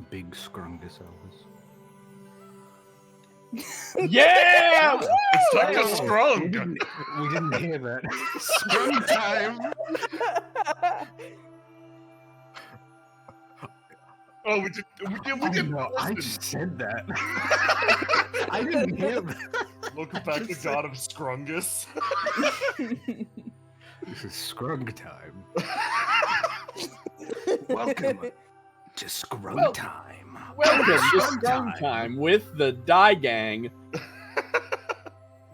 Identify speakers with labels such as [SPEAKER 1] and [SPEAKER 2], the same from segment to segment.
[SPEAKER 1] Big Scrungus Elvis.
[SPEAKER 2] Yeah!
[SPEAKER 3] It's time to scrung.
[SPEAKER 1] We didn't hear that. Scrung time.
[SPEAKER 3] Oh, we didn't.
[SPEAKER 1] No, I
[SPEAKER 3] listen.
[SPEAKER 1] just said that. I didn't hear that.
[SPEAKER 3] Welcome back to God of Scrungus.
[SPEAKER 1] This is Scrung time. Welcome to Scrung time.
[SPEAKER 2] Welcome to Scrung Time with the Die Gang.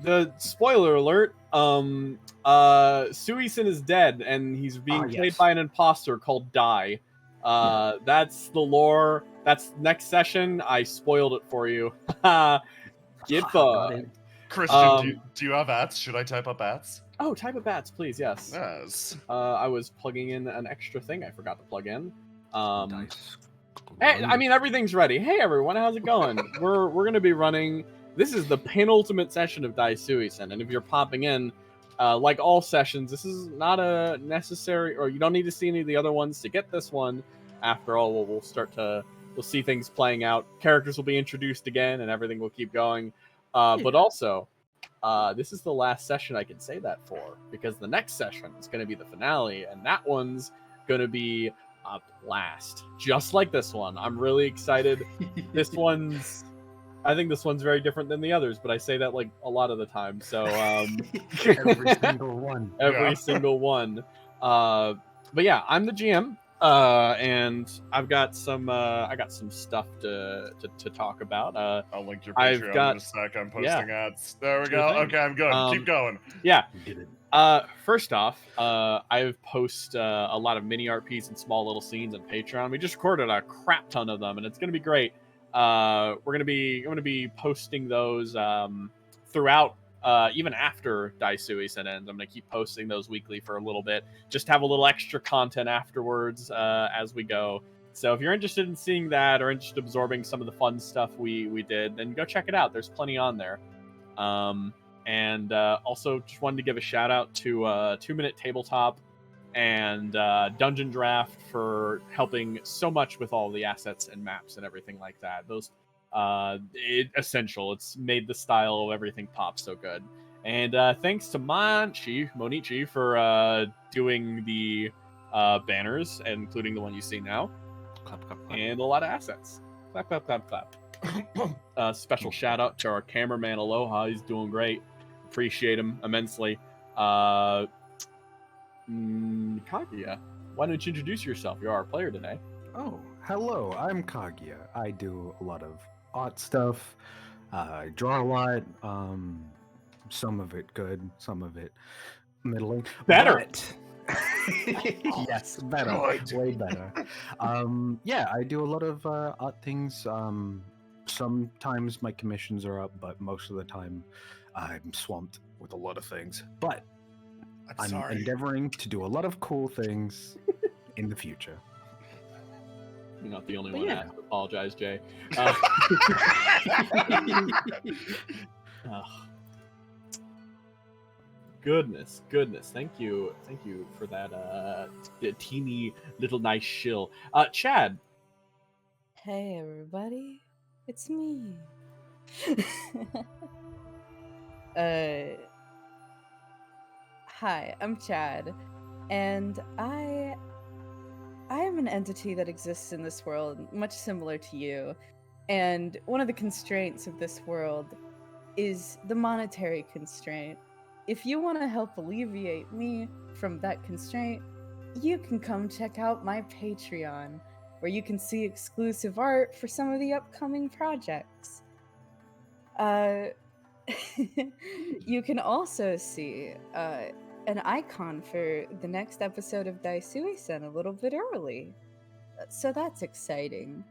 [SPEAKER 2] The spoiler alert, Suisen is dead and he's being played by an imposter called Die. That's the lore. That's next session. I spoiled it for you. Get bugged.
[SPEAKER 3] Christian, do you have bats? Should I type up bats?
[SPEAKER 2] Oh, type of bats, please. Yes.
[SPEAKER 3] Yes.
[SPEAKER 2] I was plugging in an extra thing I forgot to plug in.
[SPEAKER 1] Nice.
[SPEAKER 2] Hey, I mean, everything's ready. Hey, everyone, how's it going? We're gonna be running. This is the penultimate session of Daisuisen, and if you're popping in, like all sessions, this is not a necessary, or you don't need to see any of the other ones to get this one. After all, we'll see things playing out. Characters will be introduced again, and everything will keep going. But also, this is the last session I can say that for, because the next session is going to be the finale, and that one's going to be a blast, just like this one. I'm really excited. I think this one's very different than the others, but I say that like a lot of the time. So
[SPEAKER 1] every single one.
[SPEAKER 2] Every single one. But yeah, I'm the GM. And I've got some stuff to talk about.
[SPEAKER 3] I'll link your Patreon in a sec. I'm posting ads. There we go. Okay, I'm good. Keep going.
[SPEAKER 2] Yeah. First off, I've posted a lot of mini RPs and small little scenes on Patreon. We just recorded a crap ton of them, and it's gonna be great. I'm gonna be posting those throughout. Even after Daisuisen ends, I'm going to keep posting those weekly for a little bit. Just have a little extra content afterwards as we go. So if you're interested in seeing that or interested in absorbing some of the fun stuff we did, then go check it out. There's plenty on there. And also just wanted to give a shout out to 2 Minute Tabletop and Dungeon Draft for helping so much with all the assets and maps and everything like that. Those essential. It's made the style of everything pop so good. And thanks to Monichi for doing the banners, including the one you see now.
[SPEAKER 1] Clap, clap, clap.
[SPEAKER 2] And a lot of assets. Clap, clap, clap, clap. Special shout out to our cameraman Aloha. He's doing great. Appreciate him immensely. Kaguya, why don't you introduce yourself? You're our player today.
[SPEAKER 1] Oh, hello. I'm Kaguya. I do a lot of art stuff. I draw a lot. Some of it good, some of it middling.
[SPEAKER 2] Better.
[SPEAKER 1] Yes, better. Way better. Yeah, I do a lot of art things. Sometimes my commissions are up, but most of the time I'm swamped with a lot of things. But I'm endeavoring to do a lot of cool things in the future.
[SPEAKER 2] You're not the only one to apologize, Jay. Goodness. Thank you for that teeny little nice shill. Chad.
[SPEAKER 4] Hey everybody, it's me. Hi, I'm Chad, and I am an entity that exists in this world, much similar to you. And one of the constraints of this world is the monetary constraint. If you want to help alleviate me from that constraint, you can come check out my Patreon, where you can see exclusive art for some of the upcoming projects. You can also see an icon for the next episode of Daisuisen a little bit early. So that's exciting.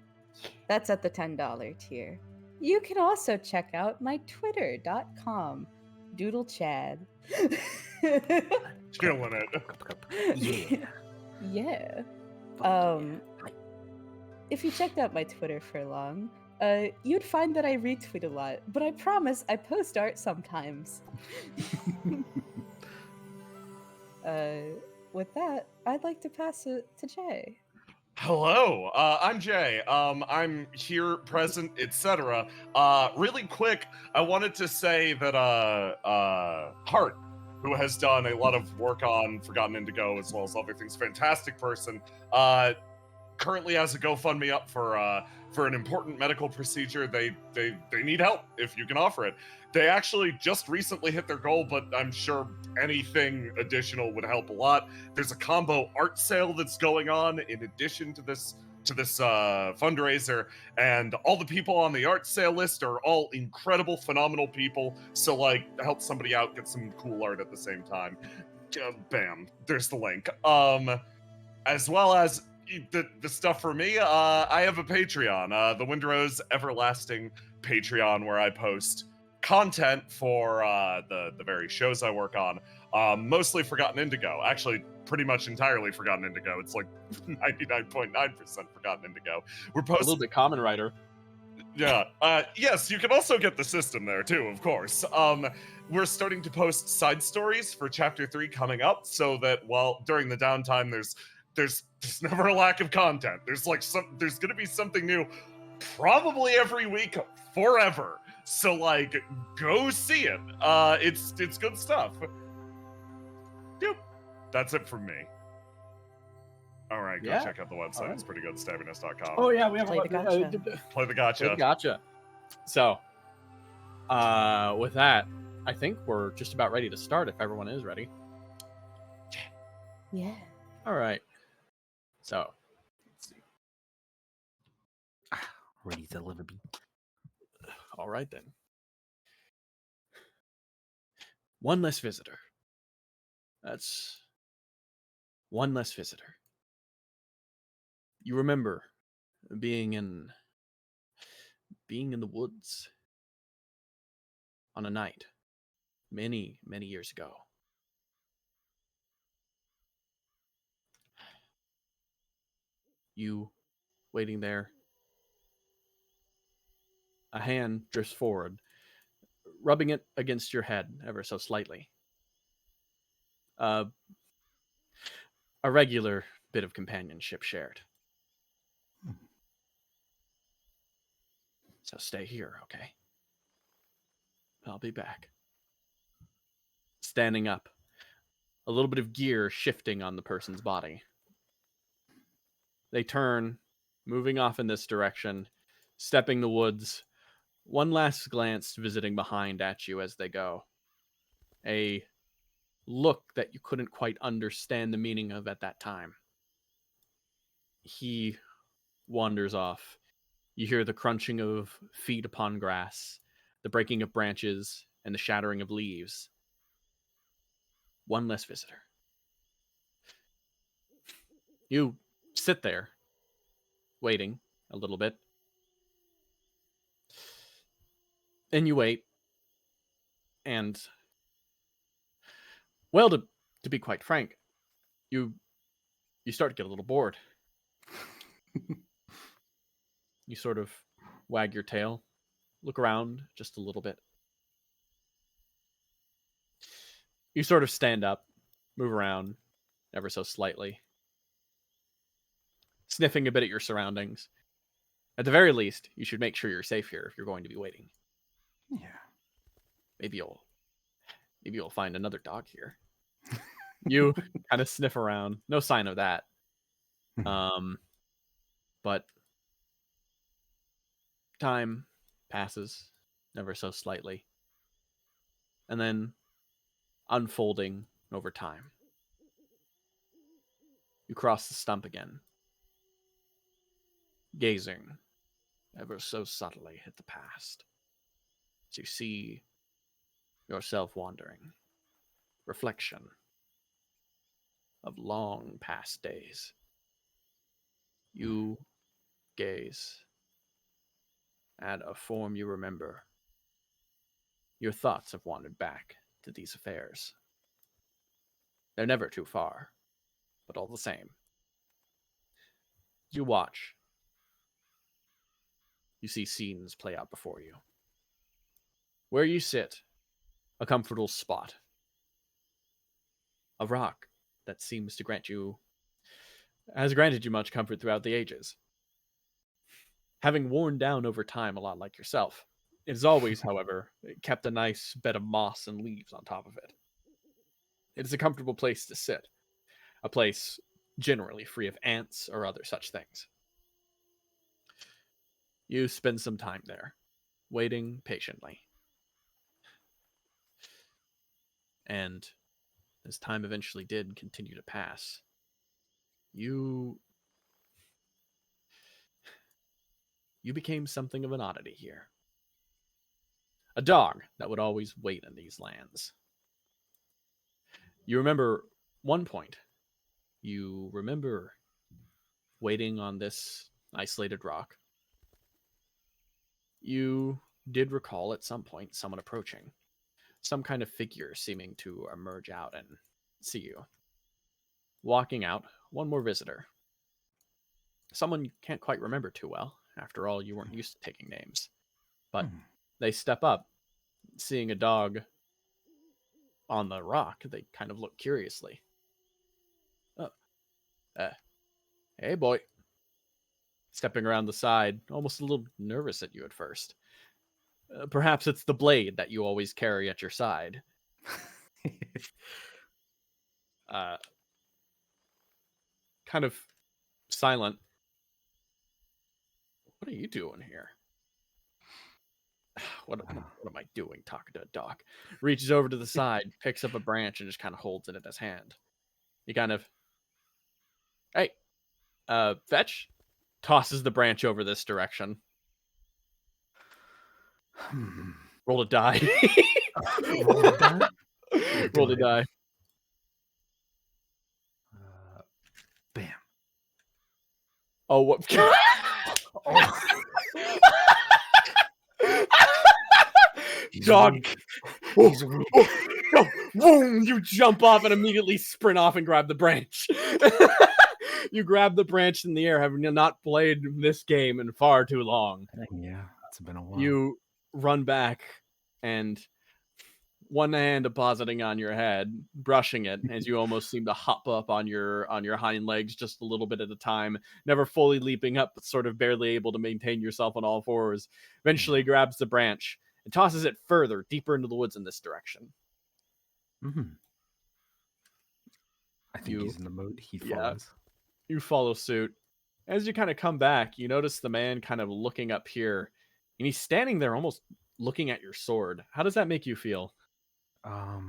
[SPEAKER 4] That's at the $10 tier. You can also check out my twitter.com, DoodleChad.
[SPEAKER 3] Killing it.
[SPEAKER 4] Yeah. If you checked out my Twitter for long, you'd find that I retweet a lot, but I promise I post art sometimes. with that, I'd like to pass it to Jay.
[SPEAKER 3] Hello, I'm Jay. I'm here, present, etc. Really quick, I wanted to say that Hart, who has done a lot of work on Forgotten Indigo as well as other things, fantastic person. Currently has a GoFundMe up for an important medical procedure. They need help if you can offer it. They actually just recently hit their goal, but I'm sure anything additional would help a lot. There's a combo art sale that's going on in addition to this fundraiser, and all the people on the art sale list are all incredible, phenomenal people. So like, help somebody out, get some cool art at the same time. Bam, there's the link. As well as the stuff for me, I have a Patreon, the Windrose Everlasting Patreon, where I post content for the various shows I work on, mostly Forgotten Indigo. Actually, pretty much entirely Forgotten Indigo. It's like 99.9% Forgotten Indigo. We're posting
[SPEAKER 2] a little bit Common Writer.
[SPEAKER 3] Yeah. Yes, you can also get the system there too, of course. We're starting to post side stories for Chapter 3 coming up, so that while during the downtime, there's never a lack of content. There's gonna be something new, probably every week, forever. So like, go see it. It's good stuff. Yep. That's it from me. All right, go check out the website. Right. It's pretty good. Stabbyness.com.
[SPEAKER 2] Oh yeah, we have
[SPEAKER 4] Play the gotcha.
[SPEAKER 3] Play the gotcha.
[SPEAKER 2] Play the gotcha. So, with that, I think we're just about ready to start. If everyone is ready.
[SPEAKER 4] Yeah.
[SPEAKER 2] All right. So, let's see.
[SPEAKER 1] Ready to deliver.
[SPEAKER 2] All right then. One less visitor. That's one less visitor. You remember being in the woods on a night many, many years ago. You waiting there. A hand drifts forward, rubbing it against your head ever so slightly. A regular bit of companionship shared. So stay here, okay? I'll be back. Standing up, a little bit of gear shifting on the person's body. They turn, moving off in this direction, stepping the woods. One last glance visiting behind at you as they go. A look that you couldn't quite understand the meaning of at that time. He wanders off. You hear the crunching of feet upon grass, the breaking of branches, and the shattering of leaves. One less visitor. You sit there, waiting a little bit. And you wait. And, well, to be quite frank, you start to get a little bored. You sort of wag your tail, look around just a little bit. You sort of stand up, move around ever so slightly, sniffing a bit at your surroundings. At the very least, you should make sure you're safe here if you're going to be waiting.
[SPEAKER 1] Yeah.
[SPEAKER 2] Maybe you'll find another dog here. You kind of sniff around. No sign of that. But time passes ever so slightly. And then unfolding over time. You cross the stump again. Gazing ever so subtly at the past. As you see yourself wandering. Reflection of long past days. You gaze at a form you remember. Your thoughts have wandered back to these affairs. They're never too far, but all the same. You watch. You see scenes play out before you. Where you sit, a comfortable spot. A rock that has granted you much comfort throughout the ages. Having worn down over time a lot like yourself, it has always, however, kept a nice bed of moss and leaves on top of it. It is a comfortable place to sit, a place generally free of ants or other such things. You spend some time there, waiting patiently. And as time eventually did continue to pass, you became something of an oddity here. A dog that would always wait in these lands. You remember one point. You remember waiting on this isolated rock. You did recall at some point someone approaching. Some kind of figure seeming to emerge out and see you. Walking out, one more visitor. Someone you can't quite remember too well. After all, you weren't used to taking names. But they step up, seeing a dog on the rock. They kind of look curiously. Oh, hey, boy. Stepping around the side, almost a little nervous at you at first. Perhaps it's the blade that you always carry at your side. Kind of silent. What are you doing here? What am I doing talking to a dog? Reaches over to the side, picks up a branch, and just kind of holds it in his hand. He kind of, hey, fetch. Tosses the branch over this direction. Roll a die.
[SPEAKER 1] Roll a die?
[SPEAKER 2] Roll a die.
[SPEAKER 1] Bam.
[SPEAKER 2] Oh, what? Dog.
[SPEAKER 1] He's weak.
[SPEAKER 2] Boom! You jump off and immediately sprint off and grab the branch. You grab the branch in the air, having not played this game in far too long.
[SPEAKER 1] Yeah, it's been a while.
[SPEAKER 2] You run back and one hand depositing on your head, brushing it as you almost seem to hop up on your hind legs just a little bit at a time, never fully leaping up, but sort of barely able to maintain yourself on all fours. Eventually grabs the branch and tosses it further, deeper into the woods in this direction.
[SPEAKER 1] I think he's in the mood. He follows.
[SPEAKER 2] Yeah, you follow suit. As you kind of come back, you notice the man kind of looking up here, and he's standing there almost looking at your sword. How does that make you feel?
[SPEAKER 1] I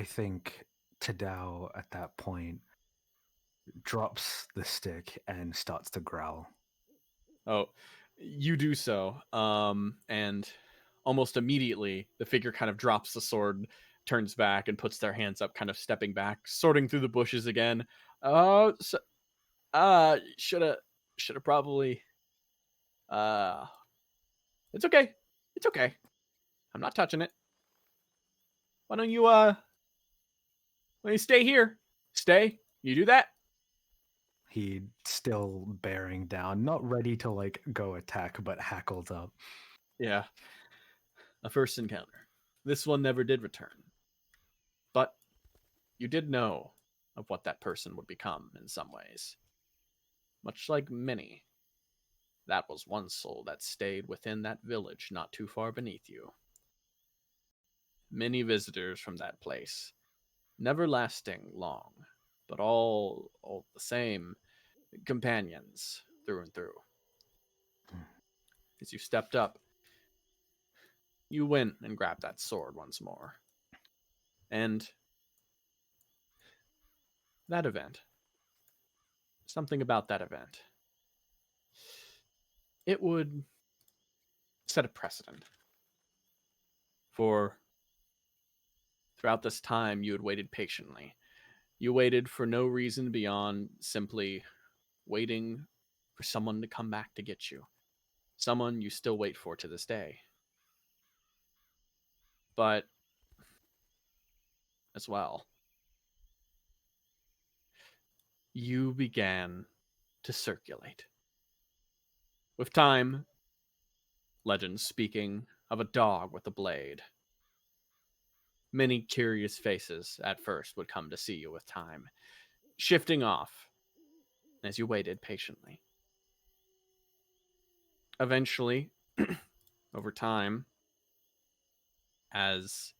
[SPEAKER 1] think Tadao at that point drops the stick and starts to growl.
[SPEAKER 2] Oh, you do so. And almost immediately the figure kind of drops the sword, turns back and puts their hands up, kind of stepping back, sorting through the bushes again. Should have probably, it's okay. It's okay. I'm not touching it. Why don't you stay here? Stay. You do that?
[SPEAKER 1] He still bearing down, not ready to like go attack, but hackles up.
[SPEAKER 2] Yeah. A first encounter. This one never did return. But you did know of what that person would become in some ways. Much like many, that was one soul that stayed within that village not too far beneath you. Many visitors from that place, never lasting long, but all the same companions through and through. As you stepped up, you went and grabbed that sword once more. And that event, something about that event, it would set a precedent. For throughout this time, you had waited patiently. You waited for no reason beyond simply waiting for someone to come back to get you. Someone you still wait for to this day. But as well, you began to circulate. With time, legends speaking of a dog with a blade. Many curious faces at first would come to see you with time, shifting off as you waited patiently. Eventually, over time, as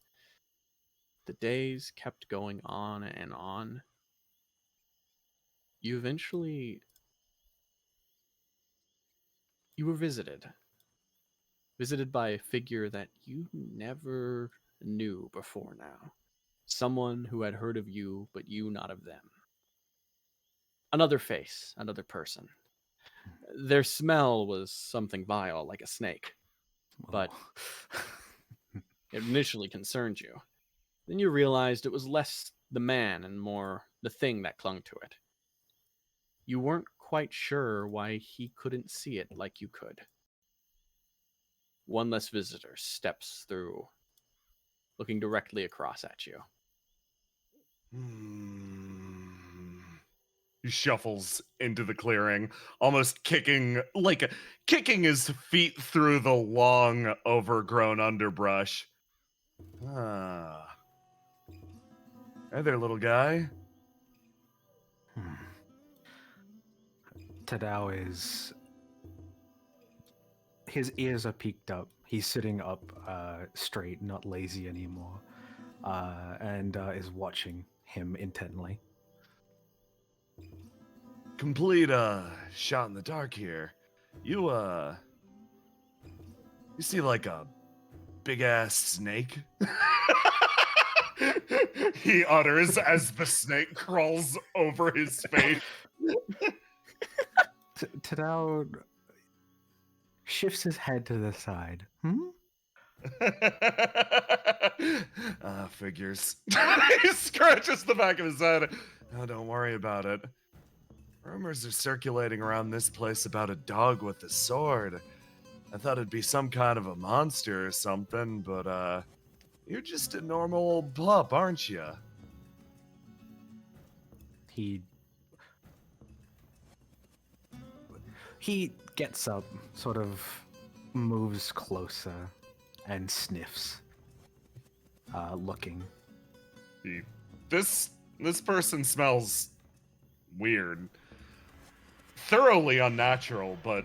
[SPEAKER 2] the days kept going on and on, you were visited by a figure that you never knew before now. Someone who had heard of you, but you not of them. Another face, another person. Their smell was something vile, like a snake, but it initially concerned you. Then you realized it was less the man and more the thing that clung to it. You weren't quite sure why he couldn't see it like you could. One less visitor steps through, looking directly across at you.
[SPEAKER 3] He shuffles into the clearing, almost kicking his feet through the long, overgrown underbrush. Ah. Hey there, little guy.
[SPEAKER 1] Tadao is... His ears are peaked up. He's sitting up straight, not lazy anymore, and is watching him intently.
[SPEAKER 3] Complete shot in the dark here. You see like a big ass snake? He utters as the snake crawls over his face.
[SPEAKER 1] Tadao shifts his head to the side.
[SPEAKER 3] Figures. He scratches the back of his head. Oh, don't worry about it. Rumors are circulating around this place about a dog with a sword. I thought it'd be some kind of a monster or something, but you're just a normal old pup, aren't you?
[SPEAKER 1] He gets up, sort of moves closer, and sniffs, looking.
[SPEAKER 3] This person smells weird. Thoroughly unnatural, but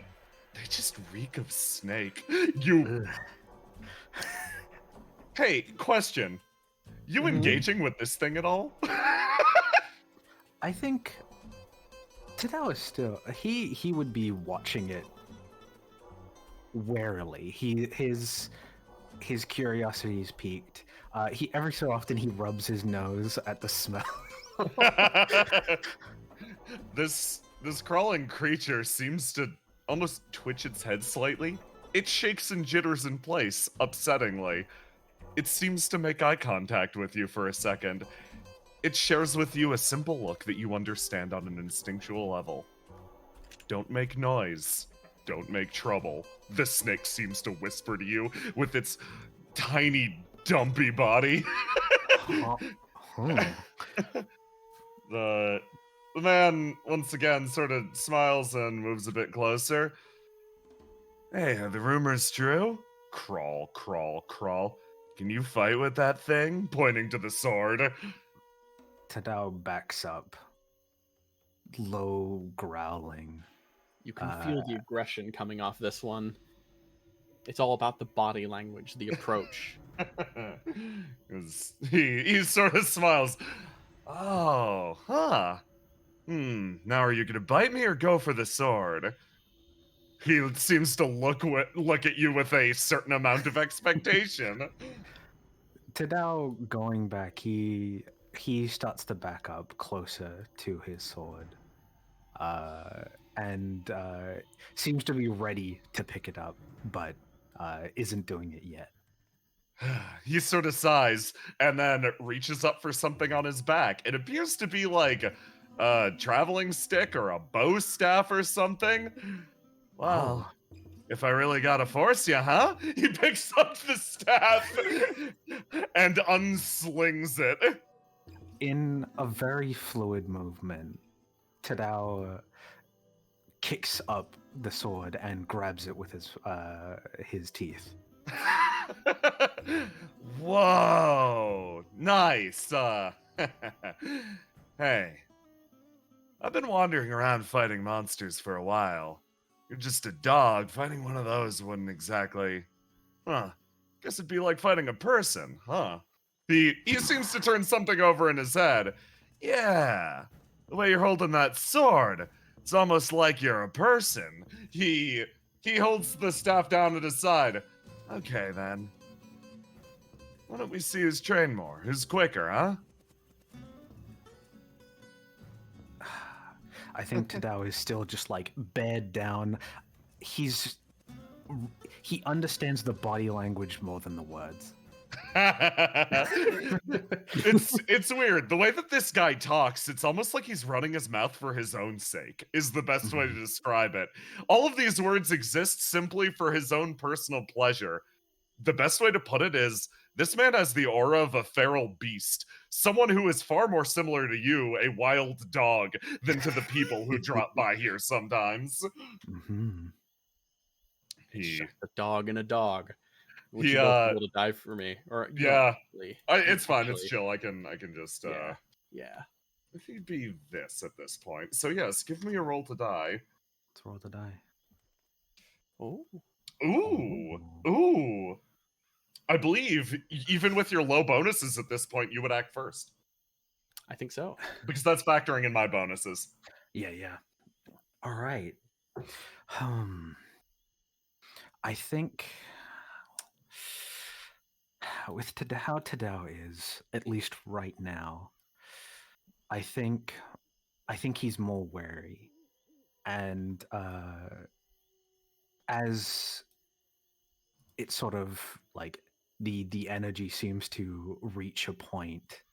[SPEAKER 3] they just reek of snake. You... Hey, question. You engaging with this thing at all?
[SPEAKER 1] I think Tadao is still... He would be watching it warily. His curiosity is piqued. He every so often he rubs his nose at the smell.
[SPEAKER 3] This crawling creature seems to almost twitch its head slightly. It shakes and jitters in place, upsettingly. It seems to make eye contact with you for a second. It shares with you a simple look that you understand on an instinctual level. Don't make noise. Don't make trouble. The snake seems to whisper to you with its tiny, dumpy body. The man, once again, sort of smiles and moves a bit closer. Hey, are the rumors true? Crawl, crawl, crawl. Can you fight with that thing? Pointing to the sword.
[SPEAKER 1] Tadao backs up, low growling.
[SPEAKER 2] You can feel the aggression coming off this one. It's all about the body language, the approach.
[SPEAKER 3] He sort of smiles. Oh, huh. Now are you gonna bite me or go for the sword? He seems to look at you with a certain amount of expectation.
[SPEAKER 1] Tadao going back, he starts to back up closer to his sword, and seems to be ready to pick it up, but isn't doing it yet.
[SPEAKER 3] He sort of sighs and then reaches up for something on his back. It appears to be like a traveling stick or a bow staff or something. Wow. If I really gotta force you, huh? He picks up the staff and unslings it.
[SPEAKER 1] In a very fluid movement, Tadao kicks up the sword and grabs it with his teeth.
[SPEAKER 3] Whoa, nice. Hey, I've been wandering around fighting monsters for a while. You're just a dog. Fighting one of those wouldn't exactly. Huh. Guess it'd be like fighting a person, huh? He seems to turn something over in his head. Yeah. The way you're holding that sword, it's almost like you're a person. He holds the staff down at his side. Okay then. Why don't we see who's trained more? Who's quicker, huh?
[SPEAKER 1] I think Tadao is still just like bared down. He understands the body language more than the words.
[SPEAKER 3] It's weird. The way that this guy talks, it's almost like he's running his mouth for his own sake, is the best way to describe it. All of these words exist simply for his own personal pleasure. The best way to put it is this man has the aura of a feral beast, someone who is far more similar to you, a wild dog, than to the people who drop by here sometimes.
[SPEAKER 1] Mm-hmm.
[SPEAKER 2] It's just a dog and a dog. Would
[SPEAKER 3] He,
[SPEAKER 2] you both be able to die for me? Or
[SPEAKER 3] yeah,
[SPEAKER 2] actually,
[SPEAKER 3] it's fine. It's
[SPEAKER 2] actually,
[SPEAKER 3] chill. I can just
[SPEAKER 2] yeah.
[SPEAKER 3] if he'd be this at this point. So yes, give me a roll to die.
[SPEAKER 1] Let's roll the die.
[SPEAKER 2] Oh,
[SPEAKER 3] Ooh. I believe even with your low bonuses at this point, you would act first
[SPEAKER 2] I think so.
[SPEAKER 3] because that's factoring in my bonuses.
[SPEAKER 1] Yeah. All right. I think with how Tadao is, at least right now, I think he's more wary, and as it sort of like the energy seems to reach a point,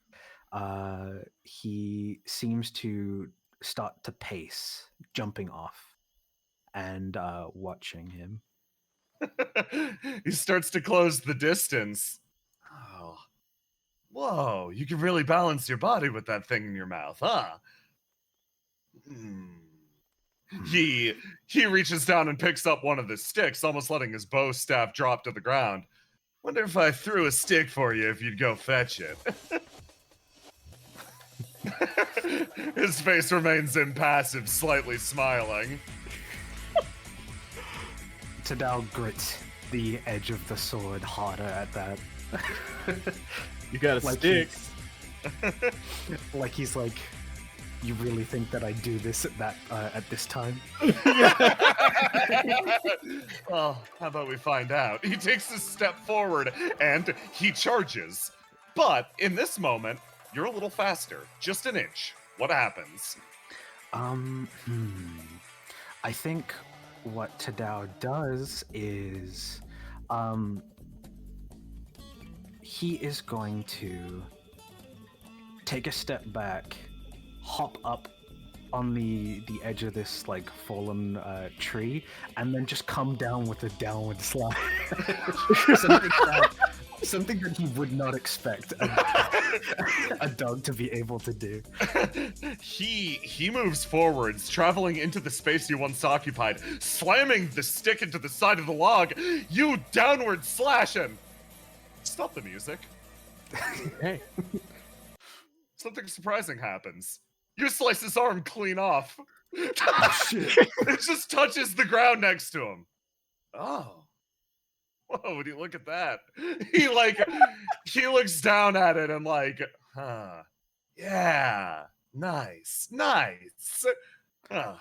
[SPEAKER 1] he seems to start to pace, jumping off and watching him.
[SPEAKER 3] He starts to close the distance. Oh. Whoa, you can really balance your body with that thing in your mouth, huh? He reaches down and picks up one of the sticks, almost letting his bow staff drop to the ground. Wonder if I threw a stick for you if you'd go fetch it. His face remains impassive, slightly smiling.
[SPEAKER 1] Tadao grits the edge of the sword harder at that.
[SPEAKER 2] You got a
[SPEAKER 1] Like
[SPEAKER 2] stick.
[SPEAKER 1] Like he's like, you really think that I do this at this time?
[SPEAKER 3] Well, how about we find out? He takes a step forward and he charges. But in this moment, you're a little faster, just an inch. What happens?
[SPEAKER 1] I think what Tadao does is, he is going to take a step back, hop up on the edge of this like fallen tree, and then just come down with a downward slide. something that he would not expect a dog to be able to do.
[SPEAKER 3] He moves forwards, traveling into the space you once occupied, slamming the stick into the side of the log. You downward slash him. Stop the music.
[SPEAKER 2] Hey.
[SPEAKER 3] Something surprising happens. You slice his arm clean off.
[SPEAKER 1] Shit.
[SPEAKER 3] It just touches the ground next to him. Oh. Whoa, would you look at that? He looks down at it and like, huh. Yeah. Nice. Huh.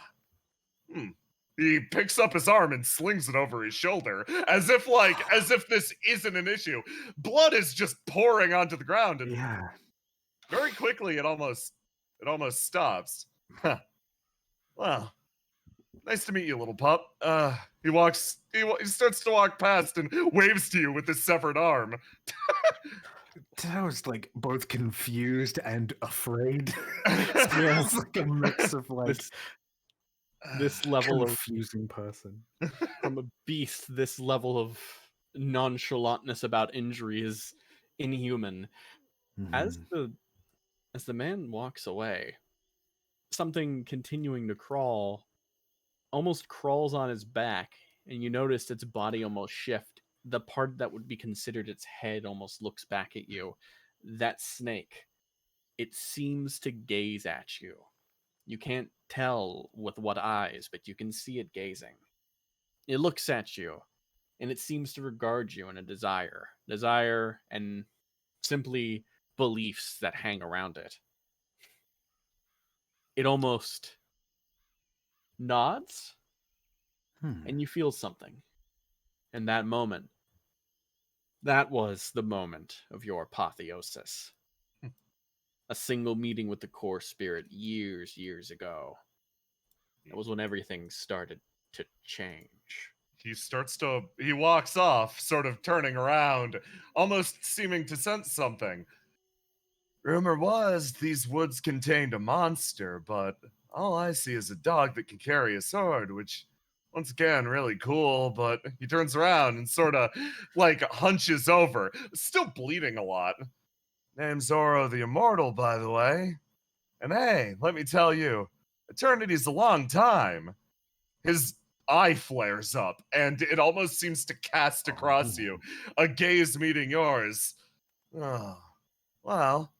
[SPEAKER 3] He picks up his arm and slings it over his shoulder as if this isn't an issue. Blood is just pouring onto the ground, and very quickly it almost stops. Huh. Well, nice to meet you, little pup. He starts to walk past and waves to you with his severed arm.
[SPEAKER 1] I was like both confused and afraid. It's like a mix of like
[SPEAKER 2] this level of
[SPEAKER 1] confusing person.
[SPEAKER 2] from a beast. This level of nonchalantness about injury is inhuman. As the man walks away, something continuing to crawl almost crawls on his back, and you notice its body almost shift the part that would be considered its head almost looks back at you. That snake, it seems to gaze at you. You can't tell with what eyes, but you can see it gazing. It looks at you, and it seems to regard you in a desire and simply beliefs that hang around it. It almost nods, and you feel something. In that moment, that was the moment of your apotheosis. A single meeting with the core spirit years ago. That was when everything started to change.
[SPEAKER 3] He walks off, sort of turning around, almost seeming to sense something. Rumor was these woods contained a monster, but all I see is a dog that can carry a sword, which, once again, really cool, but he turns around and sort of, like, hunches over, still bleeding a lot. Name's Zoro the Immortal, by the way. And hey, let me tell you, eternity's a long time. His eye flares up, and it almost seems to cast across you, a gaze meeting yours. Oh, well,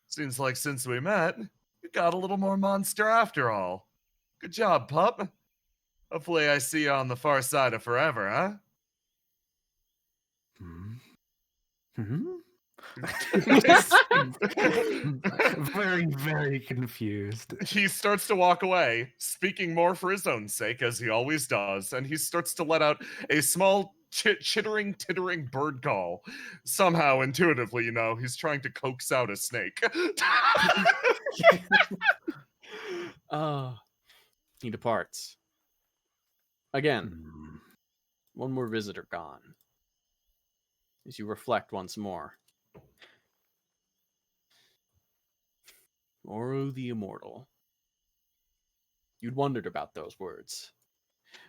[SPEAKER 3] seems like since we met, you got a little more monster after all. Good job, pup. Hopefully I see you on the far side of forever, huh?
[SPEAKER 1] Very, very confused.
[SPEAKER 3] He starts to walk away, speaking more for his own sake, as he always does, and he starts to let out a small chittering, tittering bird call. Somehow, intuitively, he's trying to coax out a snake.
[SPEAKER 2] He departs. Again, one more visitor gone. As you reflect once more. Oro the Immortal. You'd wondered about those words.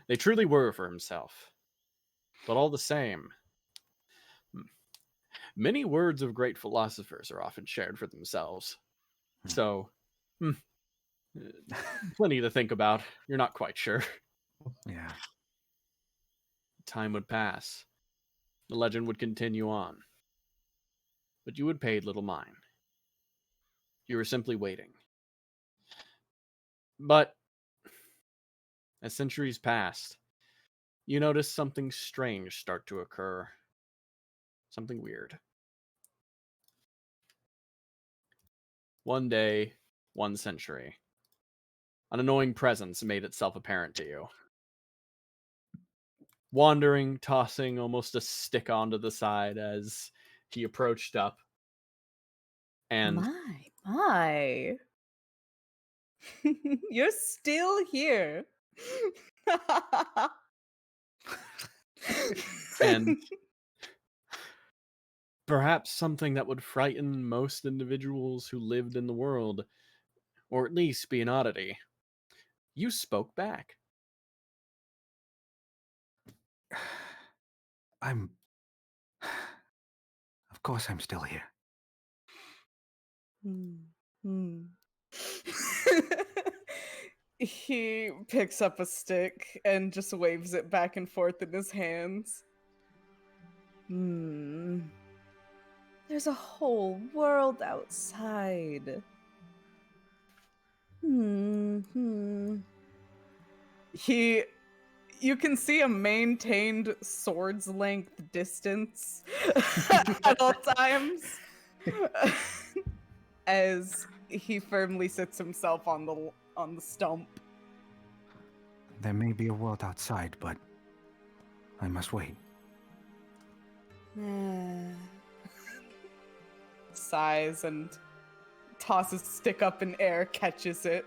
[SPEAKER 2] They truly were for himself. But all the same, many words of great philosophers are often shared for themselves. So, plenty to think about. You're not quite sure.
[SPEAKER 1] Yeah.
[SPEAKER 2] Time would pass. The legend would continue on. But you had paid little mind. You were simply waiting. But as centuries passed, you noticed something strange start to occur. Something weird. One day, one century, an annoying presence made itself apparent to you. Wandering, tossing almost a stick onto the side as he approached up. And
[SPEAKER 4] My. You're still here.
[SPEAKER 2] and perhaps something that would frighten most individuals who lived in the world, or at least be an oddity. You spoke back.
[SPEAKER 1] Of course I'm still here.
[SPEAKER 4] He picks up a stick and just waves it back and forth in his hands. There's a whole world outside. You can see a maintained sword's length distance at all times as he firmly sits himself on the stump.
[SPEAKER 1] There may be a world outside, but I must wait.
[SPEAKER 4] Sighs and tosses stick up in air, catches it.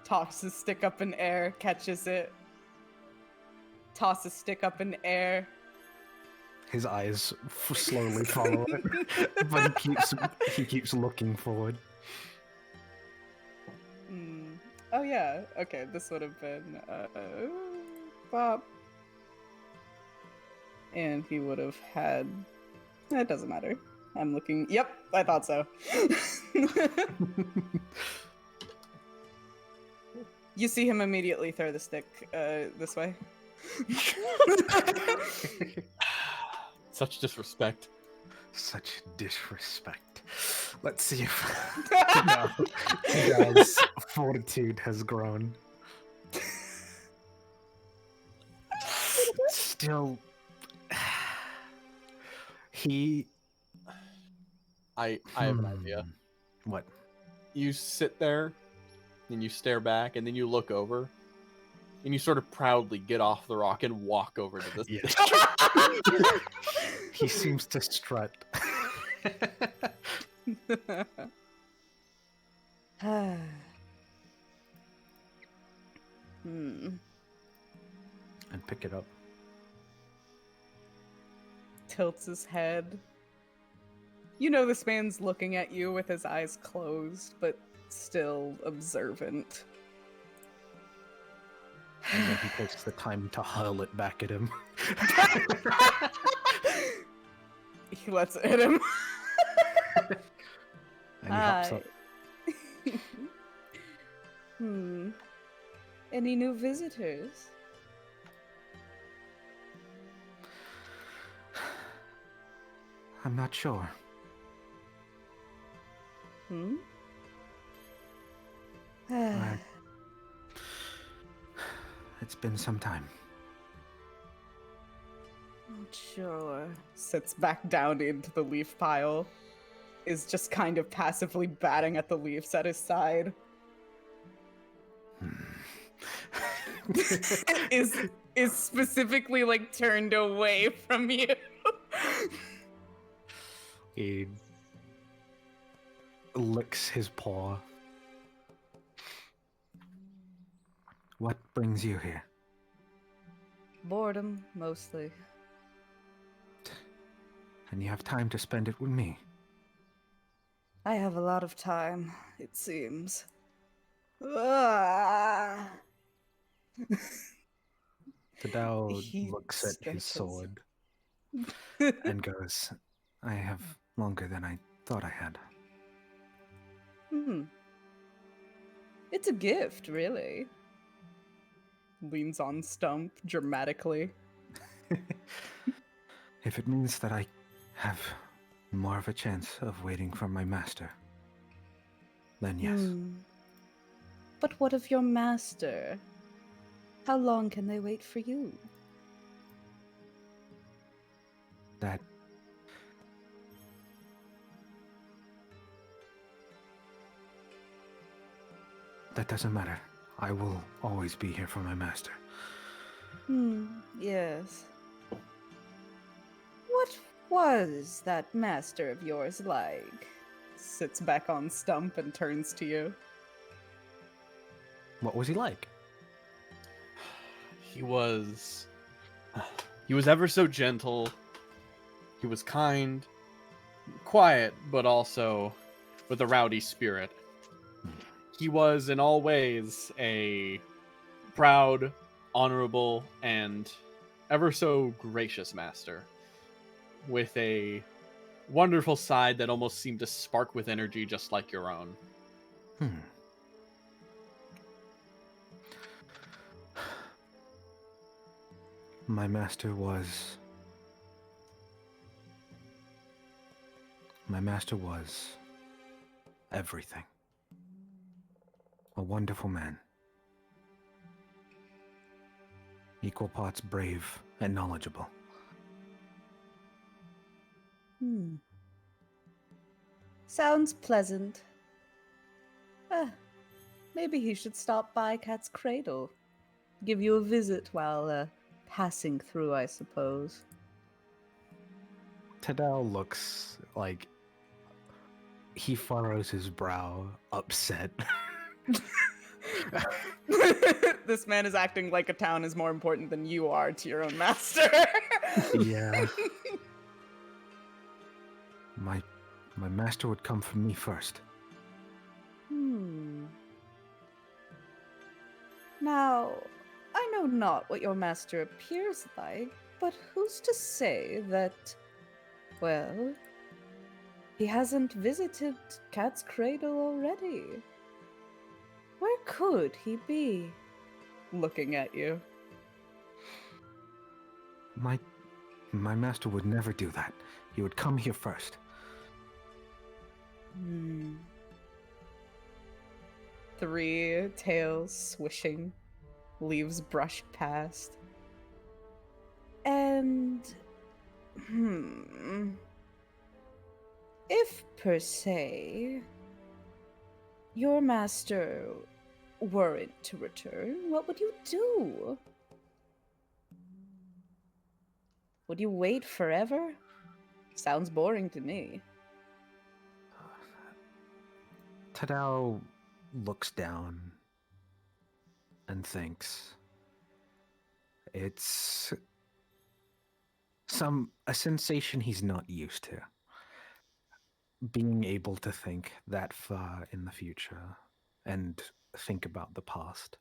[SPEAKER 4] Tosses stick up in air, catches it. Tosses stick up in air.
[SPEAKER 1] His eyes slowly follow it, but he keeps looking forward.
[SPEAKER 4] Oh yeah, okay, this would have been Bob. And he would have had... It doesn't matter. I'm looking... Yep, I thought so. You see him immediately throw the stick this way.
[SPEAKER 2] Such disrespect.
[SPEAKER 1] Such disrespect. Let's see if Tidal's fortitude has grown. Still, he.
[SPEAKER 2] I have an idea.
[SPEAKER 1] What?
[SPEAKER 2] You sit there, and you stare back, and then you look over, and you sort of proudly get off the rock and walk over to this.
[SPEAKER 1] Yes. He seems to strut.
[SPEAKER 4] Hmm.
[SPEAKER 1] And pick it up.
[SPEAKER 4] Tilts his head. You know this man's looking at you with his eyes closed, but still observant.
[SPEAKER 1] And then he takes the time to hurl it back at him.
[SPEAKER 4] He lets it hit him.
[SPEAKER 1] And he hops up.
[SPEAKER 4] Any new visitors?
[SPEAKER 1] I'm not sure. It's been some time.
[SPEAKER 4] Not sure. Sits back down into the leaf pile. Is just kind of passively batting at the leaves at his side. is specifically like turned away from you.
[SPEAKER 1] He licks his paw. What brings you here?
[SPEAKER 4] Boredom, mostly.
[SPEAKER 1] And you have time to spend it with me.
[SPEAKER 4] I have a lot of time, it seems. Ah.
[SPEAKER 1] Tidal
[SPEAKER 4] He
[SPEAKER 1] looks at his
[SPEAKER 4] stretches.
[SPEAKER 1] sword and goes, I have longer than I thought I had.
[SPEAKER 4] It's a gift, really. Leans on Stump dramatically.
[SPEAKER 1] If it means that I have more of a chance of waiting for my master, then yes.
[SPEAKER 4] But what of your master? How long can they wait for you?
[SPEAKER 1] That doesn't matter. I will always be here for my master.
[SPEAKER 4] Yes. What was that master of yours like? Sits back on Stump and turns to you.
[SPEAKER 1] What was he like?
[SPEAKER 2] He was ever so gentle. He was kind, quiet, but also with a rowdy spirit. He was in all ways a proud, honorable, and ever so gracious master, with a wonderful side that almost seemed to spark with energy just like your own.
[SPEAKER 1] My master was everything. A wonderful man. Equal parts brave and knowledgeable.
[SPEAKER 4] Sounds pleasant. Maybe he should stop by Cat's Cradle. Give you a visit while passing through, I suppose.
[SPEAKER 1] Tidal looks like he furrows his brow, upset.
[SPEAKER 4] This man is acting like a town is more important than you are to your own master.
[SPEAKER 1] Yeah. My master would come for me first.
[SPEAKER 4] Now, I know not what your master appears like, but who's to say that, well, he hasn't visited Cat's Cradle already? Where could he be? Looking at you.
[SPEAKER 1] My My master would never do that. He would come here first.
[SPEAKER 4] Three tails swishing, leaves brushed past. And if per se your master weren't to return, what would you do? Would you wait forever? Sounds boring to me.
[SPEAKER 1] Tadao looks down and thinks. It's a sensation he's not used to. Being able to think that far in the future and think about the past.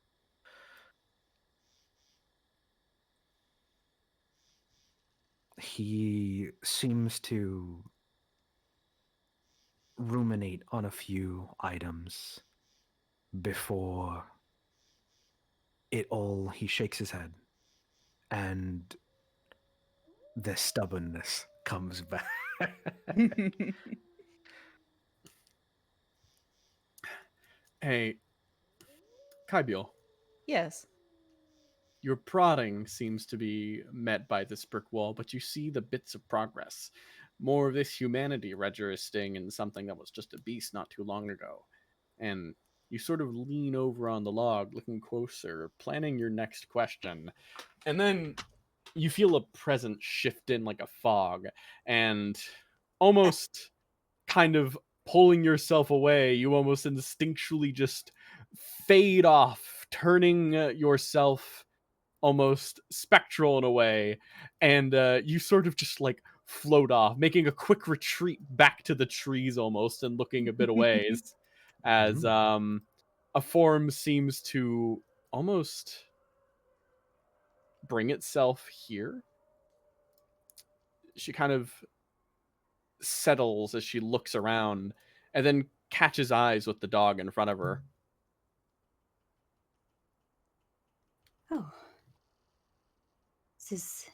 [SPEAKER 1] He seems to ruminate on a few items before he shakes his head and the stubbornness comes back.
[SPEAKER 2] Hey, Kaibiel,
[SPEAKER 4] Yes.
[SPEAKER 2] your prodding seems to be met by this brick wall, but you see the bits of progress. More of this humanity registering in something that was just a beast not too long ago. And you sort of lean over on the log, looking closer, planning your next question. And then you feel a presence shift in like a fog, and almost kind of pulling yourself away, you almost instinctually just fade off, turning yourself almost spectral in a way, and you sort of just like float off, making a quick retreat back to the trees almost, and looking a bit away as a form seems to almost bring itself here. She kind of settles as she looks around and then catches eyes with the dog in front of her.
[SPEAKER 5] Oh. This is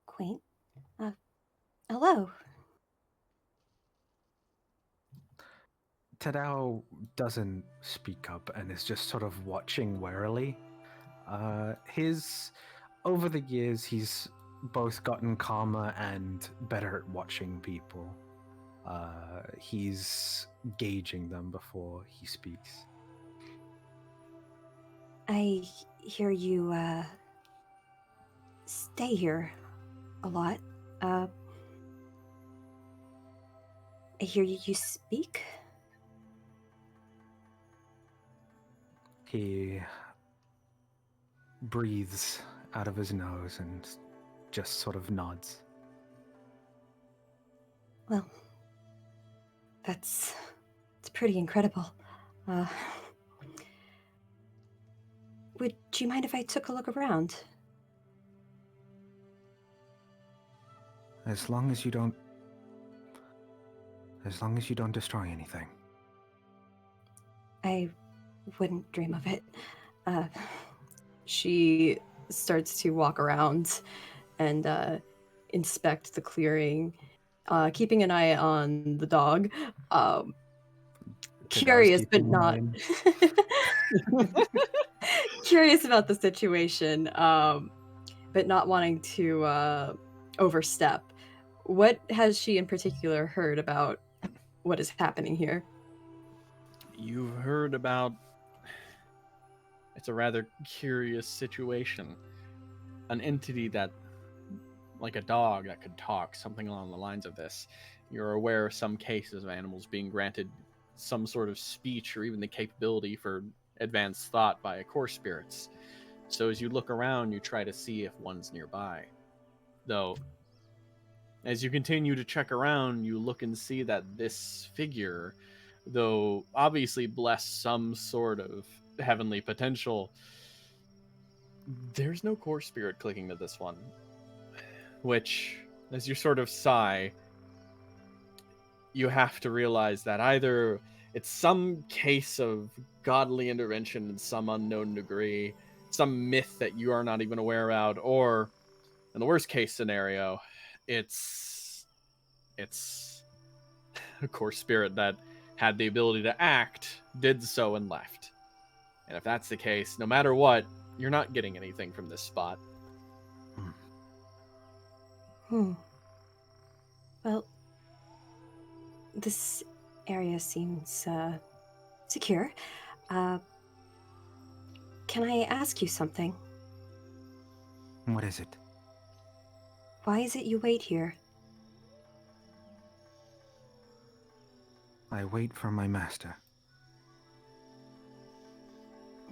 [SPEAKER 5] quaint. Hello.
[SPEAKER 1] Tadao doesn't speak up and is just sort of watching warily. Over the years, he's both gotten calmer and better at watching people. He's gauging them before he speaks.
[SPEAKER 5] I hear you, stay here a lot. I hear you speak.
[SPEAKER 1] He breathes out of his nose and just sort of nods.
[SPEAKER 5] Well, it's pretty incredible. Would you mind if I took a look around?
[SPEAKER 1] As long as you don't destroy anything.
[SPEAKER 5] I wouldn't dream of it.
[SPEAKER 6] She starts to walk around and inspect the clearing, keeping an eye on the dog. Curious, but not curious about the situation, but not wanting to overstep. What has she in particular heard about what is happening here?
[SPEAKER 2] You've heard about... It's a rather curious situation. An entity that, like a dog that could talk, something along the lines of this. You're aware of some cases of animals being granted some sort of speech or even the capability for advanced thought by core spirits. So as you look around, you try to see if one's nearby. Though, as you continue to check around, you look and see that this figure, though obviously blessed some sort of heavenly potential, there's no core spirit clicking to this one. Which, as you sort of sigh, you have to realize that either it's some case of godly intervention in some unknown degree, some myth that you are not even aware of, or In the worst case scenario, it's a core spirit that had the ability to act, did so, and left. And if that's the case, no matter what, you're not getting anything from this spot.
[SPEAKER 5] Well, this area seems secure. Can I ask you something?
[SPEAKER 1] What is it?
[SPEAKER 5] Why is it you wait here?
[SPEAKER 1] I wait for my master.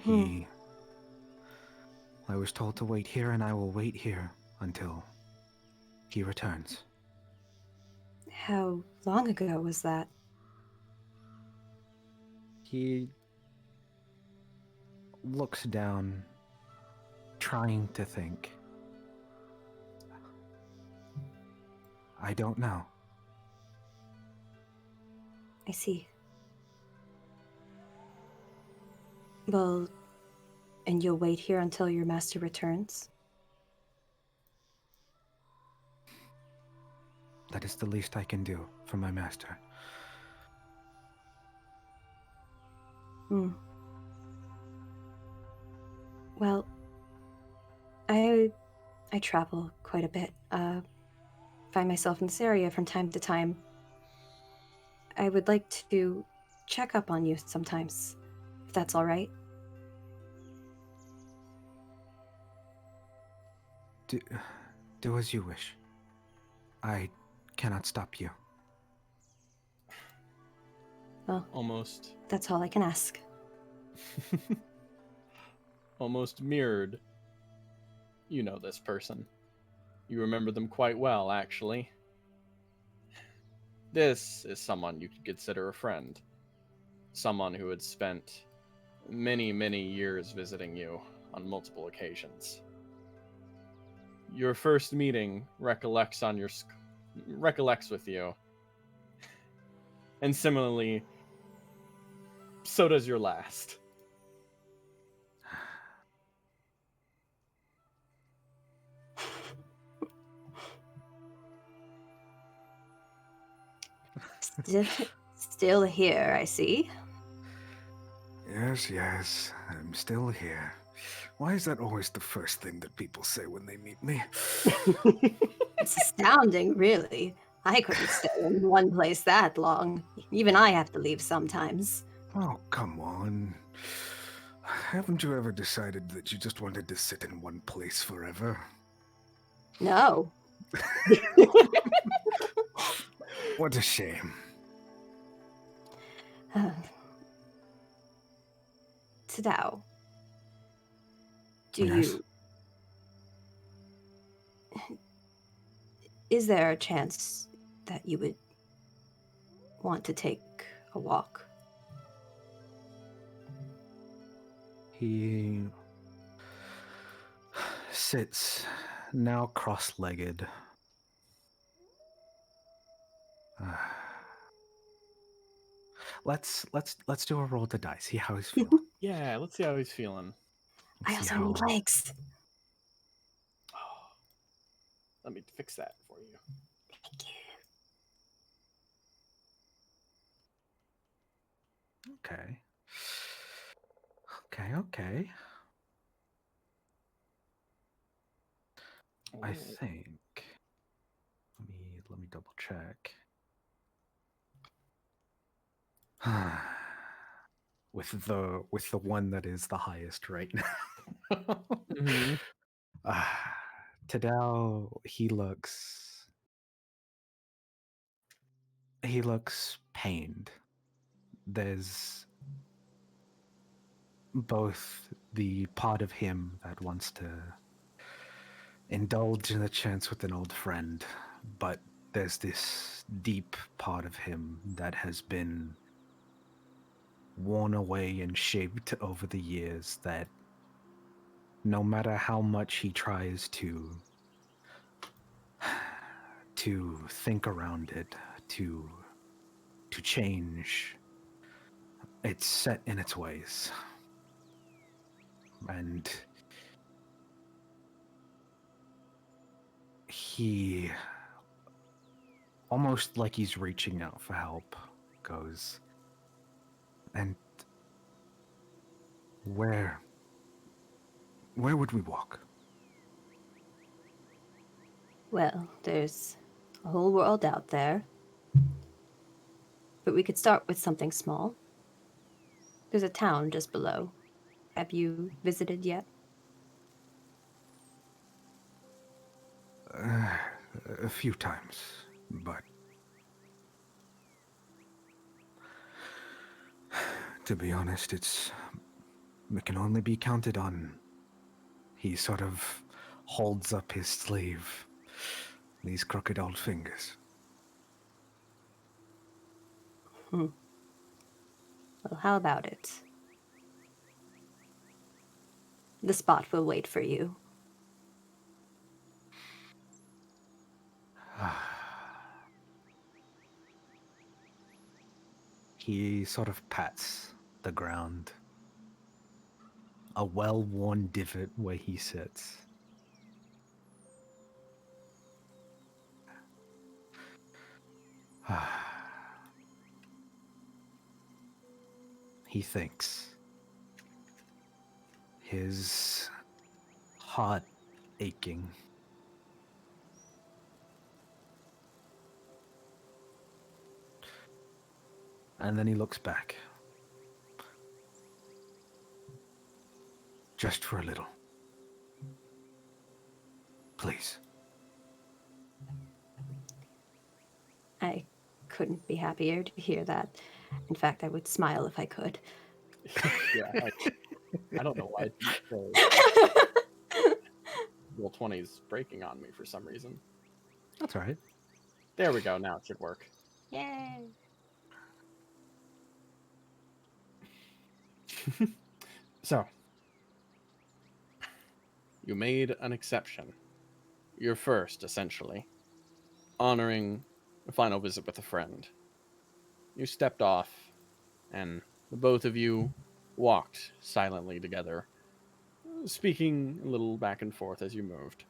[SPEAKER 5] Hmm.
[SPEAKER 1] I was told to wait here, and I will wait here until he returns.
[SPEAKER 5] How long ago was that?
[SPEAKER 1] He looks down, trying to think. I don't know.
[SPEAKER 5] I see. Well, and you'll wait here until your master returns?
[SPEAKER 1] That is the least I can do for my master.
[SPEAKER 5] Well, I travel quite a bit. Find myself in this area from time to time. I would like to check up on you sometimes, if that's all right.
[SPEAKER 1] Do as you wish. I cannot stop you.
[SPEAKER 5] Well,
[SPEAKER 2] Almost.
[SPEAKER 5] that's all I can ask.
[SPEAKER 2] Almost mirrored. You know this person. You remember them quite well, actually. This is someone you could consider a friend. Someone who had spent many, many years visiting you on multiple occasions. Your first meeting recollects with you. And similarly, so does your last.
[SPEAKER 5] Still here, I see.
[SPEAKER 1] Yes, I'm still here. Why is that always the first thing that people say when they meet me?
[SPEAKER 5] It's astounding, really. I couldn't stay in one place that long. Even I have to leave sometimes.
[SPEAKER 1] Oh, come on. Haven't you ever decided that you just wanted to sit in one place forever?
[SPEAKER 5] No.
[SPEAKER 1] What a shame.
[SPEAKER 5] Tadao,
[SPEAKER 1] Yes?
[SPEAKER 5] Is there a chance that you would want to take a walk?
[SPEAKER 1] He sits, now cross-legged. Let's do a roll to die. See how he's feeling.
[SPEAKER 2] Yeah, let's see how he's feeling.
[SPEAKER 5] I also need legs.
[SPEAKER 2] Oh, let me fix that for you.
[SPEAKER 5] Thank you.
[SPEAKER 1] Okay. I think. Let me double check. with the one that is the highest right now.
[SPEAKER 2] Mm-hmm.
[SPEAKER 1] Tadao, he looks pained. There's both the part of him that wants to indulge in a chance with an old friend, but there's this deep part of him that has been worn away and shaped over the years that no matter how much he tries to think around it, to change, it's set in its ways. And he, almost like he's reaching out for help, goes, and where would we walk?
[SPEAKER 5] Well, there's a whole world out there. But we could start with something small. There's a town just below. Have you visited yet?
[SPEAKER 1] A few times, but to be honest, it can only be counted on. He sort of holds up his sleeve, these crooked old fingers.
[SPEAKER 5] Well, how about it? The spot will wait for you.
[SPEAKER 1] He sort of pats the ground, a well-worn divot where he sits. He thinks. His heart aching. And then he looks back. Just for a little. Please.
[SPEAKER 5] I couldn't be happier to hear that. In fact, I would smile if I could.
[SPEAKER 2] Yeah, I don't know why roll 20 is breaking on me for some reason.
[SPEAKER 1] That's all right.
[SPEAKER 2] There we go. Now it should work.
[SPEAKER 5] Yay!
[SPEAKER 2] So, you made an exception. Your first, essentially. Honoring a final visit with a friend. You stepped off, and the both of you walked silently together, speaking a little back and forth as you moved.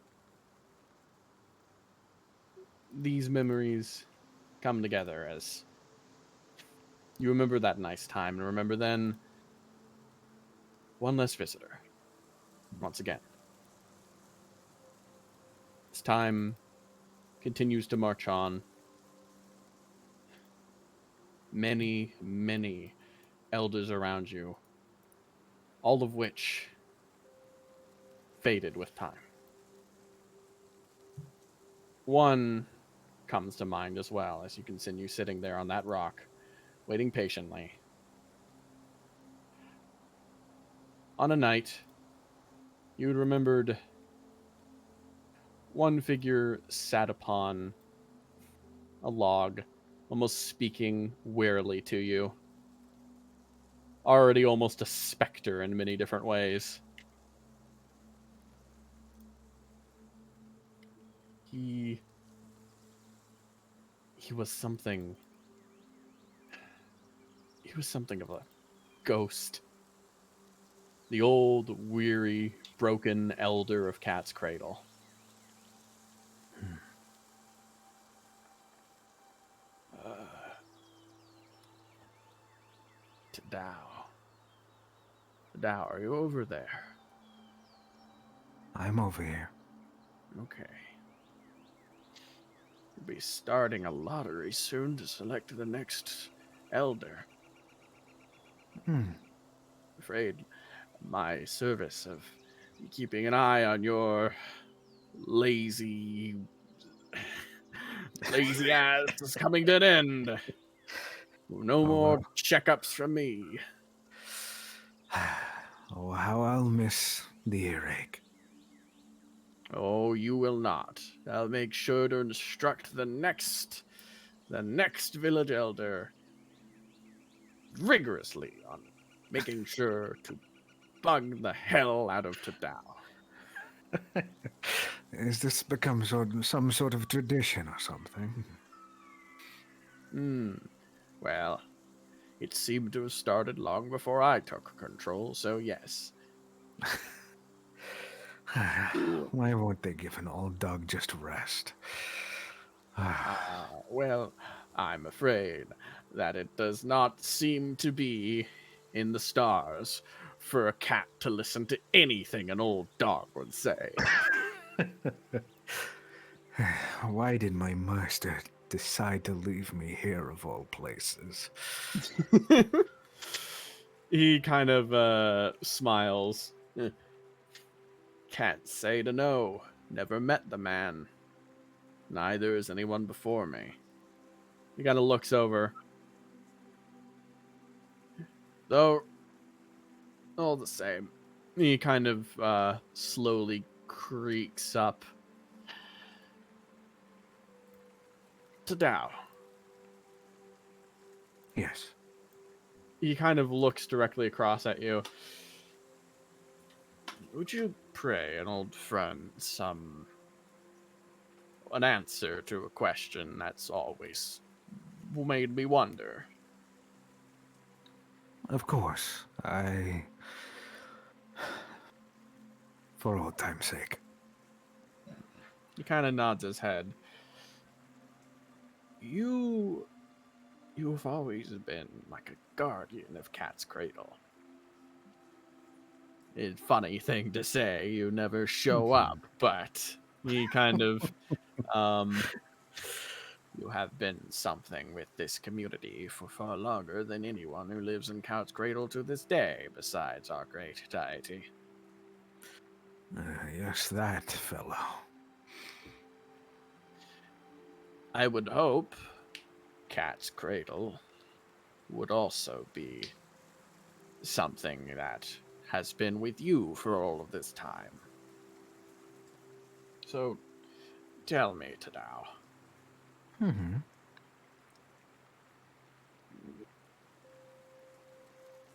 [SPEAKER 2] These memories come together as you remember that nice time, and remember then one less visitor. Once again. As time continues to march on, many, many elders around you, all of which faded with time. One comes to mind as well as you continue sitting there on that rock, waiting patiently. On a night, you remembered one figure sat upon a log, almost speaking wearily to you. Already almost a specter in many different ways. He was something. He was something of a ghost. The old, weary, broken elder of Cat's Cradle. Tadao, are you over there?
[SPEAKER 1] I'm over here.
[SPEAKER 2] Okay. We'll be starting a lottery soon to select the next elder. Afraid my service of keeping an eye on your lazy ass is coming to an end. No more checkups from me.
[SPEAKER 1] Oh, how I'll miss the earache.
[SPEAKER 2] Oh, you will not. I'll make sure to instruct the next village elder rigorously on making sure to bug the hell out of Tadao.
[SPEAKER 1] Has this become some sort of tradition or something?
[SPEAKER 2] Well, it seemed to have started long before I took control, so yes.
[SPEAKER 1] Why won't they give an old dog just rest?
[SPEAKER 2] Well, I'm afraid that it does not seem to be in the stars for a cat to listen to anything an old dog would say.
[SPEAKER 1] Why did my master decide to leave me here of all places?
[SPEAKER 2] He kind of smiles. Can't say to know. Never met the man. Neither has anyone before me. He kind of looks over. Though, all the same, he kind of slowly creaks up. Tadao.
[SPEAKER 1] Yes.
[SPEAKER 2] He kind of looks directly across at you. Would you pray an old friend an answer to a question that's always made me wonder?
[SPEAKER 1] Of course. For old time's sake.
[SPEAKER 2] He kind of nods his head. You've always been like a guardian of Cat's Cradle. It's a funny thing to say, you never show up, but he kind of, you have been something with this community for far longer than anyone who lives in Cat's Cradle to this day, besides our great deity.
[SPEAKER 1] Yes, that fellow.
[SPEAKER 2] I would hope Cat's Cradle would also be something that has been with you for all of this time. So, tell me, Tadao.
[SPEAKER 1] Mm-hmm.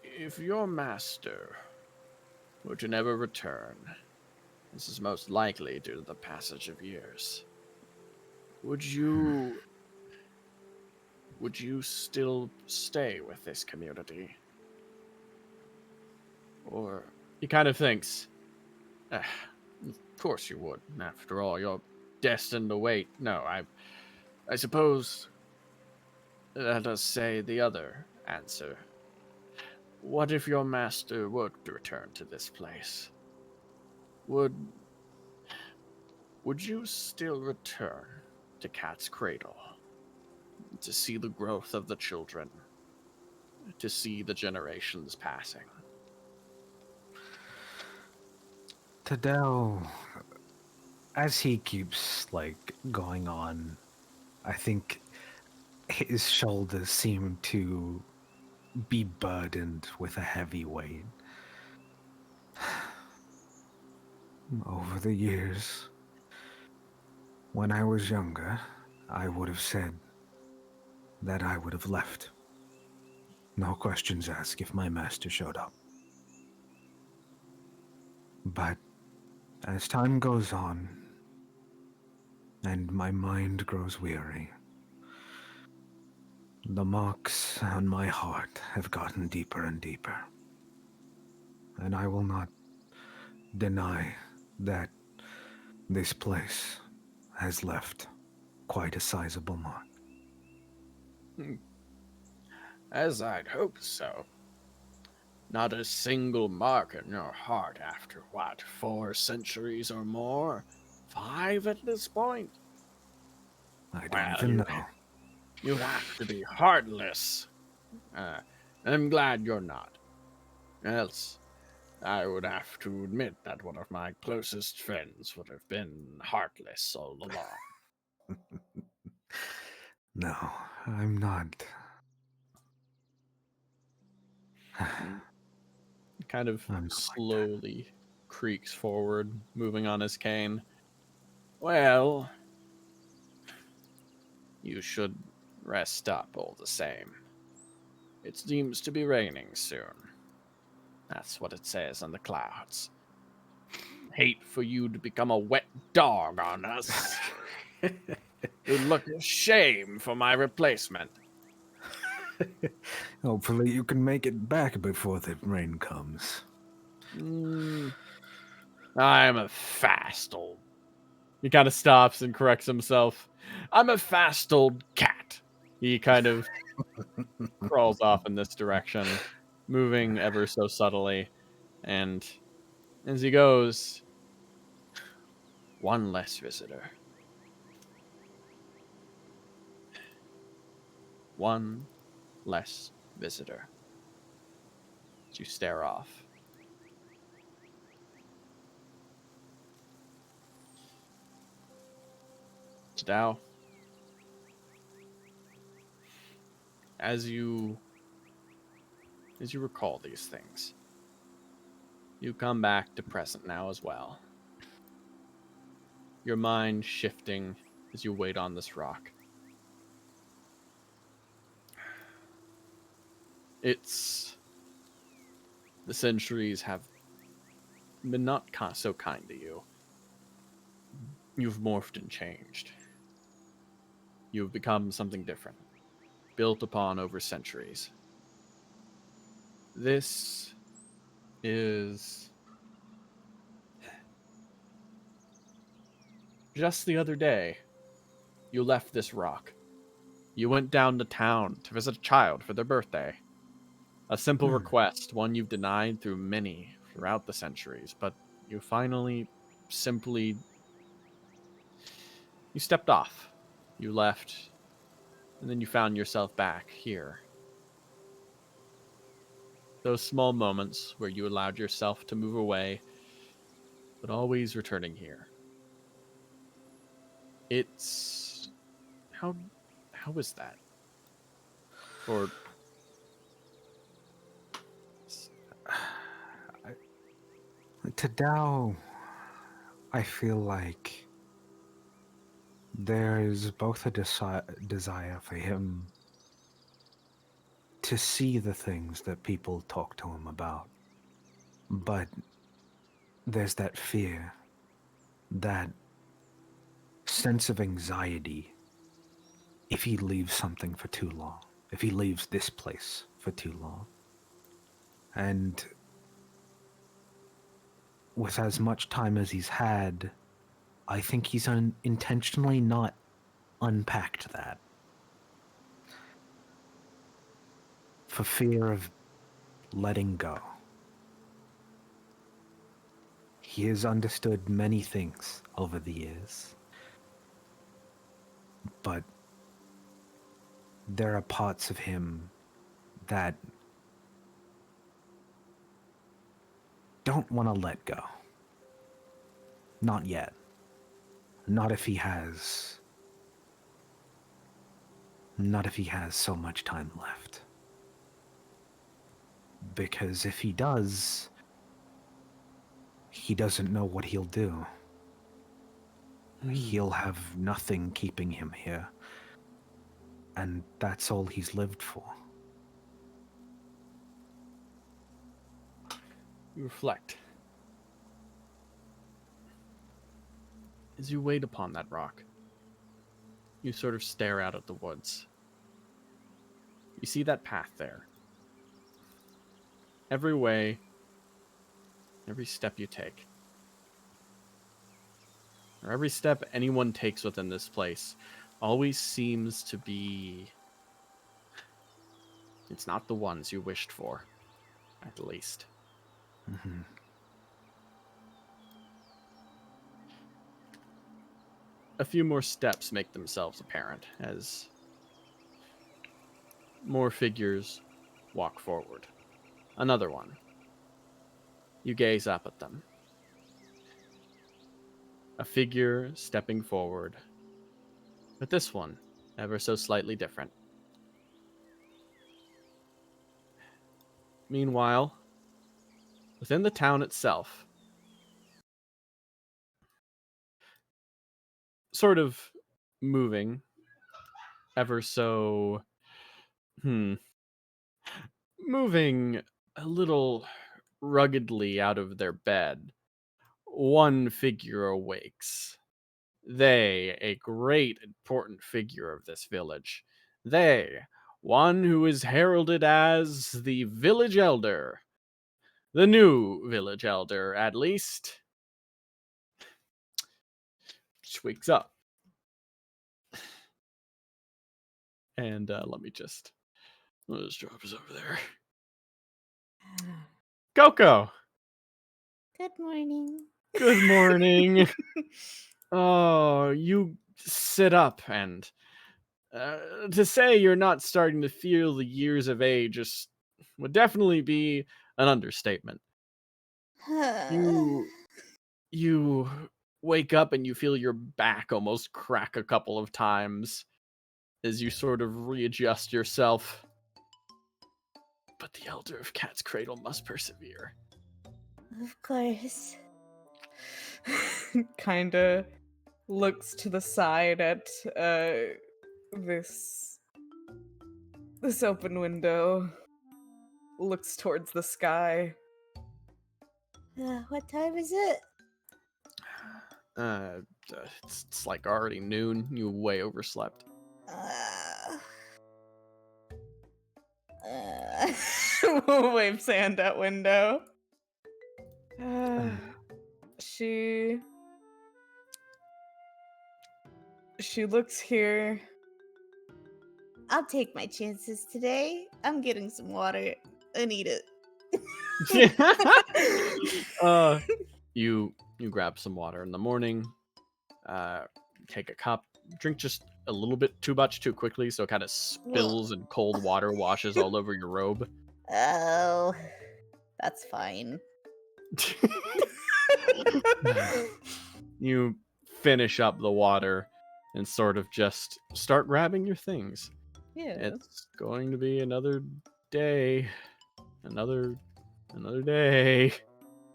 [SPEAKER 2] If your master were to never return, this is most likely due to the passage of years, would you still stay with this community? Or he kind of thinks, of course you would. After all, you're destined to wait. No, I suppose let us say the other answer. What if your master were to return to this place? Would you still return to Cat's Cradle? To see the growth of the children? To see the generations passing?
[SPEAKER 1] Tadao, as he keeps, going on, I think his shoulders seem to be burdened with a heavy weight. Over the years, when I was younger, I would have said that I would have left. No questions asked if my master showed up. But as time goes on, and my mind grows weary, the marks on my heart have gotten deeper and deeper. And I will not deny that this place has left quite a sizable mark.
[SPEAKER 2] As I'd hoped so. Not a single mark in your heart after, 4 centuries or more? 5 at this point?
[SPEAKER 1] I don't even know.
[SPEAKER 2] You have to be heartless. I'm glad you're not. Else, I would have to admit that one of my closest friends would have been heartless all along.
[SPEAKER 1] No, I'm not.
[SPEAKER 2] Kind of slowly creaks forward, moving on his cane. Well, you should rest up all the same. It seems to be raining soon. That's what it says on the clouds. Hate for you to become a wet dog on us. It would look a shame for my replacement.
[SPEAKER 1] Hopefully you can make it back before the rain comes.
[SPEAKER 2] I'm a fast old. He kind of stops and corrects himself. I'm a fast old cat. He kind of crawls off in this direction, moving ever so subtly. And as he goes, one less visitor. One less visitor. As you stare off. Tadao, as you recall these things, you come back to present now as well. Your mind shifting as you wait on this rock. It's the centuries have been not so kind to you. You've morphed and changed. You've become something different, built upon over centuries. This is just the other day. You left this rock. You went down to town to visit a child for their birthday. A simple request, one you've denied through many throughout the centuries, but you finally simply... You stepped off. You left, and then you found yourself back here. Those small moments where you allowed yourself to move away, but always returning here. It's... How is that? Or...
[SPEAKER 1] Tadao, I feel like there is both a desire for him to see the things that people talk to him about, but there's that fear, that sense of anxiety if he leaves something for too long, if he leaves this place for too long. And with as much time as he's had, I think he's intentionally not unpacked that. For fear of letting go. He has understood many things over the years, but there are parts of him that don't want to let go. Not yet. Not if he has so much time left. Because if he does, he doesn't know what he'll do. He'll have nothing keeping him here. And that's all he's lived for.
[SPEAKER 2] You reflect. As you wait upon that rock, you sort of stare out at the woods. You see that path there. Every way, every step you take, or every step anyone takes within this place, always seems to be... It's not the ones you wished for, at least.
[SPEAKER 1] Mm-hmm.
[SPEAKER 2] A few more steps make themselves apparent as more figures walk forward. Another one. You gaze up at them. A figure stepping forward, but this one ever so slightly different. Meanwhile, within the town itself, sort of moving ever so moving a little ruggedly out of their bed, one figure awakes. They, a great important figure of this village. They, one who is heralded as the village elder. The new village elder, at least. She wakes up. And let me just drop this over there. Coco,
[SPEAKER 4] Good morning.
[SPEAKER 2] good morning. Oh, you sit up, and to say you're not starting to feel the years of age would definitely be an understatement. You wake up and you feel your back almost crack a couple of times as you sort of readjust yourself. But the Elder of Cat's Cradle must persevere.
[SPEAKER 4] Of course. Kinda looks to the side at this open window. Looks towards the sky. What time is it?
[SPEAKER 2] It's like already noon. You way overslept.
[SPEAKER 4] Waves hand at window. She looks here. I'll take my chances today. I'm getting some water. I need it.
[SPEAKER 2] You grab some water in the morning. Take a cup. Drink just a little bit too much too quickly, so it kind of spills and cold water washes all over your robe.
[SPEAKER 4] Oh, that's fine.
[SPEAKER 2] You finish up the water and sort of just start grabbing your things.
[SPEAKER 4] Yeah.
[SPEAKER 2] It's going to be another day. Another day.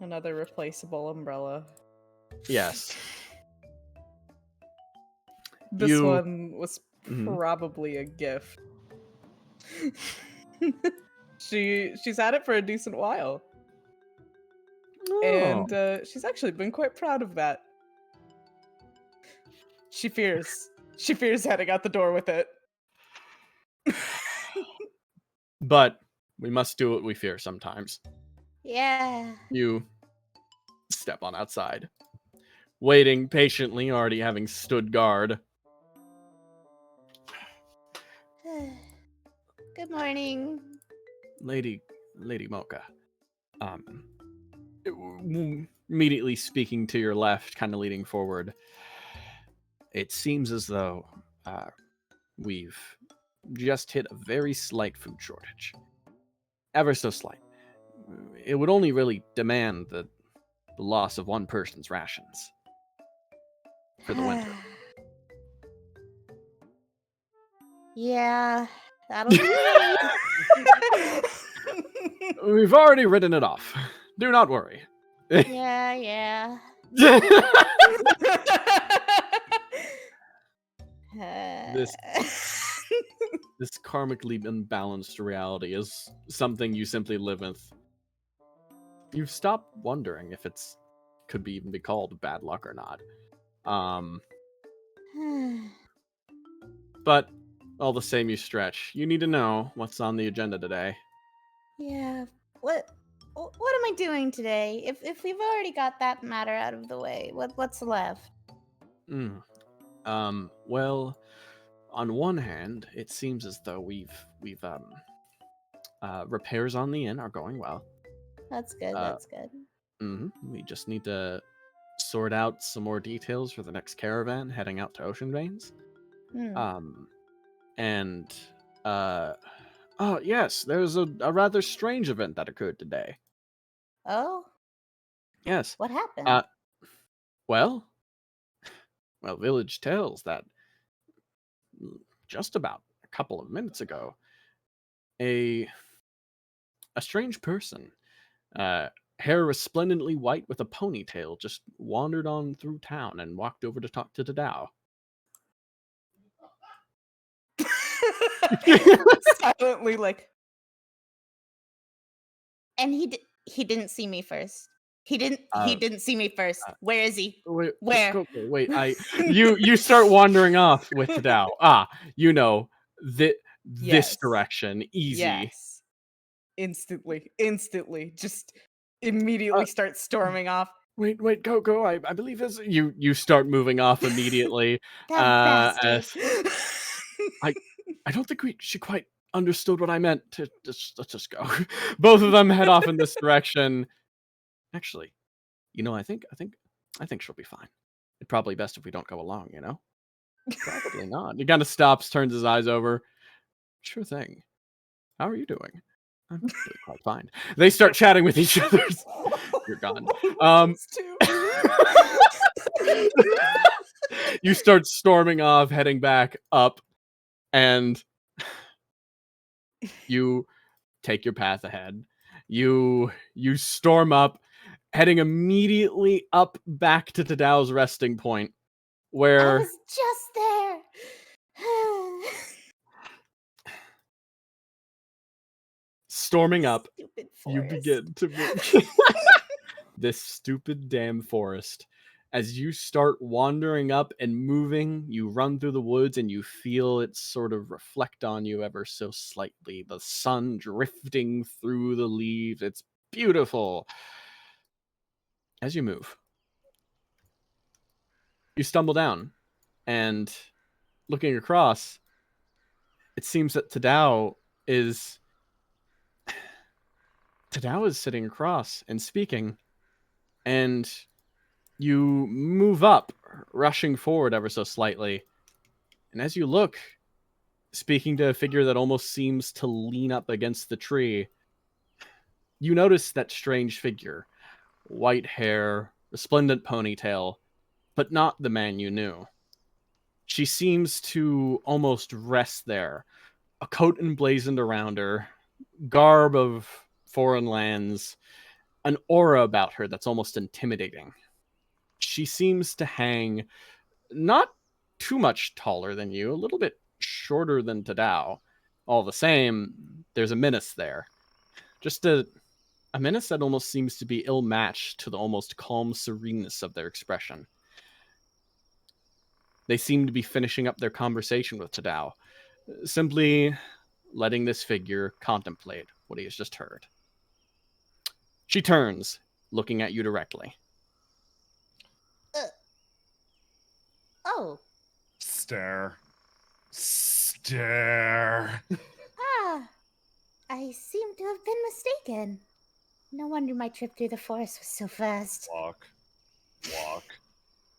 [SPEAKER 4] Another replaceable umbrella.
[SPEAKER 2] Yes.
[SPEAKER 4] This one was
[SPEAKER 2] Mhm.
[SPEAKER 4] probably a gift. She's had it for a decent while. And she's actually been quite proud of that. She fears heading out the door with it.
[SPEAKER 2] But we must do what we fear sometimes.
[SPEAKER 4] Yeah.
[SPEAKER 2] You step on outside, waiting patiently, already having stood guard.
[SPEAKER 4] Good morning.
[SPEAKER 2] Lady Mocha. Immediately speaking to your left, kind of leaning forward. It seems as though we've just hit a very slight food shortage. Ever so slight. It would only really demand the loss of one person's rations for the winter.
[SPEAKER 4] Yeah, that'll be me.
[SPEAKER 2] We've already written it off. Do not worry.
[SPEAKER 4] Yeah.
[SPEAKER 2] This karmically imbalanced reality is something you simply live with. You've stopped wondering if could even be called bad luck or not. But all the same, you stretch. You need to know what's on the agenda today.
[SPEAKER 4] Yeah. What am I doing today? If we've already got that matter out of the way, what's left?
[SPEAKER 2] Well, on one hand, it seems as though we've repairs on the inn are going well.
[SPEAKER 4] That's good. That's good.
[SPEAKER 2] We just need to sort out some more details for the next caravan heading out to Ocean Veins. Oh yes, there's a rather strange event that occurred today.
[SPEAKER 4] Oh?
[SPEAKER 2] Yes.
[SPEAKER 4] What happened?
[SPEAKER 2] Well, village tells that just about a couple of minutes ago, a strange person, hair resplendently white with a ponytail, just wandered on through town and walked over to talk to Tadao.
[SPEAKER 4] Silently, like. And he didn't see me first. He didn't see me first. Where is he?
[SPEAKER 2] Wait,
[SPEAKER 4] Where?
[SPEAKER 2] Coco, wait, you start wandering off with Tadao. This
[SPEAKER 4] Yes.
[SPEAKER 2] direction, easy.
[SPEAKER 4] Yes. Instantly, just immediately start storming off.
[SPEAKER 2] Wait, go. I believe this. You start moving off immediately.
[SPEAKER 4] That
[SPEAKER 2] As
[SPEAKER 4] bastard.
[SPEAKER 2] I don't think she quite understood what I meant. Let's just go. Both of them head off in this direction. Actually, I think she'll be fine. It's probably best if we don't go along. Probably not. He kind of stops, turns his eyes over. Sure thing. How are you doing? I'm doing quite fine. They start chatting with each other. You're gone. You start storming off, heading back up, and you take your path ahead. You storm up, heading immediately up back to Tadao's resting point,
[SPEAKER 4] I
[SPEAKER 2] where
[SPEAKER 4] was just there.
[SPEAKER 2] storming up,
[SPEAKER 4] Stupid
[SPEAKER 2] you
[SPEAKER 4] forest.
[SPEAKER 2] begin to move. This stupid damn forest. As you start wandering up and moving, you run through the woods and you feel it sort of reflect on you ever so slightly. The sun drifting through the leaves. It's beautiful. As you move, you stumble down, and looking across, it seems that Tadao is sitting across and speaking, and you move up, rushing forward ever so slightly. And as you look, speaking to a figure that almost seems to lean up against the tree, you notice that strange figure. White hair, resplendent ponytail, but not the man you knew. She seems to almost rest there, a coat emblazoned around her, garb of foreign lands, an aura about her that's almost intimidating. She seems to hang not too much taller than you, a little bit shorter than Tadao. All the same, there's a menace there. Just a menace that almost seems to be ill-matched to the almost calm sereneness of their expression. They seem to be finishing up their conversation with Tadao, simply letting this figure contemplate what he has just heard. She turns, looking at you directly.
[SPEAKER 4] Oh.
[SPEAKER 3] Stare.
[SPEAKER 4] Ah. I seem to have been mistaken. No wonder my trip through the forest was so fast.
[SPEAKER 3] Walk.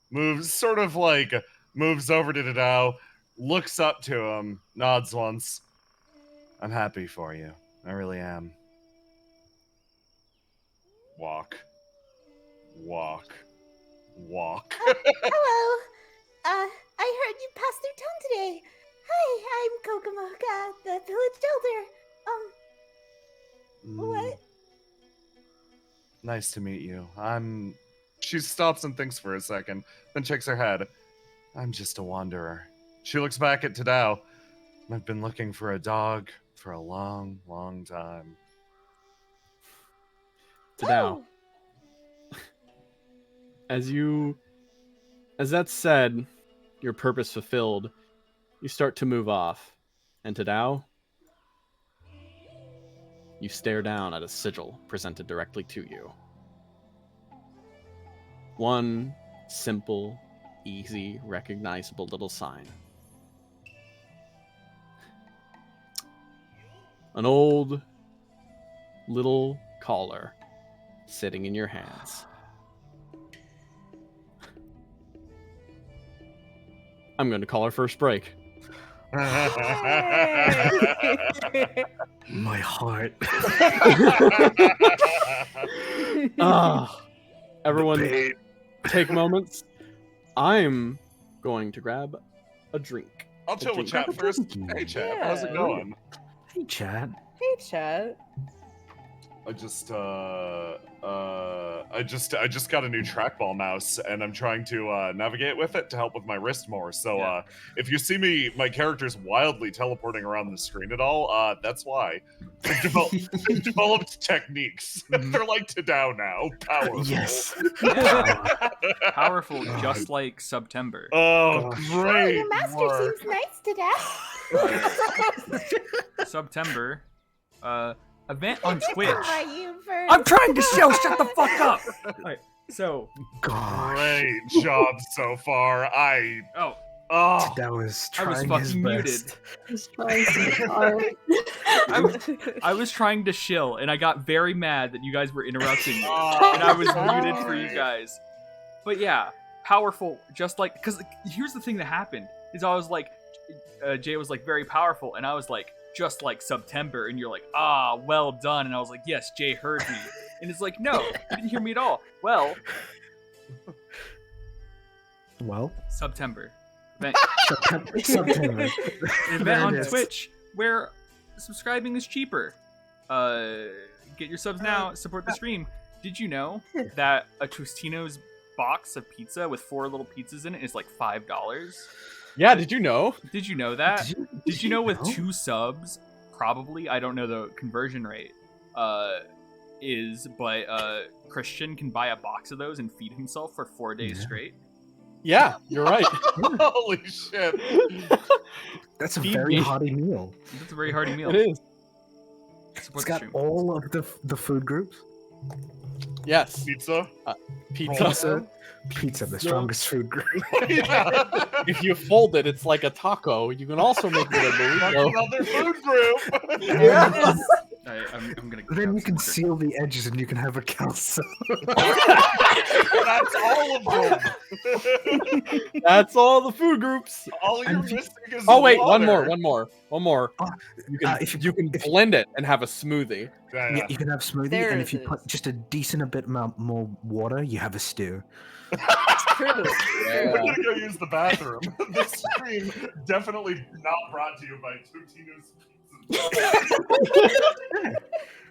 [SPEAKER 3] Moves over to Tadao, looks up to him, nods once. I'm happy for you. I really am. Walk.
[SPEAKER 4] Hello. I heard you passed through town today. Hi, I'm Kokomoka, the village elder. What?
[SPEAKER 3] Nice to meet you. She stops and thinks for a second, then shakes her head. I'm just a wanderer. She looks back at Tadao. I've been looking for a dog for a long, long time.
[SPEAKER 2] Tadao.
[SPEAKER 4] Oh.
[SPEAKER 2] As that's said, your purpose fulfilled, you start to move off. And Tadao, you stare down at a sigil presented directly to you. One simple, easy, recognizable little sign. An old little collar sitting in your hands. I'm going to call our first break.
[SPEAKER 1] My heart.
[SPEAKER 2] Everyone take moments. I'm going to grab a drink.
[SPEAKER 3] I'll chill with chat first. Hey, chat. How's it going?
[SPEAKER 1] Hey, Chad.
[SPEAKER 4] Hey, chat.
[SPEAKER 3] I just got a new trackball mouse, and I'm trying to navigate with it to help with my wrist more. So if you see my characters wildly teleporting around the screen at all, that's why. They've developed techniques. They're like Tadao now. Powerful.
[SPEAKER 1] Yes.
[SPEAKER 7] Yeah. Powerful, just like September.
[SPEAKER 3] Oh,
[SPEAKER 1] Gosh.
[SPEAKER 3] great.
[SPEAKER 4] Your master
[SPEAKER 3] work.
[SPEAKER 4] seems nice today.
[SPEAKER 7] September. Event on Twitch.
[SPEAKER 4] Are you for
[SPEAKER 8] I'm trying to show. Shut the fuck up.
[SPEAKER 7] So,
[SPEAKER 1] Gosh.
[SPEAKER 3] Great job so far.
[SPEAKER 7] oh,
[SPEAKER 1] That was
[SPEAKER 7] I was
[SPEAKER 1] trying his
[SPEAKER 7] fucking muted.
[SPEAKER 1] best.
[SPEAKER 6] He's trying so hard.
[SPEAKER 7] I was trying to shill, and I got very mad that you guys were interrupting me,
[SPEAKER 3] Oh,
[SPEAKER 7] and I was muted for you guys. But yeah, powerful, just like, because here's the thing that happened, is I was like, Jay was like, very powerful, and I was like, just like September, and you're like, ah, well done, and I was like, yes, Jay heard me. And it's like, no, you didn't hear me at all. Well, September.
[SPEAKER 1] September.
[SPEAKER 7] An event on Twitch where subscribing is cheaper. Get your subs now, support the stream. Did you know that a Tostino's box of pizza with 4 little pizzas in it is like $5?
[SPEAKER 2] Yeah, did you know?
[SPEAKER 7] Did you know that? Did you know with
[SPEAKER 1] know?
[SPEAKER 7] 2 subs, probably, I don't know the conversion rate, but Christian can buy a box of those and feed himself for 4 days straight?
[SPEAKER 2] Yeah, you're right.
[SPEAKER 3] Holy shit.
[SPEAKER 1] That's a
[SPEAKER 2] Feed
[SPEAKER 1] very
[SPEAKER 2] me.
[SPEAKER 1] hearty meal.
[SPEAKER 7] That's a very hearty meal.
[SPEAKER 2] It is.
[SPEAKER 7] Support
[SPEAKER 1] It's
[SPEAKER 7] the
[SPEAKER 1] got
[SPEAKER 7] stream.
[SPEAKER 1] all of the food groups.
[SPEAKER 2] Yes.
[SPEAKER 3] Pizza?
[SPEAKER 2] Pizza.
[SPEAKER 1] Pizza, the strongest food group.
[SPEAKER 3] Yeah.
[SPEAKER 2] If you fold it, it's like a taco. You can also make it a burrito.
[SPEAKER 3] Another food group.
[SPEAKER 2] Yes.
[SPEAKER 7] I'm gonna.
[SPEAKER 1] Then you can
[SPEAKER 7] see.
[SPEAKER 1] seal the edges and you can have a calzone.
[SPEAKER 3] That's all of them.
[SPEAKER 2] That's all the food groups.
[SPEAKER 3] All you're
[SPEAKER 1] And
[SPEAKER 3] missing is
[SPEAKER 2] Oh wait,
[SPEAKER 3] water.
[SPEAKER 2] one more. You can
[SPEAKER 1] if
[SPEAKER 2] you can blend it and have a smoothie.
[SPEAKER 3] Yeah,
[SPEAKER 1] Yeah, you can have smoothie,
[SPEAKER 4] There
[SPEAKER 1] and if you
[SPEAKER 4] it
[SPEAKER 1] put
[SPEAKER 4] is.
[SPEAKER 1] just a decent bit amount more water, you have a stew.
[SPEAKER 4] True.
[SPEAKER 3] We're gonna go use the bathroom. This stream definitely not brought to you by Totino's Pizza.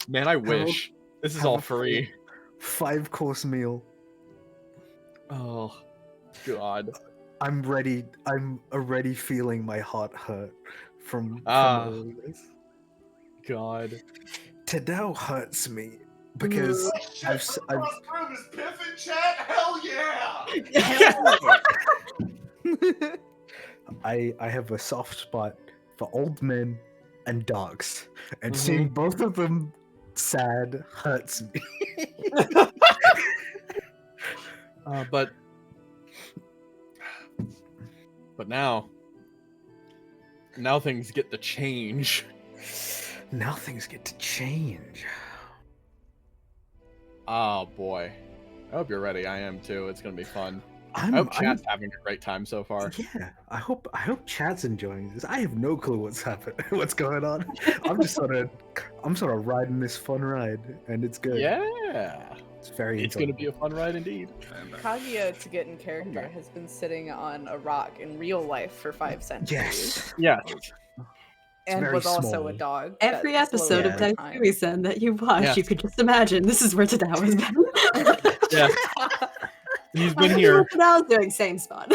[SPEAKER 2] Man, I wish. This is
[SPEAKER 1] have
[SPEAKER 2] all
[SPEAKER 1] a
[SPEAKER 2] free.
[SPEAKER 1] 5-course meal.
[SPEAKER 2] Oh, God.
[SPEAKER 1] I'm ready. I'm already feeling my heart hurt from
[SPEAKER 2] Ah.
[SPEAKER 1] all this.
[SPEAKER 2] God.
[SPEAKER 1] Tadao hurts me because I've
[SPEAKER 3] Room is piffin' chat. Hell yeah!
[SPEAKER 1] I have a soft spot for old men and dogs, and
[SPEAKER 2] Mhm.
[SPEAKER 1] seeing both of them sad hurts me.
[SPEAKER 2] But now things get to change.
[SPEAKER 1] Now things get to change.
[SPEAKER 2] Oh boy. I hope you're ready. I am too. It's gonna be fun. I
[SPEAKER 1] I'm,
[SPEAKER 2] hope chat's having a great time so far.
[SPEAKER 1] yeah, I hope chat's enjoying this. I have no clue what's happening, what's going on. I'm sort of riding this fun ride, and it's good.
[SPEAKER 2] Yeah.
[SPEAKER 1] It's very.
[SPEAKER 2] It's gonna be a fun ride indeed.
[SPEAKER 4] Kaguya, to get in character, has been sitting on a rock in real life for 5 centuries.
[SPEAKER 1] Yes.
[SPEAKER 2] Yeah.
[SPEAKER 4] And
[SPEAKER 1] very
[SPEAKER 4] was also
[SPEAKER 1] small.
[SPEAKER 4] a dog.
[SPEAKER 6] Every
[SPEAKER 4] that
[SPEAKER 6] episode of
[SPEAKER 4] slowed down time.
[SPEAKER 6] Daisuisen that you watch,
[SPEAKER 2] Yes.
[SPEAKER 6] you could just imagine this is where Tadao has been.
[SPEAKER 2] Yeah. He's been here.
[SPEAKER 6] Tadao's doing same spot.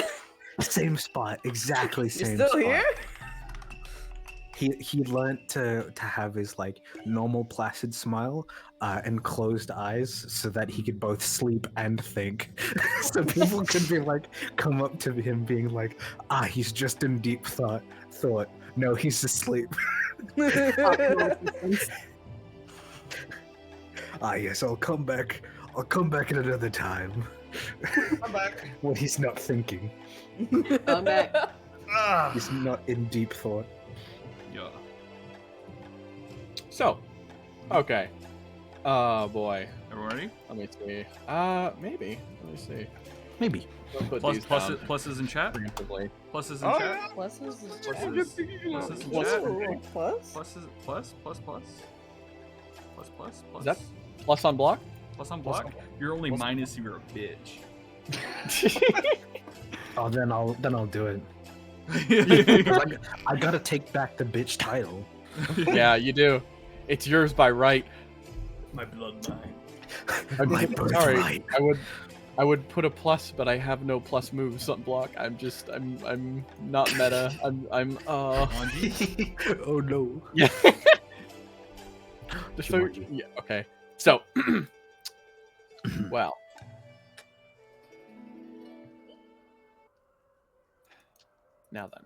[SPEAKER 1] Same spot, exactly
[SPEAKER 4] You're
[SPEAKER 1] same
[SPEAKER 4] still
[SPEAKER 1] spot.
[SPEAKER 4] here?
[SPEAKER 1] He learned to have his like normal placid smile and closed eyes so that he could both sleep and think. So people could be like come up to him being like, he's just in deep thought. No, he's asleep. Yes, I'll come back at another time.
[SPEAKER 3] I'm back.
[SPEAKER 1] When he's not thinking.
[SPEAKER 6] Come back.
[SPEAKER 3] Ah.
[SPEAKER 1] He's not in deep thought.
[SPEAKER 7] Yeah.
[SPEAKER 2] So, okay. Oh boy.
[SPEAKER 7] Everyone ready?
[SPEAKER 2] Let me see. Maybe. Let me see.
[SPEAKER 1] Maybe.
[SPEAKER 2] I'll put
[SPEAKER 7] Plus,
[SPEAKER 2] these
[SPEAKER 7] plus,
[SPEAKER 2] down
[SPEAKER 7] pluses in chat.
[SPEAKER 2] preemptively.
[SPEAKER 7] Pluses in
[SPEAKER 3] Oh,
[SPEAKER 7] chat.
[SPEAKER 3] yeah.
[SPEAKER 4] Pluses is
[SPEAKER 7] Pluses. Pluses in
[SPEAKER 2] Plus-
[SPEAKER 7] chat.
[SPEAKER 4] Ooh, plus?
[SPEAKER 7] Pluses. Plus. Plus. Plus. Plus. Plus. Plus.
[SPEAKER 2] Is that plus on block?
[SPEAKER 7] Plus on
[SPEAKER 2] plus
[SPEAKER 7] block?
[SPEAKER 2] on-
[SPEAKER 7] You're only
[SPEAKER 2] plus-
[SPEAKER 7] minus if you're a bitch.
[SPEAKER 1] Oh, then I'll do it. 'Cause I gotta take back the bitch title.
[SPEAKER 2] Yeah, you do. It's yours by right.
[SPEAKER 7] My bloodline.
[SPEAKER 1] My
[SPEAKER 2] Sorry,
[SPEAKER 1] birthright.
[SPEAKER 2] I would put a plus, but I have no plus moves on block. I'm not meta.
[SPEAKER 1] Oh no.
[SPEAKER 2] Yeah. So, yeah, okay. So, well. Now then.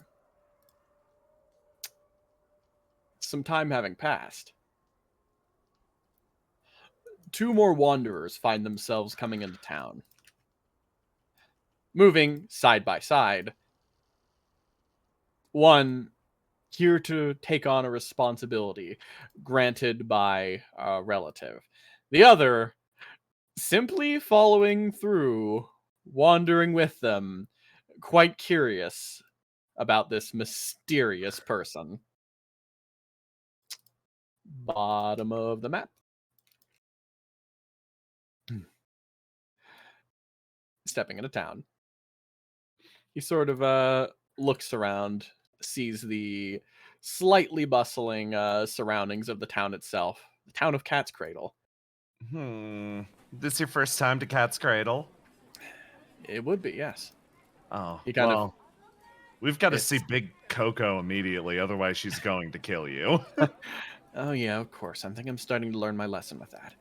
[SPEAKER 2] Some time having passed, 2 more wanderers find themselves coming into town. moving side by side. One here to take on a responsibility granted by a relative. The other simply following through, wandering with them, quite curious about this mysterious person. Bottom of the map. Stepping into town. He sort of looks around, sees the slightly bustling surroundings of the town itself. The town of Cat's Cradle.
[SPEAKER 3] This your first time to Cat's Cradle?
[SPEAKER 2] It would be, yes.
[SPEAKER 3] Oh,
[SPEAKER 2] He kind of.
[SPEAKER 3] We've got to
[SPEAKER 2] it's-
[SPEAKER 3] see Big Coco immediately, otherwise she's going to kill you.
[SPEAKER 2] Oh yeah, of course. I think I'm starting to learn my lesson with that.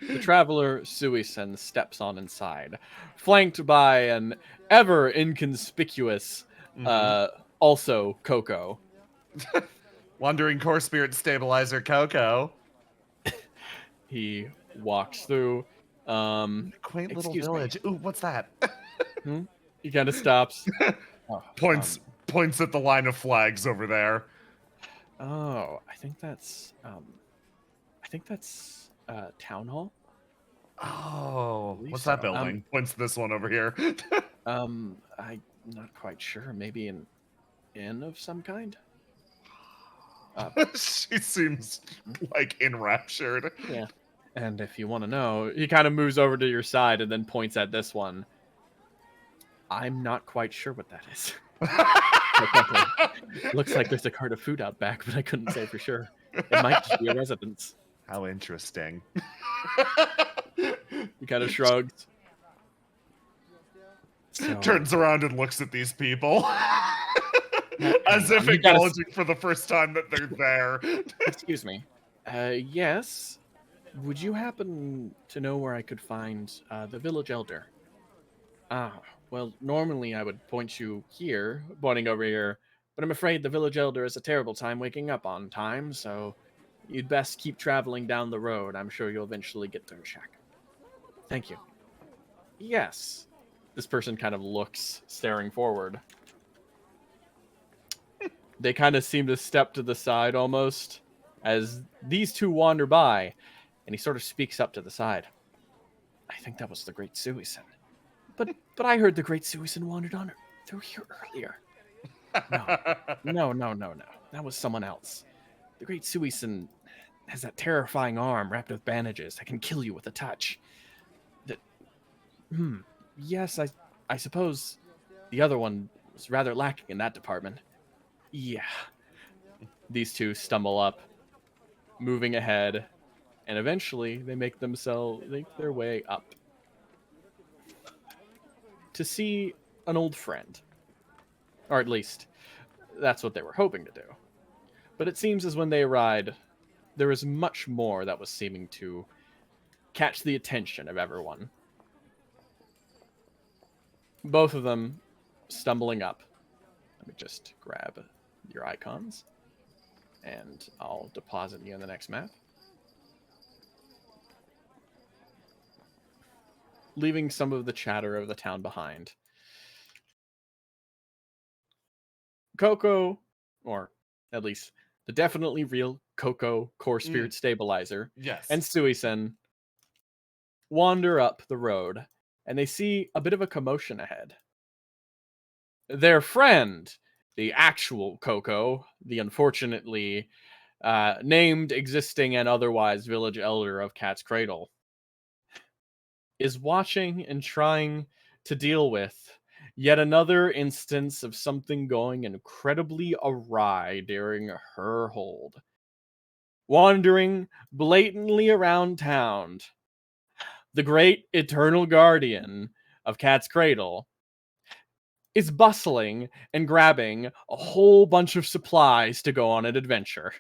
[SPEAKER 2] The traveler Suisen steps on inside, flanked by an ever inconspicuous, also Coco.
[SPEAKER 3] Wandering Core Spirit Stabilizer Coco.
[SPEAKER 2] He walks through.
[SPEAKER 3] Quaint little
[SPEAKER 2] excuse me.
[SPEAKER 3] village. Ooh, what's that?
[SPEAKER 2] He kind of stops.
[SPEAKER 3] Points at the line of flags over there.
[SPEAKER 2] Oh, I think that's town hall.
[SPEAKER 3] Oh, what's
[SPEAKER 2] so.
[SPEAKER 3] that building? Points to this one over here.
[SPEAKER 2] I'm not quite sure. Maybe an inn of some kind.
[SPEAKER 3] She seems like enraptured.
[SPEAKER 2] Yeah. And if you want to know, he kind of moves over to your side and then points at this one. I'm not quite sure what that is. Looks like there's a cart of food out back, but I couldn't say for sure. It might just be a residence.
[SPEAKER 3] How interesting.
[SPEAKER 2] He kind of shrugs. So,
[SPEAKER 3] Turns around and looks at these people. As if acknowledging for the first time that they're there.
[SPEAKER 2] Excuse me. Yes. Would you happen to know where I could find the village elder? Well, normally I would point you here, pointing over here, but I'm afraid the village elder has a terrible time waking up on time, so you'd best keep traveling down the road. I'm sure you'll eventually get to her shack. Thank you. Yes. This person kind of looks, staring forward. They kind of seem to step to the side almost, as these two wander by, and he sort of speaks up to the side. I think that was the Great Suisen. But I heard the Great Suisen wandered on through here earlier. No. That was someone else. The Great Suisen has that terrifying arm wrapped with bandages that can kill you with a touch. Yes, I suppose the other one was rather lacking in that department. Yeah. These two stumble up, moving ahead, and eventually they make their way up to see an old friend. Or at least, that's what they were hoping to do. But it seems as when they arrived, there was much more that was seeming to catch the attention of everyone. Both of them stumbling up. Let me just grab your icons, and I'll deposit you in the next map. Leaving some of the chatter of the town behind. Coco, or at least the definitely real Coco Core Spirit Stabilizer,
[SPEAKER 3] Yes.
[SPEAKER 2] and Suisen wander up the road, and they see a bit of a commotion ahead. Their friend, the actual Coco, the unfortunately named, existing, and otherwise village elder of Cat's Cradle, is watching and trying to deal with yet another instance of something going incredibly awry during her hold. Wandering blatantly around town, the great eternal guardian of Cat's Cradle is bustling and grabbing a whole bunch of supplies to go on an adventure.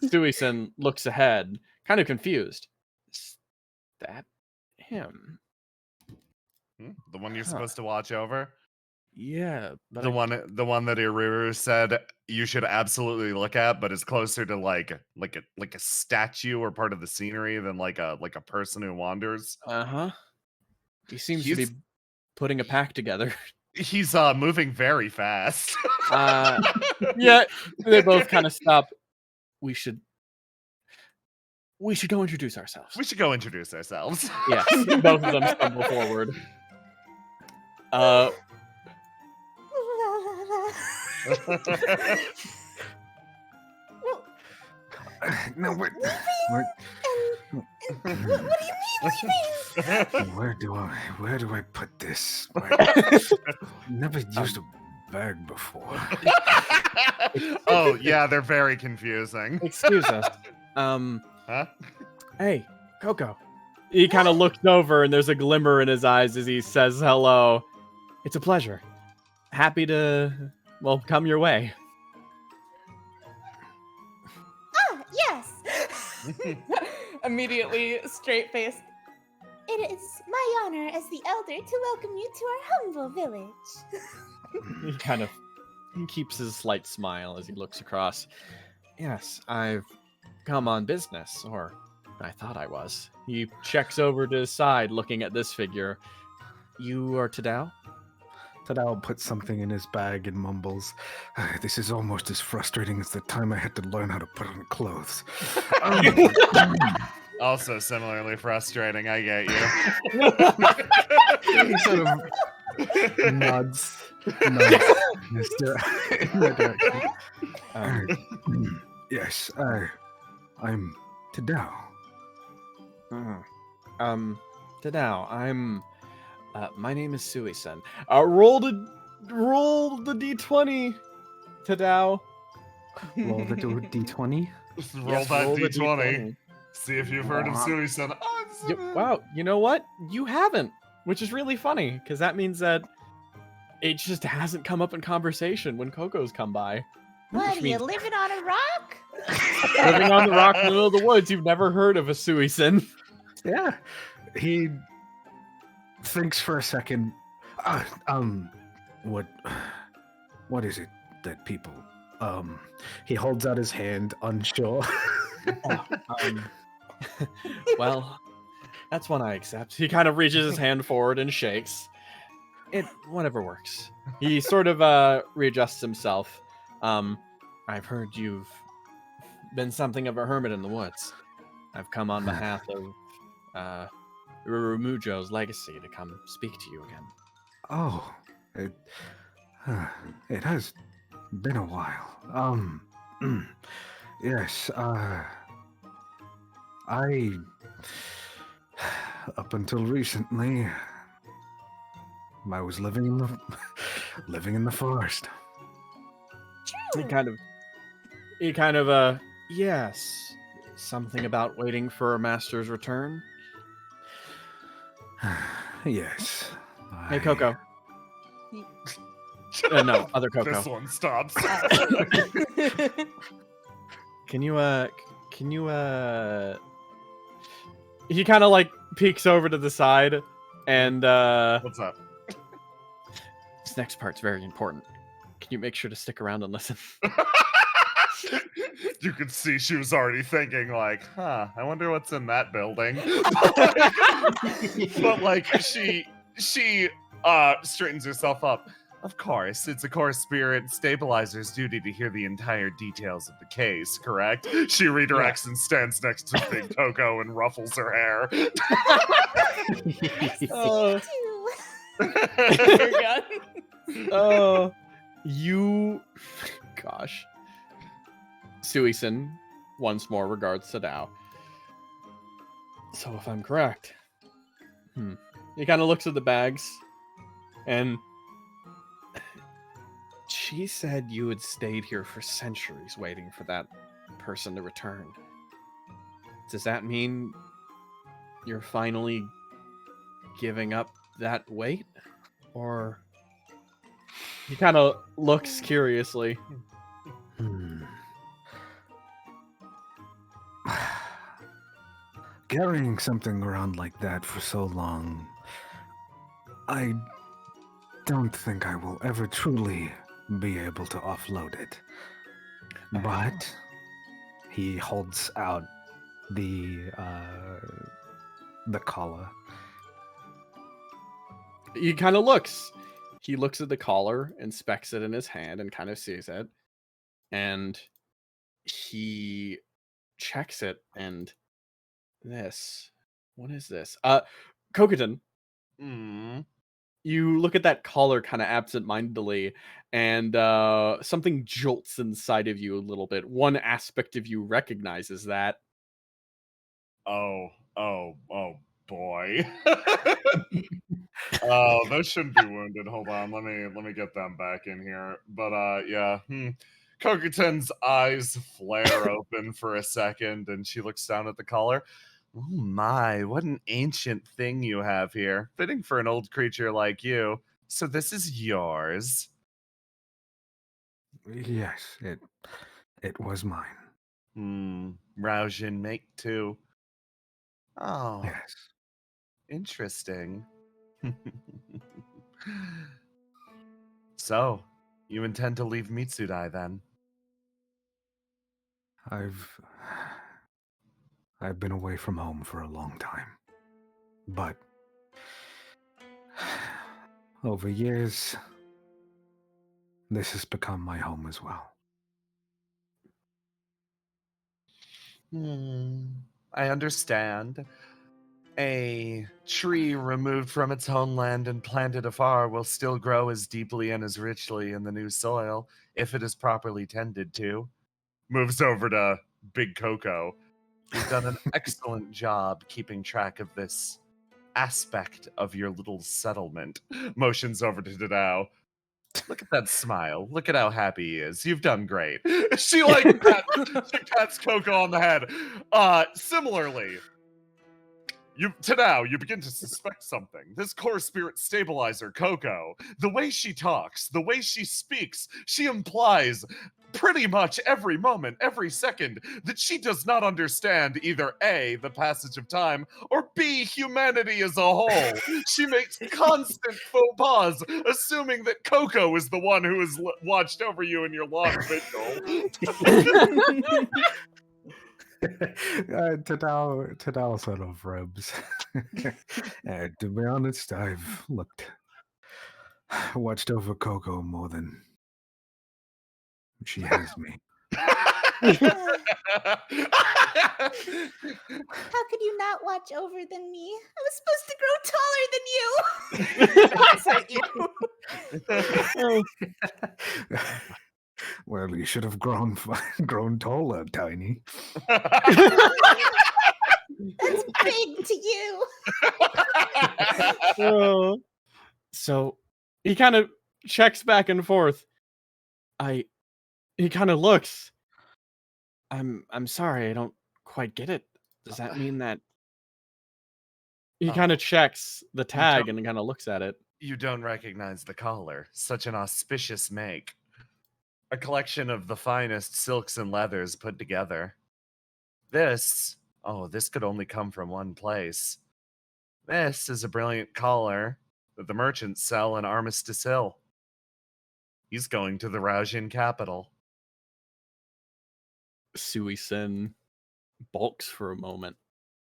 [SPEAKER 2] Suisen looks ahead, kind of confused. Is that him?
[SPEAKER 3] The one you're supposed to watch over?
[SPEAKER 2] Yeah, but
[SPEAKER 3] The one that Iruru said you should absolutely look at, but is closer to like a statue or part of the scenery than like a person who wanders.
[SPEAKER 2] Uh-huh. He seems to
[SPEAKER 3] He's
[SPEAKER 2] be putting a pack together.
[SPEAKER 3] he's moving very fast.
[SPEAKER 2] Yeah, they both kind of stop. We should go introduce ourselves.
[SPEAKER 3] We should go introduce ourselves.
[SPEAKER 2] Yes, both of them stumble forward.
[SPEAKER 1] No,
[SPEAKER 8] What do you mean leaving?
[SPEAKER 1] where do I put this? I've never used a bag before.
[SPEAKER 3] Oh yeah, they're very confusing.
[SPEAKER 2] Excuse us.
[SPEAKER 3] Huh?
[SPEAKER 2] Hey, Coco. He kind of looks over, and there's a glimmer in his eyes as he says hello. It's a pleasure. Happy to, well, come your way.
[SPEAKER 8] Ah, yes.
[SPEAKER 4] Immediately straight faced.
[SPEAKER 8] It is my honor as the elder to welcome you to our humble village.
[SPEAKER 2] He keeps his slight smile as he looks across. Yes, I've come on business, or I thought I was. He checks over to his side, looking at this figure. You are Tadao?
[SPEAKER 1] Tadao puts something in his bag and mumbles, "This is almost as frustrating as the time I had to learn how to put on clothes."
[SPEAKER 3] Also similarly frustrating. I get you.
[SPEAKER 1] He sort of nods in that direction. Yes, I'm Tadao.
[SPEAKER 2] Tadao, I'm... my name is Suisen. Roll the d20, Tadao.
[SPEAKER 1] Roll the d20.
[SPEAKER 3] Roll
[SPEAKER 2] Yes,
[SPEAKER 3] that
[SPEAKER 2] roll the
[SPEAKER 3] d20. See if you've heard of Suisen.
[SPEAKER 2] Wow, you know what? You haven't, which is really funny, because that means that it just hasn't come up in conversation when Coco's come by.
[SPEAKER 8] What,
[SPEAKER 2] Which
[SPEAKER 8] are you
[SPEAKER 2] means-
[SPEAKER 8] living on a rock?
[SPEAKER 2] Living on the rock in the middle of the woods, you've never heard of a Suisen.
[SPEAKER 1] Yeah. He thinks for a second. What is it that people? He holds out his hand, unsure.
[SPEAKER 2] Well, that's one I accept. He kind of reaches his hand forward and shakes. It whatever works. He sort of readjusts himself. I've heard you've been something of a hermit in the woods. I've come on behalf of Urumujo's legacy to come speak to you again.
[SPEAKER 1] Oh, it has been a while. Yes, I, up until recently, I was living in the forest.
[SPEAKER 2] He kind of yes, something about waiting for a master's return.
[SPEAKER 1] Yes.
[SPEAKER 2] Hey, Coco. No, other Coco.
[SPEAKER 3] This one stops.
[SPEAKER 2] Can you he kind of like peeks over to the side and
[SPEAKER 3] What's up?
[SPEAKER 2] this next part's very important. Can you make sure to stick around and listen?
[SPEAKER 3] You could see she was already thinking, like, I wonder what's in that building. But like she straightens herself up. Of course, it's a core spirit stabilizer's duty to hear the entire details of the case, correct? She redirects and stands next to Big Coco and ruffles her hair.
[SPEAKER 2] Oh, you gosh. Suisen once more regards Tadao. So if I'm correct, he kind of looks at the bags, and she said you had stayed here for centuries waiting for that person to return. Does that mean you're finally giving up that wait? Or he kind of looks curiously.
[SPEAKER 1] Carrying something around like that for so long, I don't think I will ever truly be able to offload it. But he holds out the collar.
[SPEAKER 2] He kind of looks. He looks at the collar, inspects it in his hand, and kind of sees it. And he checks it, and this. What is this? Kokoden, you look at that collar kind of absent-mindedly, and something jolts inside of you a little bit. One aspect of you recognizes that.
[SPEAKER 3] Oh boy. Oh, those shouldn't be wounded. Hold on, let me get them back in here. But yeah. Kokuten's eyes flare open for a second, and she looks down at the collar. Oh my, what an ancient thing you have here. Fitting for an old creature like you. So this is yours.
[SPEAKER 1] Yes, it was mine.
[SPEAKER 3] Raujin make too. Oh,
[SPEAKER 1] Yes.
[SPEAKER 3] interesting. So, you intend to leave Mitsudai then?
[SPEAKER 1] I've been away from home for a long time. But over years, this has become my home as well.
[SPEAKER 3] I understand. A tree removed from its homeland and planted afar will still grow as deeply and as richly in the new soil if it is properly tended to. Moves over to Big Coco. You've done an excellent job keeping track of this aspect of your little settlement. Motions over to Dadao. Look at that smile. Look at how happy he is. You've done great. She pats Coco on the head. Similarly, you begin to suspect something. This core spirit stabilizer, Coco, the way she talks, the way she speaks, she implies pretty much every moment, every second, that she does not understand either A, the passage of time, or B, humanity as a whole. She makes constant faux pas, assuming that Coco is the one who has watched over you in your long vigil.
[SPEAKER 1] Tadal sort of rubs. To be honest, I've watched over Coco more than she has me.
[SPEAKER 8] How could you not watch over than me? I was supposed to grow taller than you.
[SPEAKER 1] Well, you should have grown taller, Tiny.
[SPEAKER 8] That's big to you.
[SPEAKER 2] So he kind of checks back and forth. He kind of looks. I'm sorry, I don't quite get it. Does that mean that he kind of checks the tag and kind of looks at it?
[SPEAKER 3] You don't recognize the collar. Such an auspicious make. A collection of the finest silks and leathers put together. This could only come from one place. This is a brilliant collar that the merchants sell in Armistice Hill. He's going to the Raujin capital.
[SPEAKER 2] Suisen balks for a moment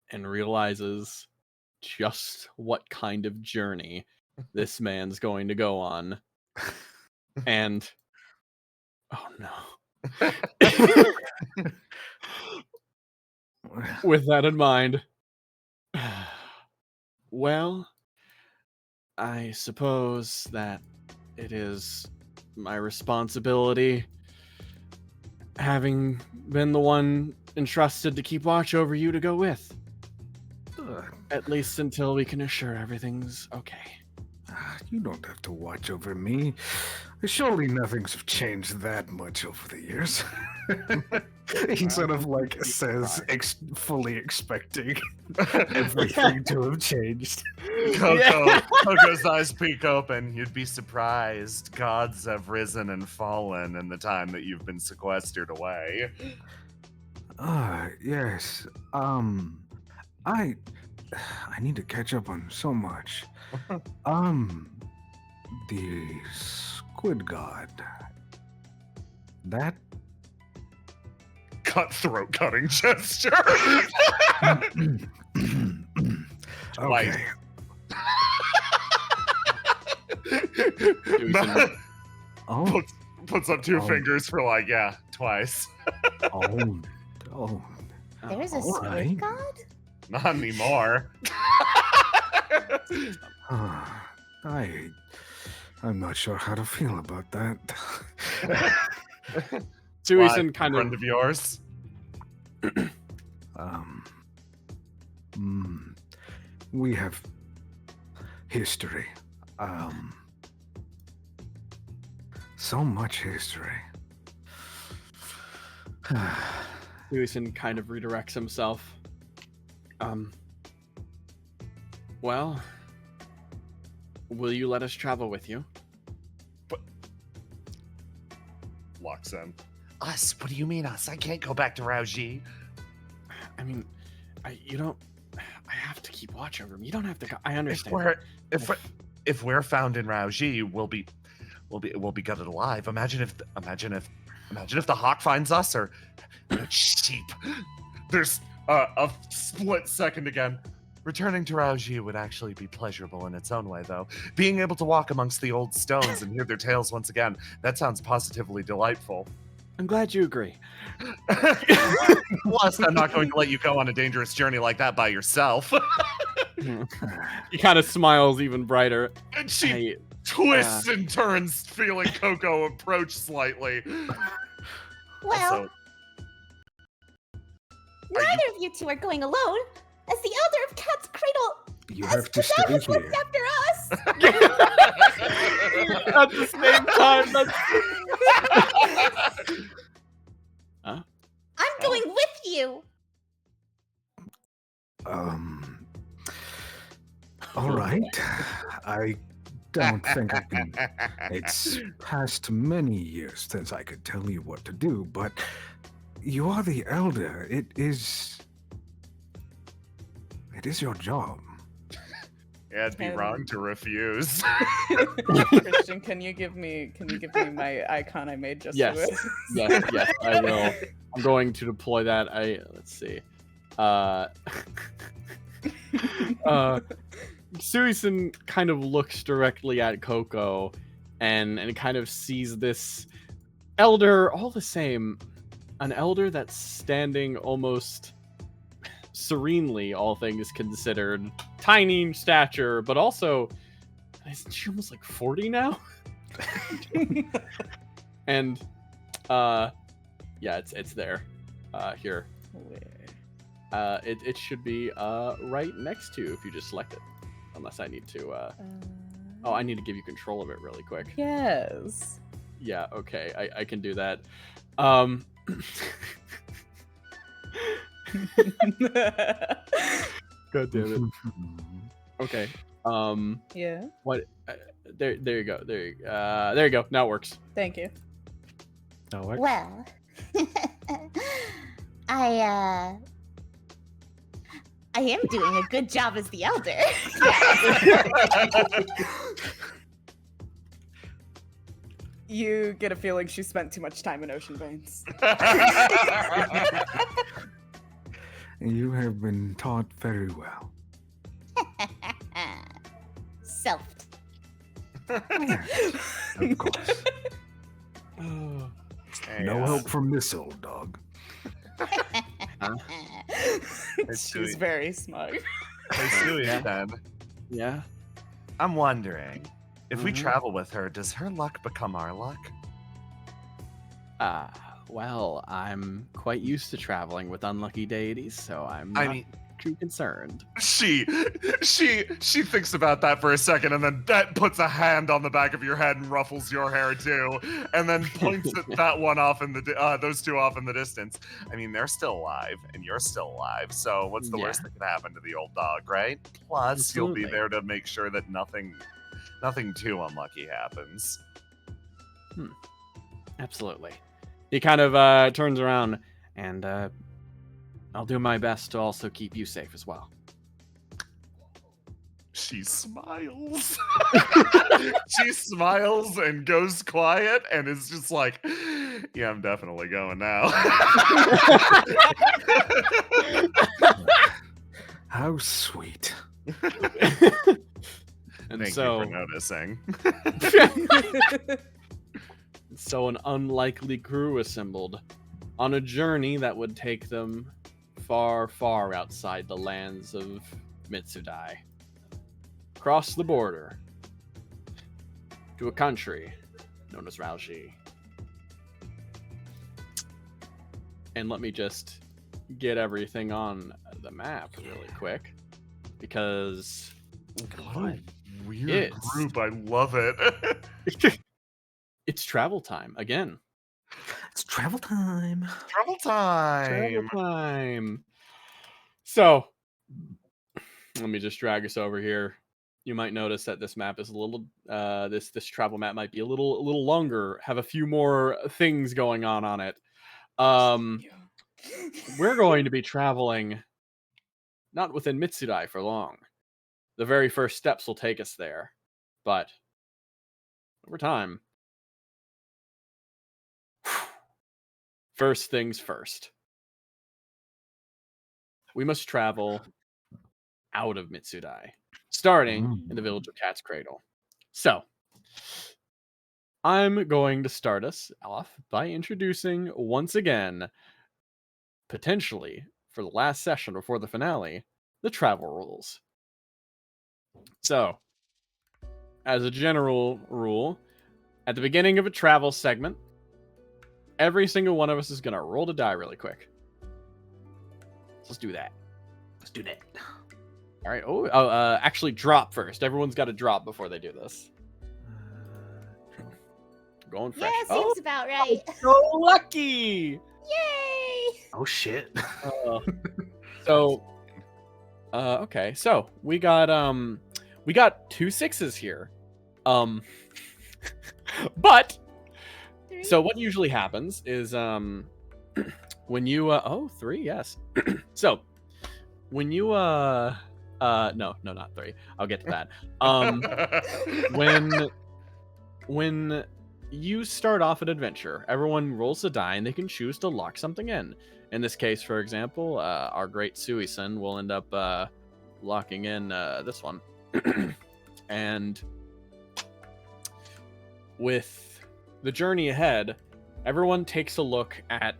[SPEAKER 2] and realizes just what kind of journey this man's going to go on. And oh no. With that in mind, well, I suppose that it is my responsibility, having been the one entrusted to keep watch over you, to go with. At least until we can assure everything's okay.
[SPEAKER 1] You don't have to watch over me. Surely nothing's changed that much over the years. He sort of says, fully expecting everything to have changed.
[SPEAKER 3] Coco's eyes peek open. You'd be surprised. Gods have risen and fallen in the time that you've been sequestered away.
[SPEAKER 1] Yes. I need to catch up on so much. The squid god. That
[SPEAKER 3] Cutthroat cutting gesture.
[SPEAKER 1] okay.
[SPEAKER 3] Matt
[SPEAKER 1] Oh,
[SPEAKER 3] puts up two
[SPEAKER 1] Oh.
[SPEAKER 3] fingers for like, yeah, twice.
[SPEAKER 1] oh,
[SPEAKER 8] There's a
[SPEAKER 1] all
[SPEAKER 8] squid
[SPEAKER 1] right.
[SPEAKER 8] god?
[SPEAKER 3] Not anymore.
[SPEAKER 1] I'm not sure how to feel about that.
[SPEAKER 2] Suisun
[SPEAKER 3] Why,
[SPEAKER 2] kind
[SPEAKER 3] friend
[SPEAKER 2] of
[SPEAKER 3] of yours.
[SPEAKER 1] We have history. So much history.
[SPEAKER 2] Suisun kind of redirects himself. Well, will you let us travel with you?
[SPEAKER 3] Locks in. Us? What do you mean us? I can't go back to Raoji.
[SPEAKER 2] I mean, I have to keep watch over him. You don't have to go. I understand.
[SPEAKER 3] If we're found in Raoji, we'll be gutted alive. Imagine if the hawk finds us, or sheep. There's a split second again. Returning to Raoji would actually be pleasurable in its own way, though. Being able to walk amongst the old stones and hear their tales once again, that sounds positively delightful.
[SPEAKER 2] I'm glad you agree.
[SPEAKER 3] Plus, I'm not going to let you go on a dangerous journey like that by yourself.
[SPEAKER 2] He kind of smiles even brighter.
[SPEAKER 3] And she
[SPEAKER 2] Hey,
[SPEAKER 3] twists and turns, feeling Coco approach slightly.
[SPEAKER 8] Well,
[SPEAKER 3] Also,
[SPEAKER 8] neither of you two are going alone. As the elder of Cat's Cradle,
[SPEAKER 1] You
[SPEAKER 8] as
[SPEAKER 1] have to stay
[SPEAKER 8] Tadam
[SPEAKER 1] here.
[SPEAKER 8] looks after us.
[SPEAKER 2] at the same time, Huh?
[SPEAKER 8] I'm going with you.
[SPEAKER 1] All right. I don't think I can. It's past many years since I could tell you what to do, but you are the elder. It is your job.
[SPEAKER 3] Yeah, it'd be wrong to refuse.
[SPEAKER 4] Christian, can you give me my icon I made just
[SPEAKER 2] Yes.
[SPEAKER 4] for this?
[SPEAKER 2] yes, I will. I'm going to deploy that. Let's see. Suisun kind of looks directly at Coco and kind of sees this elder, all the same, an elder that's standing almost serenely, all things considered, tiny in stature, but also, isn't she almost like 40 now? And yeah, it's there. Here. It should be right next to you if you just select it. Unless I need to oh, I need to give you control of it really quick.
[SPEAKER 4] Yes.
[SPEAKER 2] Yeah, okay, I can do that. God damn it. Okay.
[SPEAKER 4] Yeah.
[SPEAKER 2] What? There you go. There you go. Now it works.
[SPEAKER 4] Thank you.
[SPEAKER 2] Now it works.
[SPEAKER 8] Well, I am doing a good job as the elder.
[SPEAKER 4] You get a feeling she spent too much time in Ocean Veins.
[SPEAKER 1] You have been taught very well.
[SPEAKER 8] Selfed.
[SPEAKER 1] Of course. No help from this old dog.
[SPEAKER 4] She's very smug.
[SPEAKER 3] Hey, Suey, then.
[SPEAKER 2] Yeah.
[SPEAKER 3] I'm wondering, if we
[SPEAKER 2] Mhm.
[SPEAKER 3] travel with her, does her luck become our luck?
[SPEAKER 2] Well, I'm quite used to traveling with unlucky deities, so I'm
[SPEAKER 3] I
[SPEAKER 2] not
[SPEAKER 3] mean-
[SPEAKER 2] too concerned.
[SPEAKER 3] She thinks about that for a second, and then that puts a hand on the back of your head and ruffles your hair too, and then points at that one off in the those two off in the distance. I mean, they're still alive, and you're still alive. So what's the worst that could happen to the old dog, right? Plus, you'll be
[SPEAKER 2] Absolutely.
[SPEAKER 3] there to make sure that nothing too unlucky happens.
[SPEAKER 2] Absolutely. He kind of turns around and I'll do my best to also keep you safe as well.
[SPEAKER 3] She smiles. She smiles and goes quiet and is just like, yeah, I'm definitely going now.
[SPEAKER 1] How sweet.
[SPEAKER 2] And
[SPEAKER 3] Thank
[SPEAKER 2] so,
[SPEAKER 3] you for noticing.
[SPEAKER 2] so an unlikely crew assembled on a journey that would take them far, far outside the lands of Mitsudai. Across the border to a country known as Rauji. And let me just get everything on the map really quick, because
[SPEAKER 3] What a weird
[SPEAKER 2] It's-
[SPEAKER 3] group. I love it.
[SPEAKER 2] it's travel time again.
[SPEAKER 1] It's travel time.
[SPEAKER 3] Travel time.
[SPEAKER 2] Travel time. So, let me just drag us over here. You might notice that this map is a little this travel map might be a little longer, have a few more things going on it. We're going to be traveling not within Mitsudai for long. The very first steps will take us there, but over time. First things first. We must travel out of Mitsudai, starting in the village of Cat's Cradle. So, I'm going to start us off by introducing, once again, potentially for the last session before the finale, the travel rules. So, as a general rule, at the beginning of a travel segment, every single one of us is going to roll to die really quick. Let's do that.
[SPEAKER 1] Let's do that.
[SPEAKER 2] All right. Actually, drop first. Everyone's got to drop before they do this. Going fresh.
[SPEAKER 8] Yeah, seems about right.
[SPEAKER 2] So lucky.
[SPEAKER 8] Yay!
[SPEAKER 1] Oh shit.
[SPEAKER 2] Okay. So we got 2 6s here. But
[SPEAKER 8] Three.
[SPEAKER 2] so what usually happens is when you 3, yes. So when you no, not 3. I'll get to that. When you start off an adventure, everyone rolls a die and they can choose to lock something in. In this case, for example, our great Suisen will end up locking in this one. And with the journey ahead, everyone takes a look at,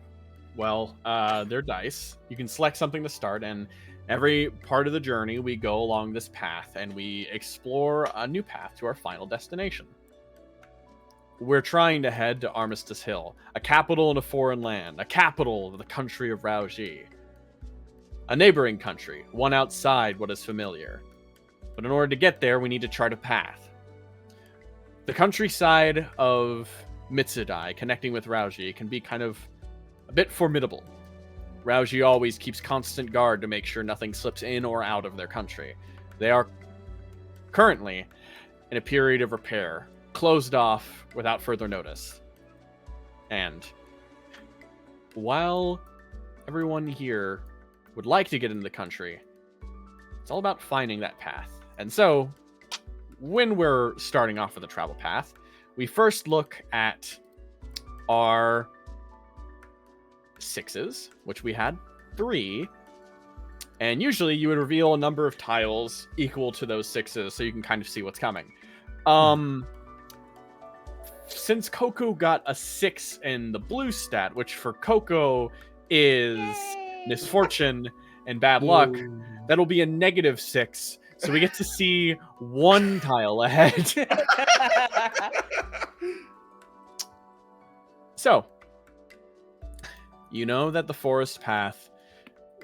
[SPEAKER 2] their dice. You can select something to start, and every part of the journey, we go along this path and we explore a new path to our final destination. We're trying to head to Armistice Hill, a capital in a foreign land, a capital of the country of Rauji. A neighboring country, one outside what is familiar. But in order to get there, we need to chart a path. The countryside of Mitsudai, connecting with Rauji, can be kind of a bit formidable. Rauji always keeps constant guard to make sure nothing slips in or out of their country. They are currently in a period of repair, closed off without further notice. And while everyone here would like to get into the country, it's all about finding that path. And so, when we're starting off with a travel path, we first look at our 6s, which we had 3. And usually you would reveal a number of tiles equal to those 6s so you can kind of see what's coming. Since Coco got a 6 in the blue stat, which for Coco is
[SPEAKER 8] Yay!
[SPEAKER 2] misfortune and bad luck, that'll be a -6. So we get to see 1 tile ahead. So, you know that the forest path,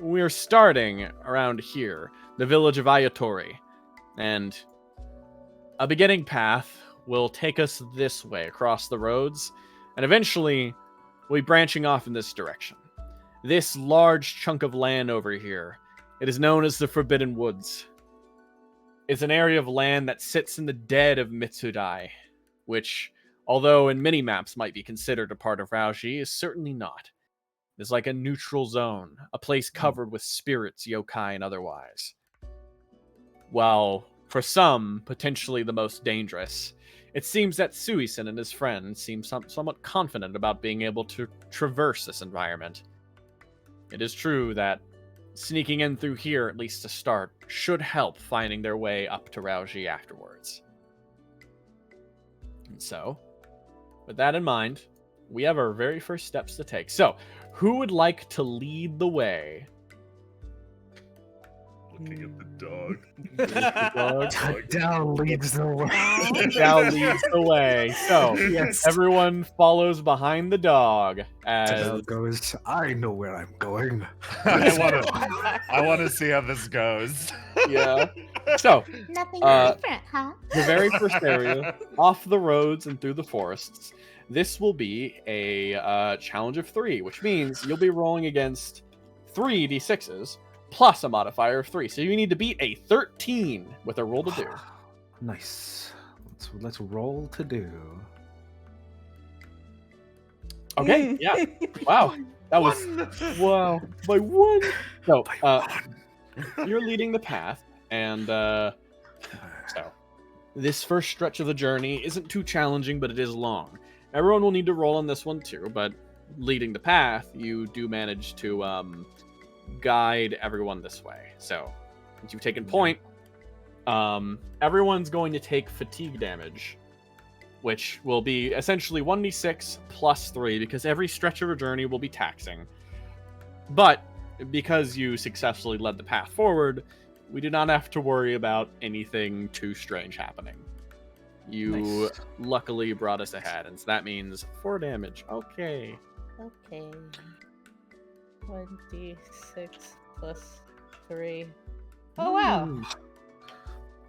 [SPEAKER 2] we're starting around here, the village of Ayatori. And a beginning path will take us this way across the roads, and eventually we'll be branching off in this direction. This large chunk of land over here, it is known as the Forbidden Woods. It's an area of land that sits in the dead of Mitsudai, which, although in many maps might be considered a part of Rauji, is certainly not. It's like a neutral zone, a place covered with spirits, yokai, and otherwise. While for some, potentially the most dangerous. It seems that Suisen and his friends seem somewhat confident about being able to traverse this environment. It is true that sneaking in through here, at least to start, should help finding their way up to Rauji afterwards. And so, with that in mind, we have our very first steps to take. So, who would like to lead the way?
[SPEAKER 3] Looking at the dog.
[SPEAKER 1] Tadao leads the way.
[SPEAKER 2] Tadao leads the way. So,
[SPEAKER 1] Yes.
[SPEAKER 2] everyone follows behiund the dog as
[SPEAKER 1] Tadao goes, I know where I'm going.
[SPEAKER 3] I want to see how this goes.
[SPEAKER 2] yeah. So,
[SPEAKER 8] Nothing
[SPEAKER 2] Uh,
[SPEAKER 8] different, huh?
[SPEAKER 2] the very first area, off the roads and through the forests, this will be a challenge of 3, which means you'll be rolling against 3 d6s plus a modifier of 3. So you need to beat a 13 with a roll to do.
[SPEAKER 1] Nice. Let's roll to do.
[SPEAKER 2] Okay, yeah. Wow. That was wow. By 1. So, you're leading the path, and so this first stretch of the journey isn't too challenging, but it is long. Everyone will need to roll on this one too, but leading the path, you do manage to guide everyone this way. So, once you've taken point, everyone's going to take fatigue damage, which will be essentially 1d6 plus 3, because every stretch of a journey will be taxing. But because you successfully led the path forward, we do not have to worry about anything too strange happening. You
[SPEAKER 1] Nice.
[SPEAKER 2] luckily brought us ahead, and so that means 4 damage. Okay.
[SPEAKER 4] Okay. 1d6 plus 3. Oh wow!
[SPEAKER 1] Ooh.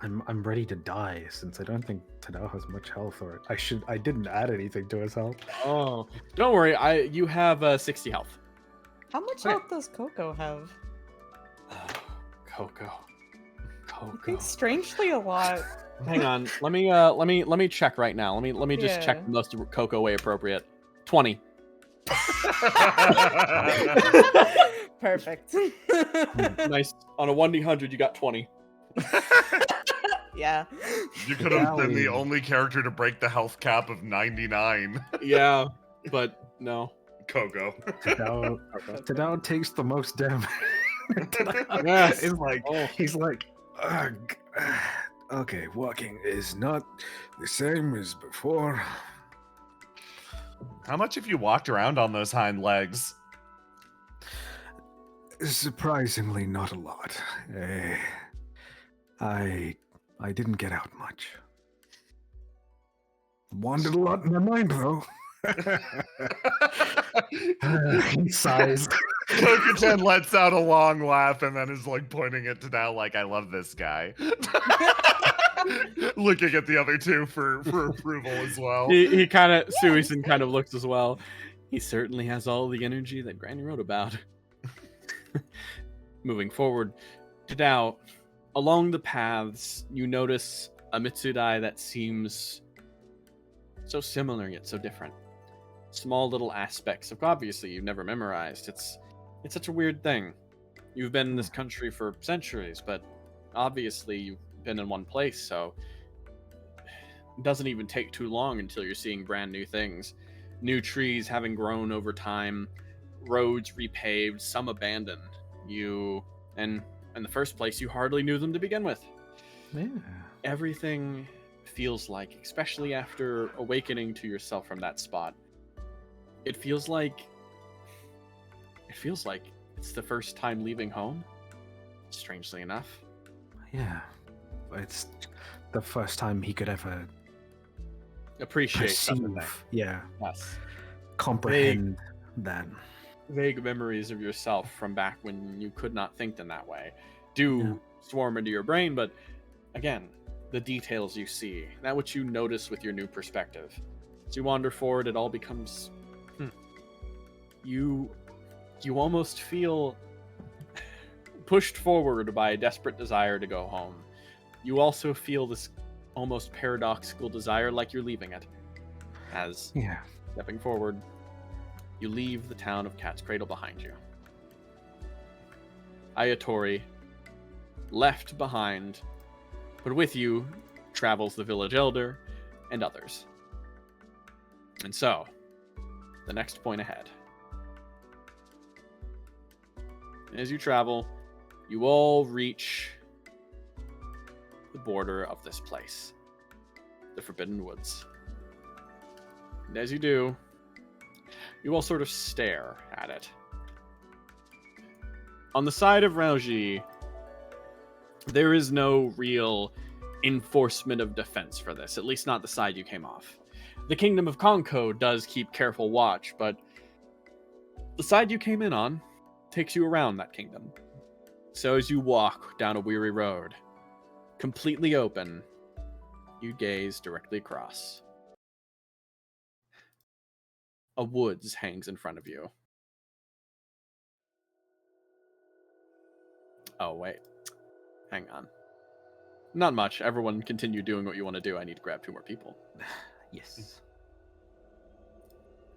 [SPEAKER 1] I'm ready to die since I don't think Tadao has much health, or I didn't add anything to his health.
[SPEAKER 2] Oh, don't worry. You have 60 health.
[SPEAKER 4] How much
[SPEAKER 2] Okay.
[SPEAKER 4] health does Coco have?
[SPEAKER 2] Coco.
[SPEAKER 4] I think strangely a lot.
[SPEAKER 2] Hang on. Let me check right now. Let me just check
[SPEAKER 4] Yeah.
[SPEAKER 2] the most Coco way appropriate. 20.
[SPEAKER 4] Perfect.
[SPEAKER 2] Nice. On a 1d100, you got 20.
[SPEAKER 4] Yeah.
[SPEAKER 3] You could have been the
[SPEAKER 1] Golly.
[SPEAKER 3] only character to break the health cap of 99.
[SPEAKER 2] Yeah, but no.
[SPEAKER 3] Kogo.
[SPEAKER 1] Tadao takes the most damage. Tadao
[SPEAKER 2] Yes.
[SPEAKER 1] is like
[SPEAKER 2] Oh.
[SPEAKER 1] he's like, "Ugh, okay, walking is not the same as before.
[SPEAKER 3] How much have you walked around on those hind legs?
[SPEAKER 1] Surprisingly, not a lot. I didn't get out much. Wandered a lot in my mind, though. He sighs.
[SPEAKER 3] Kokuchan lets out a long laugh and then is like pointing it to Tadao like, I love this guy. Looking at the other two for approval as well.
[SPEAKER 2] He kind of, Suisen kind of looks as well. He certainly has all the energy that Granny wrote about. Moving forward, Tadao, along the paths, you notice a Mitsudai that seems so similar yet so different. Small little aspects of, obviously you've never memorized. It's such a weird thing. You've been in this country for centuries, but obviously you've been in one place, so it doesn't even take too long until you're seeing brand new things. New trees having grown over time, roads repaved, some abandoned. You, and in the first place, you hardly knew them to begin with.
[SPEAKER 1] Yeah.
[SPEAKER 2] Everything feels like, especially after awakening to yourself from that spot, it feels like it's the first time leaving home, strangely enough.
[SPEAKER 1] Yeah. It's the first time he could ever
[SPEAKER 2] Appreciate something.
[SPEAKER 1] perceive, yeah,
[SPEAKER 2] Yes.
[SPEAKER 1] comprehend that.
[SPEAKER 2] Vague memories of yourself from back when you could not think in that way do swarm into your brain, but again, the details you see, that which you notice with your new perspective. As you wander forward, it all becomes you almost feel pushed forward by a desperate desire to go home. You also feel this almost paradoxical desire like you're leaving it. As
[SPEAKER 1] Yeah.
[SPEAKER 2] stepping forward, you leave the town of Cat's Cradle behind you. Ayatori, left behind, But with you travels the village elder and others. And so, the next point ahead. As you travel, you all reach the border of this place, the Forbidden Woods. And as you do, you all sort of stare at it. On the side of Rauji, there is no real enforcement of defense for this, at least not the side you came off. The Kingdom of Konko does keep careful watch, but the side you came in on takes you around that kingdom. So as you walk down a weary road, completely open, you gaze directly across. A woods hangs in front of you. Oh, wait. Hang on. Not much. Everyone continue doing what you want to do. I need to grab 2 more people.
[SPEAKER 1] Yes.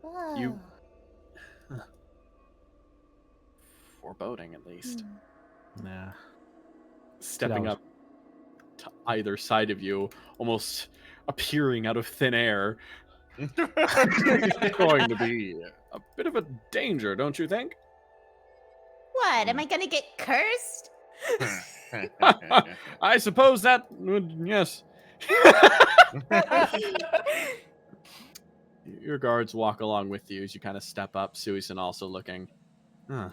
[SPEAKER 8] Whoa.
[SPEAKER 2] You- Foreboding, at least.
[SPEAKER 1] Nah.
[SPEAKER 2] Stepping
[SPEAKER 1] was-
[SPEAKER 2] up to either side of you, almost appearing out of thin air. It's going to be a bit of a danger, don't you think?
[SPEAKER 8] What? Am I gonna get cursed?
[SPEAKER 2] I suppose that would, yes. Your guards walk along with you as you kind of step up. Suisun also looking. Huh.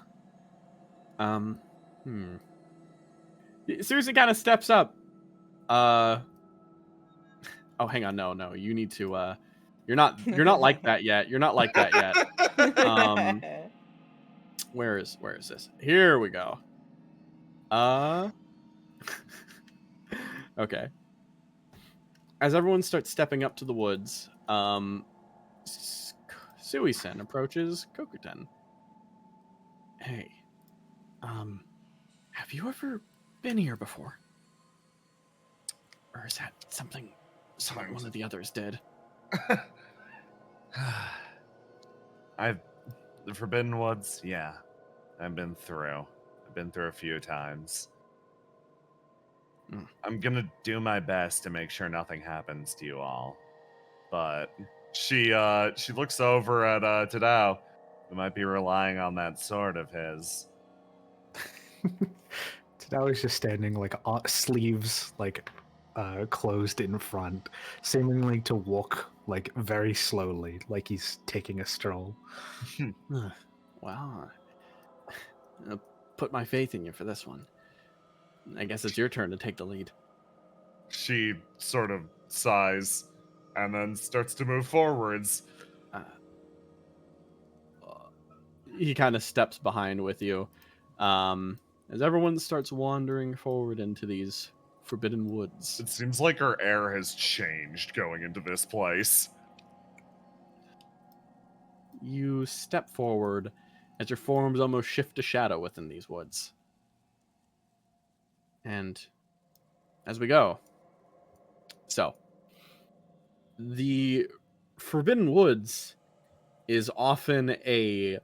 [SPEAKER 2] Suisun kind of steps up. Oh, hang on. No. You need to. You're not like that yet. You're not like that yet. Where is this? Here we go. Okay. As everyone starts stepping up to the woods, Suisen approaches Kokuten. Hey, have you ever been here before? Or is that something one of the others did?
[SPEAKER 3] The Forbidden Woods, yeah. I've been through a few times. I'm gonna do my best to make sure nothing happens to you all. But she looks over at Tadao, who might be relying on that sword of his.
[SPEAKER 1] Tadao is just standing like sleeves like closed in front, seemingly to walk like very slowly, like he's taking a stroll.
[SPEAKER 2] Wow. I'll put my faith in you for this one. I guess it's your turn to take the lead.
[SPEAKER 3] She sort of sighs and then starts to move forwards.
[SPEAKER 2] He kind of steps behind with you. As everyone starts wandering forward into these forbidden woods.
[SPEAKER 3] It seems like her air has changed going into this place.
[SPEAKER 2] You step forward as your forms almost shift to shadow within these woods. And as we go. So, the Forbidden Woods is often a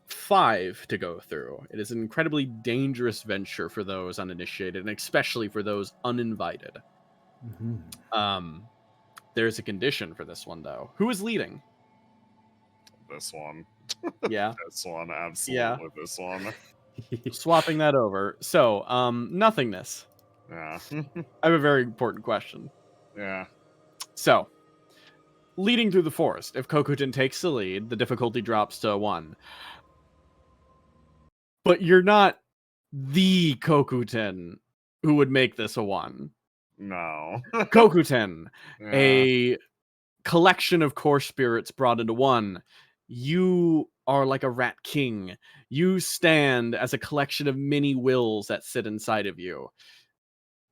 [SPEAKER 2] 5 to go through. It is an incredibly dangerous venture for those uninitiated, and especially for those uninvited.
[SPEAKER 1] Mm-hmm.
[SPEAKER 2] There's a condition for this one, though. Who is leading?
[SPEAKER 3] This one.
[SPEAKER 2] Yeah.
[SPEAKER 3] This one, absolutely. This one.
[SPEAKER 2] Swapping that over. So, nothingness.
[SPEAKER 3] Yeah.
[SPEAKER 2] I have a very important question.
[SPEAKER 3] Yeah.
[SPEAKER 2] So, leading through the forest. If Kokuten takes the lead, the difficulty drops to 1. But you're not the Kokuten who would make this a 1.
[SPEAKER 3] No.
[SPEAKER 2] Kokuten,
[SPEAKER 3] Yeah.
[SPEAKER 2] a collection of core spirits brought into one. You are like a rat king. You stand as a collection of many wills that sit inside of you.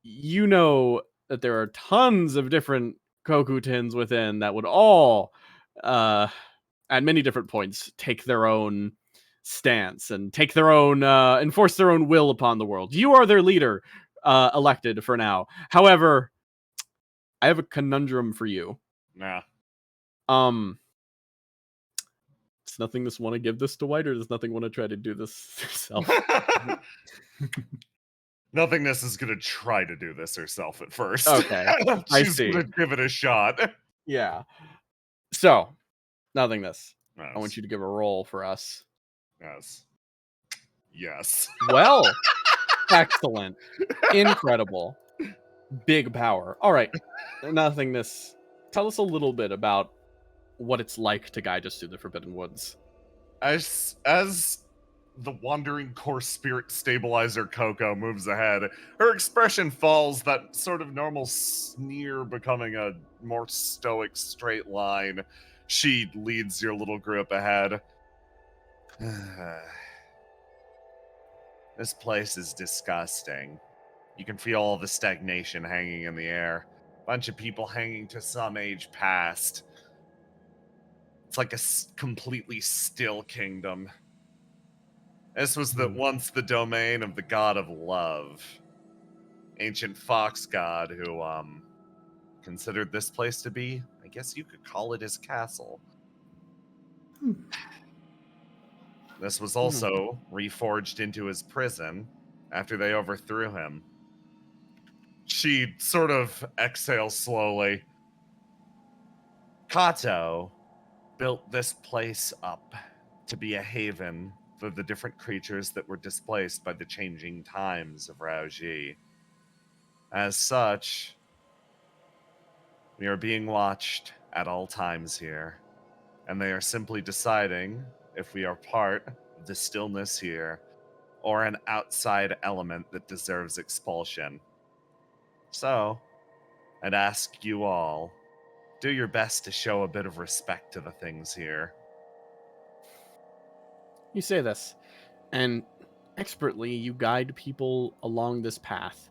[SPEAKER 2] You know that there are tons of different Kokutens within that would all, at many different points, take their own stance and take their own, enforce their own will upon the world. You are their leader, elected for now. However, I have a conundrum for you.
[SPEAKER 3] Yeah.
[SPEAKER 2] Does Nothingness want to give this to White, or does Nothing want to try to do this herself?
[SPEAKER 3] Nothingness is gonna try to do this herself at first.
[SPEAKER 2] Okay, I
[SPEAKER 3] She's
[SPEAKER 2] see.
[SPEAKER 3] gonna give it a shot.
[SPEAKER 2] Yeah. So, Nothingness.
[SPEAKER 3] Yes.
[SPEAKER 2] I want you to give a roll for us.
[SPEAKER 3] Yes. Yes.
[SPEAKER 2] Well, excellent. Incredible. Big power. All right. Nothingness. Tell us a little bit about what it's like to guide us through the Forbidden Woods.
[SPEAKER 3] As the wandering core spirit stabilizer Coco moves ahead, her expression falls, that sort of normal sneer becoming a more stoic straight line. She leads your little group ahead. This place is disgusting. You can feel all the stagnation hanging in the air. Bunch of people hanging to some age past. It's like a completely still kingdom. This was once the domain of the god of love. Ancient fox god who, considered this place to be, I guess you could call it his castle. This was also reforged into his prison after they overthrew him. She sort of exhales slowly. Kato built this place up to be a haven for the different creatures that were displaced by the changing times of Raoji. As such, we are being watched at all times here, and they are simply deciding if we are part of the stillness here or an outside element that deserves expulsion. So, I'd ask you all, do your best to show a bit of respect to the things here.
[SPEAKER 2] You say this, and expertly you guide people along this path,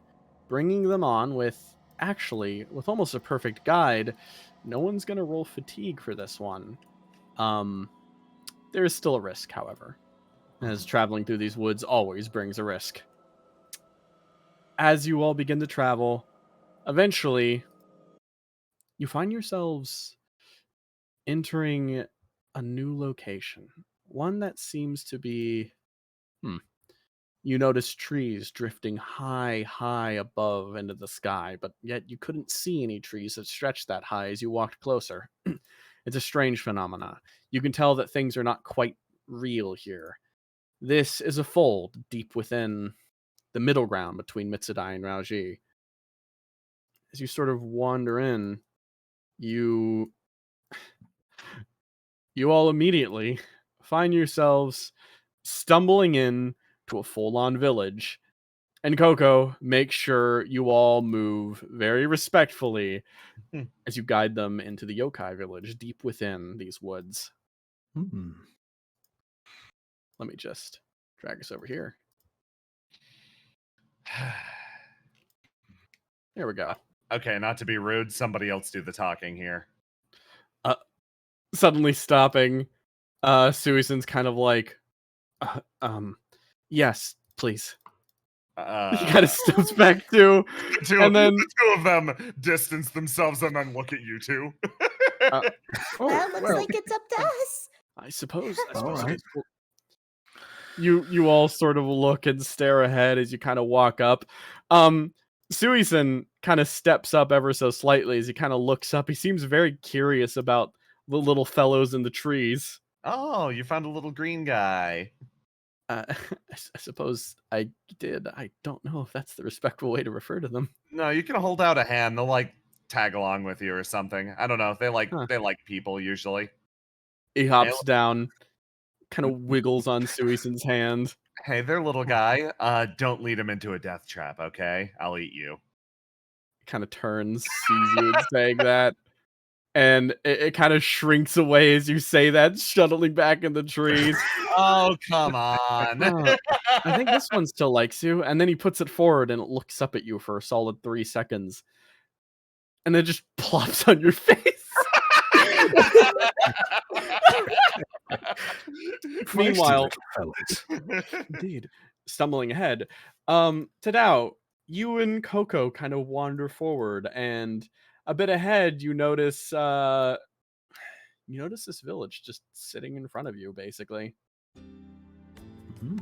[SPEAKER 2] bringing them on with almost a perfect guide. No one's going to roll fatigue for this one. There is still a risk, however, as traveling through these woods always brings a risk. As you all begin to travel, eventually you find yourselves entering a new location, one that seems to be you notice trees drifting high above into the sky, but yet you couldn't see any trees that stretched that high as you walked closer. It's a strange phenomena. You can tell that things are not quite real here. This is a fold deep within the middle ground between Mitsutai and Raoji. As you sort of wander in, you all immediately find yourselves stumbling in to a full-on village. And Coco, make sure you all move very respectfully as you guide them into the yokai village deep within these woods. Let me just drag us over here. There we go.
[SPEAKER 3] Okay, not to be rude, somebody else do the talking here.
[SPEAKER 2] Suddenly stopping, Suisun's kind of like, yes, please. He kind of steps back too, and then
[SPEAKER 3] the two of them distance themselves and then look at you two.
[SPEAKER 8] That looks like it's up to us.
[SPEAKER 2] I suppose.
[SPEAKER 1] All right.
[SPEAKER 2] You all sort of look and stare ahead as you kind of walk up. Suisun kind of steps up ever so slightly as he kind of looks up. He seems very curious about the little fellows in the trees.
[SPEAKER 3] Oh, you found a little green guy.
[SPEAKER 2] I suppose I did. I don't know if that's the respectful way to refer to them.
[SPEAKER 3] No, you can hold out a hand. They'll like tag along with you or something. I don't know. They like people usually.
[SPEAKER 2] He hops down, kind of wiggles on Suisun's hand.
[SPEAKER 3] Hey there, little guy. Don't lead him into a death trap, okay? I'll eat you.
[SPEAKER 2] Kind of turns, sees you saying that, and it kind of shrinks away as you say that, shuttling back in the trees.
[SPEAKER 3] Oh, come on.
[SPEAKER 2] I think this one still likes you. And then he puts it forward and it looks up at you for a solid 3 seconds. And then just plops on your face. Meanwhile, indeed, stumbling ahead, Tadao, you and Coco kind of wander forward, and a bit ahead, you notice this village just sitting in front of you, basically.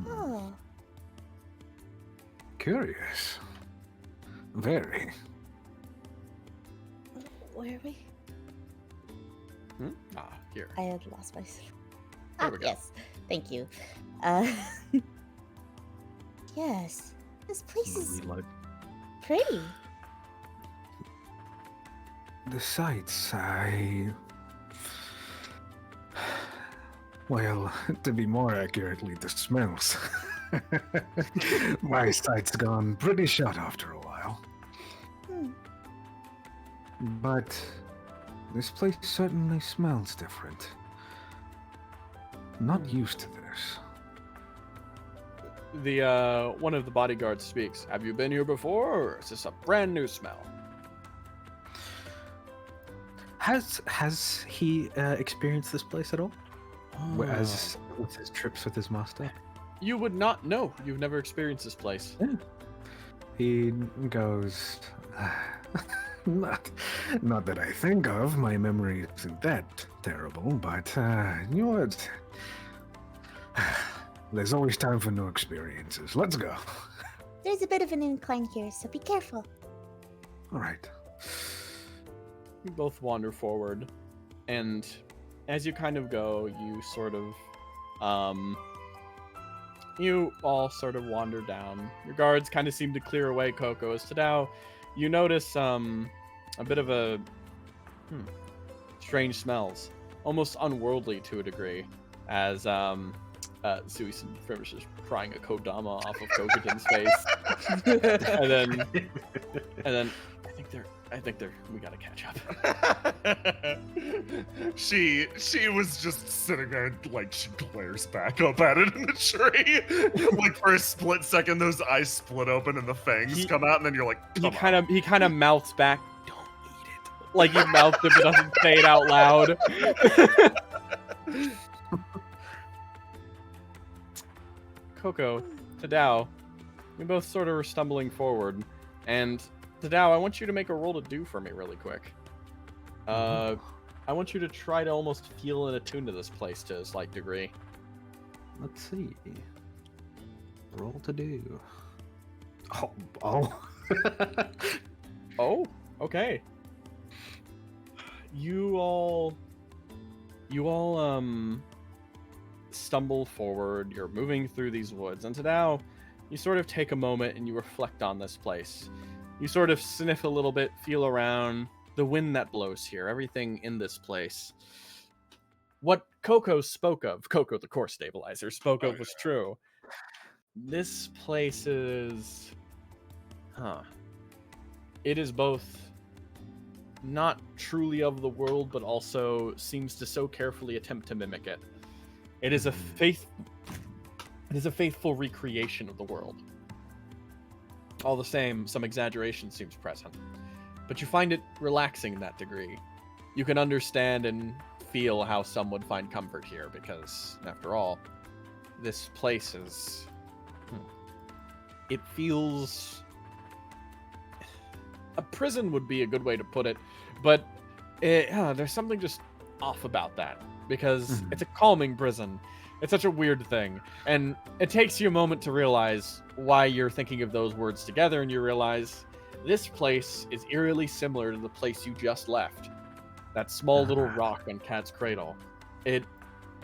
[SPEAKER 8] Oh.
[SPEAKER 1] curious. Very.
[SPEAKER 8] Where are we?
[SPEAKER 2] Here.
[SPEAKER 8] I had lost myself.
[SPEAKER 2] There we go.
[SPEAKER 8] Yes. Thank you. Yes. This place is
[SPEAKER 1] We like
[SPEAKER 8] pretty.
[SPEAKER 1] the sights. Well, to be more accurately, the smells. My sight's gone pretty shut after a while.
[SPEAKER 8] Hmm.
[SPEAKER 1] But this place certainly smells different. Not used to this.
[SPEAKER 2] The one of the bodyguards speaks. Have you been here before, or is this a brand new smell?
[SPEAKER 1] Has he experienced this place at all? As with his trips with his master?
[SPEAKER 2] You would not know. You've never experienced this place.
[SPEAKER 1] Yeah. He goes, not that I think of. My memory isn't that terrible, but you know what? There's always time for new experiences. Let's go.
[SPEAKER 8] There's a bit of an incline here, so be careful.
[SPEAKER 1] All right.
[SPEAKER 2] You both wander forward, and as you kind of go, you sort of, you all sort of wander down. Your guards kind of seem to clear away Coco. As Tadao, you notice a bit of a strange smells, almost unworldly to a degree, as Daisuisen finishes prying a kodama off of Kokotin's face, and then I think they're we gotta catch up.
[SPEAKER 3] She was just sitting there, like, she glares back up at it in the tree. Like, for a split second, those eyes split open and the fangs come out, and then you're like,
[SPEAKER 2] He kind of mouths back, "Don't eat it." Like he mouths it, but doesn't say it out loud. Coco, Tadao, you both sort of are stumbling forward, and Tadao, I want you to make a roll to do for me really quick. I want you to try to almost feel and attune to this place to a slight degree.
[SPEAKER 1] Let's see. Roll to do. Oh.
[SPEAKER 2] Oh, okay. You all stumble forward. You're moving through these woods, and Tadao, you sort of take a moment and you reflect on this place. You sort of sniff a little bit, feel around, the wind that blows here, everything in this place. What Coco spoke of, Coco the core stabilizer, spoke of was true. This place is... It is both not truly of the world, but also seems to so carefully attempt to mimic it. It is a faithful recreation of the world. All the same, some exaggeration seems present. But you find it relaxing in that degree. You can understand and feel how some would find comfort here, because, after all, this place is... It feels... A prison would be a good way to put it, but there's something just off about that, because it's a calming prison. It's such a weird thing, and it takes you a moment to realize why you're thinking of those words together, and you realize this place is eerily similar to the place you just left. That small little rock on Cat's Cradle. It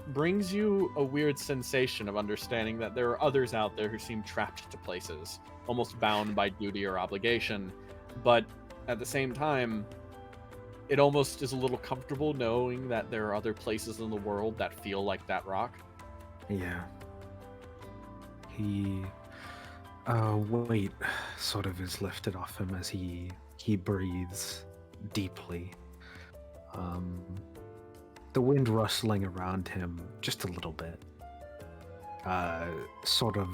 [SPEAKER 2] brings you a weird sensation of understanding that there are others out there who seem trapped to places, almost bound by duty or obligation, but at the same time, it almost is a little comfortable knowing that there are other places in the world that feel like that rock.
[SPEAKER 1] Yeah. He... weight sort of is lifted off him as he breathes deeply. The wind rustling around him just a little bit. Sort of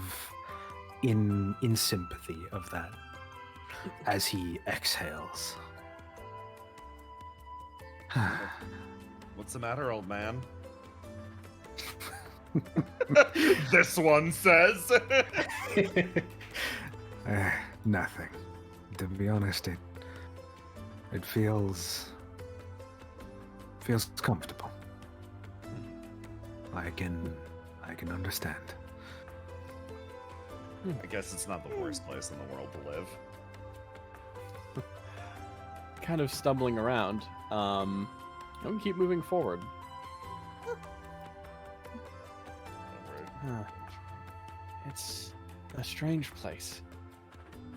[SPEAKER 1] in sympathy of that as he exhales.
[SPEAKER 3] What's the matter, old man? This one says.
[SPEAKER 1] Nothing. To be honest, it feels comfortable. I can understand.
[SPEAKER 3] I guess it's not the worst place in the world to live.
[SPEAKER 2] Kind of stumbling around. Don't keep moving forward. Huh. It's a strange place.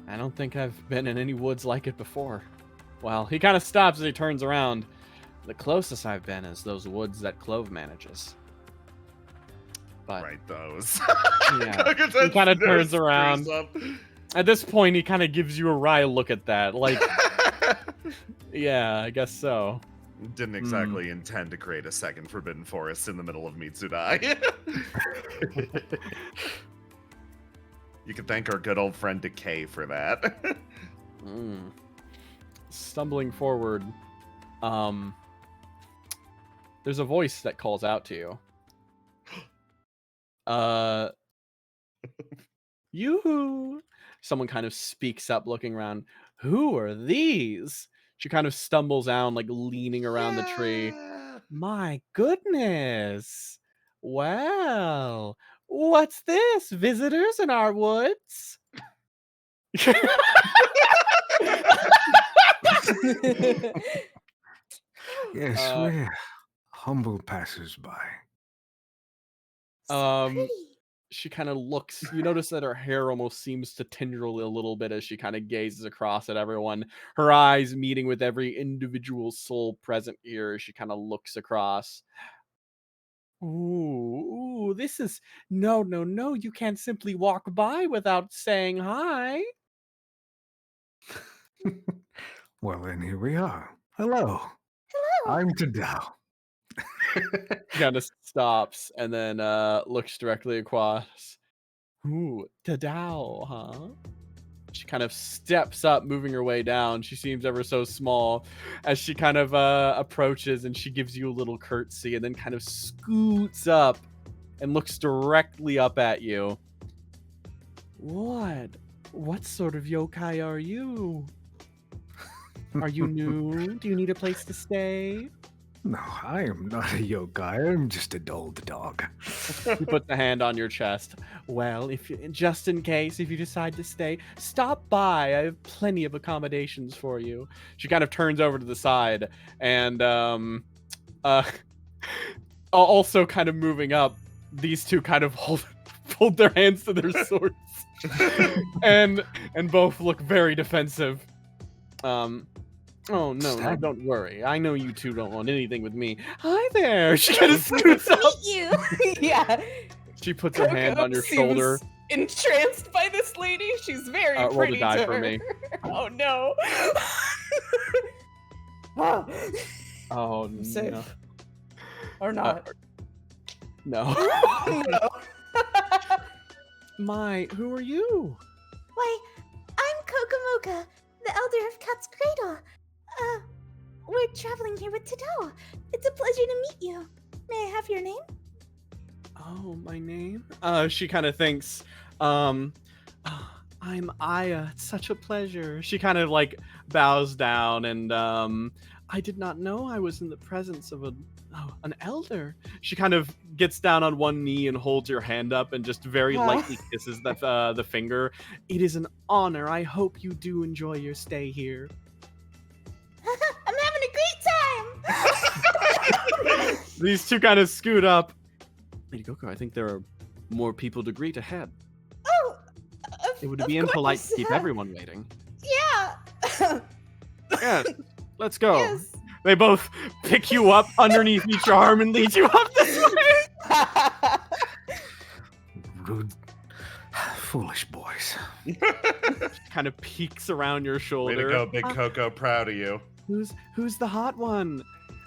[SPEAKER 2] I don't think I've been in any woods like it before. Well, he kind of stops as he turns around. The closest I've been is those woods that Clove manages. But
[SPEAKER 3] Right, those.
[SPEAKER 2] yeah, he kind of turns around. At this point, he kind of gives you a wry look at that. Like, yeah, I guess so.
[SPEAKER 3] Didn't exactly intend to create a second Forbidden Forest in the middle of Mitsudai. You can thank our good old friend Decay for that.
[SPEAKER 2] Stumbling forward, there's a voice that calls out to you. Yoo-hoo! Someone kind of speaks up, looking around. Who are these? She kind of stumbles down, like leaning around the tree. My goodness! Well, what's this? Visitors in our woods?
[SPEAKER 1] Yes, we're humble passers-by.
[SPEAKER 8] So pretty.
[SPEAKER 2] She kind of looks. You notice that her hair almost seems to tingle a little bit as she kind of gazes across at everyone. Her eyes meeting with every individual soul present here as she kind of looks across. Ooh, this is no. You can't simply walk by without saying hi.
[SPEAKER 1] Well, then here we are. Hello.
[SPEAKER 8] Hello.
[SPEAKER 1] I'm Tadao.
[SPEAKER 2] Kind of stops and then looks directly across. Ooh, Tadao, huh? She kind of steps up, moving her way down. She seems ever so small as she kind of approaches, and she gives you a little curtsy and then kind of scoots up and looks directly up at you. What sort of yokai are you? Are you new? Do you need a place to stay?
[SPEAKER 1] No, I am not a yokai. I'm just an old dog.
[SPEAKER 2] You put the hand on your chest. Well, just in case, if you decide to stay, stop by. I have plenty of accommodations for you. She kind of turns over to the side and also kind of moving up. These two kind of hold their hands to their swords, and both look very defensive. Oh, no, don't worry. I know you two don't want anything with me. Hi there! She kind of scoots up.
[SPEAKER 8] Meet you.
[SPEAKER 4] Yeah.
[SPEAKER 2] She puts her hand on your shoulder.
[SPEAKER 4] Entranced by this lady. She's very
[SPEAKER 2] Roll
[SPEAKER 4] pretty
[SPEAKER 2] the die
[SPEAKER 4] to
[SPEAKER 2] for
[SPEAKER 4] her.
[SPEAKER 2] me.
[SPEAKER 4] Oh no.
[SPEAKER 2] Oh,
[SPEAKER 4] Safe.
[SPEAKER 2] no.
[SPEAKER 4] Or not.
[SPEAKER 2] No.
[SPEAKER 4] No.
[SPEAKER 2] My, who are you?
[SPEAKER 8] Why, I'm Kokomoka, the Elder of Cat's Cradle. We're traveling here with Tadao. It's a pleasure to meet you. May I have your name?
[SPEAKER 2] Oh, my name? She kind of thinks, I'm Aya. It's such a pleasure. She kind of like bows down and, I did not know I was in the presence of an elder. She kind of gets down on one knee and holds your hand up and just very lightly kisses the finger. It is an honor. I hope you do enjoy your stay here.
[SPEAKER 8] I'm having a great time.
[SPEAKER 2] These two kind of scoot up. Lady Coco, I think there are more people to greet ahead.
[SPEAKER 8] Oh,
[SPEAKER 2] It would be impolite to keep everyone waiting.
[SPEAKER 8] Yeah.
[SPEAKER 2] Yeah, let's go.
[SPEAKER 8] Yes.
[SPEAKER 2] They both pick you up underneath each arm and lead you up this way.
[SPEAKER 1] Rude, foolish boys.
[SPEAKER 2] Kind of peeks around your shoulder.
[SPEAKER 3] Way to go, Big Coco. Proud of you.
[SPEAKER 2] Who's the hot one?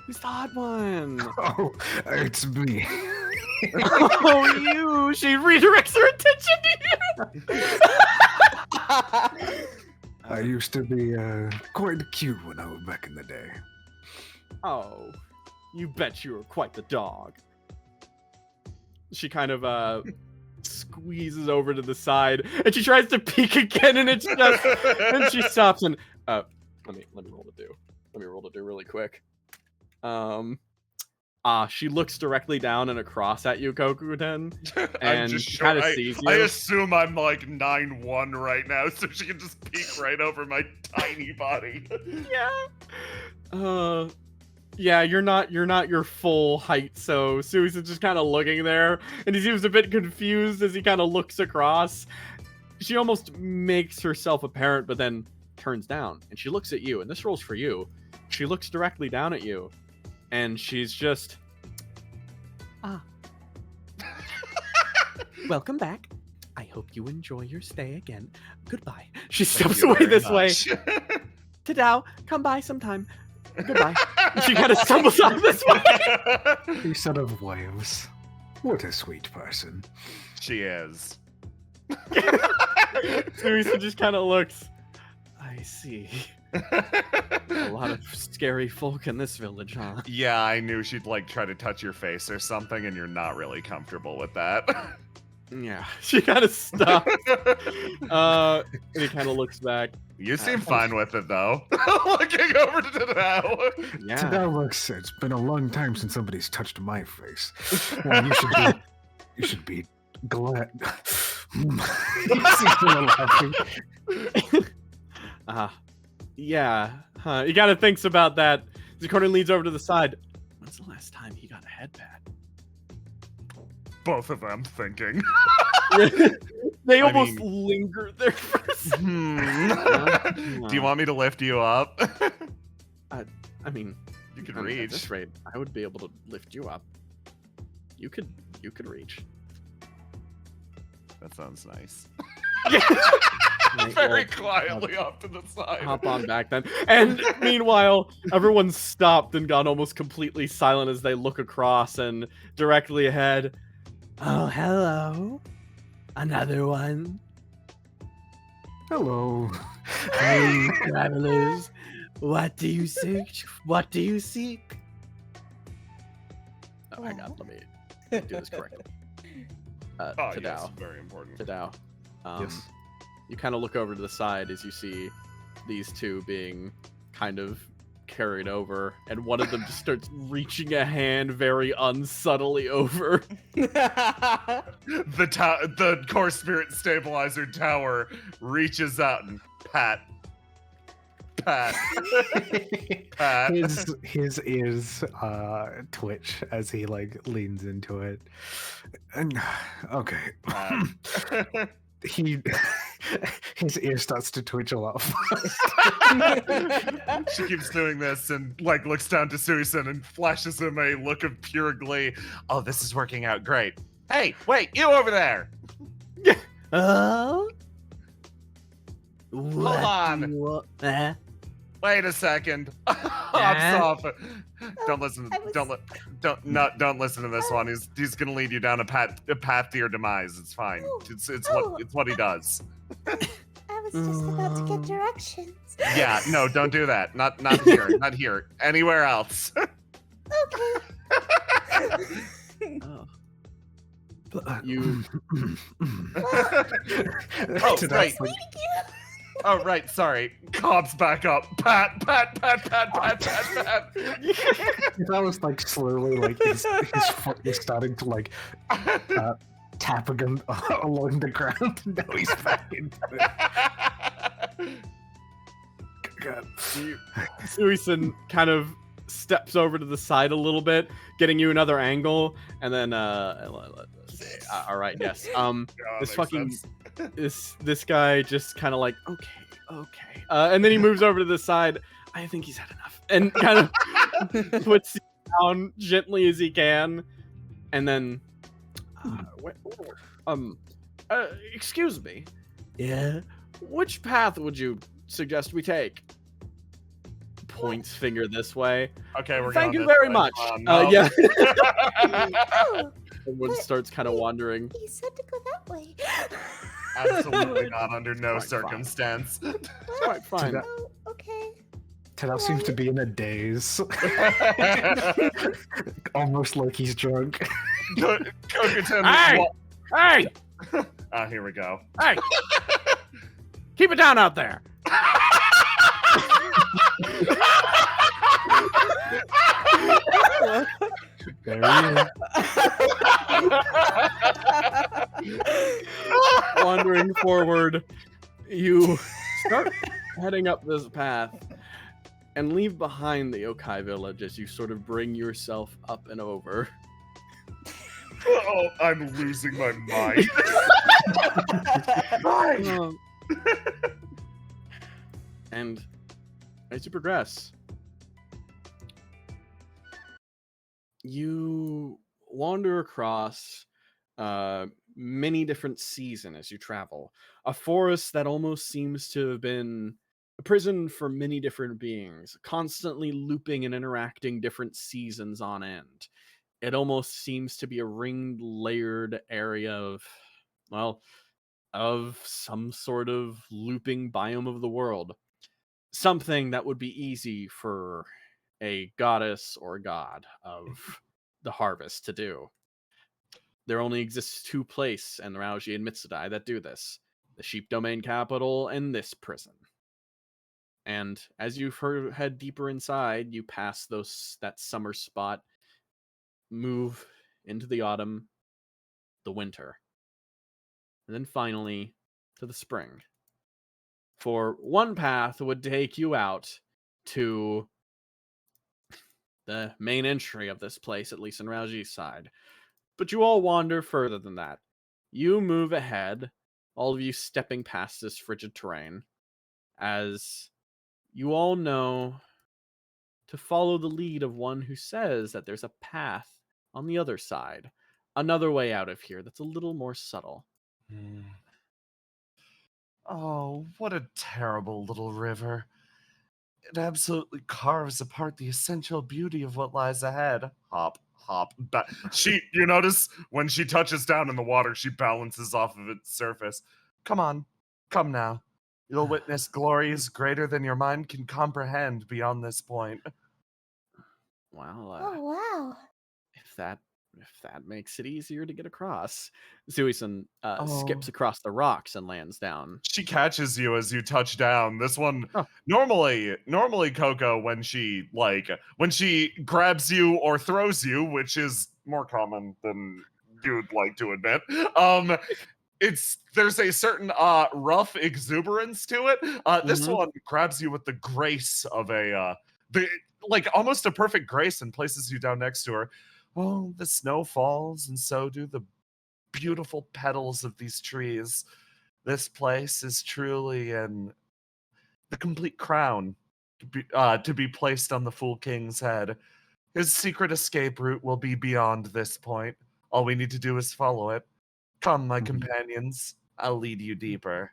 [SPEAKER 2] Who's the hot one?
[SPEAKER 1] Oh, it's me.
[SPEAKER 2] Oh, you! She redirects her attention to you.
[SPEAKER 1] I used to be quite cute when I was back in the day.
[SPEAKER 2] Oh, you bet you were quite the dog. She kind of squeezes over to the side, and she tries to peek again, and it's just, and she stops and let me roll to do. Let me roll to do really quick. She looks directly down and across at you, Kokuten,
[SPEAKER 3] I'm
[SPEAKER 2] and
[SPEAKER 3] just
[SPEAKER 2] she
[SPEAKER 3] sure
[SPEAKER 2] kind of sees you.
[SPEAKER 3] I assume I'm like 9'1" right now, so she can just peek right over my tiny body.
[SPEAKER 2] Yeah, you're not your full height, so Suisun's just kind of looking there, and he seems a bit confused as he kind of looks across. She almost makes herself apparent, but then turns down, and she looks at you, and this roll's for you. She looks directly down at you, and she's just... Welcome back. I hope you enjoy your stay again. Goodbye. She steps away this way. Tadao, come by sometime. Goodbye. She kind of stumbles out this way.
[SPEAKER 1] A set of waves. What a sweet person.
[SPEAKER 3] She is.
[SPEAKER 2] Suisun just kind of looks. I see. A lot of scary folk in this village, huh?
[SPEAKER 3] Yeah, I knew she'd like try to touch your face or something, and you're not really comfortable with that.
[SPEAKER 2] Yeah, she kind of stops. And he kind of looks back.
[SPEAKER 3] You seem fine with it, though. Looking over to Tadao.
[SPEAKER 2] Yeah.
[SPEAKER 1] Tadao looks, it's been a long time since somebody's touched my face. Well, you should be glad.
[SPEAKER 2] Yeah. He kind of thinks about that. Zakona leans over to the side. When's the last time he got a head pat?
[SPEAKER 3] Both of them thinking.
[SPEAKER 2] They almost linger there for a second.
[SPEAKER 3] Do you want me to lift you up?
[SPEAKER 2] I mean,
[SPEAKER 3] You could
[SPEAKER 2] at
[SPEAKER 3] reach.
[SPEAKER 2] this rate, I would be able to lift you up. You could reach.
[SPEAKER 3] That sounds nice.
[SPEAKER 2] Right,
[SPEAKER 3] Very
[SPEAKER 2] well,
[SPEAKER 3] quietly off to the side.
[SPEAKER 2] Hop on back then. And meanwhile, everyone's stopped and gone almost completely silent as they look across and directly ahead. Oh, hello. Another one.
[SPEAKER 1] Hello.
[SPEAKER 2] Hey, travelers. What do you seek? What do you seek? Oh, hang on. Let me do this correctly.
[SPEAKER 3] Oh, yes,
[SPEAKER 2] Tadao.
[SPEAKER 3] very important.
[SPEAKER 2] Tadao.
[SPEAKER 1] Yes.
[SPEAKER 2] You kind of look over to the side as you see these two being kind of carried over, and one of them just starts reaching a hand very unsubtly over.
[SPEAKER 3] The core spirit stabilizer tower reaches out and pat.
[SPEAKER 1] His ears twitch as he like leans into it. And okay. His ear starts to twitch a lot first.
[SPEAKER 3] She keeps doing this and like looks down to Suisun and flashes him a look of pure glee. Oh, this is working out great. Hey, wait, you over there.
[SPEAKER 2] Oh?
[SPEAKER 3] Hold on. Wait a second. I'm soft. Don't listen. Don't listen to this one. He's gonna lead you down a path to your demise. It's fine. It's what he does.
[SPEAKER 8] I was just about to get directions.
[SPEAKER 3] Yeah, no, don't do that. Not here. Not here. Anywhere else.
[SPEAKER 8] Okay.
[SPEAKER 2] Oh. You.
[SPEAKER 3] Oh, right. Oh, right. Sorry. Cobb's back up. Pat.
[SPEAKER 1] That was like slowly, like his foot is starting to like tap again along the ground. Now he's back into it. God.
[SPEAKER 2] Suisun kind of steps over to the side a little bit, getting you another angle, and then let's see. All right, yes. This fucking this guy just kind of like okay, and then he moves over to the side. I think he's had enough, and kind of puts you down gently as he can, and then excuse me, yeah, which path would you suggest we take? Points finger this way.
[SPEAKER 3] Okay, we're
[SPEAKER 2] Thank
[SPEAKER 3] going
[SPEAKER 2] you
[SPEAKER 3] this
[SPEAKER 2] very
[SPEAKER 3] way.
[SPEAKER 2] much.
[SPEAKER 3] No.
[SPEAKER 2] Yeah.
[SPEAKER 8] Oh,
[SPEAKER 2] Everyone starts kind of wandering.
[SPEAKER 8] you said to go that way.
[SPEAKER 3] Absolutely not under no
[SPEAKER 2] Quite fine.
[SPEAKER 3] circumstance.
[SPEAKER 2] Quite fine.
[SPEAKER 8] Oh, okay.
[SPEAKER 1] Tadao seems to be in a daze. Almost like he's drunk.
[SPEAKER 3] Kokuten
[SPEAKER 2] Hey!
[SPEAKER 3] here we go.
[SPEAKER 2] Hey! Keep it down out there.
[SPEAKER 1] There he is.
[SPEAKER 2] Wandering forward, you start heading up this path and leave behind the yokai village as you sort of bring yourself up and over.
[SPEAKER 3] Oh, I'm losing my mind.
[SPEAKER 2] Um, and as you progress, you wander across many different seasons as you travel. A forest that almost seems to have been a prison for many different beings, constantly looping and interacting different seasons on end. It almost seems to be a ringed, layered area of, well, of some sort of looping biome of the world. Something that would be easy for a goddess or god of the harvest to do. There only exists two places in Rauji and Mitsutai that do this: the sheep domain capital and this prison. And as you head deeper inside, you pass that summer spot, move into the autumn, the winter, and then finally to the spring. For one path would take you out to the main entry of this place, at least in Rauji's side. But you all wander further than that. You move ahead, all of you stepping past this frigid terrain, as you all know to follow the lead of one who says that there's a path on the other side, another way out of here that's a little more subtle.
[SPEAKER 3] Oh, what a terrible little river. It absolutely carves apart the essential beauty of what lies ahead. Hop, hop, you notice when she touches down in the water, she balances off of its surface. Come on, come now. You'll witness glories greater than your mind can comprehend beyond this point.
[SPEAKER 2] Well,
[SPEAKER 8] Oh, wow.
[SPEAKER 2] if that makes it easier to get across, Daisuisen skips
[SPEAKER 3] Oh.
[SPEAKER 2] across the rocks and lands down.
[SPEAKER 3] She catches you as you touch down. This one,
[SPEAKER 2] Oh.
[SPEAKER 3] normally Coco, when she grabs you or throws you, which is more common than you'd like to admit, there's a certain rough exuberance to it. This one grabs you with the grace of almost a perfect grace and places you down next to her. Oh, the snow falls, and so do the beautiful petals of these trees. This place is truly the complete crown to be placed on the Fool King's head. His secret escape route will be beyond this point. All we need to do is follow it. Come, my companions. I'll lead you deeper.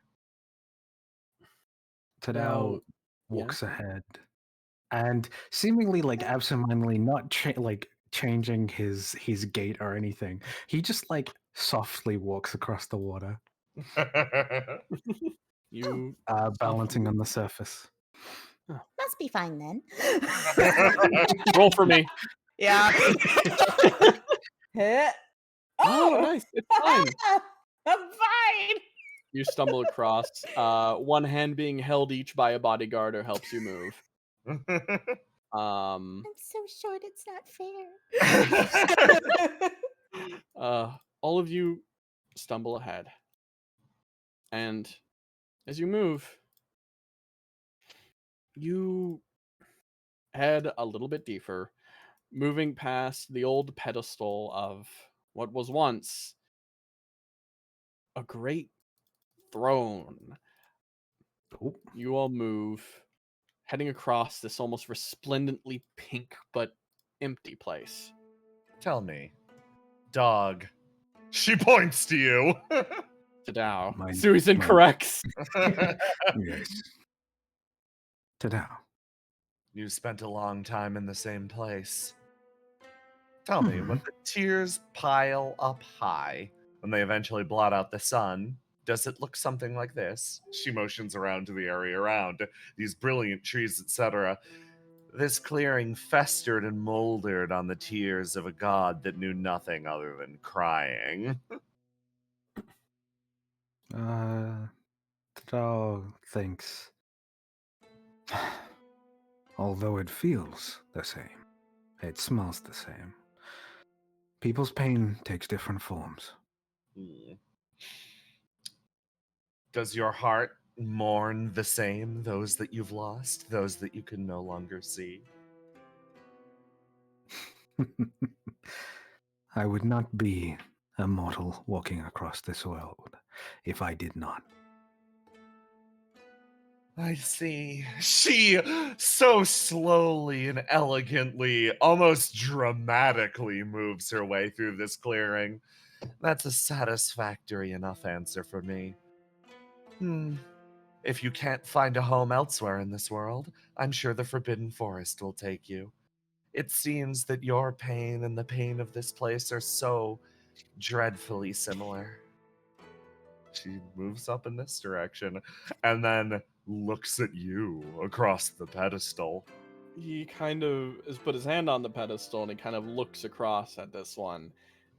[SPEAKER 1] Tadao walks ahead and seemingly absentmindedly not changing his gait or anything. He just softly walks across the water.
[SPEAKER 2] You
[SPEAKER 1] balancing on the surface.
[SPEAKER 8] Must be fine then.
[SPEAKER 2] roll for me.
[SPEAKER 4] Yeah.
[SPEAKER 2] Oh, nice. It's fine.
[SPEAKER 4] I'm fine.
[SPEAKER 2] You stumble across. One hand being held each by a bodyguard or helps you move.
[SPEAKER 8] I'm so short, it's not fair.
[SPEAKER 2] All of you stumble ahead. And as you move, you head a little bit deeper, moving past the old pedestal of what was once a great throne. You all move, heading across this almost resplendently pink but empty place.
[SPEAKER 3] Tell me, dog. She points to you.
[SPEAKER 2] Tadao. Susan corrects.
[SPEAKER 1] Yes. Tadao.
[SPEAKER 3] You spent a long time in the same place. Tell me, when the tears pile up high, when they eventually blot out the sun, does it look something like this? She motions around to the area around, these brilliant trees, etc. This clearing festered and moldered on the tears of a god that knew nothing other than crying.
[SPEAKER 1] Tadao thinks, although it feels the same, it smells the same. People's pain takes different forms.
[SPEAKER 3] Hmm. Does your heart mourn the same, those that you've lost, those that you can no longer see?
[SPEAKER 1] I would not be a mortal walking across this world if I did not.
[SPEAKER 3] I see. She so slowly and elegantly, almost dramatically moves her way through this clearing. That's a satisfactory enough answer for me. If you can't find a home elsewhere in this world, I'm sure the Forbidden Forest will take you. It seems that your pain and the pain of this place are so dreadfully similar. She moves up in this direction and then looks at you across the pedestal.
[SPEAKER 2] He kind of has put his hand on the pedestal and he kind of looks across at this one,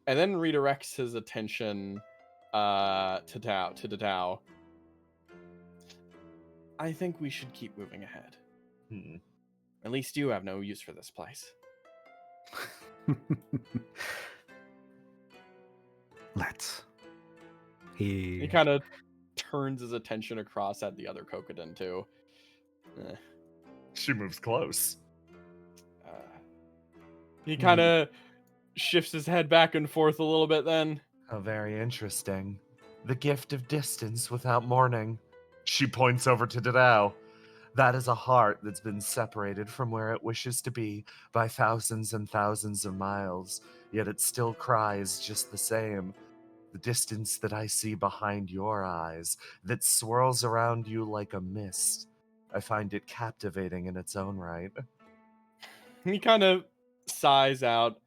[SPEAKER 2] and then redirects his attention to the Tao. I think we should keep moving ahead. At least you have no use for this place.
[SPEAKER 1] Let's.
[SPEAKER 2] He kind of turns his attention across at the other Kokoden too.
[SPEAKER 3] She moves close.
[SPEAKER 2] He kind of shifts his head back and forth a little bit then.
[SPEAKER 3] How very interesting. The gift of distance without mourning. She points over to Dadao. That is a heart that's been separated from where it wishes to be by thousands and thousands of miles, yet it still cries just the same. The distance that I see behind your eyes, that swirls around you like a mist. I find it captivating in its own right.
[SPEAKER 2] He kind of sighs out.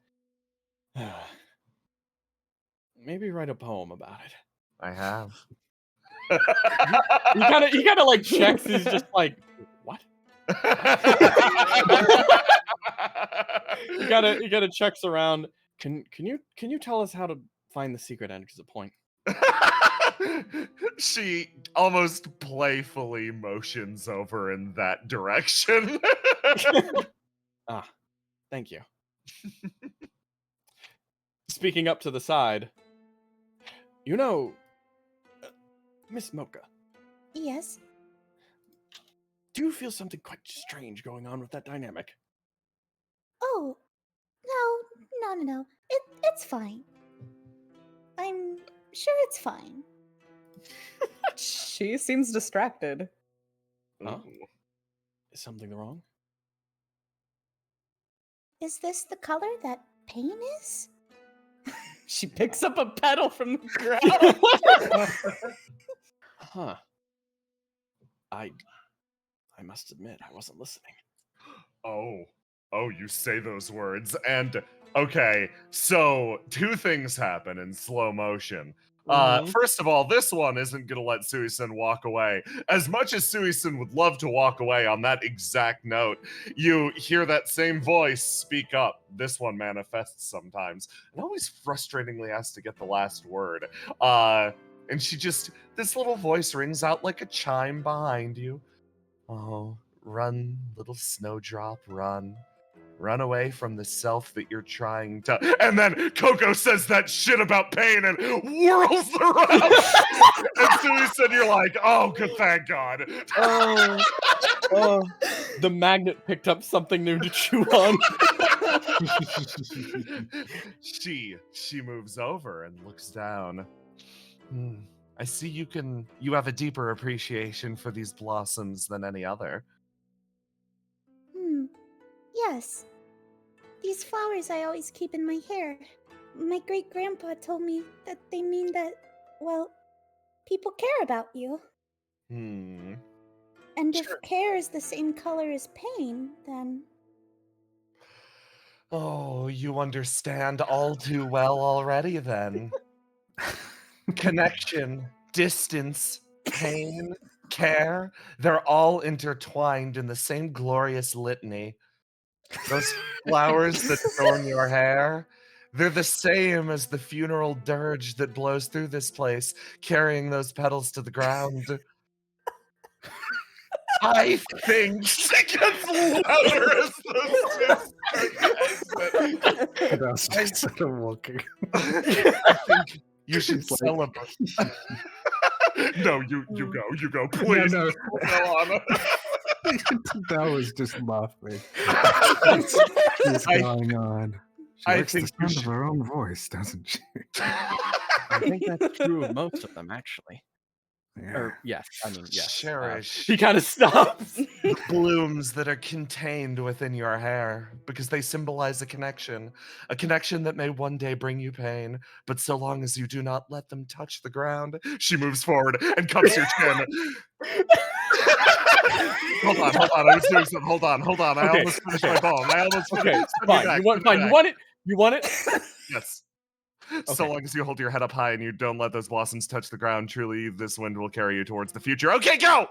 [SPEAKER 2] Maybe write a poem about it.
[SPEAKER 3] I have.
[SPEAKER 2] He kind of like checks. He's just like, what? He kind of checks around. Can you tell us how to find the secret entrance point?
[SPEAKER 3] She almost playfully motions over in that direction.
[SPEAKER 2] Thank you. Speaking up to the side, you know, Miss Mocha.
[SPEAKER 8] Yes.
[SPEAKER 2] Do you feel something quite strange going on with that dynamic?
[SPEAKER 8] Oh, no. It's fine. I'm sure it's fine.
[SPEAKER 4] She seems distracted.
[SPEAKER 2] Huh? Is something wrong?
[SPEAKER 8] Is this the color that pain is?
[SPEAKER 4] She picks up a petal from the ground.
[SPEAKER 2] Huh. I must admit, I wasn't listening.
[SPEAKER 3] Oh, you say those words. And, okay, so 2 things happen in slow motion. First of all, this one isn't going to let Suisen walk away. As much as Suisen would love to walk away on that exact note, you hear that same voice speak up. This one manifests sometimes, and always frustratingly has to get the last word. And this little voice rings out like a chime behind you. Oh, run, little snowdrop, run. Run away from the self that you're trying to... And then Coco says that shit about pain and whirls around. And Suisen, you're like, oh, good, thank God.
[SPEAKER 2] Oh, the magnet picked up something new to chew on.
[SPEAKER 3] She moves over and looks down. I see you have a deeper appreciation for these blossoms than any other.
[SPEAKER 8] Yes. These flowers I always keep in my hair. My great-grandpa told me that they mean that, well, people care about you. And if care is the same color as pain, then...
[SPEAKER 3] Oh, you understand all too well already, then. Connection, distance, pain, care, they're all intertwined in the same glorious litany. Those flowers that adorn your hair, they're the same as the funeral dirge that blows through this place, carrying those petals to the ground. I think she gets louder as those two
[SPEAKER 1] That's just sort of walking.
[SPEAKER 3] I think you should
[SPEAKER 1] She's like-
[SPEAKER 3] celebrate. No, you go, please.
[SPEAKER 1] No,
[SPEAKER 3] Go on.
[SPEAKER 1] that was just laughing. She's
[SPEAKER 3] I-
[SPEAKER 1] going on. She
[SPEAKER 3] I
[SPEAKER 1] likes the
[SPEAKER 3] think you
[SPEAKER 1] sound of
[SPEAKER 3] should-
[SPEAKER 1] her own voice, doesn't she?
[SPEAKER 2] I think that's true of most of them, actually.
[SPEAKER 1] Yeah.
[SPEAKER 2] Or yes, I mean yes.
[SPEAKER 3] Cherish
[SPEAKER 2] He kind of stops.
[SPEAKER 3] blooms that are contained within your hair because they symbolize a connection that may one day bring you pain, but so long as you do not let them touch the ground. She moves forward and cups your chin. Hold on. I was doing something. Hold on. I
[SPEAKER 2] Okay,
[SPEAKER 3] almost finished
[SPEAKER 2] okay.
[SPEAKER 3] my bone. I almost
[SPEAKER 2] Okay,
[SPEAKER 3] finished. Send me
[SPEAKER 2] fine.
[SPEAKER 3] back,
[SPEAKER 2] You want
[SPEAKER 3] send me
[SPEAKER 2] fine.
[SPEAKER 3] back.
[SPEAKER 2] You want it?
[SPEAKER 3] Yes. So
[SPEAKER 2] Okay.
[SPEAKER 3] long as you hold your head up high and you don't let those blossoms touch the ground, truly this wind will carry you towards the future. Okay, go!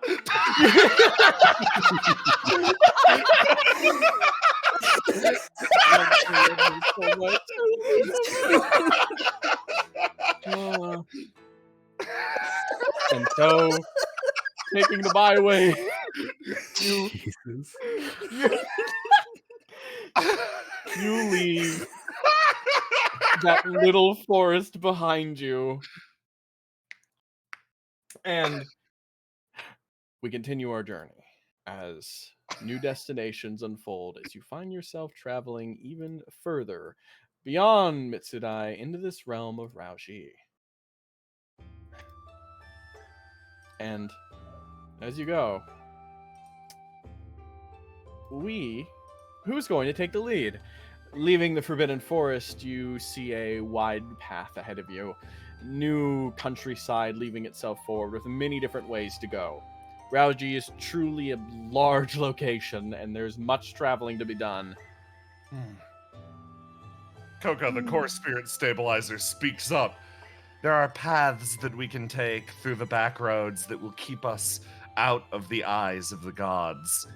[SPEAKER 2] And so, taking the byway, you
[SPEAKER 1] Jesus.
[SPEAKER 2] you leave that little forest behind you, and we continue our journey as new destinations unfold as you find yourself traveling even further beyond Mitsudai into this realm of Raoji. And as you go, who's going to take the lead? Leaving the Forbidden Forest, you see a wide path ahead of you. New countryside leaving itself forward with many different ways to go. Raoji is truly a large location, and there's much traveling to be done.
[SPEAKER 3] Coco, the core spirit stabilizer, speaks up. There are paths that we can take through the back roads that will keep us out of the eyes of the gods.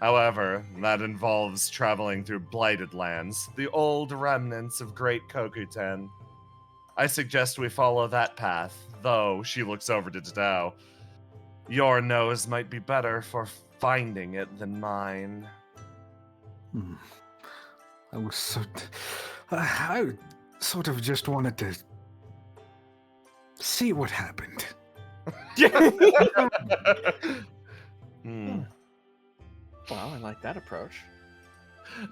[SPEAKER 3] However, that involves traveling through blighted lands, the old remnants of Great Kokuten. I suggest we follow that path, though she looks over to Tadao. Your nose might be better for finding it than mine.
[SPEAKER 1] I was so. I sort of just wanted to see what happened.
[SPEAKER 2] Well, I like that approach.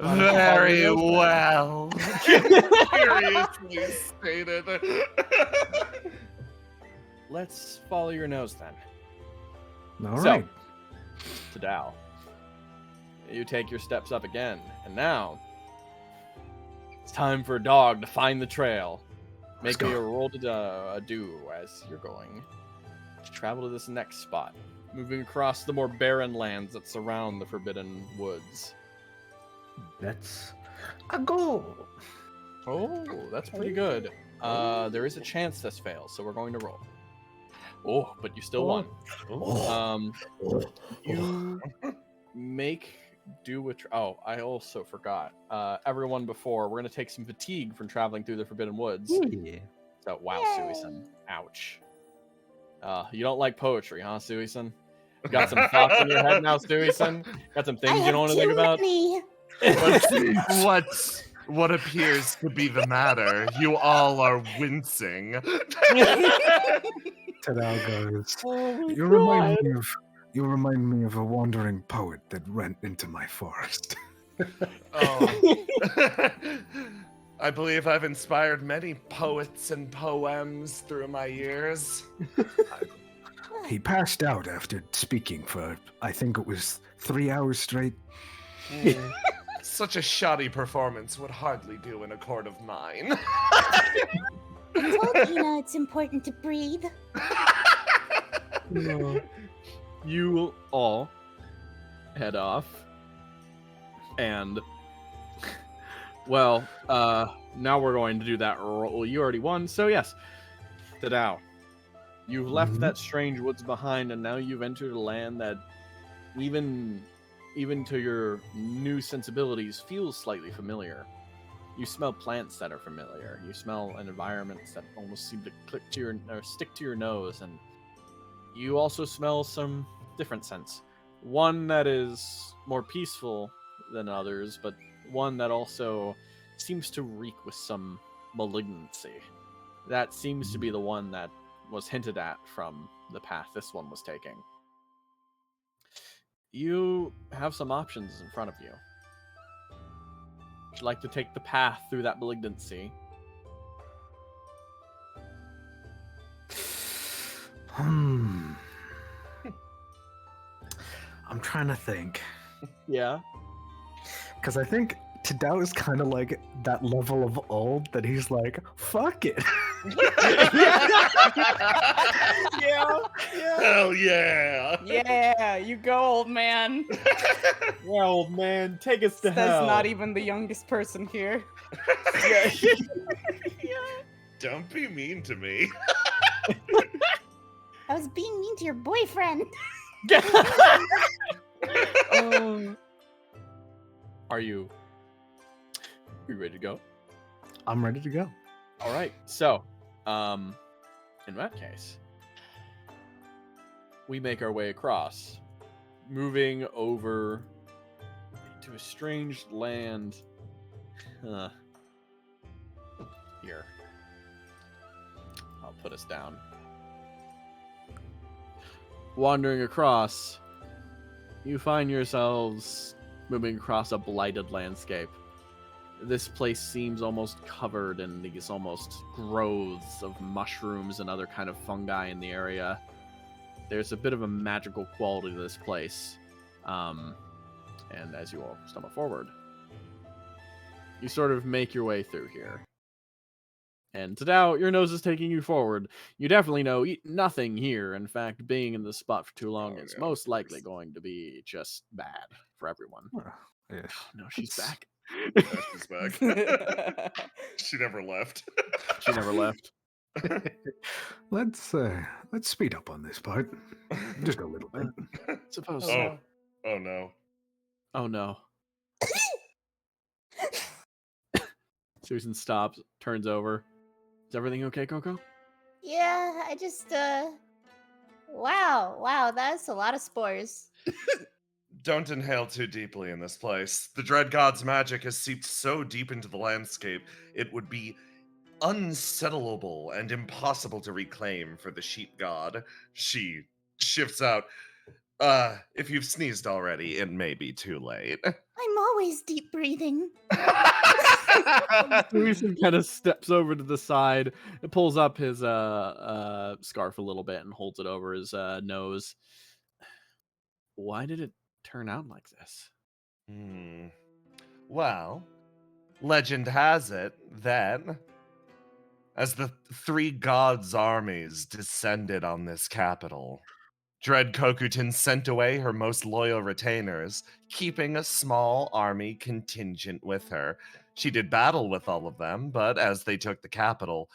[SPEAKER 3] Very well. Seriously stated.
[SPEAKER 2] Let's follow your nose then.
[SPEAKER 1] All
[SPEAKER 2] So-
[SPEAKER 1] right.
[SPEAKER 2] Tadao. You take your steps up again, and now it's time for a dog to find the trail.
[SPEAKER 1] Let's
[SPEAKER 2] Make me
[SPEAKER 1] go.
[SPEAKER 2] a roll to do as you're going to travel to this next spot, moving across the more barren lands that surround the Forbidden Woods.
[SPEAKER 1] That's a goal.
[SPEAKER 2] Oh, that's pretty good. There is a chance this fails, so we're going to roll. Oh, but you still won. You make do with. Oh, I also forgot. Everyone before, we're gonna take some fatigue from traveling through the Forbidden Woods.
[SPEAKER 1] Yeah.
[SPEAKER 2] So, wow, Suisun. Ouch. You don't like poetry, huh, Suisun? Got some thoughts in your head now, Suisun? Got some
[SPEAKER 8] I
[SPEAKER 2] things you
[SPEAKER 8] have
[SPEAKER 2] don't want to
[SPEAKER 8] too
[SPEAKER 2] think about?
[SPEAKER 8] many.
[SPEAKER 3] What appears to be the matter? You all are wincing.
[SPEAKER 1] Tadao goes.
[SPEAKER 2] Oh,
[SPEAKER 1] You remind me of a wandering poet that went into my forest.
[SPEAKER 3] Oh. I believe I've inspired many poets and poems through my years.
[SPEAKER 1] He passed out after speaking for, I think it was 3 hours straight.
[SPEAKER 3] Such a shoddy performance would hardly do in a court of mine.
[SPEAKER 8] I told Ina it's important to breathe.
[SPEAKER 2] You all head off, and well, now we're going to do that roll. You already won, so yes, Tadao, you've left
[SPEAKER 1] Mhm.
[SPEAKER 2] that strange woods behind, and now you've entered a land that even to your new sensibilities feels slightly familiar. You smell plants that are familiar. You smell an environment that almost seem to click to your or stick to your nose, and you also smell some different scents. One that is more peaceful than others, but one that also seems to reek with some malignancy. That seems to be the one that was hinted at from the path this one was taking. You have some options in front of you. Would you like to take the path through that malignancy?
[SPEAKER 1] I'm trying to think.
[SPEAKER 2] Yeah.
[SPEAKER 1] Because I think Tadao is kind of like that level of old that he's like, fuck it.
[SPEAKER 2] Yeah.
[SPEAKER 3] Hell yeah.
[SPEAKER 4] Yeah, you go, old man.
[SPEAKER 2] Yeah, old man, take us to
[SPEAKER 4] Says
[SPEAKER 2] hell.
[SPEAKER 4] not even the youngest person here.
[SPEAKER 2] Yeah.
[SPEAKER 3] Don't be mean to me.
[SPEAKER 8] I was being mean to your boyfriend.
[SPEAKER 2] Are you ready to go?
[SPEAKER 1] I'm ready to go.
[SPEAKER 2] All right. So, in that case, we make our way across, moving over to a strange land. Here. I'll put us down. Wandering across, you find yourselves moving across a blighted landscape. This place seems almost covered in these almost growths of mushrooms and other kind of fungi in the area. There's a bit of a magical quality to this place. And as you all stumble forward, you sort of make your way through here. And Tadao, your nose is taking you forward. You definitely know nothing here. In fact, being in this spot for too long is most likely going to be just bad for everyone.
[SPEAKER 1] Yeah.
[SPEAKER 2] No, she's back.
[SPEAKER 3] Yeah, she's back. She never left.
[SPEAKER 2] She never left.
[SPEAKER 1] Let's speed up on this part. Just a little bit.
[SPEAKER 2] Suppose
[SPEAKER 3] Oh.
[SPEAKER 2] so.
[SPEAKER 3] Oh no.
[SPEAKER 2] Oh no. Susan stops, turns over. Is everything okay, Coco?
[SPEAKER 8] Yeah, I just, Wow, that's a lot of spores.
[SPEAKER 3] Don't inhale too deeply in this place. The Dread God's magic has seeped so deep into the landscape, it would be unsettlable and impossible to reclaim for the Sheep God. She shifts out. If you've sneezed already, it may be too late.
[SPEAKER 8] I'm always deep breathing.
[SPEAKER 2] Susan kind of steps over to the side, and pulls up his scarf a little bit and holds it over his nose. Why did it turn out like this?
[SPEAKER 3] Well, legend has it that as the three gods' armies descended on this capital, Dread Kokutin sent away her most loyal retainers, keeping a small army contingent with her. She did battle with all of them, but as they took the capital,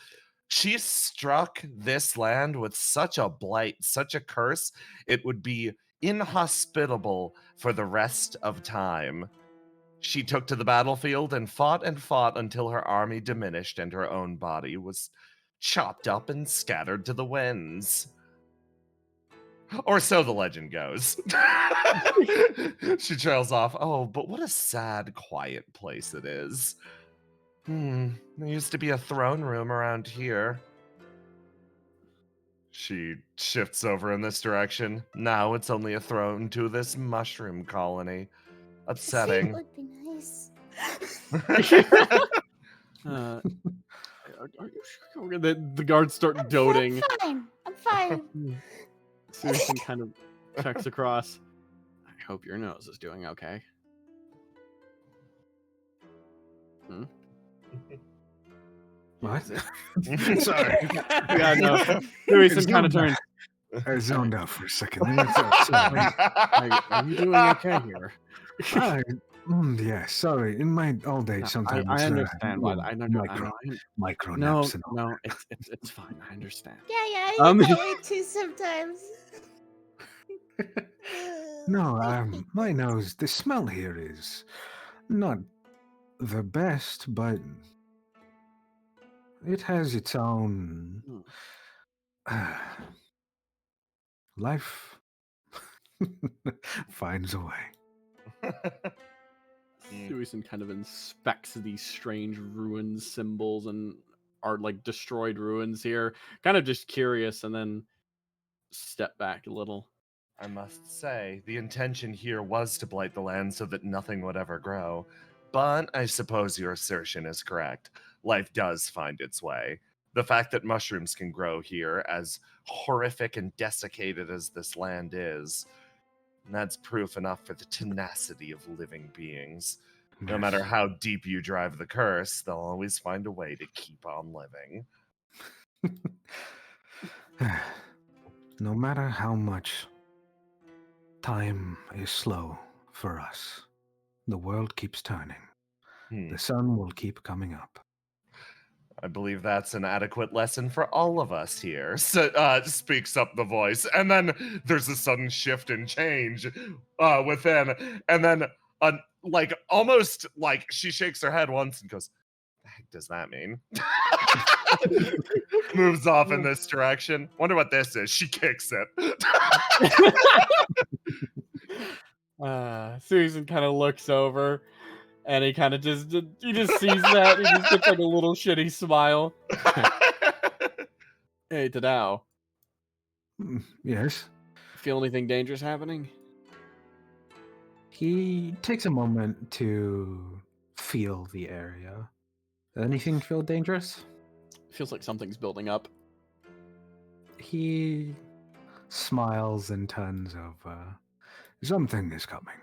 [SPEAKER 3] she struck this land with such a blight, such a curse, it would be inhospitable for the rest of time. She took to the battlefield and fought until her army diminished and her own body was chopped up and scattered to the winds. Or so the legend goes. She trails off. Oh, but what a sad, quiet place it is. There used to be a throne room around here. She shifts over in this direction. Now it's only a throne to this mushroom colony. Upsetting.
[SPEAKER 8] Would be nice.
[SPEAKER 2] Are you sure? The guards start doting.
[SPEAKER 8] I'm fine.
[SPEAKER 2] Susan kind of checks across. I hope your nose is doing okay.
[SPEAKER 1] What? Sorry.
[SPEAKER 2] Yeah, no. Susan kind of turns.
[SPEAKER 1] I zoned out for a second.
[SPEAKER 2] Are you doing okay here?
[SPEAKER 1] Yeah, sorry. In my old age, sometimes
[SPEAKER 2] I understand why. I know.
[SPEAKER 1] Micro
[SPEAKER 2] No,
[SPEAKER 1] naps and all.
[SPEAKER 2] no, it's fine. I understand.
[SPEAKER 8] Yeah, I get that way too sometimes.
[SPEAKER 1] No, my nose. The smell here is not the best, but it has its own life finds a way.
[SPEAKER 2] Daisuisen kind of inspects these strange ruins symbols and are like destroyed ruins here. Kind of just curious, and then step back a little.
[SPEAKER 3] I must say, the intention here was to blight the land so that nothing would ever grow. But I suppose your assertion is correct. Life does find its way. The fact that mushrooms can grow here, as horrific and desiccated as this land is, that's proof enough for the tenacity of living beings. No matter how deep you drive the curse, they'll always find a way to keep on living.
[SPEAKER 1] No matter how much time is slow for us, the world keeps turning. The sun will keep coming up.
[SPEAKER 3] I believe that's an adequate lesson for all of us here, speaks up the voice. And then there's a sudden shift and change within. And then, almost like she shakes her head once and goes, "The heck does that mean?" Moves off in this direction. Wonder what this is. She kicks it.
[SPEAKER 2] Susan kind of looks over. And he kind of just sees that. He just gets like a little shitty smile. Hey, Tadao.
[SPEAKER 1] Yes?
[SPEAKER 2] Feel anything dangerous happening?
[SPEAKER 1] He takes a moment to feel the area. Anything feel dangerous?
[SPEAKER 2] Feels like something's building up.
[SPEAKER 1] He smiles in terms of, something is coming.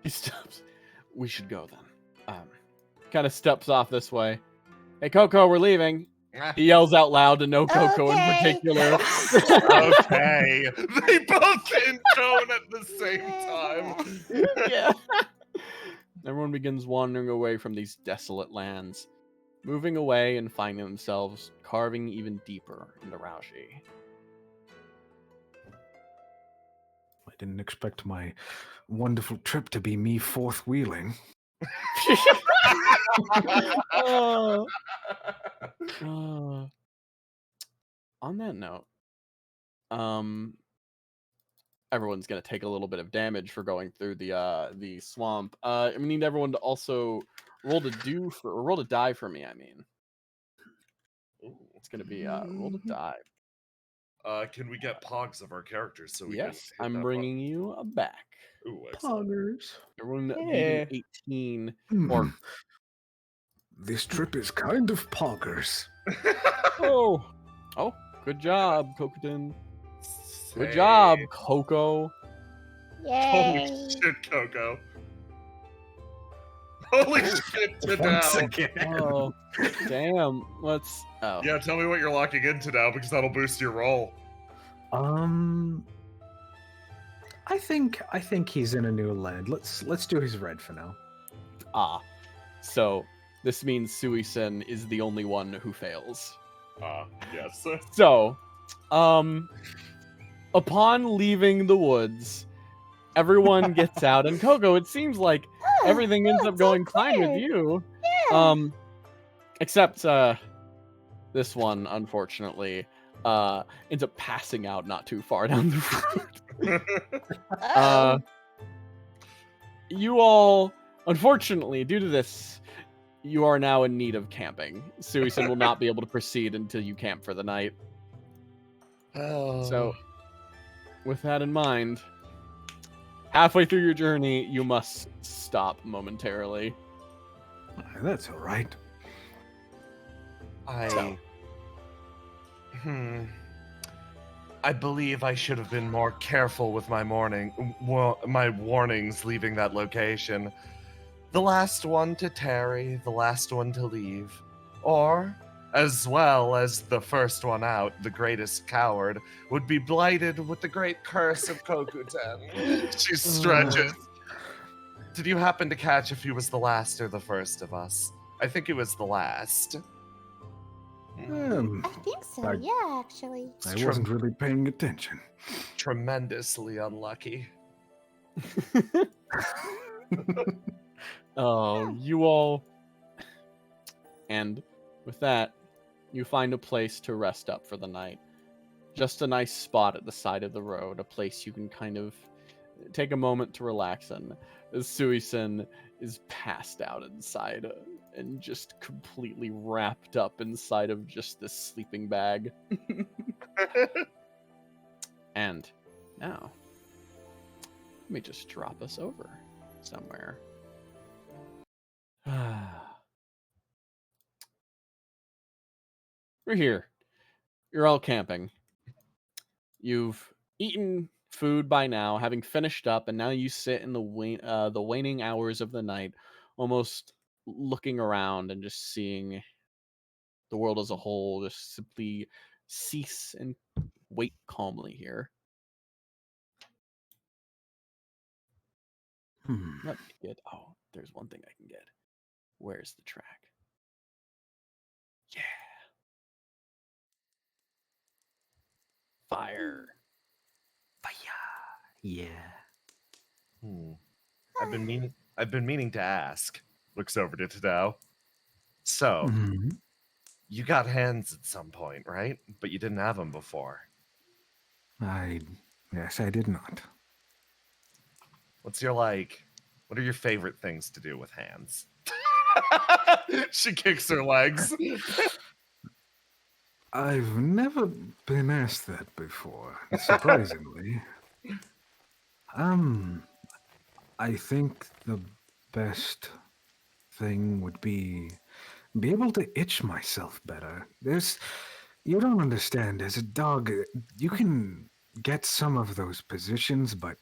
[SPEAKER 2] He stops. We should go then. Kind of steps off this way. Hey, Coco, we're leaving. He yells out loud to no Coco in particular.
[SPEAKER 3] Okay. They both intone at the same time.
[SPEAKER 2] Yeah. Everyone begins wandering away from these desolate lands, moving away and finding themselves carving even deeper into Raushi.
[SPEAKER 1] I didn't expect my wonderful trip to be me fourth wheeling.
[SPEAKER 2] On that note, everyone's gonna take a little bit of damage for going through the swamp. I need everyone to also roll to die for me. I mean, it's gonna be roll to die.
[SPEAKER 3] Can we get pogs of our characters so we
[SPEAKER 2] Yes,
[SPEAKER 3] can
[SPEAKER 2] I'm bringing you back.
[SPEAKER 3] Ooh, excellent.
[SPEAKER 1] Poggers.
[SPEAKER 2] Everyone beating 18 or
[SPEAKER 1] This trip is kind of poggers.
[SPEAKER 2] oh, good job, Cocoton. Good job, Coco.
[SPEAKER 8] Yay!
[SPEAKER 3] Holy shit, Coco. Holy shit,
[SPEAKER 1] Once
[SPEAKER 3] Tadao.
[SPEAKER 1] again.
[SPEAKER 2] Oh, damn. Let's. Oh,
[SPEAKER 3] Yeah, tell me what you're locking in Tadao, because that'll boost your roll.
[SPEAKER 1] I think he's in a new land. Let's do his red for now.
[SPEAKER 2] So this means Suisen is the only one who fails.
[SPEAKER 3] Yes.
[SPEAKER 2] So, upon leaving the woods, everyone gets out, and Coco, it seems like everything ends up going fine with you.
[SPEAKER 8] Yeah.
[SPEAKER 2] Except this one, unfortunately, ends up passing out not too far down the road. You all, unfortunately, due to this, you are now in need of camping. Suisen will not be able to proceed until you camp for the night. So, with that in mind, halfway through your journey, you must stop momentarily.
[SPEAKER 1] That's all right.
[SPEAKER 3] I believe I should have been more careful with my my warnings leaving that location. The last one to tarry, the last one to leave. Or, as well as the first one out, the greatest coward, would be blighted with the great curse of Kokuten. She stretches. Did you happen to catch if he was the last or the first of us? I think he was the last.
[SPEAKER 8] I think so, yeah, actually.
[SPEAKER 1] I wasn't really paying attention.
[SPEAKER 3] Tremendously unlucky.
[SPEAKER 2] Oh, you all. And with that, you find a place to rest up for the night. Just a nice spot at the side of the road, a place you can kind of take a moment to relax, and Suisen is passed out inside and just completely wrapped up inside of just this sleeping bag. And now, let me just drop us over somewhere. We're here. You're all camping. You've eaten food by now, having finished up, and now you sit in the waning hours of the night, almost looking around and just seeing the world as a whole just simply cease and wait calmly here. Let me get. Oh, there's one thing I can get. Where's the track? Yeah. Fire.
[SPEAKER 1] Yeah.
[SPEAKER 3] I've been meaning to ask. Looks over to Tadao. So, you got hands at some point, right? But you didn't have them before.
[SPEAKER 1] Yes, I did not.
[SPEAKER 3] What are your favorite things to do with hands? She kicks her legs.
[SPEAKER 1] I've never been asked that before, surprisingly. I think the best thing would be able to itch myself better. You don't understand, as a dog, you can get some of those positions, but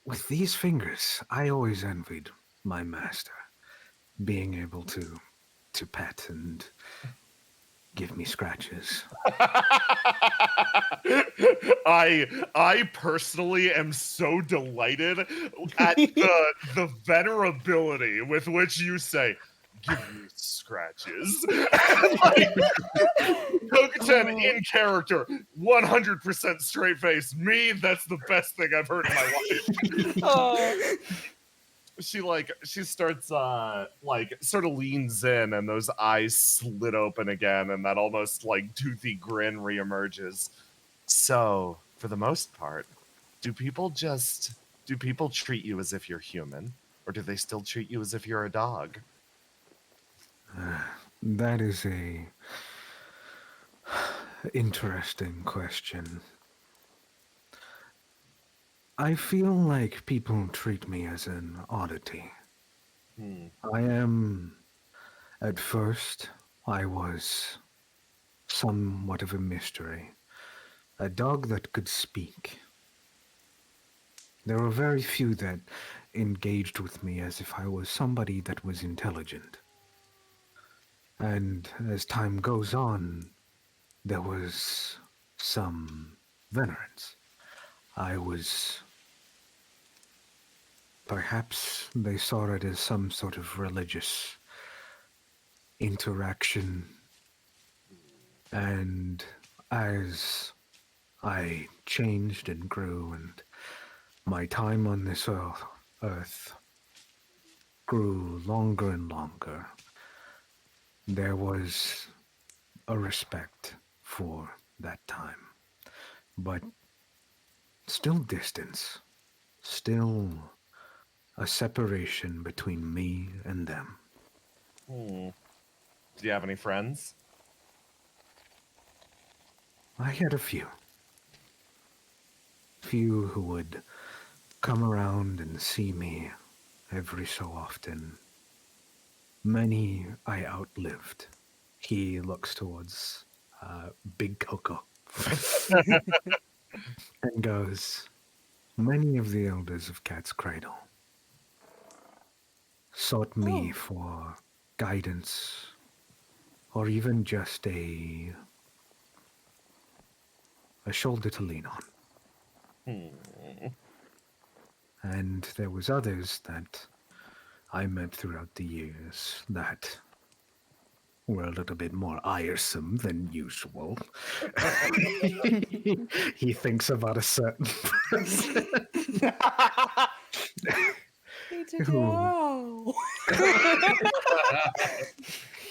[SPEAKER 1] with these fingers, I always envied my master being able to pet and give me scratches.
[SPEAKER 3] I personally am so delighted at the venerability with which you say, "Give me scratches." Like, Kokuten in character, 100% straight face. Me, that's the best thing I've heard in my life. She starts sort of leans in, and those eyes slit open again, and that almost like toothy grin reemerges. So, for the most part, do people treat you as if you're human, or do they still treat you as if you're a dog?
[SPEAKER 1] That is a interesting question. I feel like people treat me as an oddity. At first, I was somewhat of a mystery. A dog that could speak. There were very few that engaged with me as if I was somebody that was intelligent. And as time goes on, there was some venerance. Perhaps they saw it as some sort of religious interaction. And as I changed and grew, and my time on this earth grew longer and longer, there was a respect for that time. But still distance. Still a separation between me and them.
[SPEAKER 3] Do you have any friends?
[SPEAKER 1] I had a few. Few who would come around and see me every so often. Many I outlived. He looks towards Big Coco and goes, many of the elders of Cat's Cradle sought me for guidance, or even just a shoulder to lean on. And there was others that I met throughout the years that were a little bit more iresome than usual. He thinks about a certain person.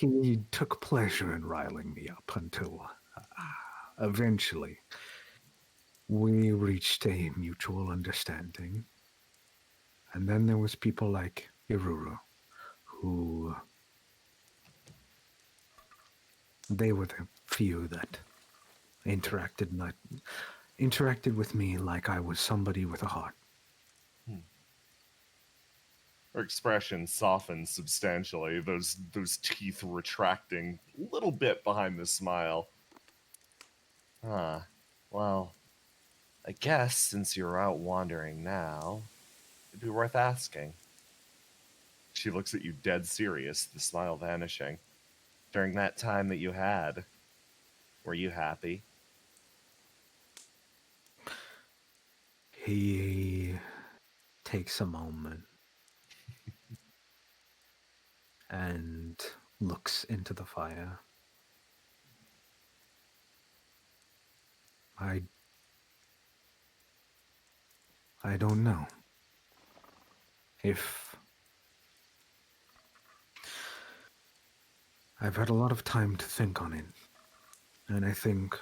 [SPEAKER 1] He took pleasure in riling me up until eventually we reached a mutual understanding. And then there was people like Iruru, who they were the few that interacted with me like I was somebody with a heart.
[SPEAKER 3] Her expression softens substantially, those teeth retracting a little bit behind the smile. Well, I guess since you're out wandering now, it'd be worth asking. She looks at you dead serious, the smile vanishing. During that time that you had, were you happy?
[SPEAKER 1] He takes a moment and looks into the fire. I don't know. I've had a lot of time to think on it, and I think,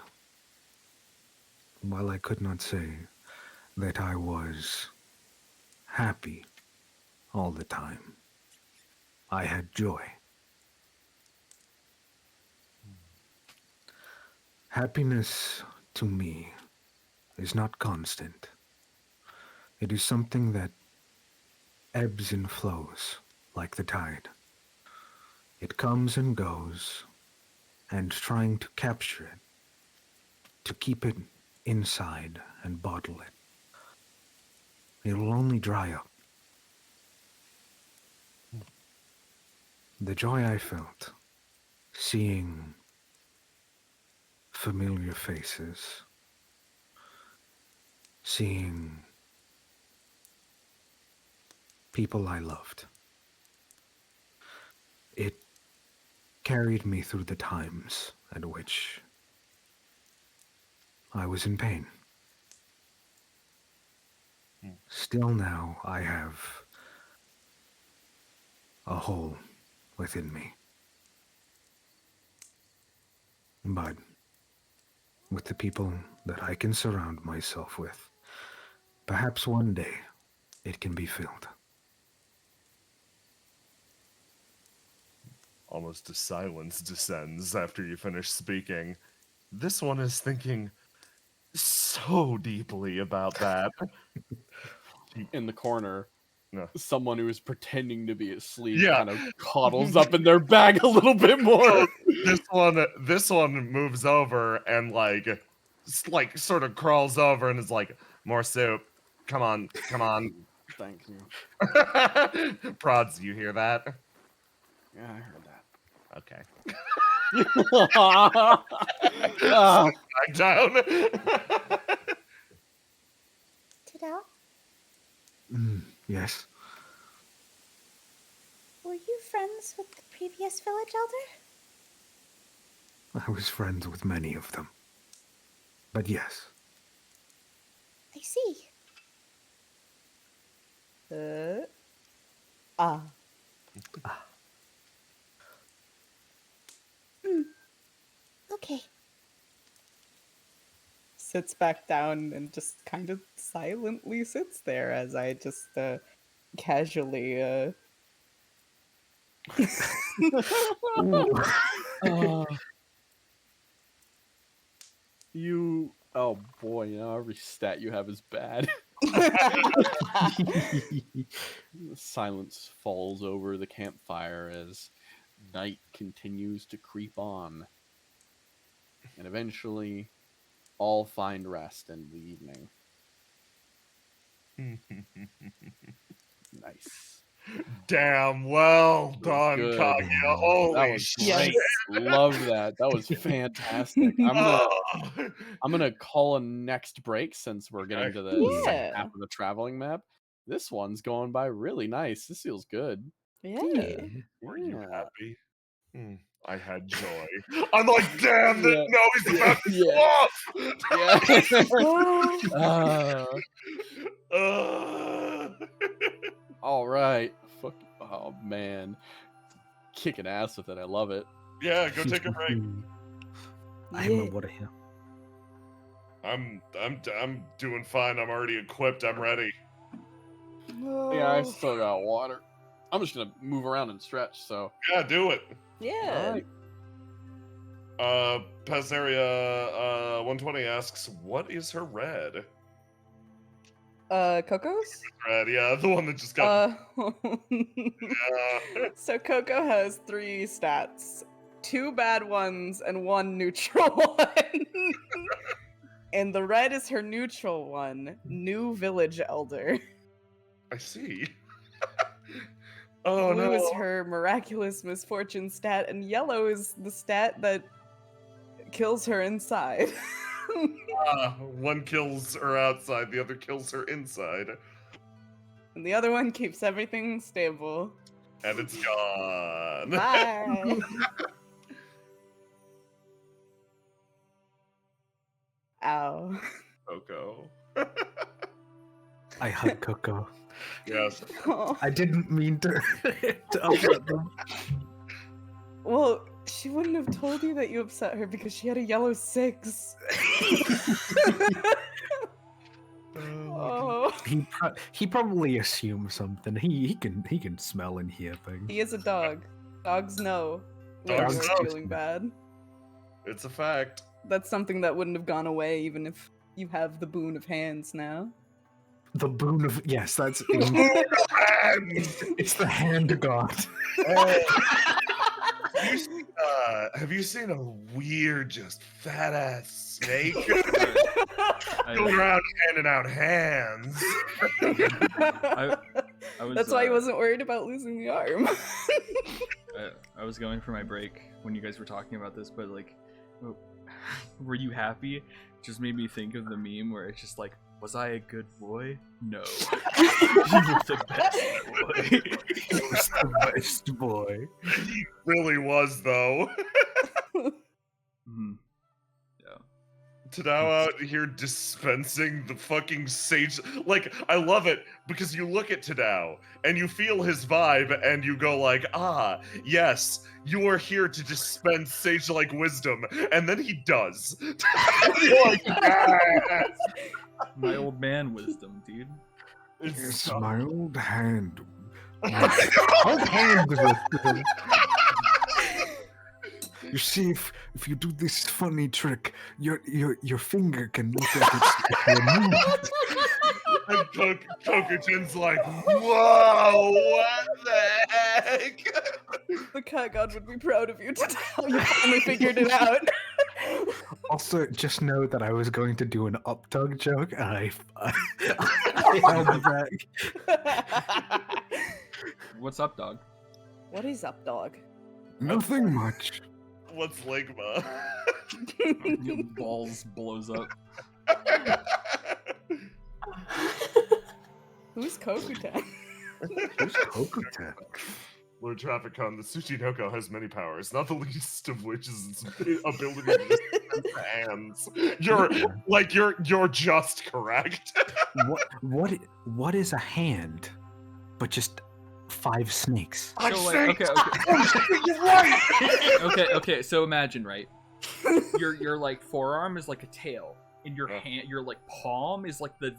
[SPEAKER 1] while I could not say that I was happy all the time, I had joy. Happiness, to me, is not constant. It is something that ebbs and flows like the tide. It comes and goes, and trying to capture it, to keep it inside and bottle it, it'll only dry up. The joy I felt seeing familiar faces, seeing people I loved, it carried me through the times at which I was in pain. Still now, I have a hole within me. But with the people that I can surround myself with, perhaps one day it can be filled.
[SPEAKER 3] Almost a silence descends after you finish speaking. This one is thinking so deeply about that.
[SPEAKER 2] In the corner,
[SPEAKER 3] No.
[SPEAKER 2] someone who is pretending to be asleep
[SPEAKER 3] Yeah.
[SPEAKER 2] kind of coddles up in their bag a little bit more.
[SPEAKER 3] This one moves over and sort of crawls over and is like, more soup. Come on.
[SPEAKER 2] Thank you.
[SPEAKER 3] Prods, you hear that?
[SPEAKER 2] Yeah, I heard that.
[SPEAKER 3] Okay.
[SPEAKER 2] Ah.
[SPEAKER 3] Back down.
[SPEAKER 8] Tidal,
[SPEAKER 1] Yes,
[SPEAKER 8] were you friends with the previous village elder?
[SPEAKER 1] I was friends with many of them. But yes,
[SPEAKER 8] I see. Okay.
[SPEAKER 4] Sits back down and just kind of silently sits there as I just casually
[SPEAKER 2] Oh boy, every stat you have is bad. The silence falls over the campfire as night continues to creep on. And eventually, all find rest in the evening. Nice.
[SPEAKER 3] Damn, well
[SPEAKER 2] That was
[SPEAKER 3] done,
[SPEAKER 2] good.
[SPEAKER 3] Kaguya.
[SPEAKER 2] That
[SPEAKER 3] Holy
[SPEAKER 2] was
[SPEAKER 3] shit.
[SPEAKER 2] great. Loved that. That was fantastic. I'm gonna call a next break since we're getting to the second
[SPEAKER 4] Yeah.
[SPEAKER 2] half of the traveling map. This one's going by really nice. This feels good.
[SPEAKER 4] Yeah.
[SPEAKER 3] Were you
[SPEAKER 2] Yeah.
[SPEAKER 3] happy? I had joy. I'm like, damn,
[SPEAKER 2] Yeah.
[SPEAKER 3] no, he's about to
[SPEAKER 2] Yeah.
[SPEAKER 3] off.
[SPEAKER 2] All right. Fuck. Oh man, kicking ass with it. I love it.
[SPEAKER 3] Yeah, go take a break.
[SPEAKER 1] I'm a what a hell.
[SPEAKER 3] I'm doing fine. I'm already equipped. I'm ready.
[SPEAKER 2] Yeah, I still got water. I'm just gonna move around and stretch. So
[SPEAKER 3] Yeah, do it.
[SPEAKER 4] Yeah.
[SPEAKER 3] Pazaria 120 asks, what is her red?
[SPEAKER 4] Coco's?
[SPEAKER 3] Red, yeah, the one that just got. Yeah.
[SPEAKER 4] So Coco has 3 stats, 2 bad ones and 1 neutral one. And the red is her neutral one, new village elder.
[SPEAKER 3] I see. Oh
[SPEAKER 4] Blue
[SPEAKER 3] no.
[SPEAKER 4] is her miraculous misfortune stat, and yellow is the stat that kills her inside.
[SPEAKER 3] One kills her outside, the other kills her inside.
[SPEAKER 4] And the other one keeps everything stable.
[SPEAKER 3] And it's gone.
[SPEAKER 4] Bye. Ow.
[SPEAKER 3] Coco.
[SPEAKER 1] I hug Coco.
[SPEAKER 3] Yes.
[SPEAKER 4] Oh.
[SPEAKER 1] I didn't mean to upset them.
[SPEAKER 4] Well, she wouldn't have told you that you upset her because she had a yellow 6. Oh.
[SPEAKER 1] He probably assumed something. He can smell and hear things.
[SPEAKER 4] He is a dog. Dogs know when
[SPEAKER 3] Dogs
[SPEAKER 4] we're
[SPEAKER 3] know.
[SPEAKER 4] feeling bad.
[SPEAKER 3] It's a fact.
[SPEAKER 4] That's something that wouldn't have gone away even if you have the boon of hands now.
[SPEAKER 1] The boon of that's it's the hand of God.
[SPEAKER 3] Have you seen a weird, just fat ass snake
[SPEAKER 7] I,
[SPEAKER 3] going around handing out hands?
[SPEAKER 7] I was,
[SPEAKER 4] That's why he wasn't worried about losing the arm.
[SPEAKER 7] I was going for my break when you guys were talking about this, but like, were you happy? Just made me think of the meme where it's just like, was I a good boy? No. You were the best boy.
[SPEAKER 1] He was the best boy.
[SPEAKER 3] He really was, though.
[SPEAKER 7] Mhm. Yeah.
[SPEAKER 3] Tadao out here dispensing the fucking sage. Like, I love it because you look at Tadao and you feel his vibe and you go like, ah, yes, you are here to dispense sage-like wisdom. And then he does. You're like, yes.
[SPEAKER 7] My old man wisdom, dude.
[SPEAKER 1] It's my old hand. Old hand wisdom. You see, if you do this funny trick, your finger can look at it.
[SPEAKER 3] And Kokuchin's like, whoa, what the heck?
[SPEAKER 4] The cat god would be proud of you to tell you finally figured it out.
[SPEAKER 1] Also, just know that I was going to do an up-dog joke, and I held it back.
[SPEAKER 7] What's up, dog?
[SPEAKER 4] What is up, dog?
[SPEAKER 1] Nothing much.
[SPEAKER 3] What's Ligma?
[SPEAKER 7] Your balls blows up.
[SPEAKER 4] Who's Kokutan?
[SPEAKER 1] Who's Kokutan?
[SPEAKER 3] Lord Trafficon, the Tsuchinoko has many powers, not the least of which is its ability to dispense hands. You're just correct.
[SPEAKER 1] What is a hand? But just 5 snakes.
[SPEAKER 7] So like, okay. So imagine, right? Your like forearm is like a tail, and your hand, your like palm is like the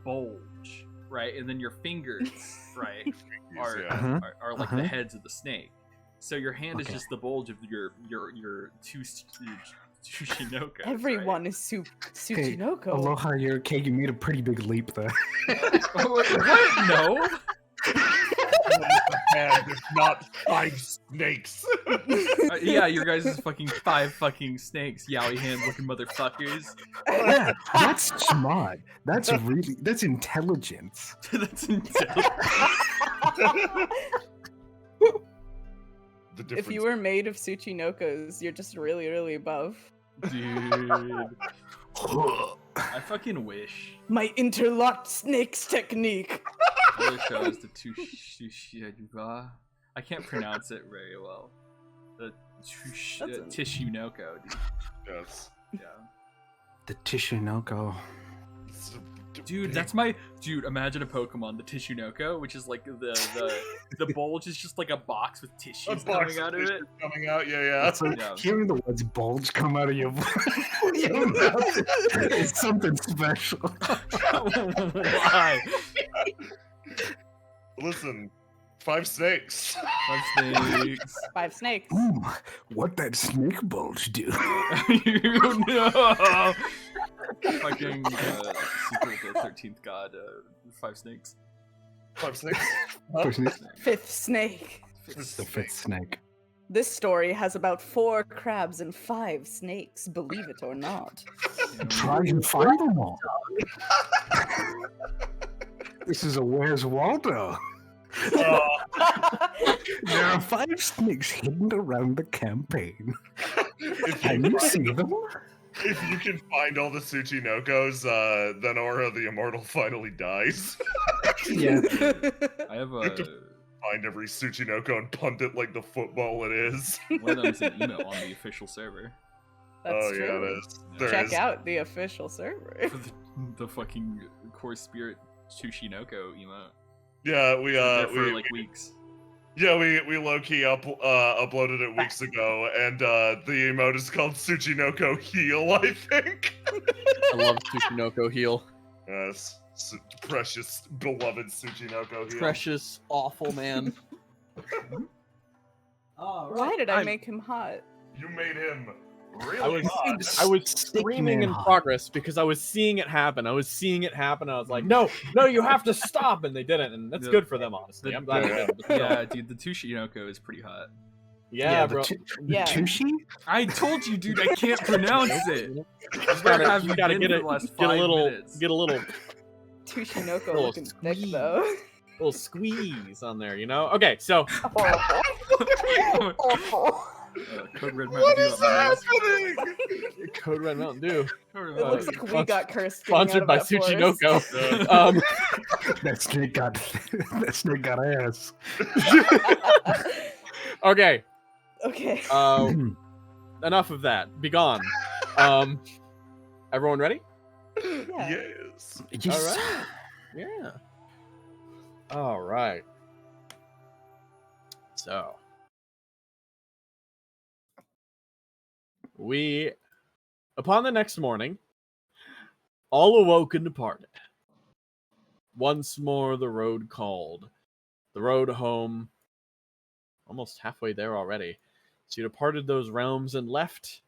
[SPEAKER 7] bulge, right? And then your fingers, right, are like the heads of the snake. So your hand is just the bulge of your Tsushinoko.
[SPEAKER 4] Everyone
[SPEAKER 7] right?
[SPEAKER 4] is Tsuchinoko.
[SPEAKER 1] Aloha, you made a pretty big leap there.
[SPEAKER 7] What? No.
[SPEAKER 3] And if not 5 snakes.
[SPEAKER 7] Yeah, your guys is fucking 5 fucking snakes, yowie hand looking motherfuckers.
[SPEAKER 1] Yeah, that's smart. That's intelligence.
[SPEAKER 7] That's intelligent.
[SPEAKER 4] If you were made of Tsuchinokos, you're just really, really above.
[SPEAKER 7] Dude. I fucking wish.
[SPEAKER 4] My interlocked snakes technique.
[SPEAKER 7] I wish I was the Tushinoko. I can't pronounce it very well. The Tishinoko, dude.
[SPEAKER 3] Yes.
[SPEAKER 7] Yeah.
[SPEAKER 1] The Tishinoko.
[SPEAKER 7] Dude, that's my dude. Imagine a Pokemon, the Tishinoko, which is like the bulge is just like a box with tissues coming out of it.
[SPEAKER 3] Coming out, yeah.
[SPEAKER 1] So
[SPEAKER 7] Yeah.
[SPEAKER 1] hearing the words bulge come out of your mouth is something special.
[SPEAKER 7] Why?
[SPEAKER 3] Listen, 5 snakes.
[SPEAKER 7] 5 snakes.
[SPEAKER 4] 5 snakes.
[SPEAKER 1] Ooh, what that snake bulge do?
[SPEAKER 7] You know. Fucking Secret of the 13th God, 5 snakes.
[SPEAKER 3] 5 snakes.
[SPEAKER 4] Fifth snake.
[SPEAKER 1] It's the fifth snake.
[SPEAKER 4] This story has about 4 crabs and 5 snakes, believe it or not.
[SPEAKER 1] Try and find them all. This is a Where's Waldo? There are 5 snakes hidden around the campaign. Can you see them?
[SPEAKER 3] If you can find all the Tsuchinokos, then Aura the Immortal finally dies.
[SPEAKER 1] Yeah.
[SPEAKER 7] I have
[SPEAKER 3] Find every Tsuchinoko and punt it like the football it is.
[SPEAKER 7] one of them's an emo on the official server.
[SPEAKER 4] That's
[SPEAKER 3] Yeah,
[SPEAKER 4] true.
[SPEAKER 3] it is. There
[SPEAKER 4] Check
[SPEAKER 3] is.
[SPEAKER 4] out the official server.
[SPEAKER 7] For the fucking core spirit Tsushinoko emo.
[SPEAKER 3] Yeah, we
[SPEAKER 7] for like weeks.
[SPEAKER 3] Yeah, we low-key uploaded it weeks ago, and the emote is called Tsuchinoko Heal, I think.
[SPEAKER 2] I love Tsushinoko Heal.
[SPEAKER 3] Yes, precious, beloved Tsuchinoko Heal.
[SPEAKER 2] Precious, awful man.
[SPEAKER 4] Why did I make him hot?
[SPEAKER 3] You made him really hot.
[SPEAKER 2] I was screaming in progress because I was seeing it happen. I was like, no, you have to stop, and they didn't, and that's good for them, honestly. I'm glad they didn't. but still.
[SPEAKER 7] Yeah, dude, the Tsushinoko is pretty hot.
[SPEAKER 2] Yeah, bro.
[SPEAKER 4] Yeah.
[SPEAKER 1] Tushi?
[SPEAKER 7] I told you, dude, I can't pronounce it.
[SPEAKER 2] You gotta get a little
[SPEAKER 4] Tushinoko
[SPEAKER 2] Little
[SPEAKER 4] looking thick
[SPEAKER 2] squeeze.
[SPEAKER 4] though.
[SPEAKER 2] little squeeze on there, you know? Okay, so
[SPEAKER 7] Code Red
[SPEAKER 3] What
[SPEAKER 7] Mountain
[SPEAKER 3] is
[SPEAKER 7] Dew up
[SPEAKER 3] happening?
[SPEAKER 2] Code Red Mountain Dew.
[SPEAKER 7] my
[SPEAKER 4] It
[SPEAKER 7] ass.
[SPEAKER 4] looks like we got cursed. getting out
[SPEAKER 2] Sponsored
[SPEAKER 4] of
[SPEAKER 2] by
[SPEAKER 4] that forest.
[SPEAKER 2] Tsuchinoko.
[SPEAKER 1] That snake got ass.
[SPEAKER 2] Okay,
[SPEAKER 4] Okay.
[SPEAKER 2] enough of that. Be gone. Everyone ready?
[SPEAKER 4] Yeah.
[SPEAKER 3] Yes.
[SPEAKER 1] Yes.
[SPEAKER 2] All right. Yeah. All right. So we, upon the next morning, all awoke and departed. Once more the road called. The road home. Almost halfway there already. So you departed those realms and left.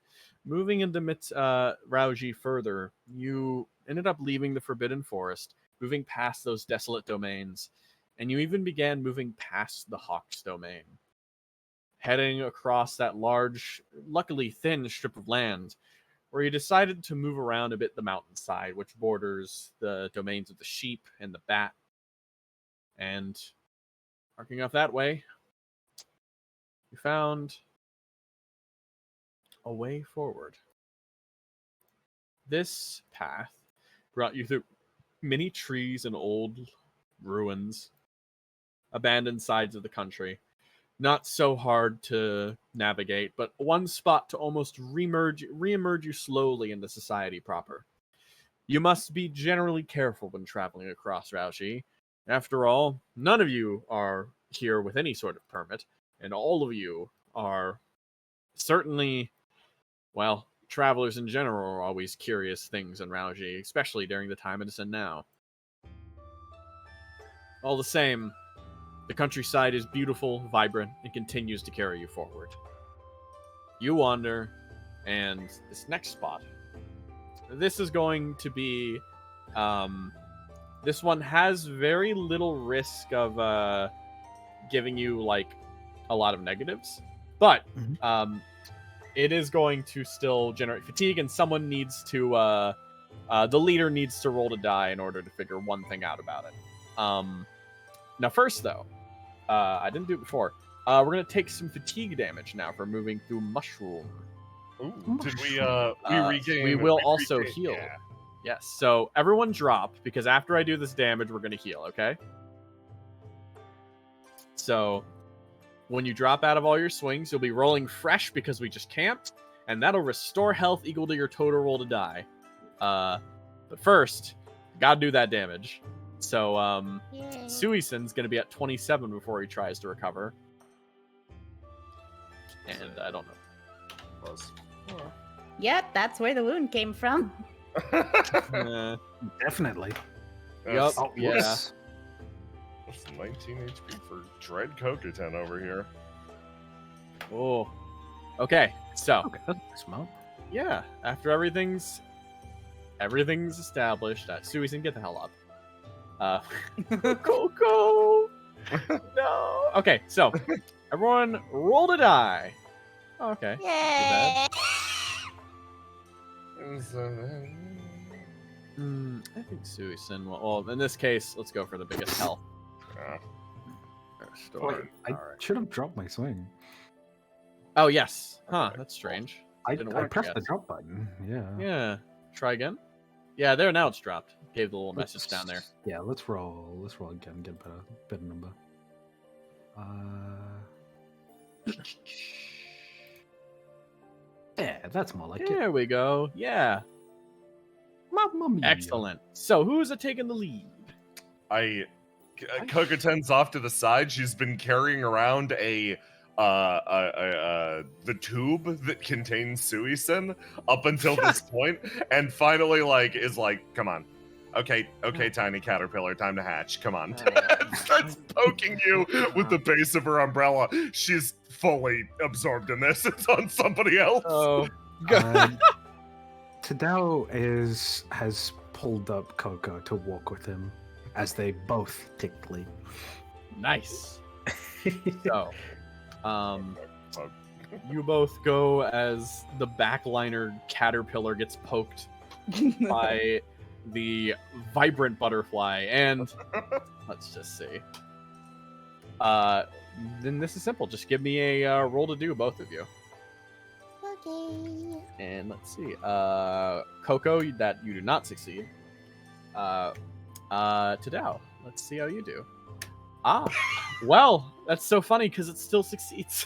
[SPEAKER 2] Moving into Rauji further, you ended up leaving the Forbidden Forest, moving past those desolate domains, and you even began moving past the Hawk's domain. Heading across that large, luckily thin strip of land, where you decided to move around a bit the mountainside, which borders the domains of the sheep and the bat. And marking off that way, you found a way forward. This path brought you through many trees and old ruins, abandoned sides of the country. Not so hard to navigate, but one spot to almost re-emerge you slowly into society proper. You must be generally careful when traveling across Rauji. After all, none of you are here with any sort of permit, and all of you are certainly, well, travelers in general are always curious things in Rauji, especially during the time it is in now. All the same, the countryside is beautiful, vibrant, and continues to carry you forward. You wander, and this next spot, this is going to be, this one has very little risk of giving you, like, a lot of negatives, but it is going to still generate fatigue, and someone needs to, the leader needs to roll to die in order to figure one thing out about it. Now first, though, I didn't do it before. We're going to take some fatigue damage now for moving through Mushroom.
[SPEAKER 3] Ooh, did we regain?
[SPEAKER 2] We will also
[SPEAKER 3] regain-
[SPEAKER 2] heal.
[SPEAKER 3] Yeah.
[SPEAKER 2] Yes, so everyone drop, because after I do this damage, we're going to heal, okay? So, when you drop out of all your swings, you'll be rolling fresh because we just camped, and that'll restore health equal to your total roll to die. But first, gotta do that damage. So
[SPEAKER 8] Yay.
[SPEAKER 2] Suisen's gonna be at 27 before he tries to recover. And I don't know.
[SPEAKER 3] Plus 4.
[SPEAKER 4] Yep, that's where the wound came from.
[SPEAKER 1] Definitely.
[SPEAKER 2] Yup.
[SPEAKER 1] Oh,
[SPEAKER 2] Yeah.
[SPEAKER 1] whoops.
[SPEAKER 3] That's 19 HP for Dread Kokuten over here.
[SPEAKER 2] Oh. Okay. So
[SPEAKER 1] Okay, that's smart.
[SPEAKER 2] yeah, after everything's established, Suizen, get the hell up. Coco. No. Okay. So everyone, roll a die. Oh, okay.
[SPEAKER 8] Yay!
[SPEAKER 2] I think Suizen will. Well, in this case, let's go for the biggest health.
[SPEAKER 1] Wait, I should have dropped my swing.
[SPEAKER 2] Oh yes. Huh. That's strange.
[SPEAKER 1] I
[SPEAKER 2] Didn't
[SPEAKER 1] I
[SPEAKER 2] work
[SPEAKER 1] pressed
[SPEAKER 2] yet.
[SPEAKER 1] the drop button. Yeah.
[SPEAKER 2] Yeah. Try again. Yeah. There. Now it's dropped. Gave the little message down there.
[SPEAKER 1] Yeah, let's roll. Let's roll again. Get a better number. Yeah, that's more like it.
[SPEAKER 2] There we go. Yeah.
[SPEAKER 1] Mamma mia.
[SPEAKER 2] Excellent. So who's taking the lead?
[SPEAKER 3] Kokuten's off to the side. She's been carrying around the tube that contains Suisen up until this point, and finally is like, come on. Okay, tiny caterpillar, time to hatch. Come on. Starts poking you with the base of her umbrella. She's fully absorbed in this. It's on somebody else.
[SPEAKER 2] Oh.
[SPEAKER 1] Tadao has pulled up Coco to walk with him as they both take lead.
[SPEAKER 2] Nice. So, you both go as the backliner caterpillar gets poked by the vibrant butterfly, and let's just see. Then this is simple. Just give me a roll to do, both of you.
[SPEAKER 8] Okay.
[SPEAKER 2] And let's see. Coco, that you do not succeed. Tadao, let's see how you do. Well, that's so funny because it still succeeds.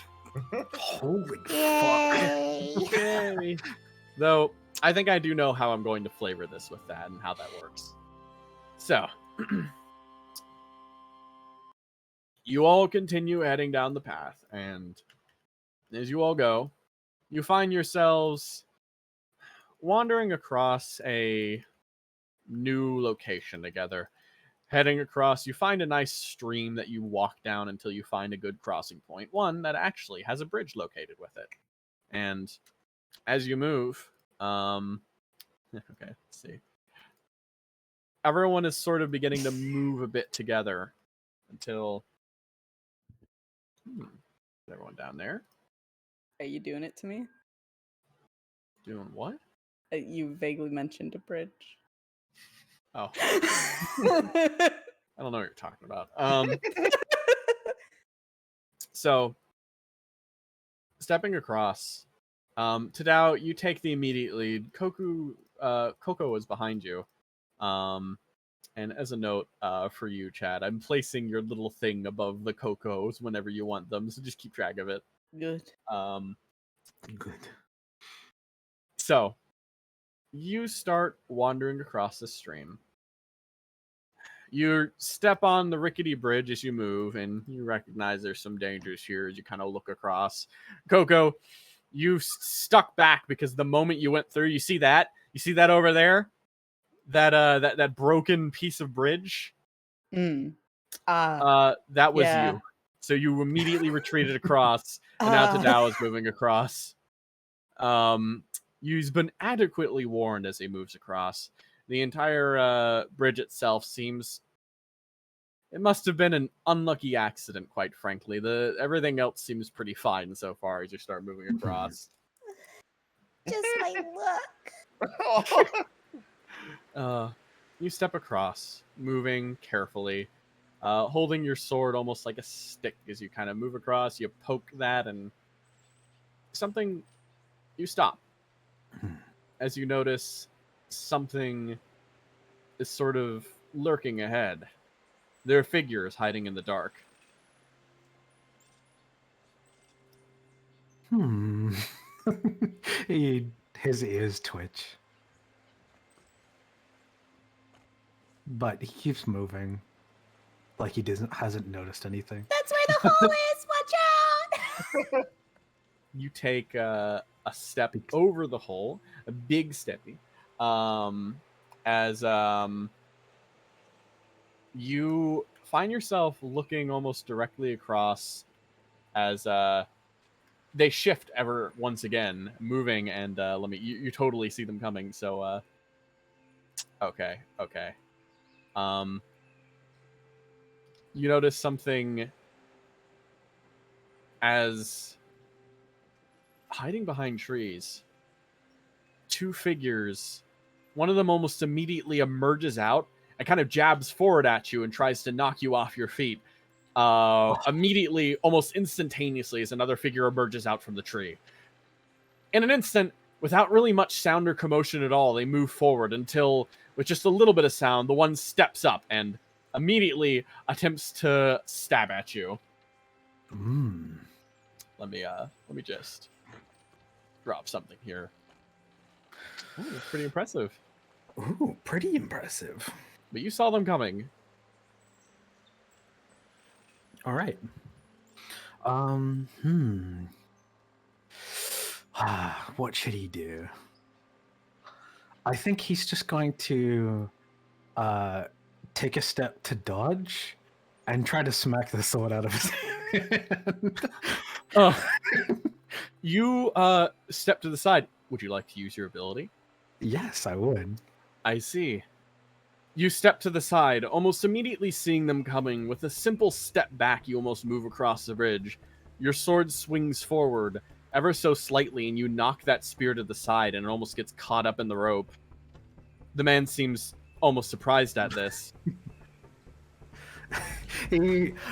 [SPEAKER 1] Holy
[SPEAKER 8] Yay!
[SPEAKER 2] Yay. Though, I think I do know how I'm going to flavor this with that and how that works. So, you all continue heading down the path, and as you all go, you find yourselves wandering across a new location together. Heading across, you find a nice stream that you walk down until you find a good crossing point. One that actually has a bridge located with it. And as you move, okay, let's see. Everyone is sort of beginning to move a bit together until... everyone down there?
[SPEAKER 4] Are you doing it to me?
[SPEAKER 2] Doing what?
[SPEAKER 4] You vaguely mentioned a bridge.
[SPEAKER 2] Oh. I don't know what you're talking about. So, stepping across, Tadao, you take the immediate lead. Coco is behind you. And as a note for you, Chad, I'm placing your little thing above the Cocos whenever you want them, so just keep track of it.
[SPEAKER 4] Good.
[SPEAKER 1] Good.
[SPEAKER 2] So, you start wandering across the stream. You step on the rickety bridge as you move, and you recognize there's some dangers here as you kind of look across. Coco, you stuck back because the moment you went through, you see that over there? That broken piece of bridge?
[SPEAKER 4] Mm.
[SPEAKER 2] That was
[SPEAKER 4] Yeah.
[SPEAKER 2] you. So you immediately retreated across, and now Tadao is moving across. You've been adequately warned as he moves across. The entire bridge itself seems... It must have been an unlucky accident, quite frankly. Everything else seems pretty fine so far as you start moving across.
[SPEAKER 8] Just my luck.
[SPEAKER 2] You step across, moving carefully, holding your sword almost like a stick as you kind of move across. You poke that, and you stop. As you notice, something is sort of lurking ahead. There are figures hiding in the dark.
[SPEAKER 1] His ears twitch. but he keeps moving, like he hasn't noticed anything.
[SPEAKER 8] That's where the hole is. Watch out!
[SPEAKER 2] You take a step over the hole, a big steppy, as you find yourself looking almost directly across as they shift ever once again, moving, and you totally see them coming. So okay. You notice something as hiding behind trees, two figures, one of them almost immediately emerges out and kind of jabs forward at you and tries to knock you off your feet. Immediately, almost instantaneously, as another figure emerges out from the tree. In an instant, without really much sound or commotion at all, they move forward until, with just a little bit of sound, the one steps up and immediately attempts to stab at you. Let me just drop something here. Ooh, that's pretty impressive.
[SPEAKER 1] Ooh, pretty impressive.
[SPEAKER 2] But you saw them coming.
[SPEAKER 1] All right. What should he do? I think he's just going to take a step to dodge and try to smack the sword out of his hand.
[SPEAKER 2] You step to the side. Would you like to use your ability?
[SPEAKER 1] Yes, I would.
[SPEAKER 2] I see. You step to the side, almost immediately seeing them coming. With a simple step back, you almost move across the bridge. Your sword swings forward ever so slightly, and you knock that spear to the side, and it almost gets caught up in the rope. The man seems almost surprised at this.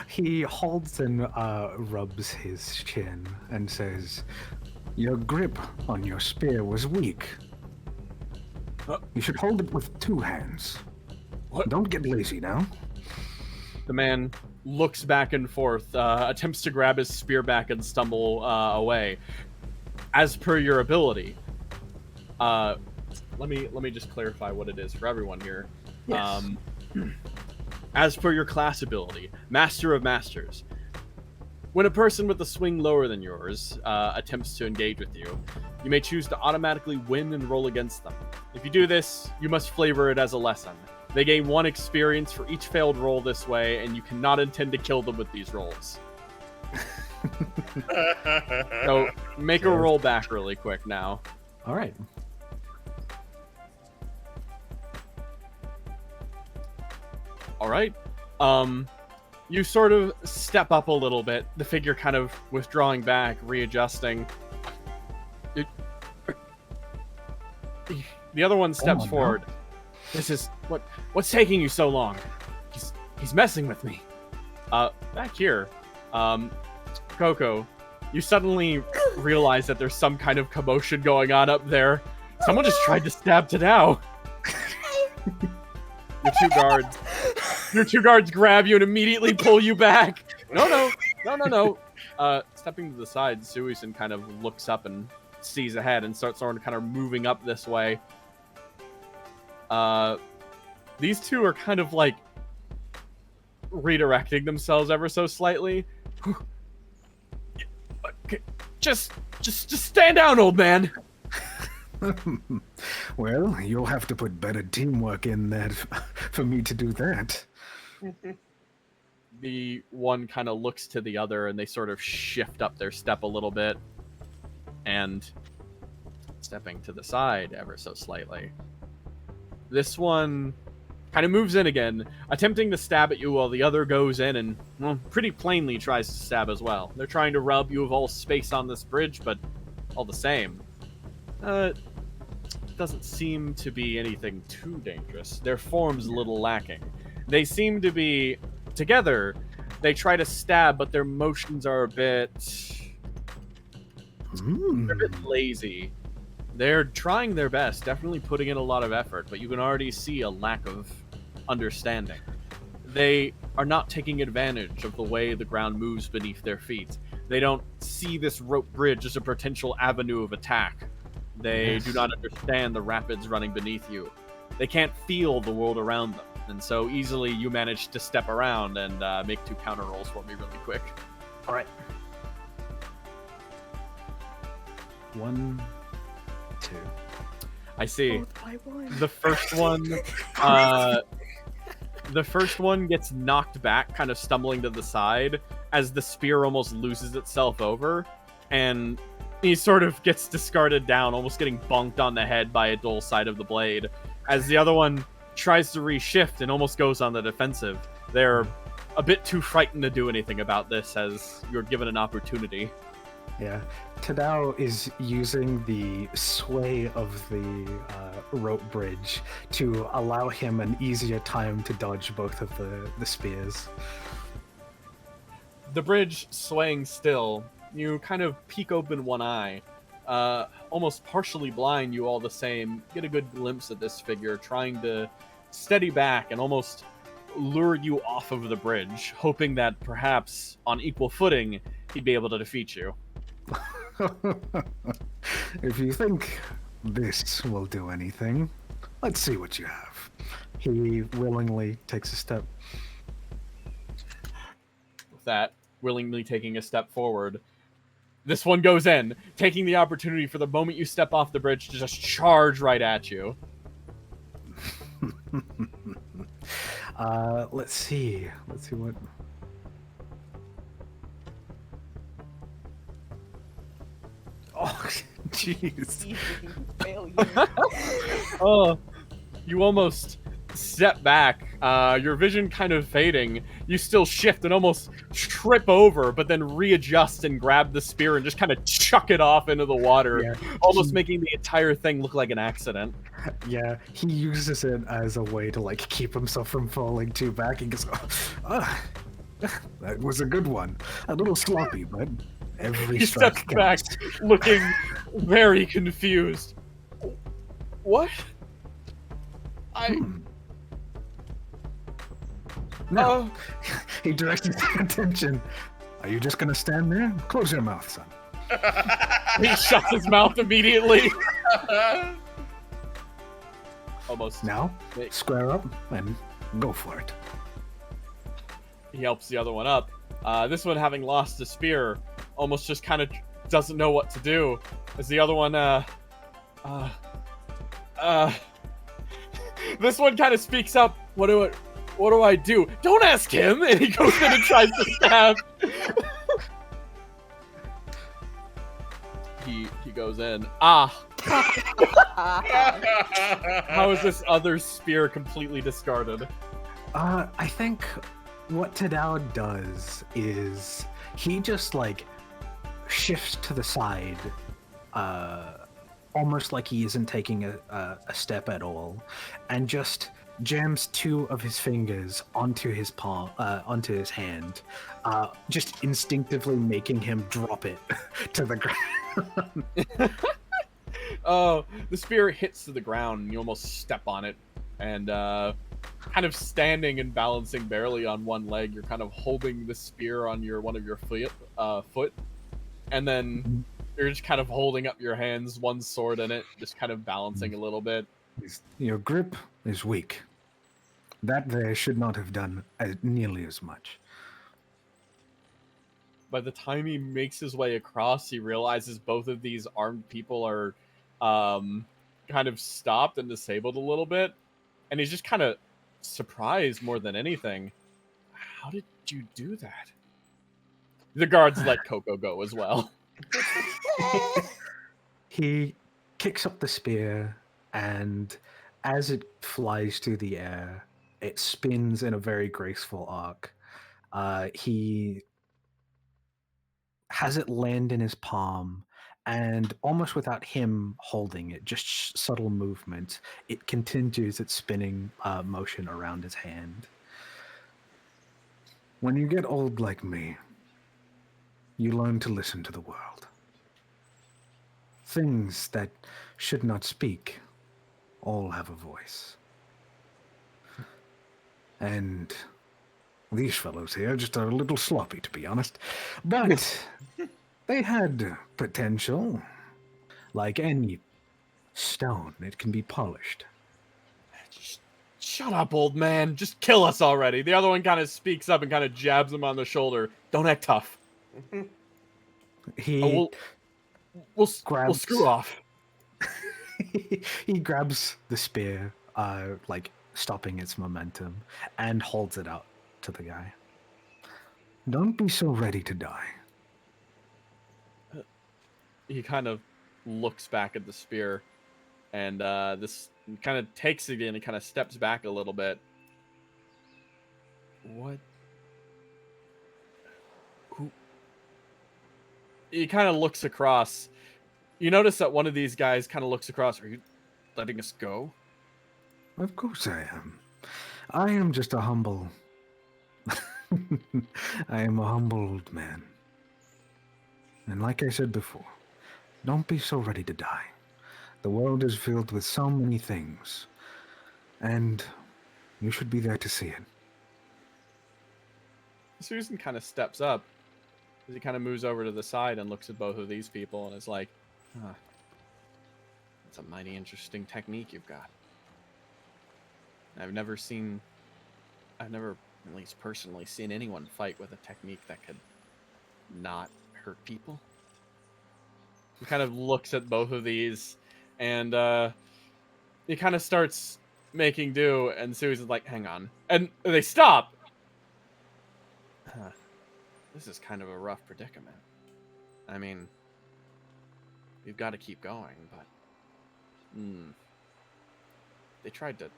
[SPEAKER 1] He holds and rubs his chin and says, "Your grip on your spear was weak. You should hold it with two hands.
[SPEAKER 2] What?
[SPEAKER 1] Don't get lazy now."
[SPEAKER 2] The man looks back and forth, attempts to grab his spear back and stumble away. As per your ability, let me just clarify what it is for everyone here.
[SPEAKER 1] Yes.
[SPEAKER 2] As per your class ability, Master of Masters, when a person with a swing lower than yours attempts to engage with you, you may choose to automatically win and roll against them. If you do this, you must flavor it as a lesson. They gain 1 experience for each failed roll this way, and you cannot intend to kill them with these rolls. So make a roll back really quick now.
[SPEAKER 1] All right.
[SPEAKER 2] All right. You sort of step up a little bit, the figure kind of withdrawing back, readjusting. The other one steps forward.
[SPEAKER 1] No.
[SPEAKER 2] This is what's taking you so long? He's messing with me. Back here, Coco, you suddenly realize that there's some kind of commotion going on up there. Someone just tried to stab Tadao. Your two guards grab you and immediately pull you back. No. Stepping to the side, Daisuisen kind of looks up and sees ahead and starts sort of kind of moving up this way. These two are kind of like redirecting themselves ever so slightly. Okay, just stand down, old man.
[SPEAKER 1] Well, you'll have to put better teamwork in there for me to do that.
[SPEAKER 2] The one kind of looks to the other, and they sort of shift up their step a little bit, and stepping to the side ever so slightly. This one kind of moves in again, attempting to stab at you while the other goes in and, well, pretty plainly tries to stab as well. They're trying to rob you of all space on this bridge, but all the same, doesn't seem to be anything too dangerous. Their form's a little lacking. They seem to be together. They try to stab, but their motions are a bit... They're a bit lazy. They're trying their best, definitely putting in a lot of effort, but you can already see a lack of understanding. They are not taking advantage of the way the ground moves beneath their feet. They don't see this rope bridge as a potential avenue of attack. They do not understand the rapids running beneath you. They can't feel the world around them. And so easily you manage to step around and make 2 counter rolls for me really quick.
[SPEAKER 1] All right. 1, 2.
[SPEAKER 2] I see.
[SPEAKER 4] Both by one.
[SPEAKER 2] The first one, the first one gets knocked back, kind of stumbling to the side as the spear almost loses itself over, and he sort of gets discarded down, almost getting bonked on the head by a dull side of the blade, as the other one tries to reshift and almost goes on the defensive. They're a bit too frightened to do anything about this as you're given an opportunity.
[SPEAKER 1] Yeah, Tadao is using the sway of the rope bridge to allow him an easier time to dodge both of the spears.
[SPEAKER 2] The bridge swaying still, you kind of peek open one eye, almost partially blind you all the same, get a good glimpse at this figure trying to steady back and almost lure you off of the bridge, hoping that perhaps on equal footing he'd be able to defeat you.
[SPEAKER 1] If you think this will do anything, let's see what you have. He willingly takes a step.
[SPEAKER 2] With that, willingly taking a step forward, this one goes in, taking the opportunity for the moment you step off the bridge to just charge right at you.
[SPEAKER 1] Let's see what. Oh, jeez.
[SPEAKER 2] Oh, you almost step back, your vision kind of fading. You still shift and almost trip over, but then readjust and grab the spear and just kind of chuck it off into the water,
[SPEAKER 1] Yeah.
[SPEAKER 2] almost making the entire thing look like an accident.
[SPEAKER 1] Yeah, he uses it as a way to like keep himself from falling too back. He goes, that was a good one. A little sloppy, but every
[SPEAKER 2] He
[SPEAKER 1] strike
[SPEAKER 2] steps back,
[SPEAKER 1] counts.
[SPEAKER 2] looking very confused. What?
[SPEAKER 1] No, he directs his attention. Are you just gonna stand there? Close your mouth, son.
[SPEAKER 2] He shuts his mouth immediately. Almost.
[SPEAKER 1] Now, square up and go for it.
[SPEAKER 2] He helps the other one up. This one, having lost the spear, almost just kind of doesn't know what to do. As the other one, this one kind of speaks up. What do I do? Don't ask him! And he goes in and tries to stab. He goes in. How is this other spear completely discarded?
[SPEAKER 1] I think what Tadao does is he just like shifts to the side, almost like he isn't taking a step at all, and just jams 2 of his fingers onto his palm, onto his hand, just instinctively making him drop it to the ground.
[SPEAKER 2] Oh, the spear hits to the ground, and you almost step on it, and kind of standing and balancing barely on one leg, you're kind of holding the spear on one of your foot, and then you're just kind of holding up your hands, one sword in it, just kind of balancing a little bit.
[SPEAKER 1] Your grip is weak. That there should not have done nearly as much.
[SPEAKER 2] By the time he makes his way across, he realizes both of these armed people are kind of stopped and disabled a little bit, and he's just kind of surprised more than anything. How did you do that? The guards let Coco go as well.
[SPEAKER 1] He kicks up the spear, and as it flies through the air, it spins in a very graceful arc. He has it land in his palm, and almost without him holding it, just subtle movement, it continues its spinning motion around his hand. When you get old like me, you learn to listen to the world. Things that should not speak all have a voice. And these fellows here just are a little sloppy, to be honest. But they had potential. Like any stone, it can be polished.
[SPEAKER 2] Shut up, old man. Just kill us already. The other one kind of speaks up and kind of jabs him on the shoulder. Don't act tough.
[SPEAKER 1] He
[SPEAKER 2] We'll
[SPEAKER 1] grabs.
[SPEAKER 2] screw off.
[SPEAKER 1] He grabs the spear, like stopping its momentum, and holds it out to the guy. Don't be so ready to die.
[SPEAKER 2] He kind of looks back at the spear, and this kind of takes it in and kind of steps back a little bit. What? Who? He kind of looks across. You notice that one of these guys kind of looks across. Are you letting us go?
[SPEAKER 1] Of course I am. I am just a humble... I am a humble old man. And like I said before, don't be so ready to die. The world is filled with so many things, and you should be there to see it.
[SPEAKER 2] Susan kind of steps up as he kind of moves over to the side and looks at both of these people and is like, huh, that's a mighty interesting technique you've got. I've never, at least personally, seen anyone fight with a technique that could not hurt people. He kind of looks at both of these, and he kind of starts making do, and Susan's like, hang on. And they stop! Huh. This is kind of a rough predicament. I mean, we've got to keep going, but... They tried to...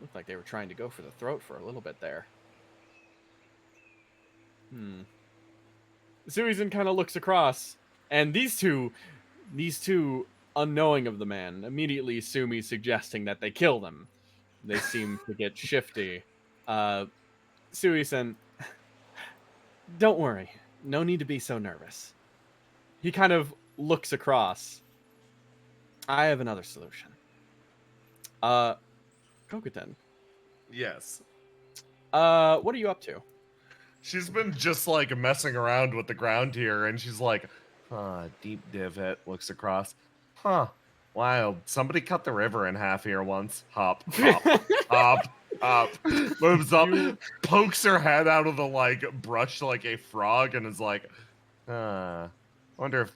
[SPEAKER 2] Looked like they were trying to go for the throat for a little bit there. Susan kind of looks across, and these two, unknowing of the man, immediately assume he's suggesting that they kill them. They seem to get shifty. Susan, don't worry. No need to be so nervous. He kind of looks across. I have another solution. Kokuten.
[SPEAKER 3] Yes.
[SPEAKER 2] What are you up to?
[SPEAKER 3] She's been just like messing around with the ground here, and she's like, deep divot, looks across. Wild. Somebody cut the river in half here once. Hop, hop, hop. Moves up, pokes her head out of the like brush like a frog, and is like, wonder if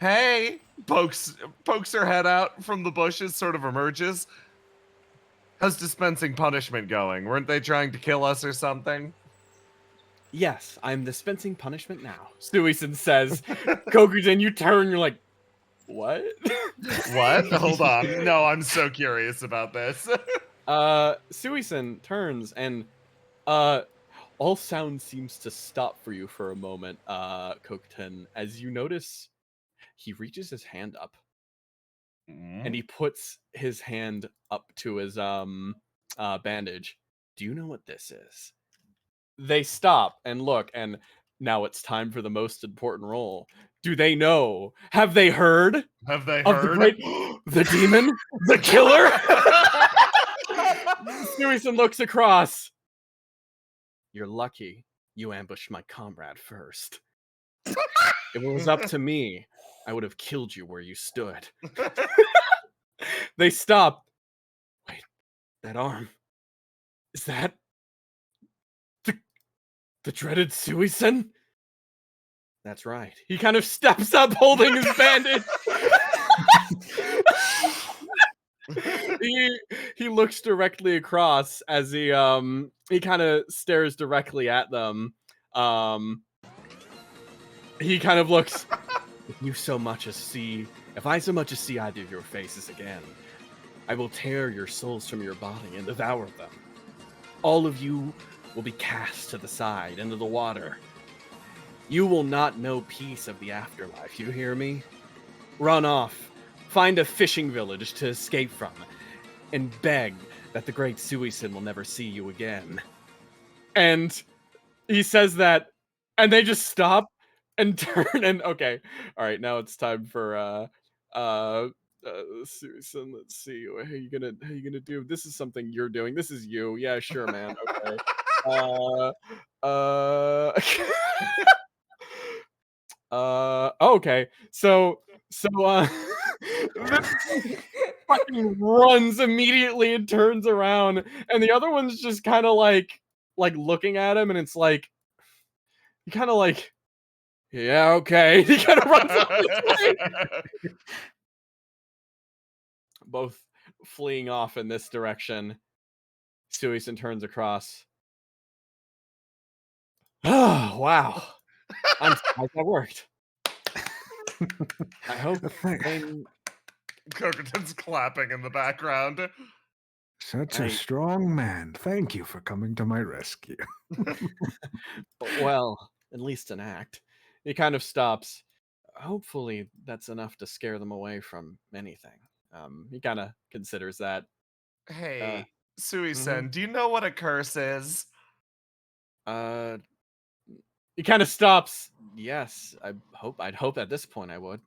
[SPEAKER 3] hey, pokes her head out from the bushes, sort of emerges. How's dispensing punishment going? Weren't they trying to kill us or something?
[SPEAKER 2] Yes, I'm dispensing punishment now. Suisun says. Kokuten, you turn, you're like, what?
[SPEAKER 3] What? Hold on. No, I'm so curious about this.
[SPEAKER 2] Suisun turns, and all sound seems to stop for you for a moment, Kokuten, as you notice he reaches his hand up. And he puts his hand up to his bandage. Do you know what this is? They stop and look, and now it's time for the most important role. Do they know? Have they heard?
[SPEAKER 3] Have they
[SPEAKER 2] of
[SPEAKER 3] heard?
[SPEAKER 2] The demon? The killer? Suisun looks across. You're lucky you ambushed my comrade first. If it was up to me, I would have killed you where you stood. They stop. Wait, that arm. Is that the dreaded Suisun? That's right. He kind of steps up holding his bandage. He looks directly across as he kind of stares directly at them. He kind of looks. If I so much as see either of your faces again, I will tear your souls from your body and devour them. All of you will be cast to the side into the water. You will not know peace of the afterlife, you hear me? Run off, find a fishing village to escape from, and beg that the great Suisun will never see you again. And he says that, and they just stop and turn and okay. All right, now it's time for Susan, let's see. How you gonna do? This is something you're doing. This is you. Yeah, sure, man. Okay. Okay. So fucking runs immediately and turns around, and the other one's just kind of like looking at him, and it's like, he kind of like, yeah, okay. He kind of runs off this way. Both fleeing off in this direction. Suisen turns across. Oh, wow. I'm surprised that worked. I hope
[SPEAKER 3] Cokerton's clapping in the background.
[SPEAKER 9] Such a strong man. Thank you for coming to my rescue.
[SPEAKER 2] well, at least an act. He kind of stops. Hopefully that's enough to scare them away from anything. He kind of considers that.
[SPEAKER 3] Hey, Suisen, do you know what a curse is?
[SPEAKER 2] He kind of stops. Yes, I'd hope at this point I would.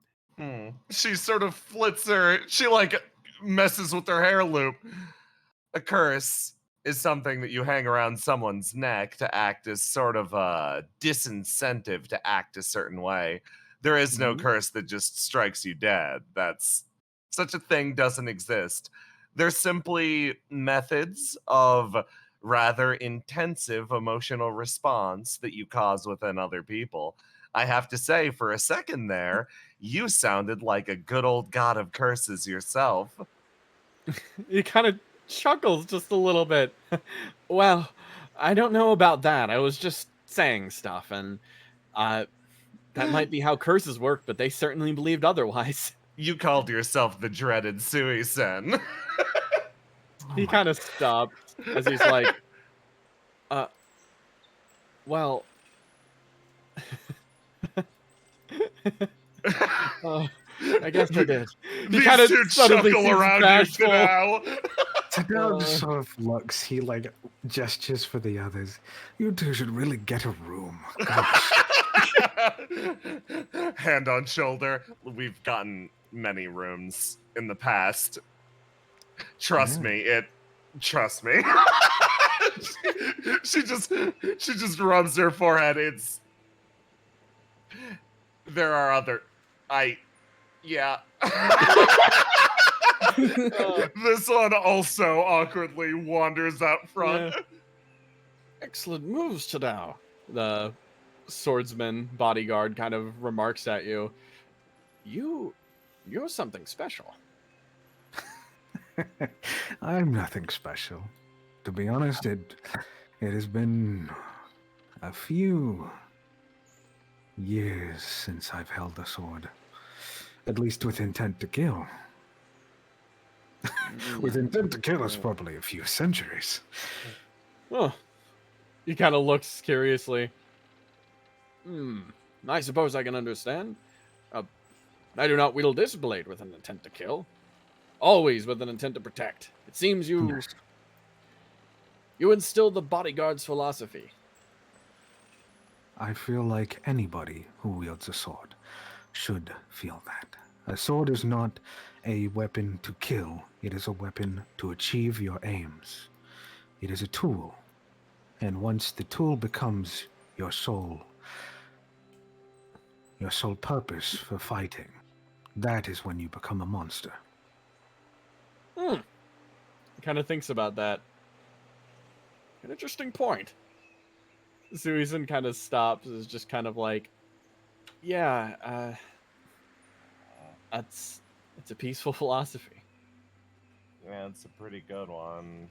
[SPEAKER 3] She sort of flits her. She like messes with her hair loop. A curse is something that you hang around someone's neck to act as sort of a disincentive to act a certain way. There is no curse that just strikes you dead. That's such a thing doesn't exist. They're simply methods of rather intensive emotional response that you cause within other people. I have to say, for a second there, you sounded like a good old god of curses yourself.
[SPEAKER 2] He kind of chuckles just a little bit. Well, I don't know about that. I was just saying stuff, and that might be how curses work, but they certainly believed otherwise.
[SPEAKER 3] You called yourself the dreaded Suisen.
[SPEAKER 2] He kind of stopped as he's like, well, I guess I did. He kind of suddenly
[SPEAKER 3] chuckle around you now.
[SPEAKER 9] Tadao just sort of looks. He like gestures for the others. You two should really get a room. Gosh.
[SPEAKER 3] Hand on shoulder. We've gotten many rooms in the past. Trust me. Trust me. she just rubs her forehead. There are other. Yeah. This one also awkwardly wanders out front.
[SPEAKER 2] Yeah. Excellent moves, Tadao. The swordsman bodyguard kind of remarks at you. You're something special.
[SPEAKER 9] I'm nothing special. To be honest, it has been a few years since I've held a sword. At least with intent to kill. With intent to kill is probably a few centuries.
[SPEAKER 2] Oh. He kind of looks curiously. I suppose I can understand. I do not wield this blade with an intent to kill. Always with an intent to protect. It seems you instill the bodyguard's philosophy.
[SPEAKER 9] I feel like anybody who wields a sword should feel that. A sword is not a weapon to kill. It is a weapon to achieve your aims. It is a tool. And once the tool becomes your sole purpose for fighting, that is when you become a monster.
[SPEAKER 2] He kind of thinks about that. An interesting point. Suisen kind of stops, is just kind of like, yeah, it's a peaceful philosophy.
[SPEAKER 3] Yeah, it's a pretty good one.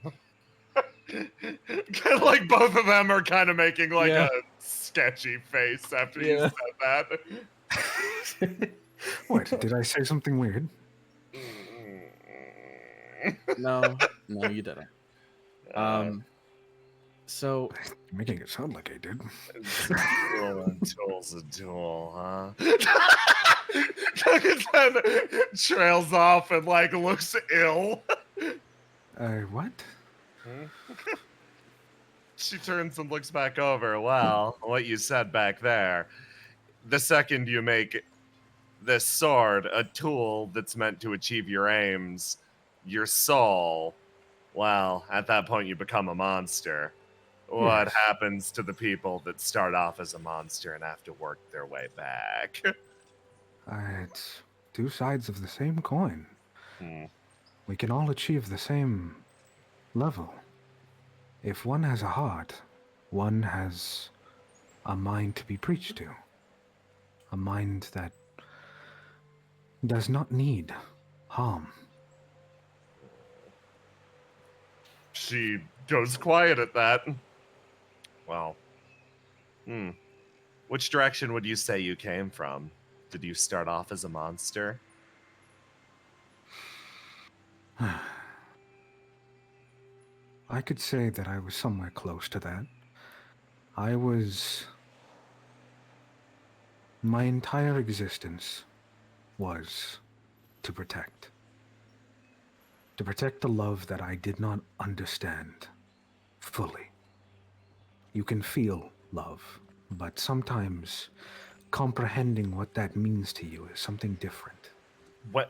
[SPEAKER 3] Like both of them are kind of making like a sketchy face after you said that.
[SPEAKER 9] What? Did I say something weird?
[SPEAKER 2] No, you didn't. So
[SPEAKER 9] you're making it sound like I did.
[SPEAKER 3] Tool's a tool, huh? Then trails off and like looks ill.
[SPEAKER 9] What?
[SPEAKER 3] She turns and looks back over. Well, what you said back there. The second you make this sword a tool that's meant to achieve your aims, your soul, well, at that point you become a monster. What happens to the people that start off as a monster and have to work their way back?
[SPEAKER 9] It's two sides of the same coin. We can all achieve the same level. If one has a heart, one has a mind to be preached to. A mind that does not need harm.
[SPEAKER 3] She goes quiet at that. Well, which direction would you say you came from? Did you start off as a monster?
[SPEAKER 9] I could say that I was somewhere close to that. My entire existence was to protect. To protect the love that I did not understand fully. You can feel love, but sometimes comprehending what that means to you is something different.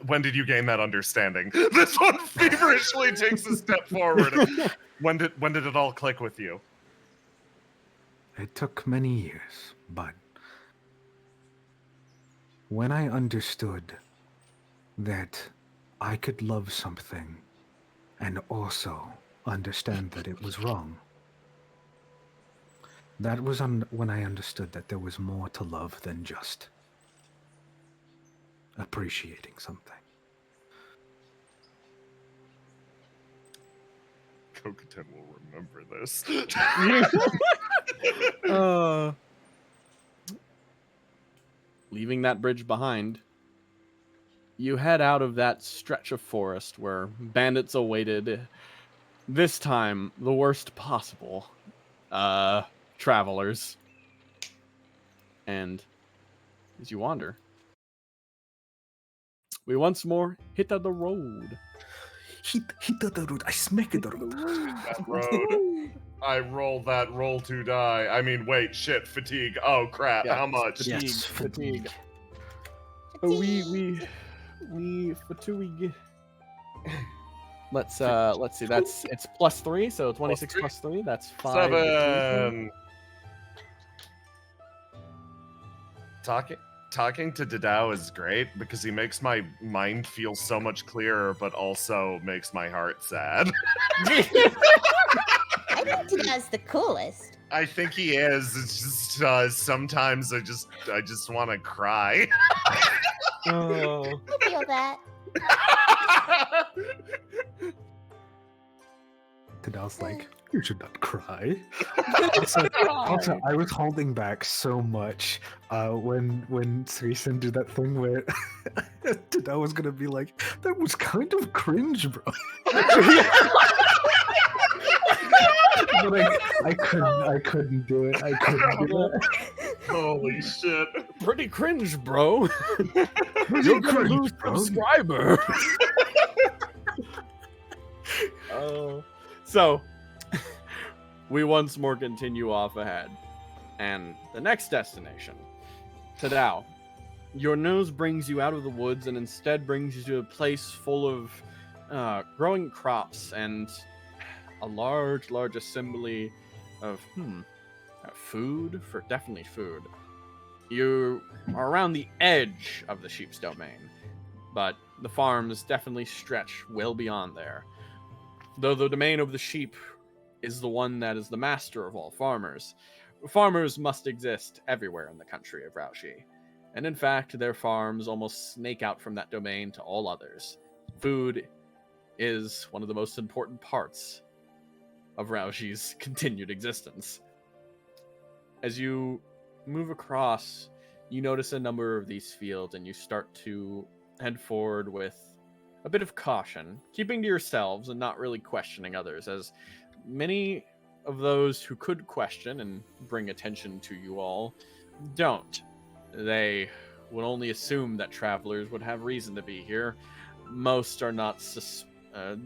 [SPEAKER 3] When did you gain that understanding? This one feverishly takes a step forward. When did it all click with you?
[SPEAKER 9] It took many years, but when I understood that I could love something and also understand that it was wrong, that was when I understood that there was more to love than just appreciating something.
[SPEAKER 3] Kokoten will remember this.
[SPEAKER 2] Leaving that bridge behind, you head out of that stretch of forest where bandits awaited, this time the worst possible, travelers. And as you wander, we once more hit the road.
[SPEAKER 9] Hit the road. I smack the road.
[SPEAKER 3] That road. I roll that roll to die. I mean, wait, shit, fatigue. Oh crap!
[SPEAKER 2] Yeah,
[SPEAKER 3] How much?
[SPEAKER 2] fatigue.
[SPEAKER 9] Yes,
[SPEAKER 2] Fatigue.
[SPEAKER 8] Fatigue.
[SPEAKER 2] We fatigue. Let's see. It's +3, so 26 plus 3. That's 5.
[SPEAKER 3] 7. Talking to Didao is great because he makes my mind feel so much clearer, but also makes my heart sad.
[SPEAKER 8] I think Tada's the coolest.
[SPEAKER 3] I think he is. It's just sometimes I just want to cry.
[SPEAKER 2] Oh.
[SPEAKER 8] I feel that.
[SPEAKER 9] Tadal's like, you should not cry. Also, I was holding back so much when Suisen did that thing where Tadal was gonna be like, that was kind of cringe, bro. But I couldn't do it. I couldn't do that.
[SPEAKER 3] Holy shit.
[SPEAKER 2] Pretty cringe, bro.
[SPEAKER 9] You're cringe,
[SPEAKER 2] Lose
[SPEAKER 9] bro.
[SPEAKER 2] subscriber. So we once more continue off ahead, and the next destination, Tadao. Your nose brings you out of the woods and instead brings you to a place full of growing crops and a large assembly of food. Definitely food. You are around the edge of the sheep's domain, but the farms definitely stretch well beyond there. Though the domain of the sheep is the one that is the master of all farmers, farmers must exist everywhere in the country of Raushi. And in fact, their farms almost snake out from that domain to all others. Food is one of the most important parts of Raushi's continued existence. As you move across, you notice a number of these fields, and you start to head forward with a bit of caution, keeping to yourselves and not really questioning others, as many of those who could question and bring attention to you all don't. They would only assume that travelers would have reason to be here. Most are not,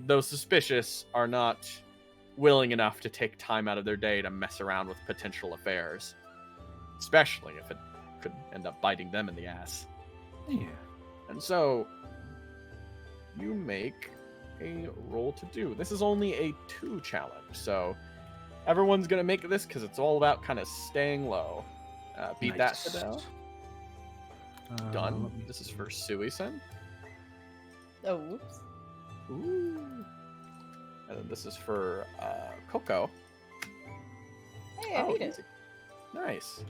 [SPEAKER 2] those suspicious are not willing enough to take time out of their day to mess around with potential affairs, especially if it could end up biting them in the ass.
[SPEAKER 9] Yeah.
[SPEAKER 2] And so you make a roll to do. This is only a 2 challenge, so everyone's gonna make this because it's all about kind of staying low. Beat
[SPEAKER 9] Nice.
[SPEAKER 2] that, Tadao. Done. This is for Suisen.
[SPEAKER 4] Oh, whoops.
[SPEAKER 2] Ooh. And then this is for Coco.
[SPEAKER 4] Hey, I beat it.
[SPEAKER 2] easy. Nice.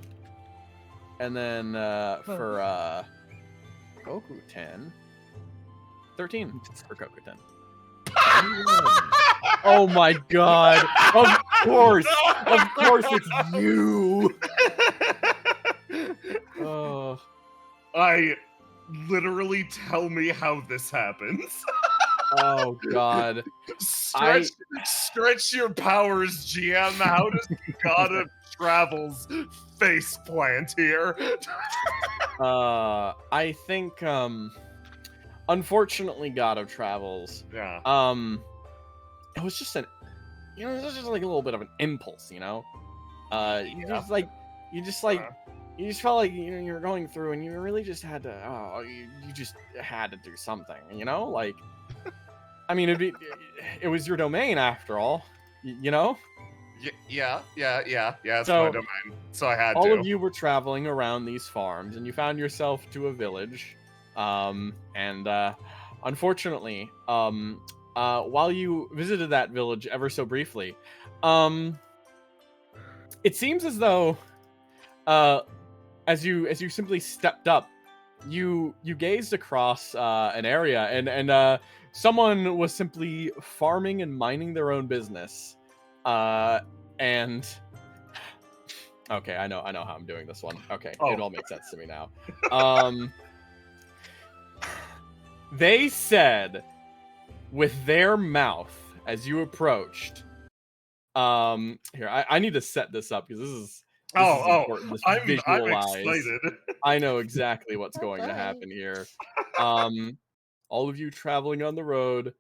[SPEAKER 2] And then for Kokuten, 13 for Kokuten. Oh my god! Of course it's you. Oh,
[SPEAKER 3] I literally tell me how this happens.
[SPEAKER 2] oh god!
[SPEAKER 3] Stretch your powers, GM. How does God of Travels face plant here?
[SPEAKER 2] I think unfortunately, God of Travels.
[SPEAKER 3] Yeah.
[SPEAKER 2] It was just it was just like a little bit of an impulse, you know. You just felt like you were going through, and you really just had to. You just had to do something, you know. Like, I mean, it was your domain after all, you know.
[SPEAKER 3] Yeah. It's
[SPEAKER 2] So,
[SPEAKER 3] my domain, so I had to.
[SPEAKER 2] All of you were traveling around these farms, and you found yourself to a village. Unfortunately, while you visited that village ever so briefly, it seems as though, as you simply stepped up, you gazed across an area, and someone was simply farming and minding their own business. And okay, I know how I'm doing this one. Okay,
[SPEAKER 3] Oh.
[SPEAKER 2] It all makes sense to me now. They said with their mouth as you approached. Here, I need to set this up because this is important. This
[SPEAKER 3] I'm
[SPEAKER 2] visualize.
[SPEAKER 3] excited.
[SPEAKER 2] I know exactly what's going to happen here. All of you traveling on the road.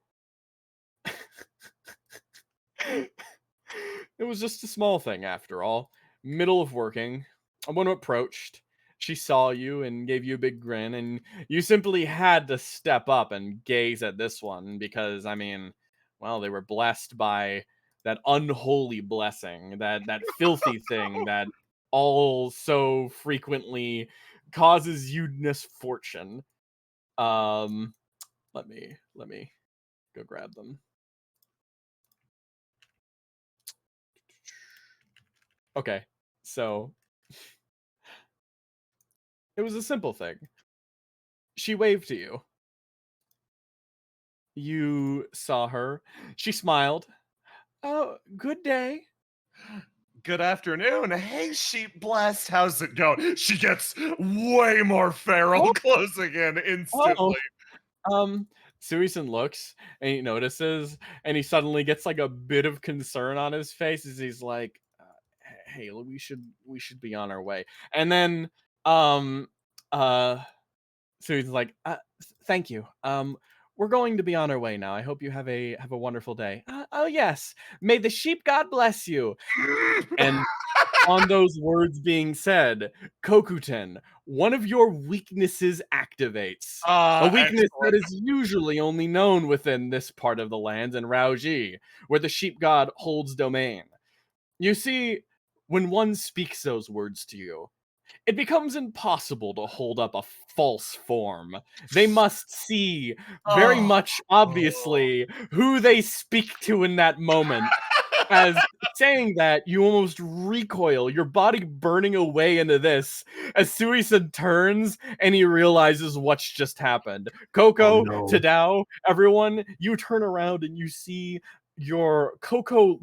[SPEAKER 2] It was just a small thing after all. Middle of working, a woman approached. She saw you and gave you a big grin, and you simply had to step up and gaze at this one because, I mean, well, they were blessed by that unholy blessing, that filthy thing that all so frequently causes you misfortune. Let me go grab them. Okay, so it was a simple thing. She waved to you. You saw her. She smiled. Oh, good day.
[SPEAKER 3] Good afternoon. Hey, sheep blessed. How's it going? She gets way more feral, closing in instantly.
[SPEAKER 2] Suisun looks and he notices, and he suddenly gets like a bit of concern on his face as he's like, "Hey, we should be on our way." And then, Suisun's like, "Thank you. We're going to be on our way now. I hope you have a wonderful day." Oh yes, may the sheep god bless you. And on those words being said, Kokuten, one of your weaknesses activates. A weakness that is usually only known within this part of the land in Raoji, where the sheep god holds domain. You see, when one speaks those words to you, it becomes impossible to hold up a false form. They must see very much obviously who they speak to in that moment. As saying that, you almost recoil, your body burning away into this, as Suisun turns and he realizes what's just happened. Coco, Tadao, everyone, you turn around and you see your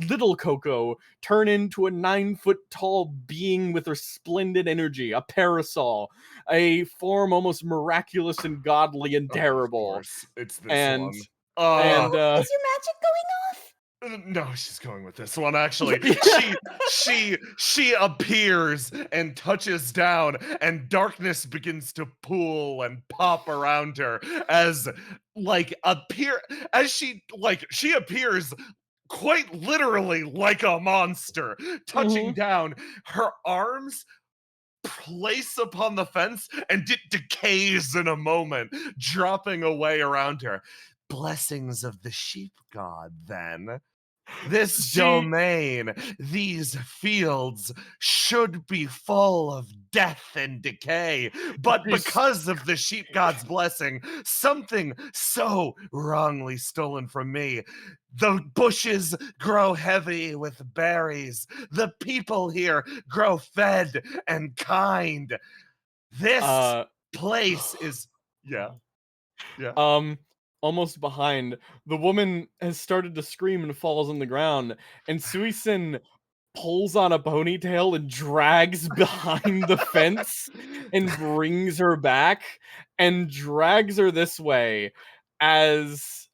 [SPEAKER 2] little Coco, turn into a 9-foot-tall being with resplendent energy, a parasol, a form almost miraculous and godly and terrible.
[SPEAKER 3] It's this
[SPEAKER 2] and
[SPEAKER 3] one.
[SPEAKER 8] Is your magic going off?
[SPEAKER 3] No, she's going with this one. Actually, she appears and touches down, and darkness begins to pool and pop around her as she appears quite literally like a monster, touching down. Her arms place upon the fence, and it decays in a moment, dropping away around her. Blessings of the sheep god, then. This domain, these fields should be full of death and decay, but because of the sheep god's blessing, something so wrongly stolen from me. The bushes grow heavy with berries. The people here grow fed and kind. This place is yeah.
[SPEAKER 2] Almost behind, the woman has started to scream and falls on the ground, and Suisen pulls on a ponytail and drags behind the fence and brings her back and drags her this way as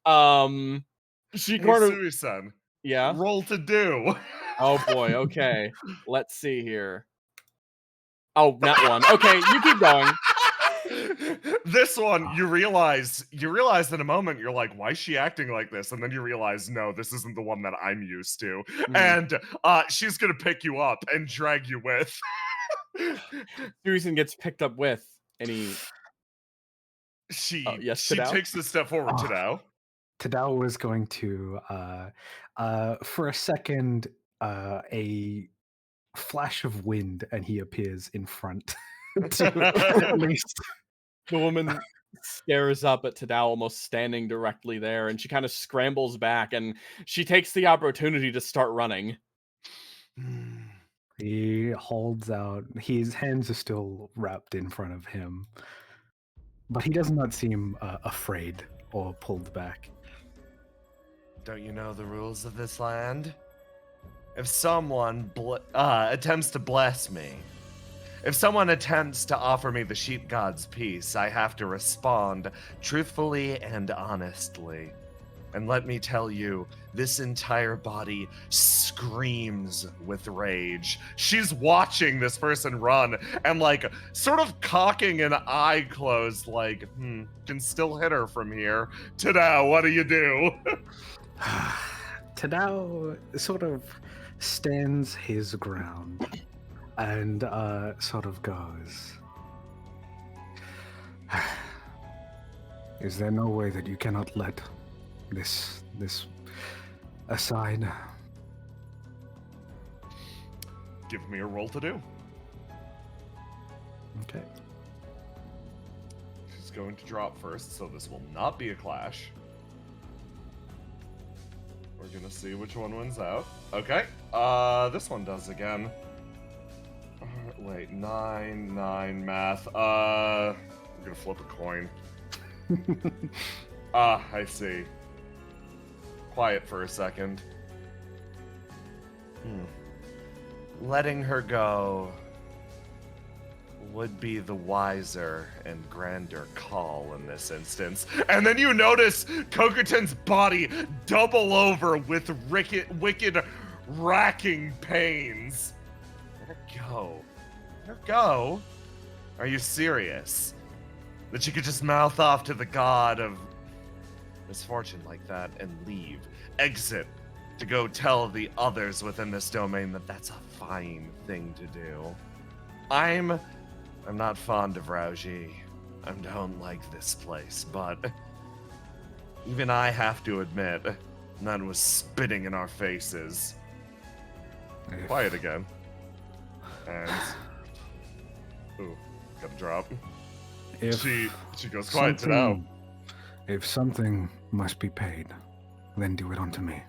[SPEAKER 2] she kind of
[SPEAKER 3] Suisen,
[SPEAKER 2] yeah.
[SPEAKER 3] roll to do.
[SPEAKER 2] Oh boy, okay. Let's see here. Oh, not one. Okay, you keep going.
[SPEAKER 3] This one, you realize in a moment, you're like, why is she acting like this? And then you realize, no, this isn't the one that I'm used to. And she's gonna pick you up and drag you with.
[SPEAKER 2] Suisen gets picked up with, and
[SPEAKER 3] she
[SPEAKER 2] Tadao?
[SPEAKER 3] takes a step forward. Tadao.
[SPEAKER 1] Tadao was going to, for a second, a flash of wind, and he appears in front. At least
[SPEAKER 2] the woman stares up at Tadao, almost standing directly there, and she kind of scrambles back, and she takes the opportunity to start running.
[SPEAKER 1] He holds out. His hands are still wrapped in front of him, but he does not seem afraid or pulled back.
[SPEAKER 3] Don't you know the rules of this land? If someone attempts to bless me, if someone attempts to offer me the sheep god's peace, I have to respond truthfully and honestly. And let me tell you, this entire body screams with rage. She's watching this person run and like sort of cocking an eye closed like, can still hit her from here. Tadao, what do you do?
[SPEAKER 1] Tadao sort of stands his ground and sort of goes, is there no way that you cannot let this aside?
[SPEAKER 3] Give me a roll to do.
[SPEAKER 1] Okay.
[SPEAKER 3] She's going to drop first, so this will not be a clash. We're gonna see which one wins out. Okay. This one does again. Wait, 9 math. I'm gonna flip a coin. I see. Quiet for a second. Letting her go would be the wiser and grander call in this instance. And then you notice Cokerton's body double over with wicked racking pains. Let her go. Let her go? Are you serious? That you could just mouth off to the god of misfortune like that and leave. Exit to go tell the others within this domain that that's a fine thing to do. I'm not fond of Rauji. I don't like this place, but even I have to admit, none was spitting in our faces. Quiet again. And ooh, got a drop. She goes quiet to now.
[SPEAKER 9] If something must be paid, then do it unto me.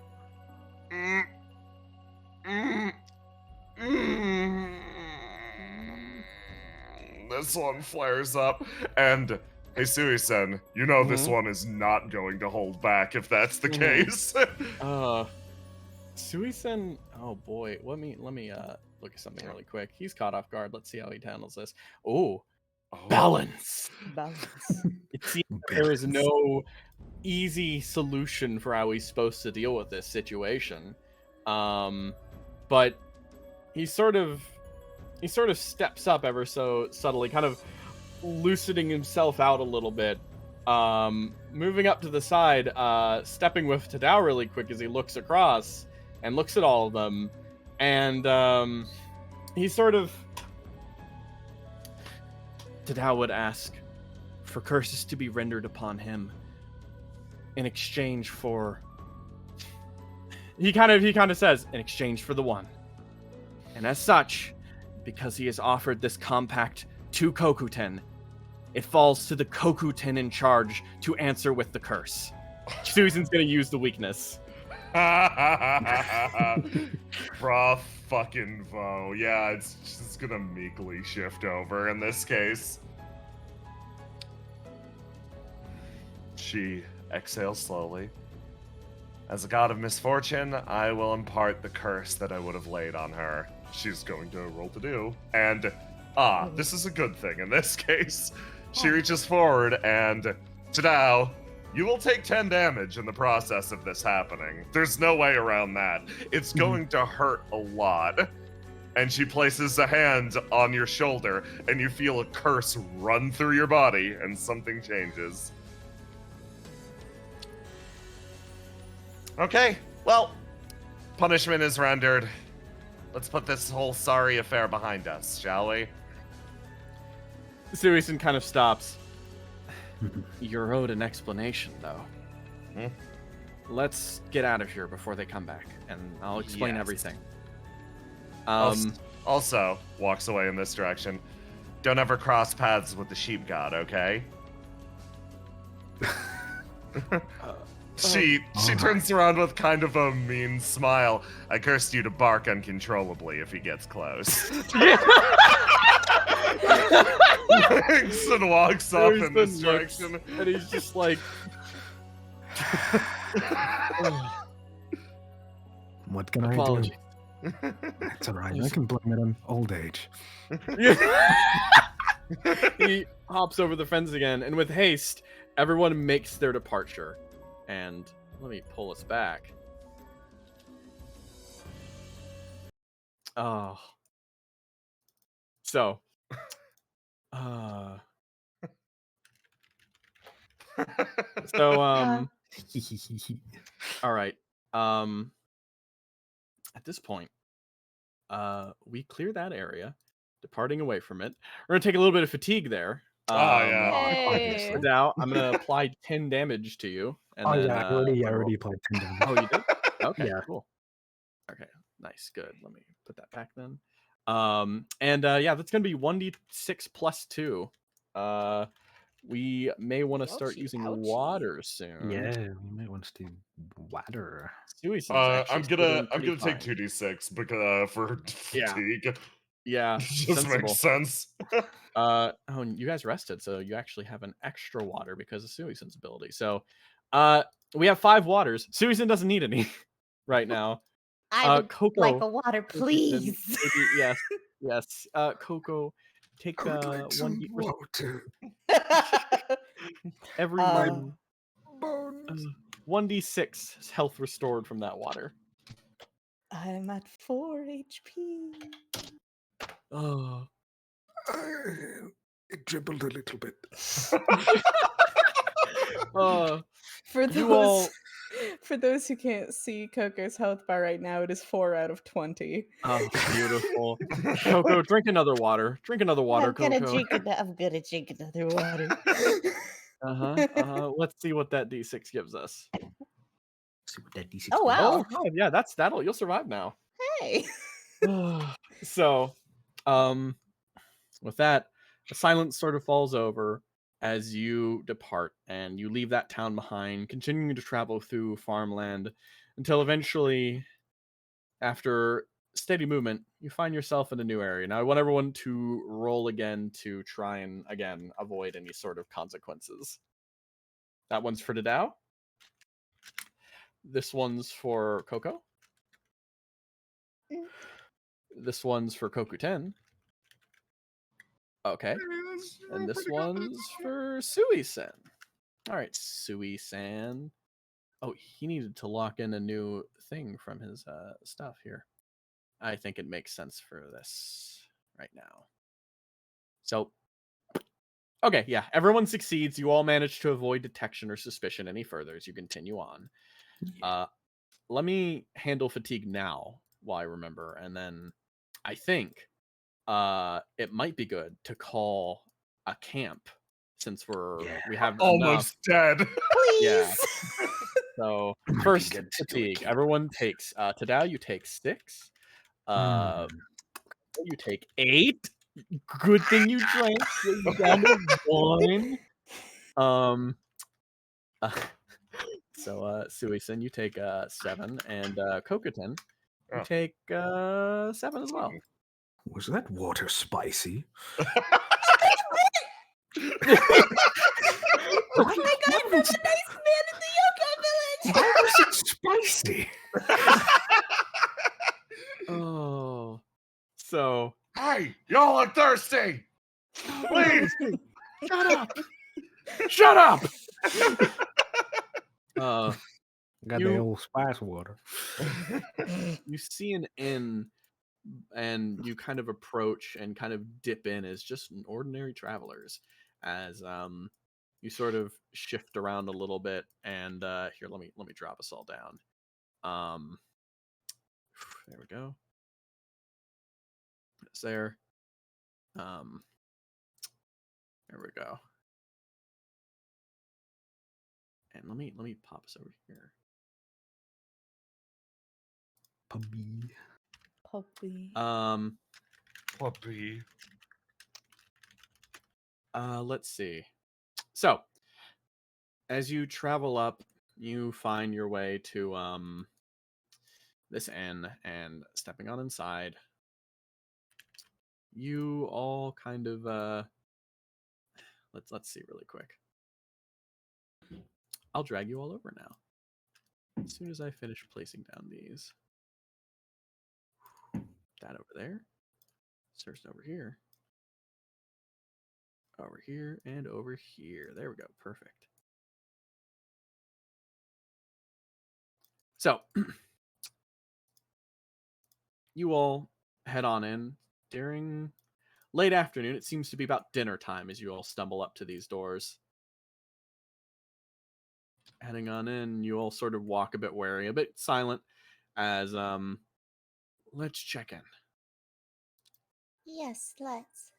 [SPEAKER 3] This one flares up, and hey, Suisen, you know this one is not going to hold back if that's the case.
[SPEAKER 2] Suisen, oh boy, let me look at something really quick. He's caught off guard. Let's see how he handles this. Oh, balance. It seems there is no easy solution for how he's supposed to deal with this situation. But he sort of steps up ever so subtly, kind of loosening himself out a little bit. Moving up to the side, stepping with Tadao really quick as he looks across and looks at all of them. And he sort of... Tadao would ask for curses to be rendered upon him in exchange for he kind of says, in exchange for the one. And as such, because he has offered this compact to Kokuten, it falls to the Kokuten in charge to answer with the curse. Susan's gonna use the weakness.
[SPEAKER 3] Bruh fucking vo. Yeah, it's just gonna meekly shift over in this case. She exhales slowly. As a god of misfortune, I will impart the curse that I would have laid on her. She's going to roll to do. And, this is a good thing in this case. She reaches forward and, ta-da, you will take 10 damage in the process of this happening. There's no way around that. It's going to hurt a lot. And she places a hand on your shoulder, and you feel a curse run through your body, and something changes. Okay, well, punishment is rendered. Let's put this whole sorry affair behind us, shall we?
[SPEAKER 2] Susan kind of stops. You're owed an explanation, though. Let's get out of here before they come back, and I'll explain everything.
[SPEAKER 3] Also, walks away in this direction. Don't ever cross paths with the sheep god, okay? She turns around with kind of a mean smile. I cursed you to bark uncontrollably if he gets close. And walks off in this direction.
[SPEAKER 2] And he's just like...
[SPEAKER 9] What can I do? It's alright, I can blame it on old age.
[SPEAKER 2] He hops over the fence again, and with haste, everyone makes their departure. And let me pull us back. Oh. So. All right. At this point, we clear that area, departing away from it. We're gonna take a little bit of fatigue there.
[SPEAKER 4] Hey.
[SPEAKER 2] Now I'm gonna apply 10 damage to you. And then,
[SPEAKER 9] I already applied 10 damage.
[SPEAKER 2] Oh, you did? Okay,
[SPEAKER 9] Yeah.
[SPEAKER 2] cool. Okay, nice, good. Let me put that back then. Yeah, that's gonna be 1d6 plus 2. We may want to start using water soon.
[SPEAKER 9] Yeah, we might want to do water.
[SPEAKER 3] I'm gonna take 2d6 because for fatigue.
[SPEAKER 2] Yeah,
[SPEAKER 3] just makes sense.
[SPEAKER 2] Oh, and you guys rested, so you actually have an extra water because of Suisun's ability. So, we have 5 waters. Suisun doesn't need any right now.
[SPEAKER 8] I would
[SPEAKER 2] Coco,
[SPEAKER 8] like a water, please.
[SPEAKER 2] yes. Coco, take
[SPEAKER 9] Like some
[SPEAKER 2] 1d
[SPEAKER 9] water.
[SPEAKER 2] everyone. 1d6 health restored from that water.
[SPEAKER 4] I'm at 4 HP.
[SPEAKER 2] Oh,
[SPEAKER 9] It dribbled a little bit.
[SPEAKER 4] For those who can't see Coco's health bar right now, it is 4 out of 20.
[SPEAKER 2] Oh, beautiful. Coco, drink another water. Drink another water, Coco.
[SPEAKER 8] I'm gonna drink another water.
[SPEAKER 2] Let's see what that D6 gives us.
[SPEAKER 9] See what that D6
[SPEAKER 8] Oh, wow.
[SPEAKER 2] Oh, God, yeah, you'll survive now.
[SPEAKER 8] Hey.
[SPEAKER 2] So, with that, the silence sort of falls over as you depart, and you leave that town behind, continuing to travel through farmland until eventually, after steady movement, you find yourself in a new area. Now, I want everyone to roll again to try and, again, avoid any sort of consequences. That one's for Dadao. This one's for Coco. This one's for Kokuten. Okay. And this one's for Sui-san. All right, Sui-san. Oh, he needed to lock in a new thing from his stuff here. I think it makes sense for this right now. So, okay, yeah, everyone succeeds. You all manage to avoid detection or suspicion any further as you continue on. Let me handle fatigue now while I remember, and then I think it might be good to call a camp since we have
[SPEAKER 3] almost
[SPEAKER 2] enough.
[SPEAKER 3] dead.
[SPEAKER 8] Please.
[SPEAKER 2] Yeah. So
[SPEAKER 9] Might be
[SPEAKER 2] first
[SPEAKER 9] good to do
[SPEAKER 2] fatigue.
[SPEAKER 9] again.
[SPEAKER 2] Everyone takes. Tadao, you take 6.
[SPEAKER 9] Hmm.
[SPEAKER 2] You take 8. Good thing you drank. So you're down to 1. Uh, Suisen, you take 7, and Kokoten, you
[SPEAKER 3] Oh.
[SPEAKER 2] take 7 as well.
[SPEAKER 9] Was that water spicy?
[SPEAKER 8] Oh my god, from a nice man in the yokai village!
[SPEAKER 9] Why was it spicy?
[SPEAKER 2] Oh, so
[SPEAKER 3] Hey, y'all are thirsty. Please.
[SPEAKER 2] shut up.
[SPEAKER 3] Shut up.
[SPEAKER 9] Got
[SPEAKER 2] You-
[SPEAKER 9] the old spice water.
[SPEAKER 2] You see an inn, and you kind of approach and kind of dip in as just an ordinary travelers. As you sort of shift around a little bit, and here, let me drop us all down. There we go. It's there. There we go. And let me pop us over here.
[SPEAKER 9] Puppy.
[SPEAKER 4] Puppy.
[SPEAKER 3] Puppy.
[SPEAKER 2] Let's see. So, as you travel up, you find your way to this inn, and stepping on inside, you all kind of let's see really quick. I'll drag you all over now. As soon as I finish placing down these. That over there. Search over here. Over here and over here. There we go. Perfect. So, you all head on in during late afternoon. It seems to be about dinner time as you all stumble up to these doors. Heading on in, you all sort of walk a bit wary, a bit silent, as let's check in.
[SPEAKER 8] Yes, let's.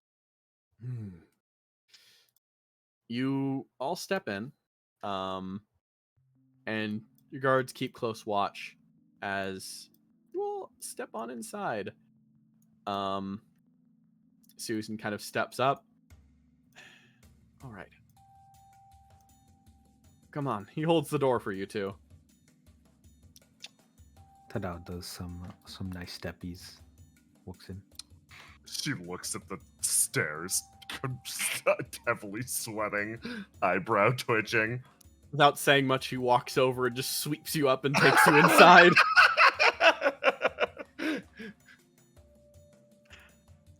[SPEAKER 2] You all step in, and your guards keep close watch as you all step on inside. Susan kind of steps up. All right. Come on. He holds the door for you two.
[SPEAKER 9] Tadao does some nice steppies. Walks in.
[SPEAKER 3] She looks at the stairs, heavily sweating, eyebrow twitching.
[SPEAKER 2] Without saying much, he walks over and just sweeps you up and takes you inside.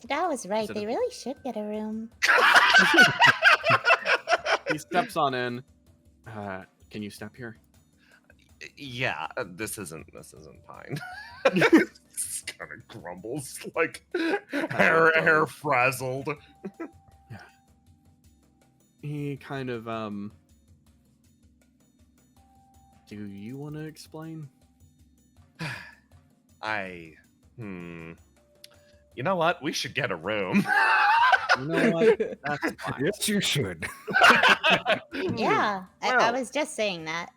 [SPEAKER 8] That was right.
[SPEAKER 2] Is it
[SPEAKER 8] They
[SPEAKER 2] a-
[SPEAKER 8] really should get a room.
[SPEAKER 2] He steps on in. Can you step here?
[SPEAKER 3] Yeah, this isn't fine. Kind of grumbles, like hair frazzled.
[SPEAKER 2] He kind of do you want to explain?
[SPEAKER 3] You know what? We should get a room.
[SPEAKER 2] You know what? That's fine.
[SPEAKER 9] Yes, you should.
[SPEAKER 8] Yeah, I
[SPEAKER 2] Well.
[SPEAKER 8] was just saying that.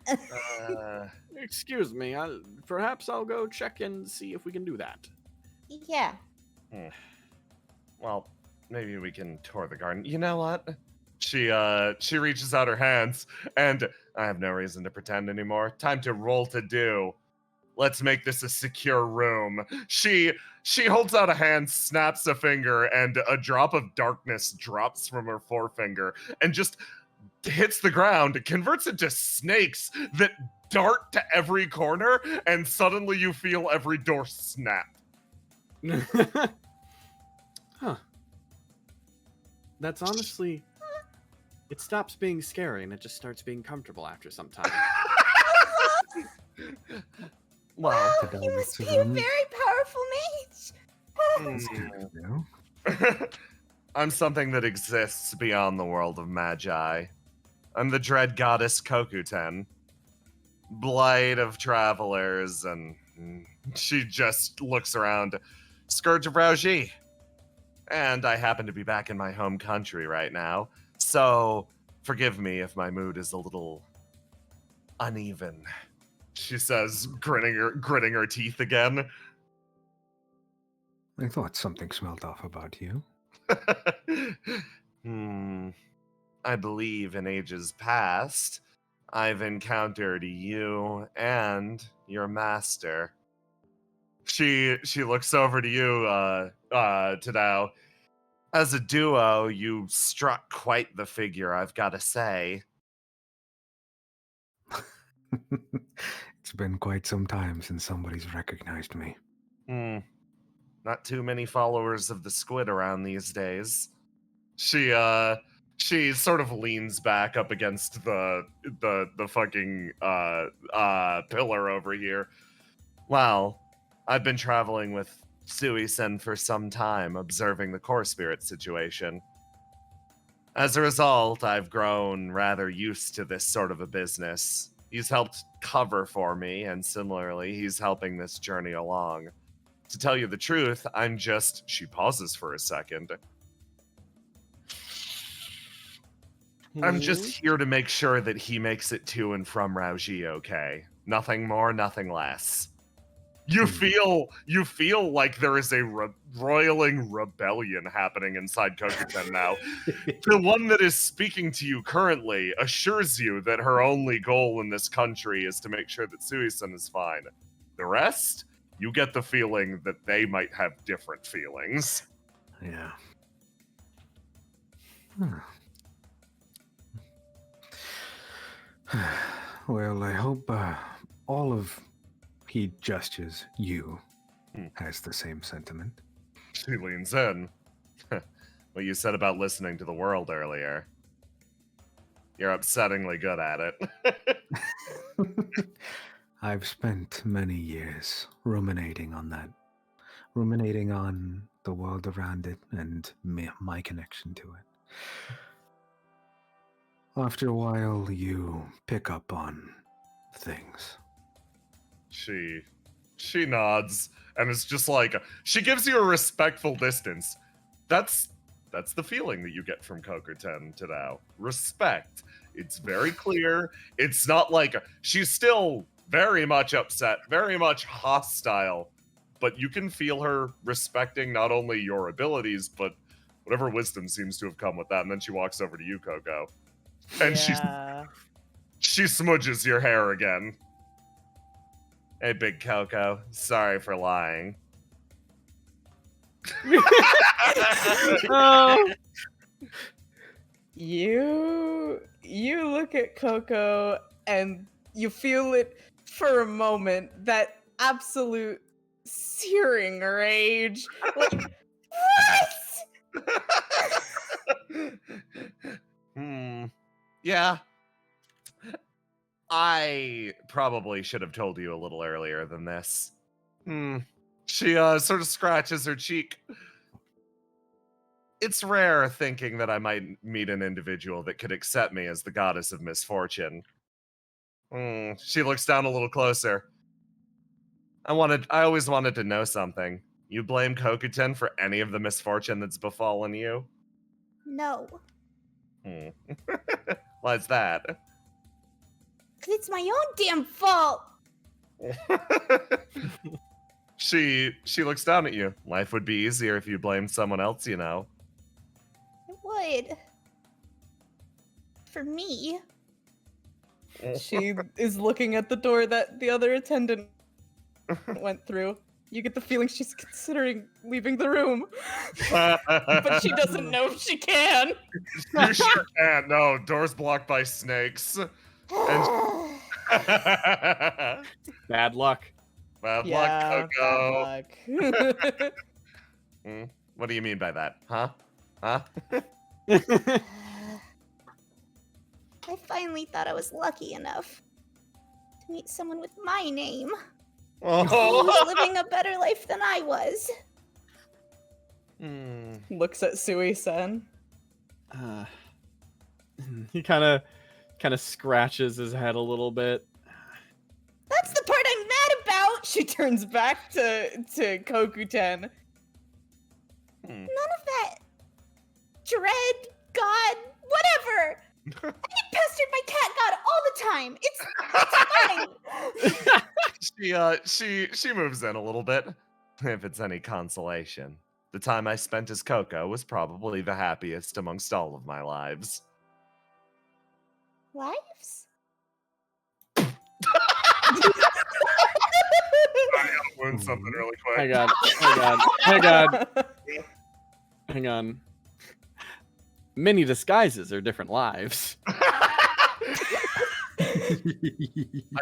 [SPEAKER 2] Excuse me. Perhaps I'll go check and see if we can do that.
[SPEAKER 8] Yeah.
[SPEAKER 3] Well, maybe we can tour the garden. You know what? She reaches out her hands, and I have no reason to pretend anymore. Time to roll to do. Let's make this a secure room. She holds out a hand, snaps a finger, and a drop of darkness drops from her forefinger and just hits the ground, converts into snakes that dart to every corner, and suddenly you feel every door snap.
[SPEAKER 2] Huh. That's honestly... It stops being scary and it just starts being comfortable after some time.
[SPEAKER 3] Wow.
[SPEAKER 8] Oh, you must be a very powerful mage.
[SPEAKER 3] I'm something that exists beyond the world of magi. I'm the dread goddess Kokuten, blight of travelers, and she just looks around. Scourge of Rauji. And I happen to be back in my home country right now, so forgive me if my mood is a little uneven she says, gritting her teeth again.
[SPEAKER 9] I thought something smelled off about you.
[SPEAKER 3] I believe in ages past, I've encountered you and your master. She looks over to you, Tadao. As a duo, you struck quite the figure, I've got to say.
[SPEAKER 9] It's been quite some time since somebody's recognized me.
[SPEAKER 3] Not too many followers of the squid around these days. She sort of leans back up against the fucking pillar over here. Well, I've been traveling with Daisuisen for some time, observing the core spirit situation. As a result, I've grown rather used to this sort of a business. He's helped cover for me, and similarly, he's helping this journey along. To tell you the truth, she pauses for a second. I'm just here to make sure that he makes it to and from Rauji okay. Nothing more, nothing less. You feel like there is a roiling rebellion happening inside Kokuten now. The one that is speaking to you currently assures you that her only goal in this country is to make sure that Daisuisen is fine. The rest, you get the feeling that they might have different feelings.
[SPEAKER 9] Yeah. Well, I hope all of he gestures you has the same sentiment.
[SPEAKER 3] She leans in. What you said about listening to the world earlier. You're upsettingly good at it.
[SPEAKER 9] I've spent many years ruminating on that. Ruminating on the world around it and my connection to it. After a while, you pick up on things.
[SPEAKER 3] She nods and is just like, she gives you a respectful distance. That's the feeling that you get from Kokuten to now. Respect. It's very clear. It's not like she's still very much upset, very much hostile, but you can feel her respecting not only your abilities, but whatever wisdom seems to have come with that. And then she walks over to you, Coco. And she smudges your hair again. Hey, Big Coco. Sorry for lying.
[SPEAKER 4] You look at Coco and you feel it for a moment, that absolute searing rage. Like, what?
[SPEAKER 3] Yeah. I probably should have told you a little earlier than this. She sort of scratches her cheek. It's rare thinking that I might meet an individual that could accept me as the goddess of misfortune. She looks down a little closer. I always wanted to know something. You blame Kokuten for any of the misfortune that's befallen you?
[SPEAKER 8] No.
[SPEAKER 3] Why's that?
[SPEAKER 8] 'Cause it's my own damn fault.
[SPEAKER 3] She looks down at you. Life would be easier if you blamed someone else, you know.
[SPEAKER 8] It would. For me.
[SPEAKER 4] She is looking at the door that the other attendant went through. You get the feeling she's considering leaving the room. But she doesn't know if she can.
[SPEAKER 3] You sure can't. No, door's blocked by snakes. And...
[SPEAKER 2] Bad luck.
[SPEAKER 3] Bad luck, Coco.
[SPEAKER 4] Bad luck.
[SPEAKER 3] What do you mean by that? Huh?
[SPEAKER 8] I finally thought I was lucky enough to meet someone with my name. Who's living a better life than I was.
[SPEAKER 4] Looks at Sui-san.
[SPEAKER 2] He kind of scratches his head a little bit.
[SPEAKER 8] That's the part I'm mad about.
[SPEAKER 4] She turns back to Kokuten.
[SPEAKER 8] None of that dread, God, whatever. I get pestered by Cat God all the time. It's funny.
[SPEAKER 3] She moves in a little bit. If it's any consolation, the time I spent as Coco was probably the happiest amongst all of my lives.
[SPEAKER 8] Lives?
[SPEAKER 3] I gotta learn something really quick.
[SPEAKER 2] Hang on. Many disguises are different lives.
[SPEAKER 3] I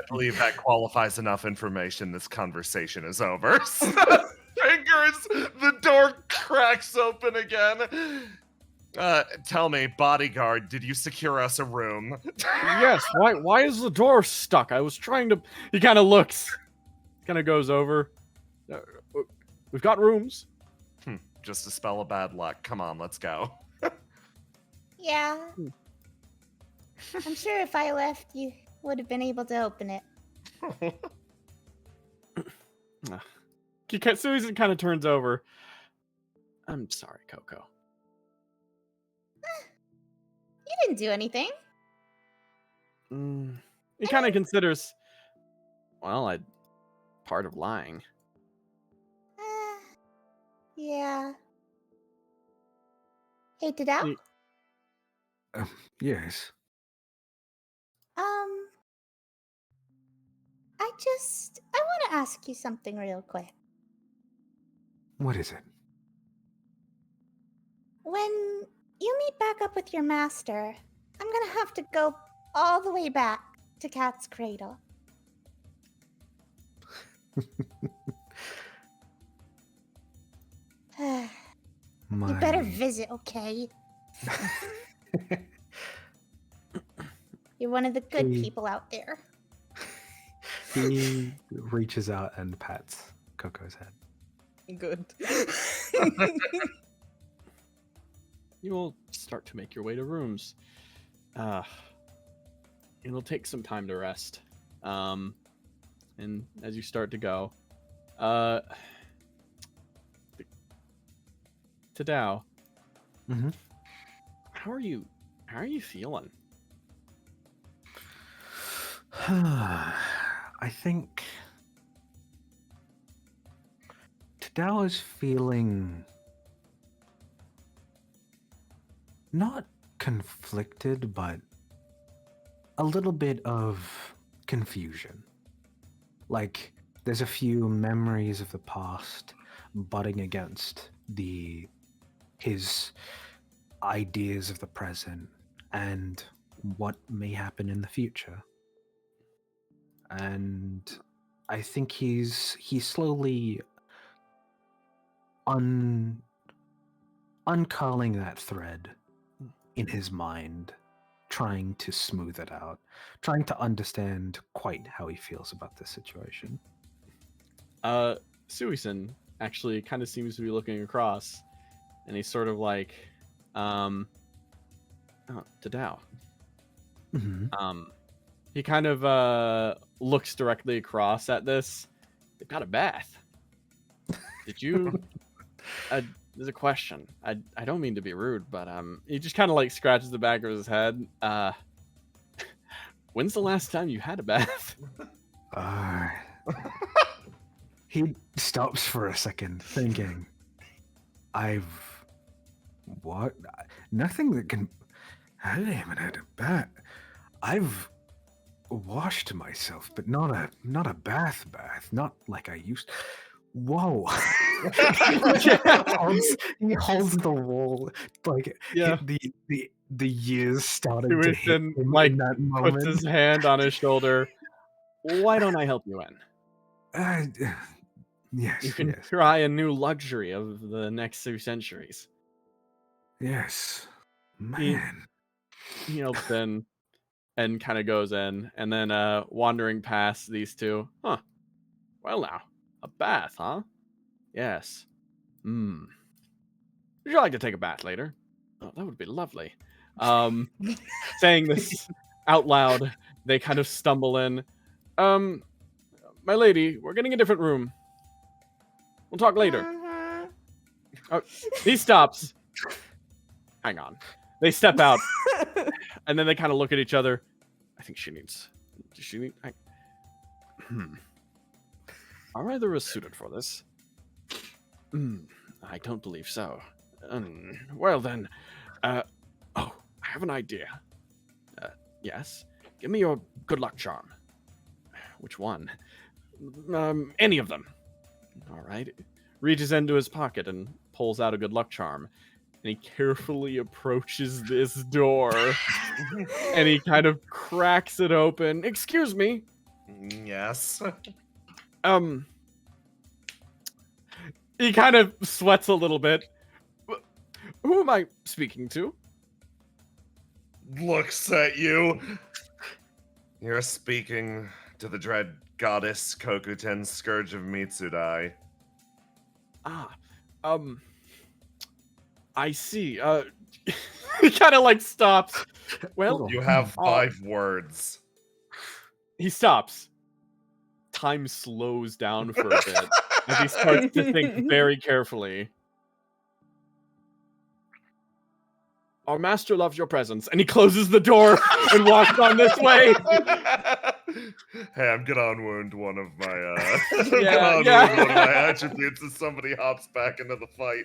[SPEAKER 3] believe that qualifies enough information. This conversation is over. Fingers, the door cracks open again. Tell me, bodyguard, did you secure us a room?
[SPEAKER 2] Yes, why is the door stuck? I was trying to... He kind of looks. Kind of goes over. We've got rooms.
[SPEAKER 3] Just a spell of bad luck. Come on, let's go.
[SPEAKER 8] Yeah. I'm sure if I left, you would have been able to open it.
[SPEAKER 2] Susan kind of turns over. I'm sorry, Coco.
[SPEAKER 8] You didn't do anything.
[SPEAKER 2] He kind of considers, well, part of lying.
[SPEAKER 8] Yeah. Hey, Tadao?
[SPEAKER 9] Yes.
[SPEAKER 8] I want to ask you something real quick.
[SPEAKER 9] What is it?
[SPEAKER 8] When you meet back up with your master, I'm gonna have to go all the way back to Cat's Cradle. You better visit, okay? You're one of the good people out there.
[SPEAKER 9] He reaches out and pats Coco's head.
[SPEAKER 4] Good.
[SPEAKER 2] You will start to make your way to rooms. It'll take some time to rest. And as you start to go, Tadao, how are you feeling?
[SPEAKER 9] I think Tadao is feeling not conflicted, but a little bit of confusion. Like, there's a few memories of the past butting against his ideas of the present and what may happen in the future. And I think he's slowly uncurling that thread in his mind, trying to smooth it out, trying to understand quite how he feels about this situation.
[SPEAKER 2] Suisen actually kind of seems to be looking across, and he's sort of like, Tadao. He kind of looks directly across at this. They've got a bath. Did you? There's a question. I don't mean to be rude, but he just kind of like scratches the back of his head. When's the last time you had a bath?
[SPEAKER 9] He stops for a second, thinking, what? Nothing that can... I haven't had a bath. I've washed myself, but not a bath, not like I used. Whoa. He holds the wall, like, the years started to hit him
[SPEAKER 2] like,
[SPEAKER 9] in that moment.
[SPEAKER 2] Puts his hand on his shoulder. Why don't I help you in?
[SPEAKER 9] Yes,
[SPEAKER 2] you can try a new luxury of the next 2 centuries.
[SPEAKER 9] Yes, man.
[SPEAKER 2] He helps in and kind of goes in, and then wandering past these two. Well now, a bath, huh? Yes. Would you like to take a bath later? Oh, that would be lovely. Saying this out loud, they kind of stumble in. My lady, we're getting a different room. We'll talk later. Oh, he stops. Hang on. They step out, and then they kind of look at each other. I think she needs. Does she need? Are either suited for this? I don't believe so. Well then, oh, I have an idea. Yes, give me your good luck charm. Which one? Any of them. All right. Reaches into his pocket and pulls out a good luck charm. And he carefully approaches this door. And he kind of cracks it open. Excuse me.
[SPEAKER 3] Yes.
[SPEAKER 2] He kind of sweats a little bit. Who am I speaking to?
[SPEAKER 3] Looks at you. You're speaking to the dread goddess Kokuten, Scourge of Mitsudai.
[SPEAKER 2] I see. He kind of like stops. Well,
[SPEAKER 3] You have 5 words.
[SPEAKER 2] He stops. Time slows down for a bit as he starts to think very carefully. Our master loves your presence, and he closes the door and walks on this way.
[SPEAKER 3] Hey, I'm gonna unwound one of my
[SPEAKER 2] Yeah.
[SPEAKER 3] one of my attributes as somebody hops back into the fight.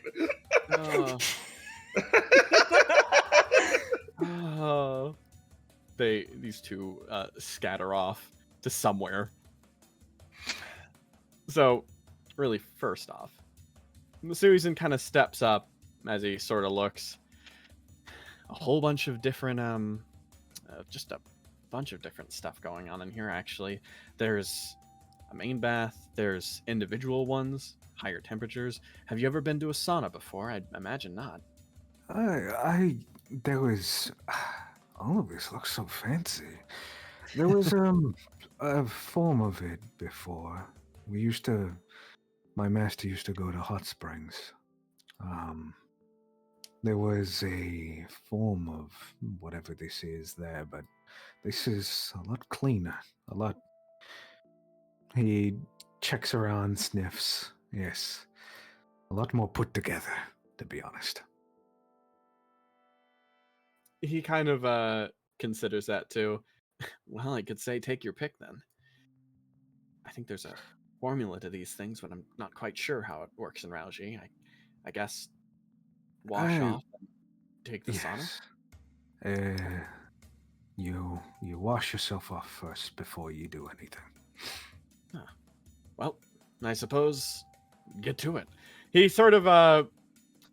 [SPEAKER 2] These two scatter off to somewhere. So, really, first off, Daisuisen kind of steps up as he sort of looks. A whole bunch of different, just a bunch of different stuff going on in here, actually. There's a main bath, there's individual ones, higher temperatures. Have you ever been to a sauna before? I imagine not.
[SPEAKER 9] There was, all of this looks so fancy. There was, a form of it before. My master used to go to hot springs. There was a form of whatever this is there, but this is a lot cleaner. A lot. He checks around, sniffs. Yes. A lot more put together, to be honest.
[SPEAKER 2] He kind of considers that too. Well, I could say take your pick then. I think there's a formula to these things, but I'm not quite sure how it works in Rauji. I guess wash off and take the sauna.
[SPEAKER 9] You wash yourself off first before you do anything.
[SPEAKER 2] Huh. Well, I suppose get to it. He sort of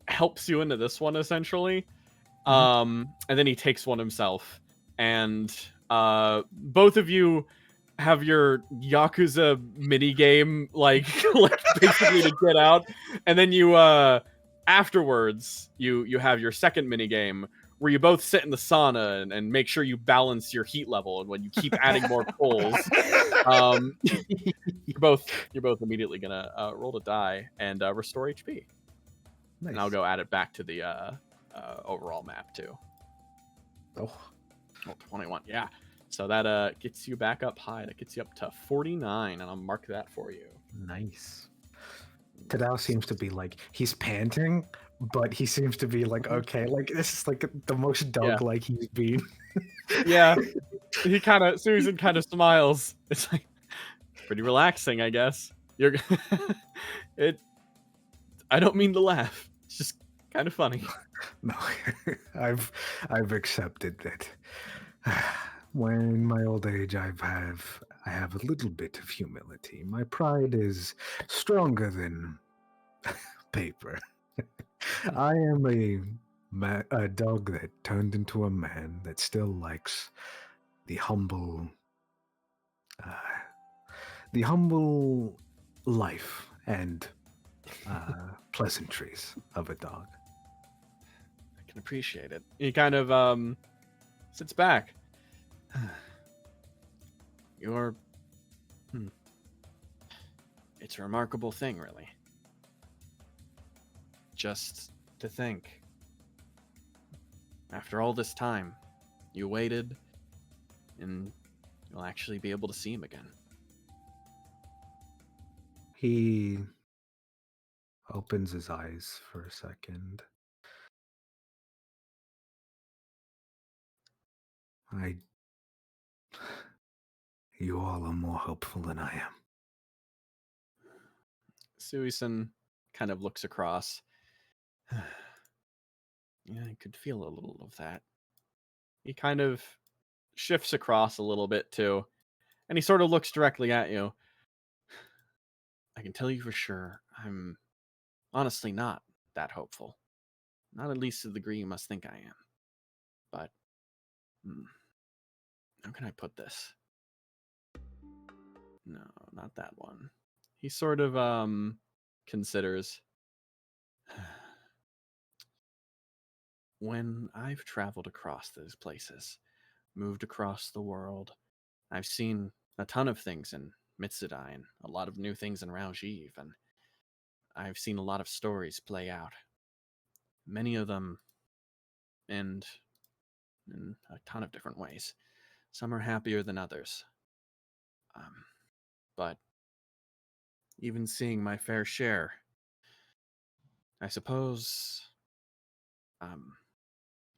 [SPEAKER 2] helps you into this one essentially. And then he takes one himself. And both of you have your Yakuza mini game like basically to get out. And then you afterwards you have your second mini game where you both sit in the sauna and make sure you balance your heat level, and when you keep adding more coals, you're both immediately gonna roll to die and restore HP. Nice. And I'll go add it back to the overall map too. Oh, 21. Yeah. So that gets you back up high. That gets you up to 49, and I'll mark that for you.
[SPEAKER 9] Nice. Tadao seems to be like, he's panting, but he seems to be like, okay, like this is like the most dog-like he's been.
[SPEAKER 2] Yeah. Susan kind of smiles. It's like pretty relaxing, I guess. I don't mean to laugh. It's just kind of funny.
[SPEAKER 9] No, I've accepted that. When in my old age I have a little bit of humility. My pride is stronger than paper. I am a dog that turned into a man that still likes the humble life and pleasantries of a dog.
[SPEAKER 2] I can appreciate it. He kind of sits back. It's a remarkable thing, really. Just to think, after all this time, you waited, and you'll actually be able to see him again.
[SPEAKER 9] He opens his eyes for a second. You all are more hopeful than I am.
[SPEAKER 2] Suisun kind of looks across. Yeah, I could feel a little of that. He kind of shifts across a little bit too, and he sort of looks directly at you. I can tell you for sure, I'm honestly not that hopeful. Not at least to the degree you must think I am. But, how can I put this? No, not that one. He sort of, considers. When I've traveled across those places, moved across the world, I've seen a ton of things in Mitsuda and a lot of new things in Raojiv, and I've seen a lot of stories play out. Many of them end in a ton of different ways. Some are happier than others. But even seeing my fair share, I suppose,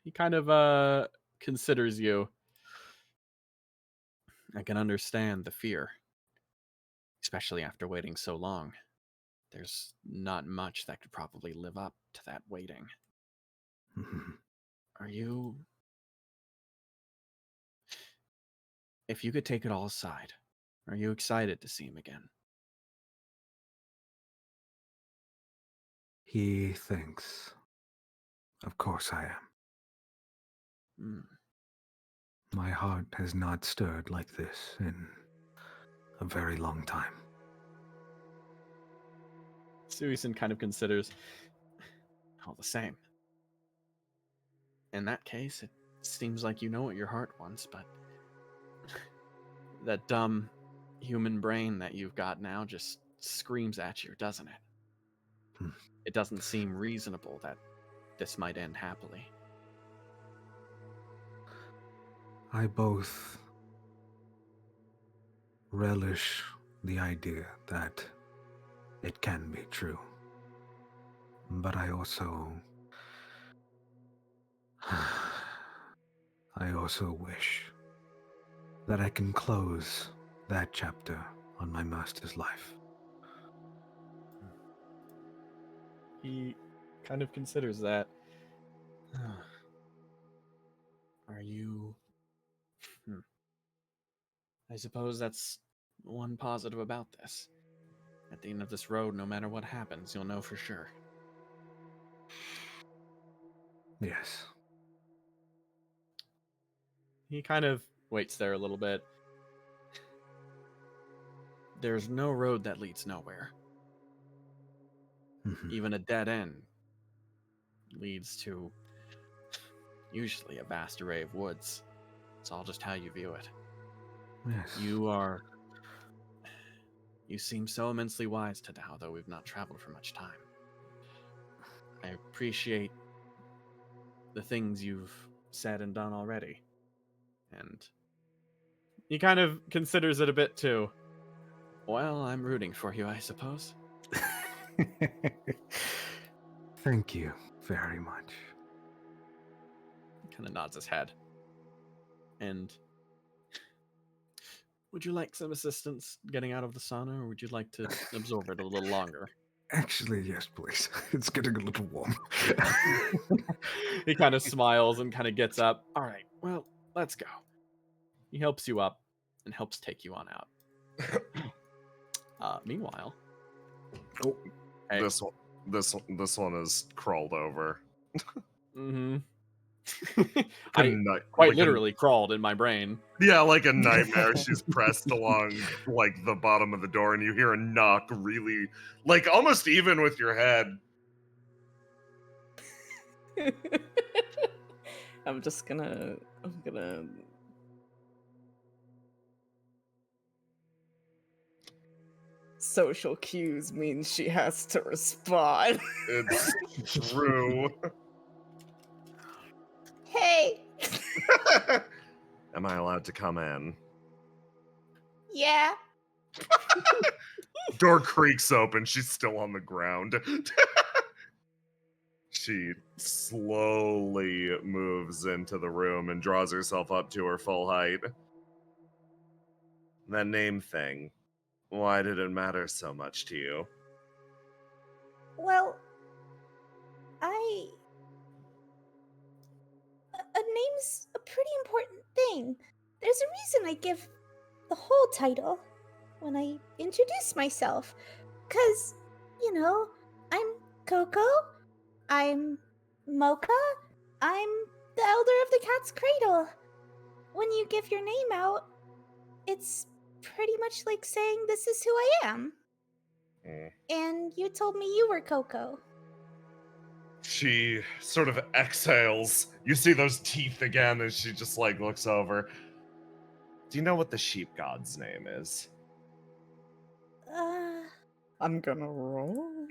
[SPEAKER 2] he kind of considers you. I can understand the fear, especially after waiting so long. There's not much that could probably live up to that waiting. Are you... If you could take it all aside, are you excited to see him again?
[SPEAKER 9] He thinks. Of course I am. My heart has not stirred like this in a very long time.
[SPEAKER 2] Suisun kind of considers, all the same. In that case, it seems like you know what your heart wants, but that dumb human brain that you've got now just screams at you, doesn't it? It doesn't seem reasonable that this might end happily.
[SPEAKER 9] I both relish the idea that it can be true, but I also wish that I can close that chapter on my master's life.
[SPEAKER 2] He kind of considers that. Are you... I suppose that's one positive about this. At the end of this road, no matter what happens, you'll know for sure.
[SPEAKER 9] Yes.
[SPEAKER 2] He kind of waits there a little bit. There's no road that leads nowhere. Even a dead end leads to usually a vast array of woods. It's all just how you view it.
[SPEAKER 9] Yes.
[SPEAKER 2] You seem so immensely wise to Tao, though we've not traveled for much time. I appreciate the things you've said and done already. And he kind of considers it a bit too. Well, I'm rooting for you, I suppose.
[SPEAKER 9] Thank you very much.
[SPEAKER 2] He kind of nods his head. And would you like some assistance getting out of the sauna, or would you like to absorb it a little longer?
[SPEAKER 9] Actually, yes, please. It's getting a little warm.
[SPEAKER 2] He kind of smiles and kind of gets up. All right, well, let's go. He helps you up and helps take you on out. Meanwhile,
[SPEAKER 3] hey. This one is crawled over.
[SPEAKER 2] I quite literally crawled in my brain.
[SPEAKER 3] Yeah, like a nightmare. She's pressed along like the bottom of the door, and you hear a knock really, like almost even with your head.
[SPEAKER 4] I'm gonna social cues means she has to respond.
[SPEAKER 3] It's true.
[SPEAKER 8] Hey!
[SPEAKER 3] Am I allowed to come in?
[SPEAKER 8] Yeah.
[SPEAKER 3] Door creaks open. She's still on the ground. She slowly moves into the room and draws herself up to her full height. that name thing. Why did it matter so much to you?
[SPEAKER 8] Well, a name's a pretty important thing. There's a reason I give the whole title when I introduce myself. 'Cause, I'm Coco, I'm Mocha, I'm the Elder of the Cat's Cradle. When you give your name out, it's pretty much like saying this is who I am. And you told me you were Coco.
[SPEAKER 3] She sort of exhales. You see those teeth again as she just like looks over. Do you know what the sheep god's name is?
[SPEAKER 4] I'm gonna roll.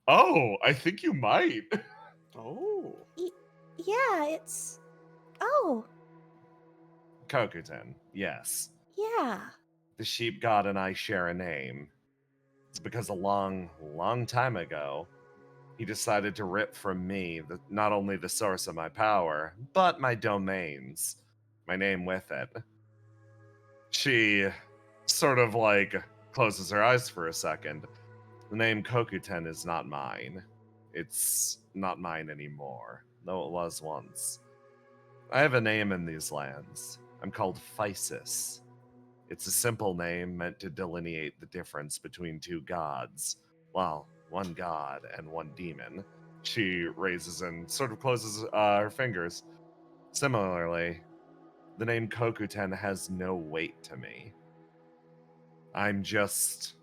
[SPEAKER 3] Oh, I think you might.
[SPEAKER 2] Oh.
[SPEAKER 8] Yeah, it's... Oh,
[SPEAKER 3] Kokuten, yes.
[SPEAKER 8] yeah.
[SPEAKER 3] The sheep god and I share a name. It's because a long, long time ago, he decided to rip from me not only the source of my power, but my domains. My name with it. She sort of like closes her eyes for a second. The name Kokuten is not mine. It's not mine anymore, though it was once. I have a name in these lands. I'm called Physis. It's a simple name meant to delineate the difference between two gods. Well, one god and one demon. She raises and sort of closes her fingers. Similarly, the name Kokuten has no weight to me. I'm just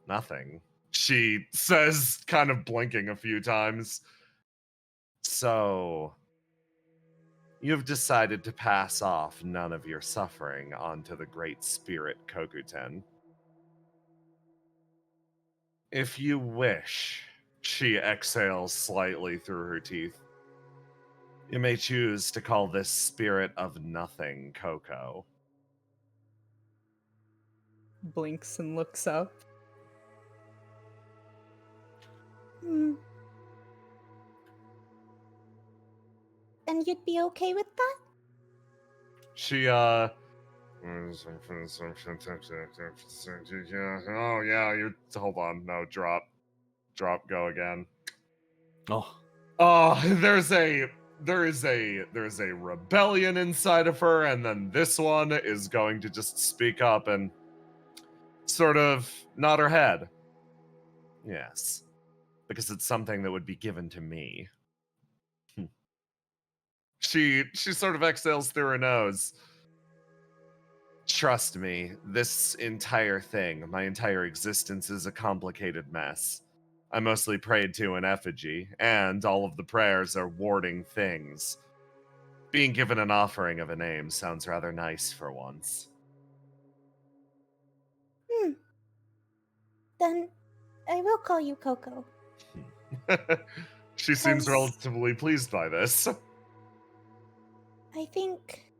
[SPEAKER 3] nothing. She says, kind of blinking a few times. So, you've decided to pass off none of your suffering onto the great spirit Kokuten. If you wish, she exhales slightly through her teeth. You may choose to call this spirit of nothing Coco.
[SPEAKER 4] Blinks and looks up.
[SPEAKER 8] And you'd be okay with that?
[SPEAKER 3] She, oh yeah, you hold on, no, drop, go again. Oh, there's a rebellion inside of her, and then this one is going to just speak up and sort of nod her head. Yes, because it's something that would be given to me. She sort of exhales through her nose. Trust me, this entire thing, my entire existence is a complicated mess. I mostly prayed to an effigy, and all of the prayers are warding things. Being given an offering of a name sounds rather nice for once.
[SPEAKER 8] Then I will call you Coco.
[SPEAKER 3] She seems
[SPEAKER 8] 'Cause-
[SPEAKER 3] relatively pleased by this.
[SPEAKER 8] I think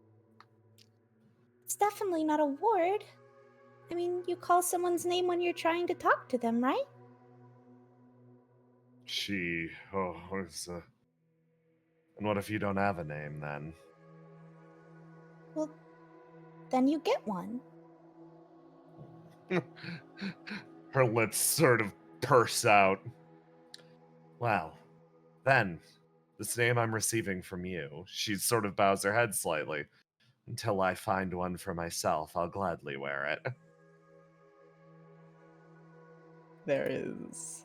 [SPEAKER 8] it's definitely not a ward. I mean, you call someone's name when you're trying to talk to them, right?
[SPEAKER 3] And what if you don't have a name then?
[SPEAKER 8] Well, then you get one.
[SPEAKER 3] Her lips sort of purse out. Well, then, this name I'm receiving from you, she sort of bows her head slightly. Until I find one for myself, I'll gladly wear it.
[SPEAKER 4] There is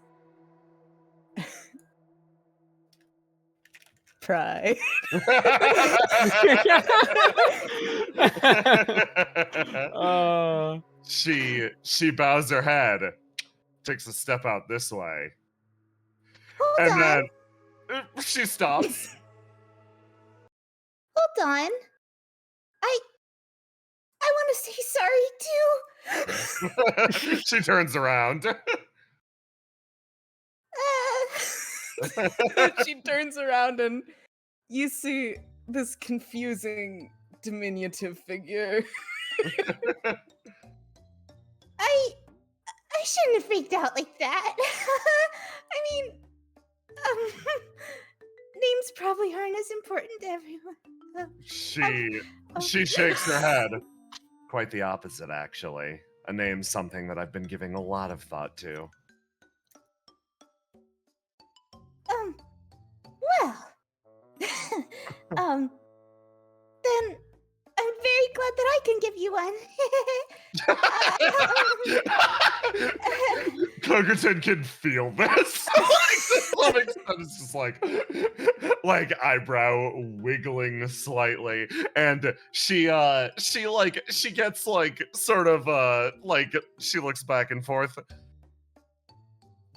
[SPEAKER 4] pride.
[SPEAKER 3] She bows her head, takes a step out this way,
[SPEAKER 8] Hold
[SPEAKER 3] and
[SPEAKER 8] on.
[SPEAKER 3] then she stops.
[SPEAKER 8] Hold on. I want to say sorry too.
[SPEAKER 3] She turns around.
[SPEAKER 4] She turns around and you see this confusing diminutive figure.
[SPEAKER 8] I shouldn't have freaked out like that. I mean, names probably aren't as important to everyone.
[SPEAKER 3] She shakes her head. Quite the opposite, actually. A name's something that I've been giving a lot of thought to.
[SPEAKER 8] Well. Then I'm very glad that I can give you one.
[SPEAKER 3] Cokerton can feel this. Like, to some extent, it's just like eyebrow wiggling slightly, and she gets like sort of like she looks back and forth.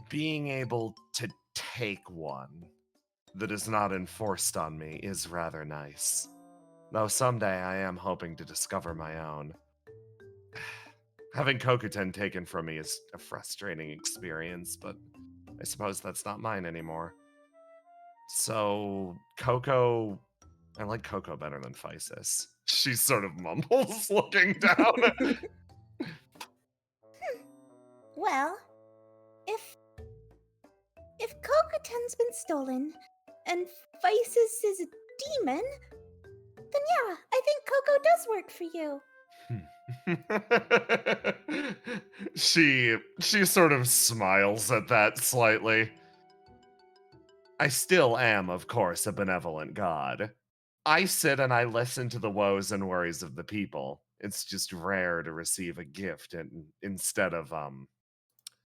[SPEAKER 3] Being able to take one that is not enforced on me is rather nice. Though someday I am hoping to discover my own. Having Kokuten taken from me is a frustrating experience, but I suppose that's not mine anymore. So, Coco... I like Coco better than Physis. She sort of mumbles, looking down.
[SPEAKER 8] Well, if Kokuten's been stolen and Physis is a demon, then yeah, I think Coco does work for you.
[SPEAKER 3] She sort of smiles at that slightly. I still am, of course, a benevolent god. I sit and I listen to the woes and worries of the people. It's just rare to receive a gift instead of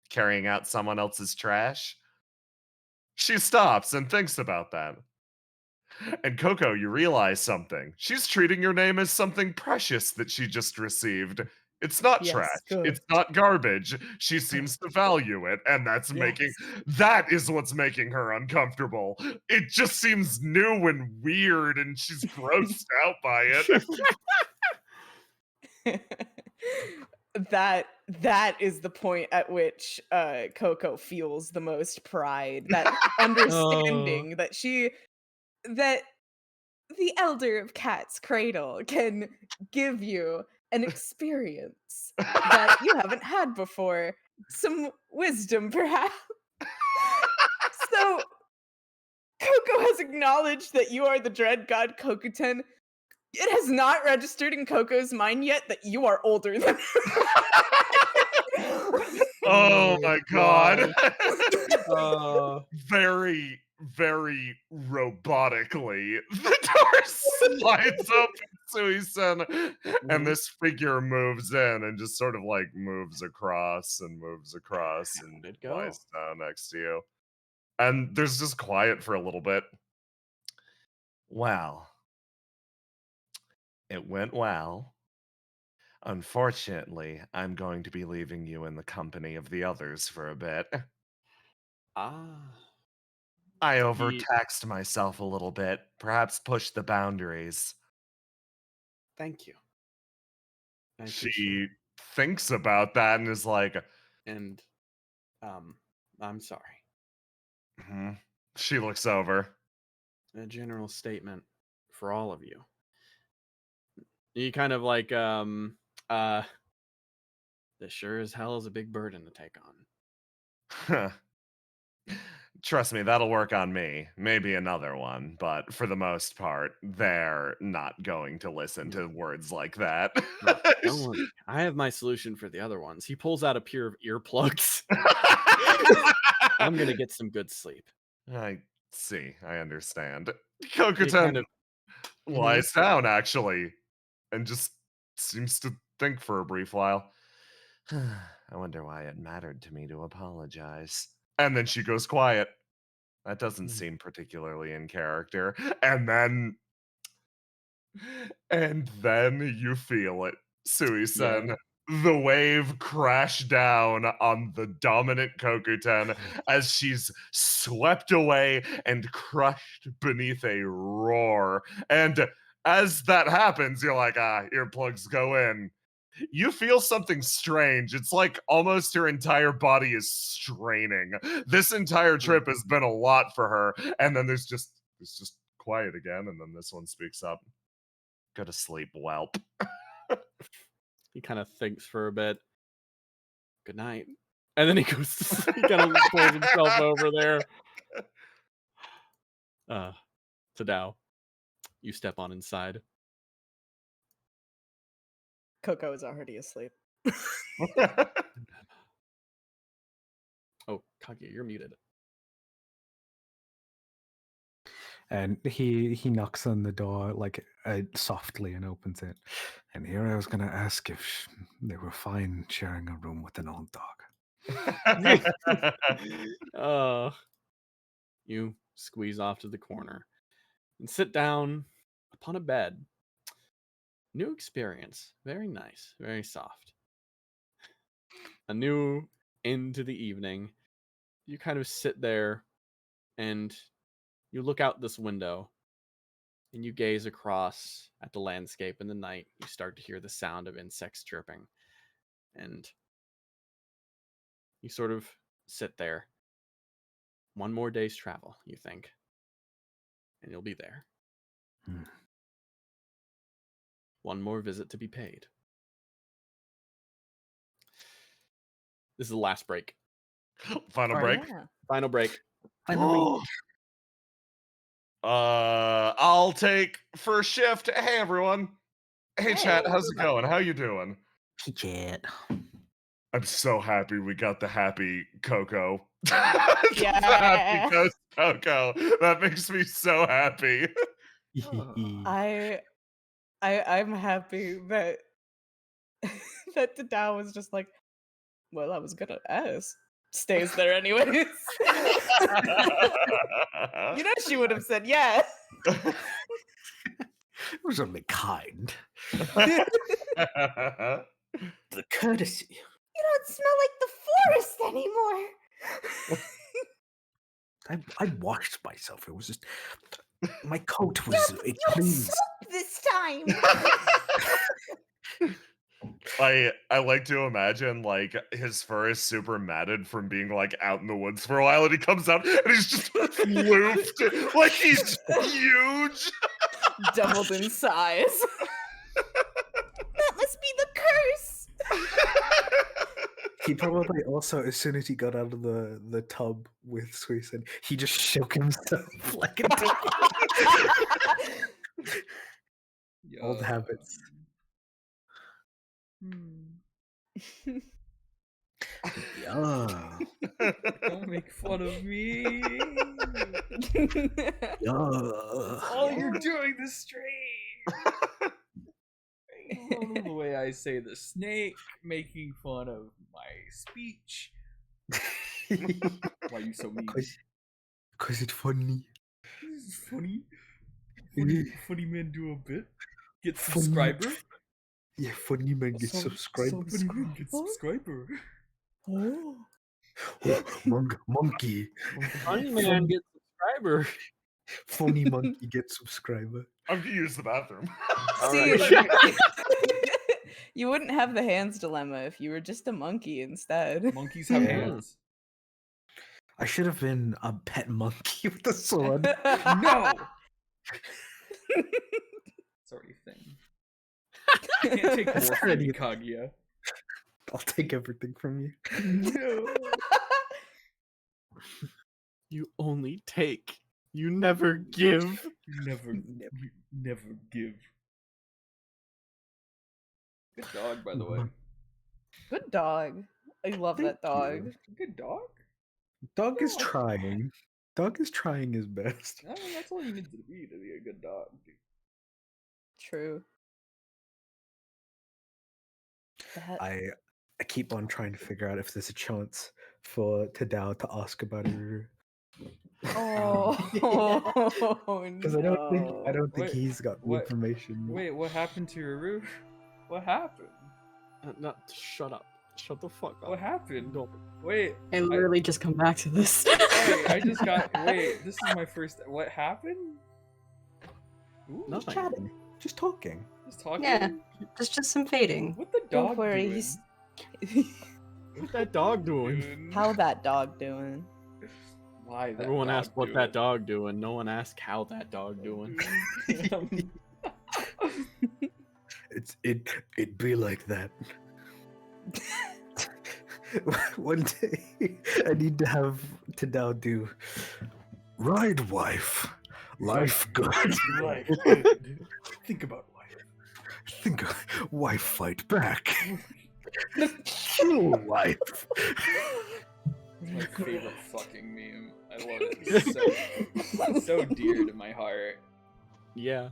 [SPEAKER 3] carrying out someone else's trash. She stops and thinks about that. And Coco, you realize something. She's treating your name as something precious that she just received. It's not trash.
[SPEAKER 4] good.
[SPEAKER 3] It's not garbage. She seems to value it, and that is what's making her uncomfortable. It just seems new and weird, and she's grossed out by it.
[SPEAKER 4] That is the point at which Coco feels the most pride, that understanding that the elder of Cat's Cradle can give you an experience that you haven't had before, some wisdom perhaps. So Coco has acknowledged that you are the dread god Kokuten. It has not registered in Coco's mind yet that you are older than her.
[SPEAKER 3] Oh my god.
[SPEAKER 7] Uh,
[SPEAKER 3] Very robotically, the door slides open, Daisuisen, and this figure moves in and just sort of like moves across and lies down next to you. And there's just quiet for a little bit. Well, it went well. Unfortunately, I'm going to be leaving you in the company of the others for a bit. I overtaxed myself a little bit, perhaps pushed the boundaries.
[SPEAKER 2] Thank you.
[SPEAKER 3] She thinks about that and is like,
[SPEAKER 2] and I'm sorry.
[SPEAKER 3] She looks over.
[SPEAKER 2] A general statement for all of you. You kind of like this sure as hell is a big burden to take on.
[SPEAKER 3] Trust me, that'll work on me. Maybe another one, but for the most part, they're not going to listen to words like that.
[SPEAKER 2] Don't worry. I have my solution for the other ones. He pulls out a pair of earplugs. I'm gonna get some good sleep.
[SPEAKER 3] I see. I understand. Kokuten lies down, actually, and just seems to think for a brief while. I wonder why it mattered to me to apologize. And then she goes quiet. That doesn't seem particularly in character. And then you feel it, Sui-sen.
[SPEAKER 2] Yeah.
[SPEAKER 3] The wave crashed down on the dominant Kokuten as she's swept away and crushed beneath a roar. And as that happens, you're like, earplugs go in. You feel something strange. It's like almost her entire body is straining. This entire trip has been a lot for her. And then there's just quiet again, and then this one speaks up. Go to sleep, whelp.
[SPEAKER 2] He kind of thinks for a bit. Good night. And then he goes to sleep. He kind of pulls himself over there. Tadao, you step on inside.
[SPEAKER 4] Coco is already asleep.
[SPEAKER 2] Oh, Kaguya, you're muted.
[SPEAKER 9] And he knocks on the door like softly and opens it. And here I was gonna ask if they were fine sharing a room with an old dog.
[SPEAKER 2] You squeeze off to the corner and sit down upon a bed. New experience. Very nice. Very soft. A new into the evening. You kind of sit there and you look out this window and you gaze across at the landscape in the night. You start to hear the sound of insects chirping. And you sort of sit there. One more day's travel, you think. And you'll be there. One more visit to be paid. This is the last break.
[SPEAKER 3] Final
[SPEAKER 1] All
[SPEAKER 3] break.
[SPEAKER 1] right.
[SPEAKER 4] Yeah.
[SPEAKER 2] Final break.
[SPEAKER 3] I'll take first shift. Hey everyone. Hey chat,
[SPEAKER 4] Hey.
[SPEAKER 3] how's it going? How you doing?
[SPEAKER 1] Chat.
[SPEAKER 3] I'm so happy we got the happy Coco.
[SPEAKER 4] Yeah.
[SPEAKER 3] The happy ghost Coco. That makes me so happy.
[SPEAKER 4] I'm happy that that the Tao was just like, well, I was gonna ask. Stays there anyways. You know she would have said yes.
[SPEAKER 1] It was only kind.
[SPEAKER 8] You
[SPEAKER 1] The courtesy.
[SPEAKER 8] don't smell like the forest anymore.
[SPEAKER 1] I washed myself. It was just my coat was
[SPEAKER 8] You had
[SPEAKER 1] clean.
[SPEAKER 8] soap this time.
[SPEAKER 3] I like to imagine like his fur is super matted from being like out in the woods for a while, and he comes out and he's just looped like he's huge.
[SPEAKER 4] Doubled in size.
[SPEAKER 8] That must be the curse.
[SPEAKER 1] He probably also, as soon as he got out of the tub with Suisun, he just shook himself like a dog. Old habits. Yeah.
[SPEAKER 7] Don't make fun of me.
[SPEAKER 1] Yeah.
[SPEAKER 7] All you're doing this stream. The way I say the snake, making fun of my speech. Why are you so mean?
[SPEAKER 1] Because it's funny.
[SPEAKER 7] This is funny.
[SPEAKER 1] Yeah.
[SPEAKER 7] Funny man do a bit. Get
[SPEAKER 1] Funny.
[SPEAKER 7] subscriber.
[SPEAKER 1] Yeah, funny man gets subscribers.
[SPEAKER 7] Funny man get subscriber.
[SPEAKER 4] Oh.
[SPEAKER 1] Monkey.
[SPEAKER 2] Funny man gets subscriber.
[SPEAKER 1] Funny monkey gets subscriber.
[SPEAKER 3] I'm gonna use the bathroom.
[SPEAKER 4] See, you wouldn't have the hands dilemma if you were just a monkey instead.
[SPEAKER 7] Monkeys have
[SPEAKER 1] Yeah.
[SPEAKER 7] hands.
[SPEAKER 1] I should have been a pet monkey with a sword.
[SPEAKER 7] No! It's already a thing. Can't take more
[SPEAKER 1] It's
[SPEAKER 7] from
[SPEAKER 1] already
[SPEAKER 7] you,
[SPEAKER 1] a-
[SPEAKER 7] Kaguya.
[SPEAKER 1] I'll take everything from you.
[SPEAKER 7] No.
[SPEAKER 2] You only take. You never give.
[SPEAKER 7] You never give. Good dog, by the way.
[SPEAKER 4] Good dog. I love that dog.
[SPEAKER 7] Good dog?
[SPEAKER 1] Dog is
[SPEAKER 7] Yeah.
[SPEAKER 1] trying. Dog is trying his best.
[SPEAKER 7] I mean, that's all you need to be a good dog. Dude.
[SPEAKER 4] True. That-
[SPEAKER 1] I keep on trying to figure out if there's a chance for Tadao to ask about Uru.
[SPEAKER 4] Oh,
[SPEAKER 1] Because I don't think
[SPEAKER 7] Wait,
[SPEAKER 1] he's got the
[SPEAKER 7] what-
[SPEAKER 1] information.
[SPEAKER 7] Wait, what happened to Uru? What happened?
[SPEAKER 2] Shut up. Shut the fuck up.
[SPEAKER 7] What happened?
[SPEAKER 2] Don't.
[SPEAKER 7] Wait,
[SPEAKER 6] I literally just come back to this.
[SPEAKER 7] wait, I just got. Wait, this is my first. What happened? Ooh,
[SPEAKER 1] Just
[SPEAKER 2] Nothing.
[SPEAKER 1] chatting. Just talking.
[SPEAKER 7] Just talking.
[SPEAKER 6] Yeah. Just some fading.
[SPEAKER 7] What the
[SPEAKER 4] Don't
[SPEAKER 7] dog
[SPEAKER 4] worry,
[SPEAKER 7] doing?
[SPEAKER 4] he's-
[SPEAKER 2] What's that dog doing?
[SPEAKER 4] How that dog doing?
[SPEAKER 7] Why? That
[SPEAKER 2] Everyone
[SPEAKER 7] dog
[SPEAKER 2] asked what
[SPEAKER 7] doing?
[SPEAKER 2] that dog doing. No one asked how that dog doing.
[SPEAKER 1] It'd be like that. One day, I need to have Tadao do ride wife, life good.
[SPEAKER 7] Right. Good. Think about life.
[SPEAKER 9] Think, why fight back? Kill life.
[SPEAKER 7] It's my favorite fucking meme. I love it. It's so dear to my heart.
[SPEAKER 2] Yeah.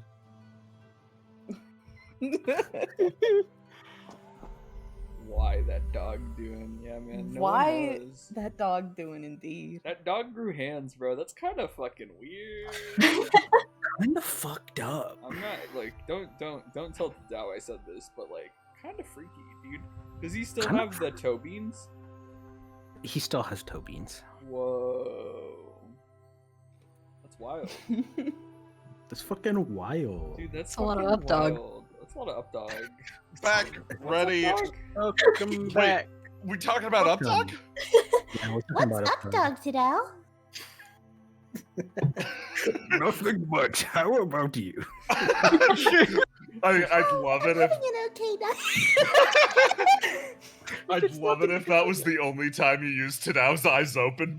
[SPEAKER 7] Why that dog doing? Yeah, man. No
[SPEAKER 4] Why
[SPEAKER 7] one knows.
[SPEAKER 4] that dog doing indeed?
[SPEAKER 7] That dog grew hands, bro. That's kind of fucking weird.
[SPEAKER 1] Kinda fucked up.
[SPEAKER 7] I'm not like don't tell Tadao I said this, but like kind of freaky, dude. Does he still
[SPEAKER 1] Kinda
[SPEAKER 7] have the toe beans?
[SPEAKER 1] He still has toe beans.
[SPEAKER 7] Whoa, that's wild,
[SPEAKER 1] That's fucking wild.
[SPEAKER 7] dude. That's
[SPEAKER 6] a lot of
[SPEAKER 7] fucking
[SPEAKER 6] updog.
[SPEAKER 7] wild. That's a lot of updog.
[SPEAKER 3] Back, ready.
[SPEAKER 2] Welcome back.
[SPEAKER 3] We talking about Updog?
[SPEAKER 1] Yeah, we're talking
[SPEAKER 8] What's
[SPEAKER 1] about
[SPEAKER 8] up, Dog Tadao?
[SPEAKER 9] Nothing much. How about you?
[SPEAKER 3] I'd love it if
[SPEAKER 8] Having an okay night.
[SPEAKER 3] I'd love it if that was the only time you used Tadao's eyes open.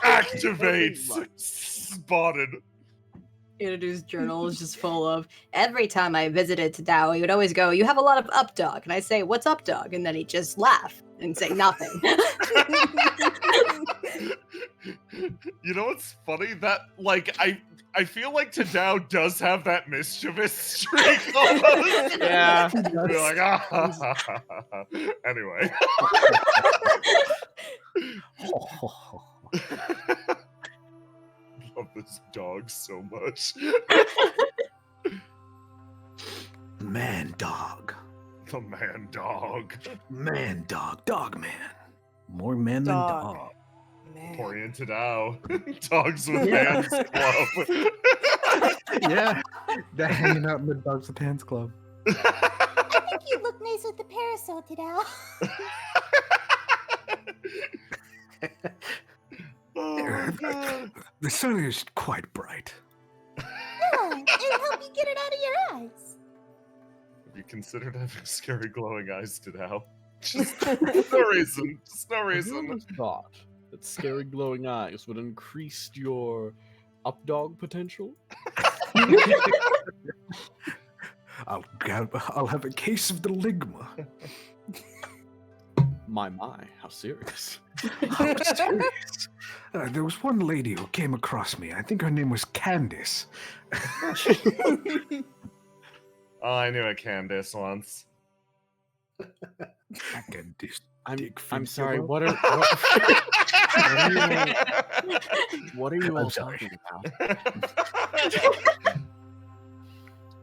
[SPEAKER 3] Activate. Spotted.
[SPEAKER 6] Inadu's journal is just full of, every time I visited Tadao, he would always go, you have a lot of up dog. And I say, what's up dog? And then he'd just laugh and say nothing.
[SPEAKER 3] You know what's funny? That, like, I feel like Tadao does have that mischievous streak almost.
[SPEAKER 2] Yeah.
[SPEAKER 3] You're like, ah. Anyway. Love this dog so much.
[SPEAKER 9] Man dog.
[SPEAKER 3] The man dog.
[SPEAKER 9] Man dog. Dog man.
[SPEAKER 1] More man than
[SPEAKER 4] Dog.
[SPEAKER 1] dog.
[SPEAKER 4] Man.
[SPEAKER 3] Torian Tadao. Dogs with Hands Club.
[SPEAKER 1] Yeah. They're hanging out in the Dogs with Hands Club.
[SPEAKER 8] I think you look nice with the parasol, Tadao.
[SPEAKER 3] Oh, God.
[SPEAKER 9] The sun is quite bright.
[SPEAKER 8] Yeah, it'll help you get it out of your eyes.
[SPEAKER 3] Have you considered having scary glowing eyes, Tadao? Just no reason. Just no
[SPEAKER 2] Have you
[SPEAKER 3] reason.
[SPEAKER 2] ever thought that scary glowing eyes would increase your updog potential?
[SPEAKER 9] I'll have a case of the ligma.
[SPEAKER 2] My, how serious.
[SPEAKER 9] How serious? There was one lady who came across me. I think her name was Candace.
[SPEAKER 3] Oh, I knew a Candace once.
[SPEAKER 9] I can just
[SPEAKER 2] I'm
[SPEAKER 9] dig
[SPEAKER 2] I'm
[SPEAKER 9] for
[SPEAKER 2] sorry,
[SPEAKER 9] you.
[SPEAKER 2] what are what are you all
[SPEAKER 9] sorry.
[SPEAKER 2] talking about?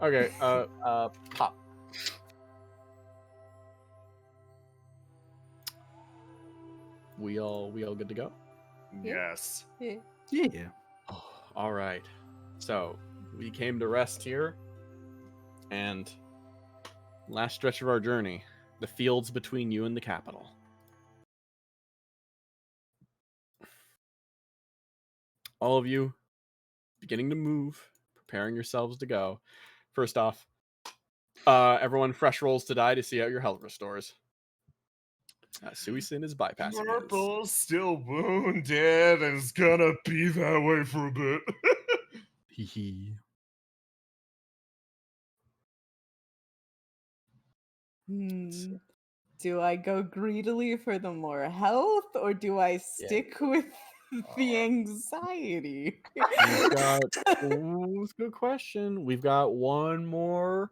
[SPEAKER 2] Okay, Pop. We all good to go?
[SPEAKER 3] Yes.
[SPEAKER 1] Yeah.
[SPEAKER 2] Oh, all right. So we came to rest here, and last stretch of our journey, the fields between you and the capital. All of you beginning to move, preparing yourselves to go. First off, everyone fresh rolls to die to see out your health restores. Suisin is bypassing his.
[SPEAKER 3] Purple's still wounded and is gonna be that way for a bit.
[SPEAKER 1] Hee hee.
[SPEAKER 4] Do I go greedily for the more health, or do I stick with the anxiety?
[SPEAKER 2] We've got, that's a good question. We've got one more.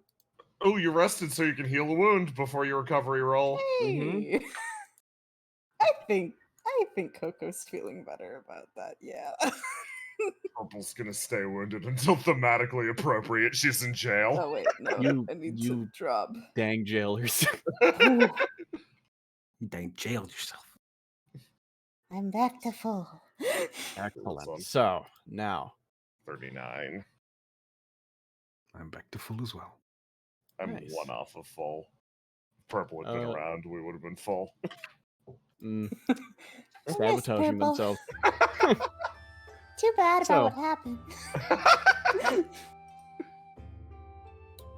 [SPEAKER 3] Oh, you rested so you can heal a wound before your recovery roll.
[SPEAKER 4] Hey. I think Coco's feeling better about that. Yeah.
[SPEAKER 3] Purple's gonna stay wounded until thematically appropriate. She's in jail.
[SPEAKER 4] Oh wait, no. I need to
[SPEAKER 2] you
[SPEAKER 4] drop.
[SPEAKER 2] dang jailers.
[SPEAKER 1] You dang jailed yourself.
[SPEAKER 8] I'm back to full.
[SPEAKER 2] Excellent. So now
[SPEAKER 3] 39.
[SPEAKER 9] I'm back to full as well.
[SPEAKER 3] I'm
[SPEAKER 2] Nice.
[SPEAKER 3] one off of full. Purple had been around, we would have been full.
[SPEAKER 2] sabotaging
[SPEAKER 8] Purple.
[SPEAKER 2] themselves.
[SPEAKER 8] Too bad about
[SPEAKER 2] So-
[SPEAKER 8] what happened.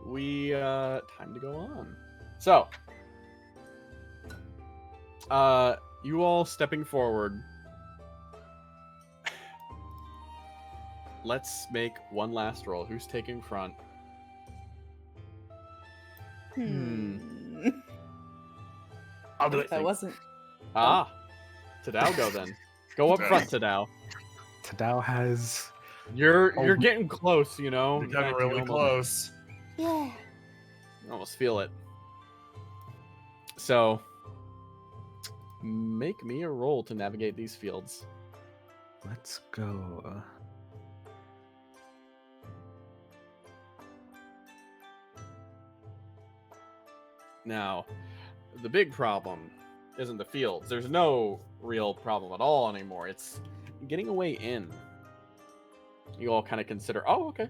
[SPEAKER 2] We time to go on. So you all stepping forward. Let's make one last roll. Who's taking front?
[SPEAKER 1] I'll do it.
[SPEAKER 4] That wasn't.
[SPEAKER 2] Ah, Tadao go then. Go up front, Tadao.
[SPEAKER 1] Tadao has.
[SPEAKER 2] You're getting close, you know.
[SPEAKER 3] You're
[SPEAKER 2] In
[SPEAKER 3] getting
[SPEAKER 2] fact, you
[SPEAKER 3] really
[SPEAKER 2] almost-
[SPEAKER 3] close.
[SPEAKER 8] Yeah.
[SPEAKER 2] I almost feel it. So, make me a roll to navigate these fields.
[SPEAKER 1] Let's go.
[SPEAKER 2] Now, the big problem isn't the fields. There's no real problem at all anymore. It's getting a way in. You all kind of consider, oh, okay.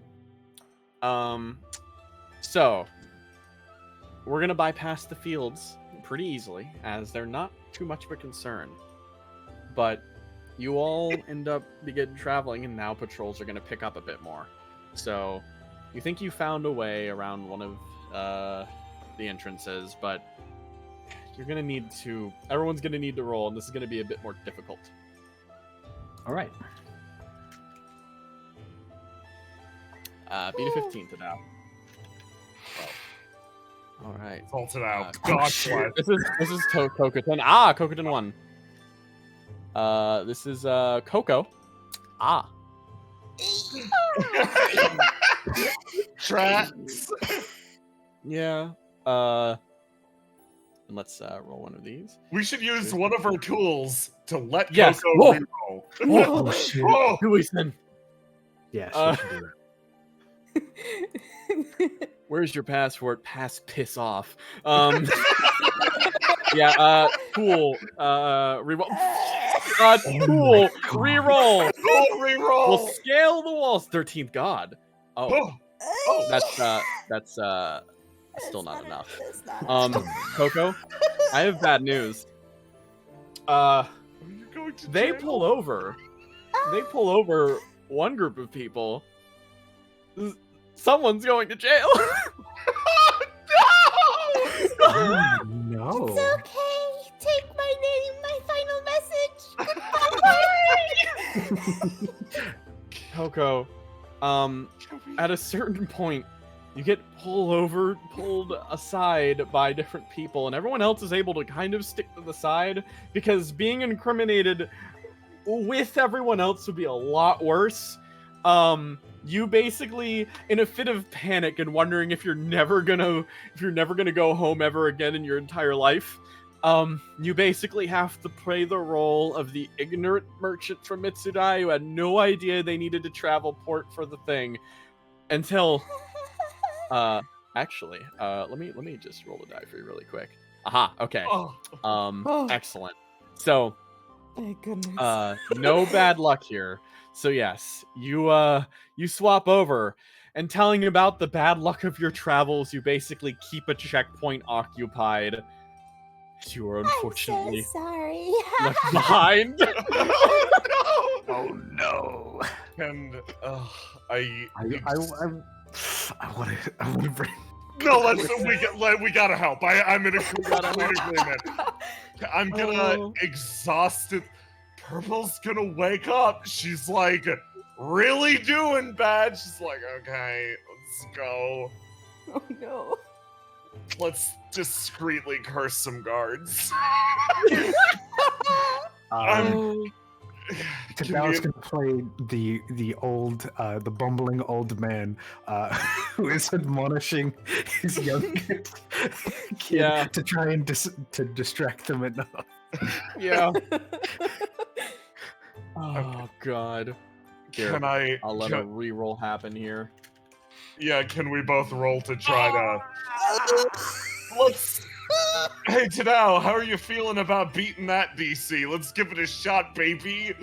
[SPEAKER 2] So we're gonna bypass the fields pretty easily, as they're not too much of a concern. But you all end up begin traveling, and now patrols are gonna pick up a bit more. So you think you found a way around one of the entrances, but you're gonna need to. Everyone's gonna need to roll, and this is gonna be a bit more difficult.
[SPEAKER 1] All right.
[SPEAKER 2] Beat a 15 to now. All right.
[SPEAKER 3] Vault it out.
[SPEAKER 2] Oh,
[SPEAKER 3] God
[SPEAKER 2] shit.
[SPEAKER 3] bless.
[SPEAKER 2] This is Kokoton. Ah, Kokoton won. This is Coco. Ah.
[SPEAKER 3] Tracks.
[SPEAKER 2] Yeah. And let's roll one of these.
[SPEAKER 3] We should use one of our tools to let
[SPEAKER 2] Yes.
[SPEAKER 3] Coco
[SPEAKER 2] Whoa.
[SPEAKER 3] reroll.
[SPEAKER 1] Oh, shit.
[SPEAKER 3] Oh,
[SPEAKER 2] Daisuisen,
[SPEAKER 1] Yeah, she
[SPEAKER 2] Uh,
[SPEAKER 1] should do that.
[SPEAKER 2] where's your password? Piss off. Yeah. Cool. Reroll. Cool. Reroll.
[SPEAKER 3] oh, reroll.
[SPEAKER 2] We'll scale the walls. 13th God. Oh,
[SPEAKER 3] Oh,
[SPEAKER 2] that's still not enough.
[SPEAKER 8] That's not
[SPEAKER 2] Coco, I have bad news.
[SPEAKER 3] you're going to
[SPEAKER 2] They
[SPEAKER 3] jail?
[SPEAKER 2] pull over. They pull over one group of people. Someone's going to jail.
[SPEAKER 1] Oh, no.
[SPEAKER 8] It's okay. Take my name, my final message. Goodbye.
[SPEAKER 2] Coco, at a certain point, you get pulled aside by different people, and everyone else is able to kind of stick to the side, because being incriminated with everyone else would be a lot worse. You basically, in a fit of panic and wondering if you're never gonna go home ever again in your entire life, you basically have to play the role of the ignorant merchant from Mitsudai who had no idea they needed to travel port for the thing, until, actually, let me just roll the die for you really quick. Aha, okay.
[SPEAKER 3] Oh,
[SPEAKER 2] Excellent. So,
[SPEAKER 4] Thank goodness.
[SPEAKER 2] no bad luck here. So yes, you swap over, and telling about the bad luck of your travels, you basically keep a checkpoint occupied. You are unfortunately
[SPEAKER 8] I'm so sorry.
[SPEAKER 2] left behind.
[SPEAKER 1] Oh, no.
[SPEAKER 3] and
[SPEAKER 1] I want to bring.
[SPEAKER 3] no, we gotta help. I'm in agreement. I'm gonna exhaust it. Purple's gonna wake up. She's like really doing bad. She's like, okay, let's go.
[SPEAKER 4] Oh no.
[SPEAKER 3] Let's discreetly curse some guards.
[SPEAKER 1] Tadao's gonna play the old, the bumbling old man who is admonishing his young kid
[SPEAKER 2] Yeah.
[SPEAKER 1] to try and to distract them enough.
[SPEAKER 2] Yeah. Oh god. Here,
[SPEAKER 3] Can I?
[SPEAKER 2] I'll let a reroll happen here.
[SPEAKER 3] Yeah, can we both roll to try to? Let's. Hey Tadao, how are you feeling about beating that DC? Let's give it a shot, baby.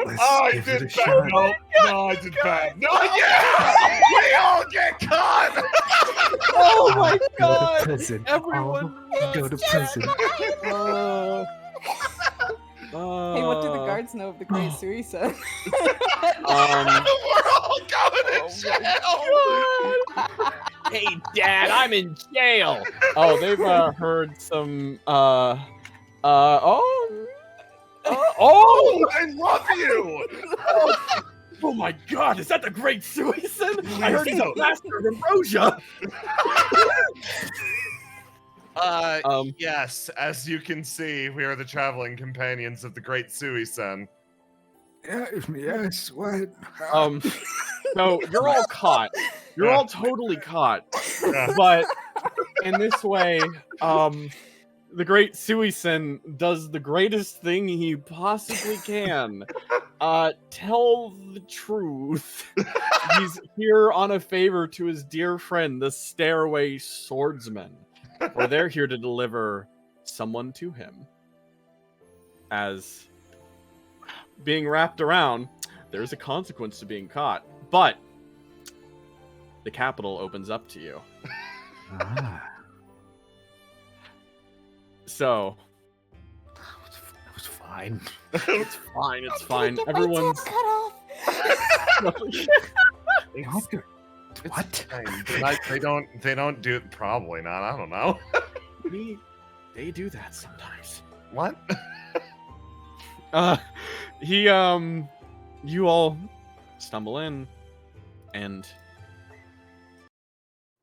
[SPEAKER 1] Let's
[SPEAKER 3] I
[SPEAKER 1] give it
[SPEAKER 3] did
[SPEAKER 1] a
[SPEAKER 3] bad.
[SPEAKER 1] shot.
[SPEAKER 3] No, I did bad. No, yeah, we all get caught.
[SPEAKER 2] Oh my
[SPEAKER 1] Go to
[SPEAKER 2] god!
[SPEAKER 1] prison.
[SPEAKER 2] Everyone
[SPEAKER 1] All go to prison.
[SPEAKER 4] Hey, what do the guards know of the Great Suisa?
[SPEAKER 3] We're all going to jail.
[SPEAKER 2] Hey, Dad, I'm in jail. Oh, they've heard some. Oh,
[SPEAKER 3] I love you.
[SPEAKER 2] oh my God! Is that the Great Suisun? I heard he's a bastard of Ambrosia.
[SPEAKER 3] Yes, as you can see, we are the traveling companions of the great Suisen.
[SPEAKER 9] Yes, what?
[SPEAKER 2] So you're all caught. You're
[SPEAKER 3] Yeah.
[SPEAKER 2] all totally caught.
[SPEAKER 3] Yeah.
[SPEAKER 2] But in this way, the great Suisen does the greatest thing he possibly can. Tell the truth. He's here on a favor to his dear friend, the Stairway Swordsman, where they're here to deliver someone to him. As being wrapped around, there's a consequence to being caught, but the capital opens up to you. So
[SPEAKER 1] It was fine.
[SPEAKER 2] it's fine. It's
[SPEAKER 8] I'm gonna
[SPEAKER 2] fine.
[SPEAKER 8] get my
[SPEAKER 2] Everyone's
[SPEAKER 8] tail cut off.
[SPEAKER 3] It's-
[SPEAKER 9] What?
[SPEAKER 3] They don't do it. Probably not. I don't know.
[SPEAKER 2] they do that sometimes.
[SPEAKER 3] What?
[SPEAKER 2] You all stumble in, and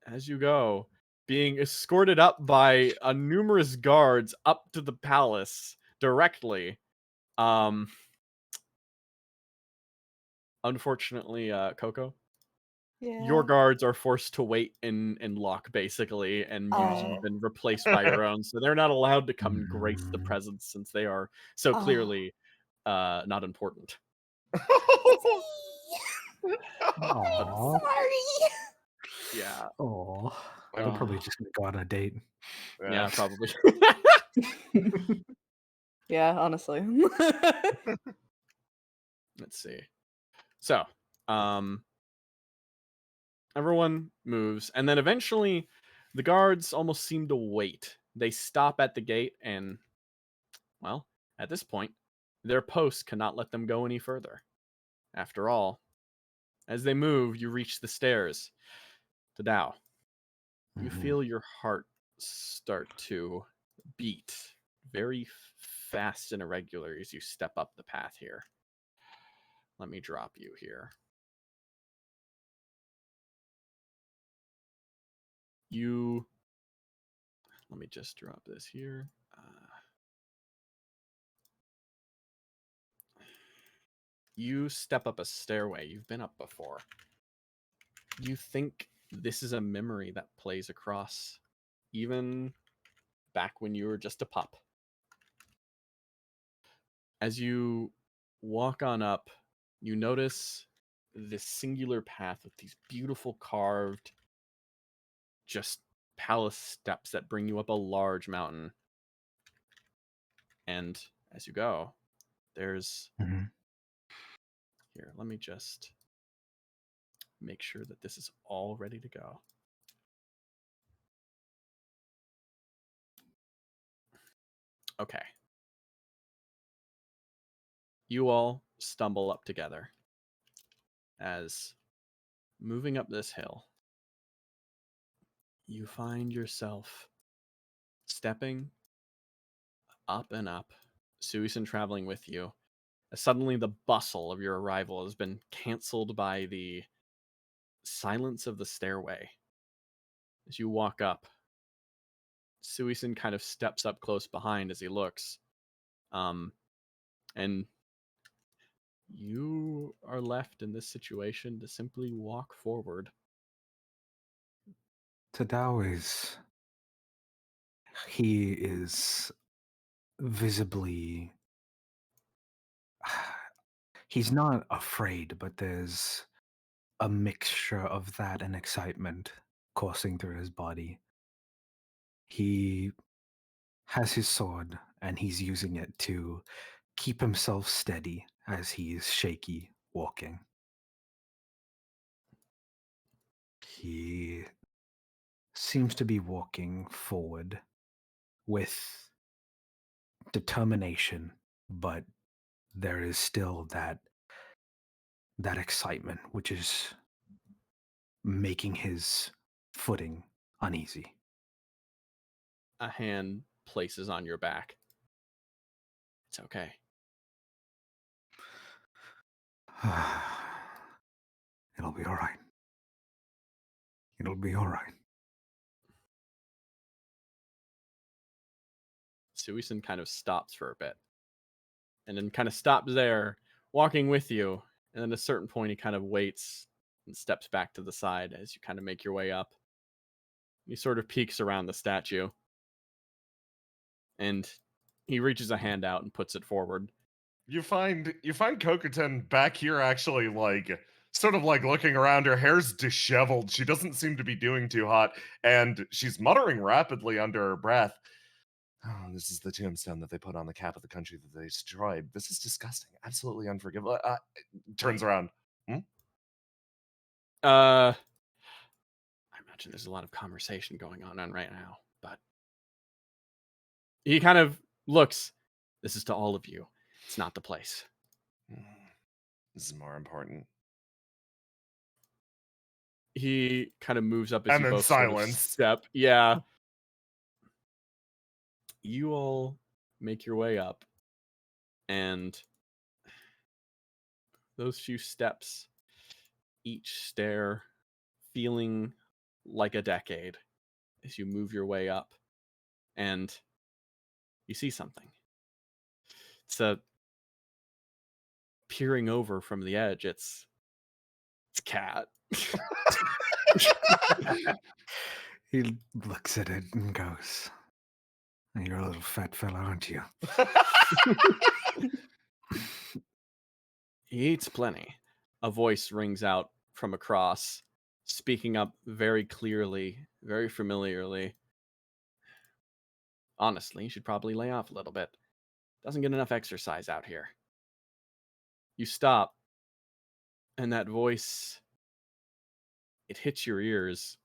[SPEAKER 2] as you go, being escorted up by numerous guards up to the palace directly. Unfortunately, Coco,
[SPEAKER 4] Yeah.
[SPEAKER 2] your guards are forced to wait in lock basically, and you've been replaced by your own, so they're not allowed to come and grace the presence since they are so clearly not important.
[SPEAKER 1] Aww.
[SPEAKER 8] Sorry.
[SPEAKER 2] Yeah.
[SPEAKER 1] Oh, they're probably just gonna go on a date.
[SPEAKER 2] Yeah, probably.
[SPEAKER 4] Yeah, honestly.
[SPEAKER 2] Let's see. So, everyone moves, and then eventually the guards almost seem to wait. They stop at the gate, and, well, at this point, their post cannot let them go any further. After all, as they move, you reach the stairs. Tadao, you feel your heart start to beat very fast and irregular as you step up the path here. Let me drop you here. Let me just drop this here. You step up a stairway. You've been up before. You think this is a memory that plays across even back when you were just a pup. As you walk on up, you notice this singular path with these beautiful carved just palace steps that bring you up a large mountain. And as you go, there's here, let me just make sure that this is all ready to go. Okay. You all stumble up together as moving up this hill, you find yourself stepping up and up, Susan traveling with you. Suddenly, the bustle of your arrival has been canceled by the silence of the stairway. As you walk up, Suisun kind of steps up close behind as he looks. And you are left in this situation to simply walk forward.
[SPEAKER 9] Tadao he is visibly, he's not afraid, but there's a mixture of that and excitement coursing through his body. He has his sword and he's using it to keep himself steady as he is shaky walking. He seems to be walking forward with determination, but there is still that excitement which is making his footing uneasy.
[SPEAKER 2] A hand places on your back. It's okay.
[SPEAKER 9] It'll be all right. It'll be all right.
[SPEAKER 2] Daisuisen kind of stops for a bit. And then kind of stops there, walking with you. And then at a certain point, he kind of waits and steps back to the side as you kind of make your way up. He sort of peeks around the statue. And he reaches a hand out and puts it forward.
[SPEAKER 3] You find Kokoten back here actually sort of looking around. Her hair's disheveled. She doesn't seem to be doing too hot, and she's muttering rapidly under her breath. Oh, this is the tombstone that they put on the cap of the country that they destroyed. This is disgusting. Absolutely unforgivable. Turns around.
[SPEAKER 2] I imagine there's a lot of conversation going on right now, but he kind of looks. This is to all of you. It's not the place.
[SPEAKER 3] This is more important.
[SPEAKER 2] He kind of moves up as
[SPEAKER 3] And
[SPEAKER 2] you
[SPEAKER 3] then
[SPEAKER 2] both sort of
[SPEAKER 3] silence.
[SPEAKER 2] step. Yeah. You all make your way up, and those few steps, each stair feeling like a decade as you move your way up, and you see something. It's a peering over from the edge. It's Cat.
[SPEAKER 9] He looks at it and goes, "You're a little fat fella, aren't you?"
[SPEAKER 2] He eats plenty. A voice rings out from across, speaking up very clearly, very familiarly. Honestly, you should probably lay off a little bit. Doesn't get enough exercise out here. You stop, and that voice, it hits your ears.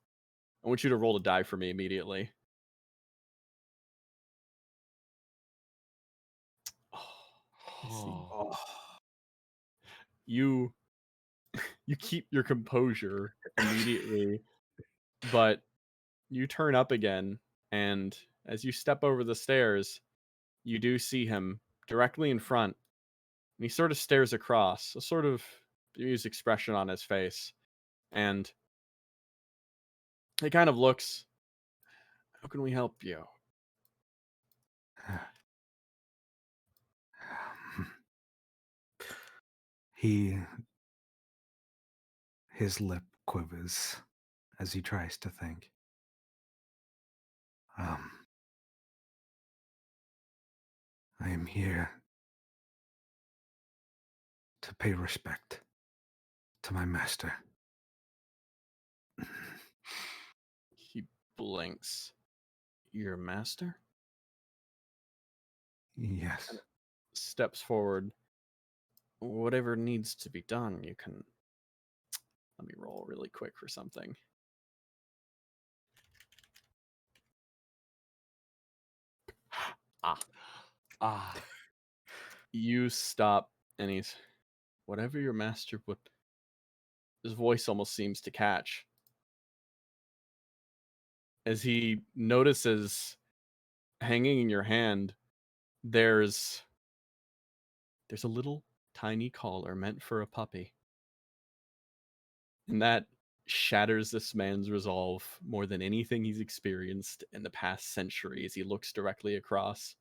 [SPEAKER 2] I want you to roll to die for me immediately.
[SPEAKER 3] Oh.
[SPEAKER 2] You keep your composure immediately, but you turn up again, and as you step over the stairs, you do see him directly in front, and he sort of stares across, a sort of amused expression on his face, and he kind of looks, how can we help you?
[SPEAKER 9] His lip quivers as he tries to think. I am here to pay respect to my master.
[SPEAKER 2] He blinks. Your master?
[SPEAKER 9] Yes.
[SPEAKER 2] Steps forward. Whatever needs to be done, you can... Let me roll really quick for something. You stop, and he's... Whatever your master would... His voice almost seems to catch. As he notices, hanging in your hand, there's a little tiny collar meant for a puppy. And that shatters this man's resolve more than anything he's experienced in the past century as he looks directly across.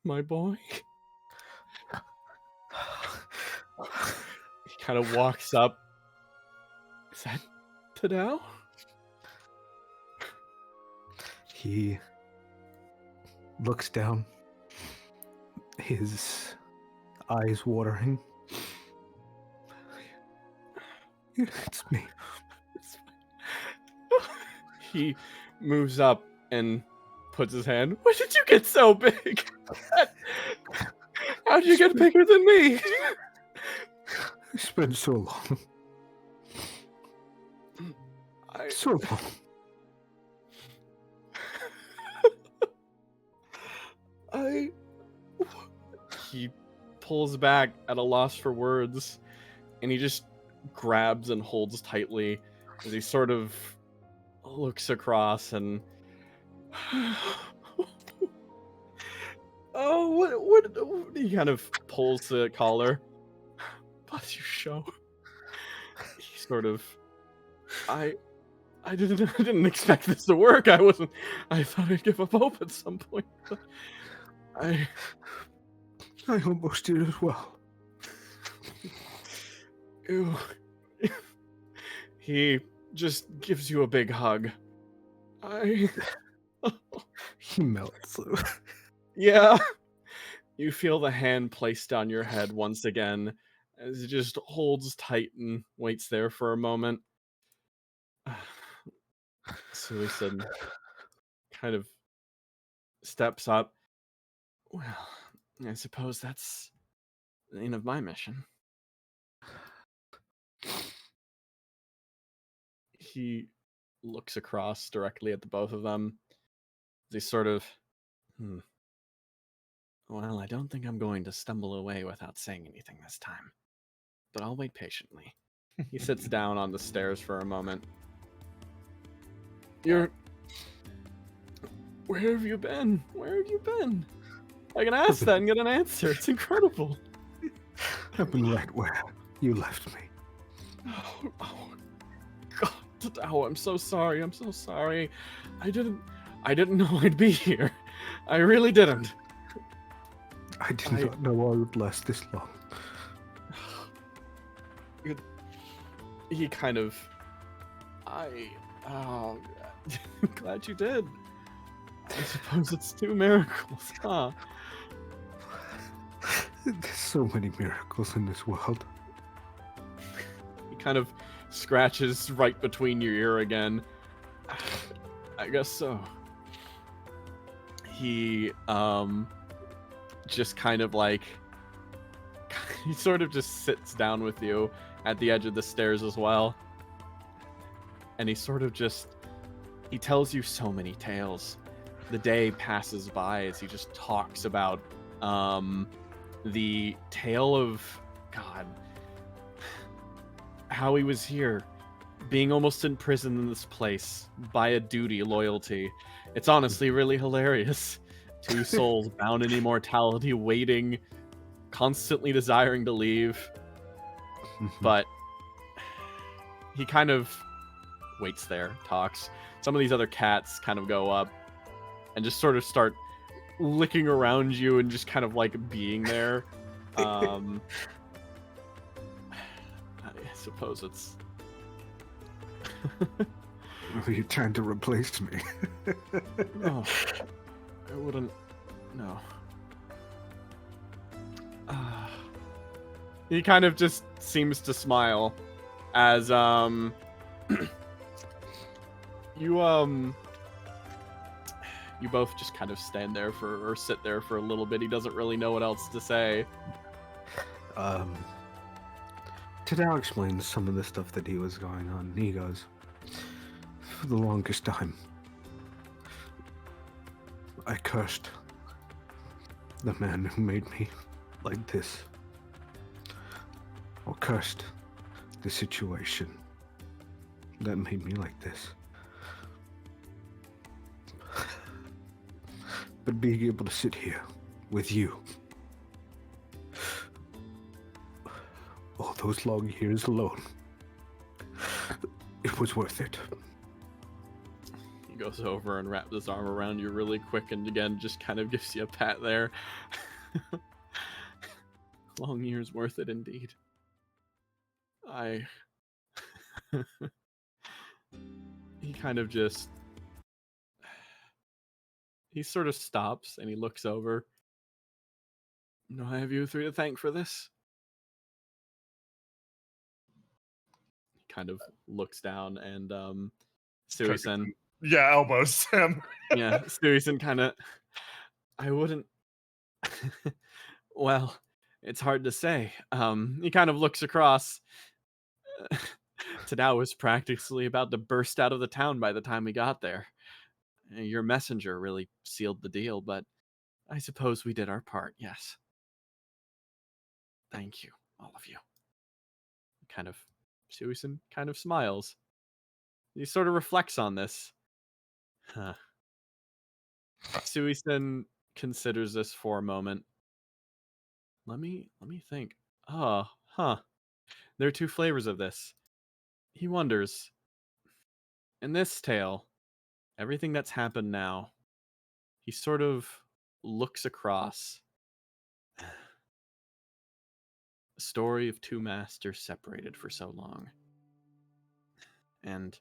[SPEAKER 2] My boy. He kind of walks up. Is that Tadao?
[SPEAKER 9] He looks down, his eyes watering. It's me.
[SPEAKER 2] He moves up and puts his hand. When did you get so big? How'd you get bigger than me?
[SPEAKER 9] It's been so long. So long.
[SPEAKER 2] He pulls back at a loss for words, and he just grabs and holds tightly as he sort of looks across and what he kind of pulls the collar. Bless you, show. He sort of I didn't expect this to work. I thought I'd give up hope at some point. But I
[SPEAKER 9] almost did as well.
[SPEAKER 2] Ew. He just gives you a big hug.
[SPEAKER 9] He melts.
[SPEAKER 2] Yeah. You feel the hand placed on your head once again as it just holds tight and waits there for a moment. Suicide kind of steps up. Well, I suppose that's the end of my mission. He looks across directly at the both of them. They sort of, Well, I don't think I'm going to stumble away without saying anything this time. But I'll wait patiently. He sits down on the stairs for a moment. Where have you been? Where have you been? I can ask that and get an answer. It's incredible.
[SPEAKER 9] I've been right where you left me.
[SPEAKER 2] Oh God. Oh, I'm so sorry. I'm so sorry. I didn't know I'd be here. I really didn't.
[SPEAKER 9] I did not know I would last this long.
[SPEAKER 2] He kind of... glad you did. I suppose it's 2 miracles, huh?
[SPEAKER 9] There's so many miracles in this world.
[SPEAKER 2] He kind of scratches right between your ear again. I guess so. He, just kind of like... He sort of just sits down with you at the edge of the stairs as well. And he sort of just... He tells you so many tales. The day passes by as he just talks about the tale of, God, how he was here, being almost imprisoned in this place by a duty, loyalty. It's honestly really hilarious. 2 souls bound in immortality, waiting, constantly desiring to leave. But he kind of waits there, talks. Some of these other cats kind of go up and just sort of start licking around you and just kind of like being there. I suppose it's...
[SPEAKER 9] Are you trying to replace me?
[SPEAKER 2] No, I wouldn't. No. He kind of just seems to smile as you both just kind of stand there or sit there for a little bit. He doesn't really know what else to say.
[SPEAKER 9] Tadao explains some of the stuff that he was going on. He goes, for the longest time, I cursed the man who made me like this. Or cursed the situation that made me like this. But being able to sit here with you all those long years alone, it was worth it.
[SPEAKER 2] He goes over and wraps his arm around you really quick and again just kind of gives you a pat there. Long years worth it indeed. He kind of just... He sort of stops and he looks over. Do I have you 3 to thank for this? He kind of looks down and Suicide.
[SPEAKER 3] Yeah, elbows him.
[SPEAKER 2] Yeah, Suicide kind of... I wouldn't... Well, it's hard to say. He kind of looks across. Tadao was practically about to burst out of the town by the time we got there. Your messenger really sealed the deal, but I suppose we did our part, yes. Thank you, all of you. Suicide kind of smiles. He sort of reflects on this. Huh. Suicide considers this for a moment. Let me think. Oh, huh. There are 2 flavors of this. He wonders, in this tale, everything that's happened now, he sort of looks across a story of two masters separated for so long. And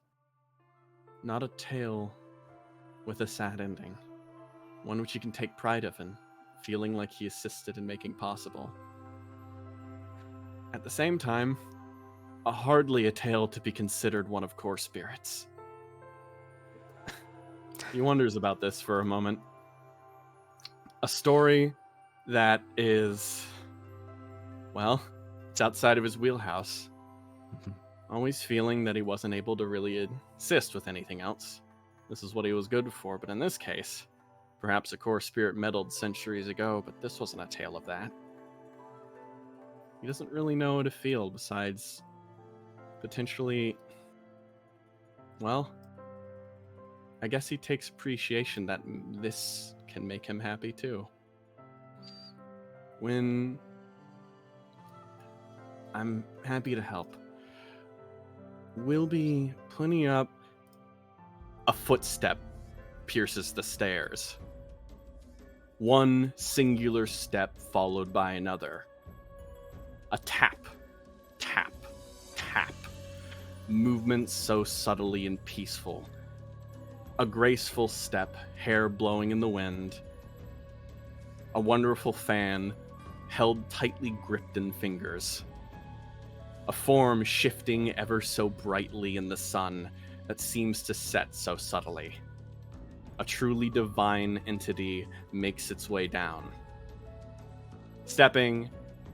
[SPEAKER 2] not a tale with a sad ending. One which he can take pride of in, feeling like he assisted in making possible. At the same time, hardly a tale to be considered one of core spirits. He wonders about this for a moment. A story that is, well, it's outside of his wheelhouse. Always feeling that he wasn't able to really assist with anything else. This is what he was good for, but in this case, perhaps a core spirit meddled centuries ago, but this wasn't a tale of that. He doesn't really know how to feel besides potentially, well, I guess he takes appreciation that this can make him happy too. When I'm happy to help. We'll be putting up. A footstep pierces the stairs. One singular step followed by another. A tap, tap, tap. Movements so subtly and peaceful. A graceful step, hair blowing in the wind. A wonderful fan, held tightly gripped in fingers. A form shifting ever so brightly in the sun that seems to set so subtly. A truly divine entity makes its way down. Stepping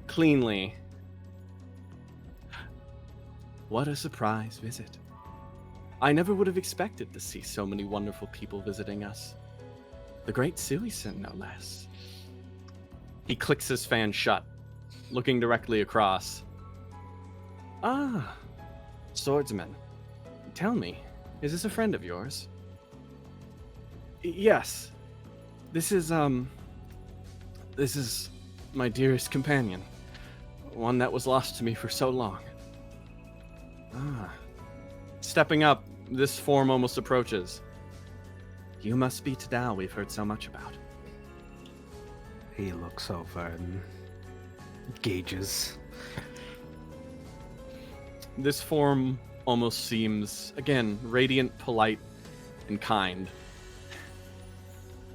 [SPEAKER 2] cleanly. What a surprise visit. I never would have expected to see so many wonderful people visiting us. The great Daisuisen, no less. He clicks his fan shut, looking directly across. Ah, swordsman. Tell me, is this a friend of yours? Yes. This is my dearest companion. One that was lost to me for so long. Ah. Stepping up, this form almost approaches. You must be Tadao we've heard so much about.
[SPEAKER 9] He looks over and gauges.
[SPEAKER 2] This form almost seems, again, radiant, polite, and kind.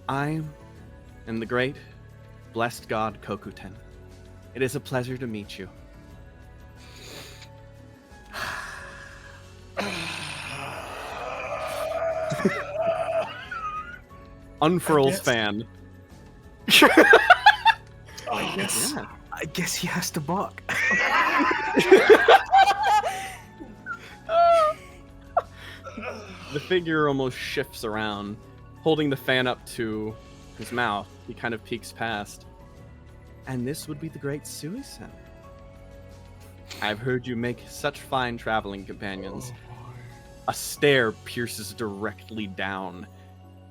[SPEAKER 2] I am the great, blessed god Kokuten. It is a pleasure to meet you. Unfurls fan.
[SPEAKER 9] I guess he has to bark.
[SPEAKER 2] The figure almost shifts around, holding the fan up to his mouth. He kind of peeks past. And this would be the great Daisuisen. I've heard you make such fine traveling companions. A stare pierces directly down.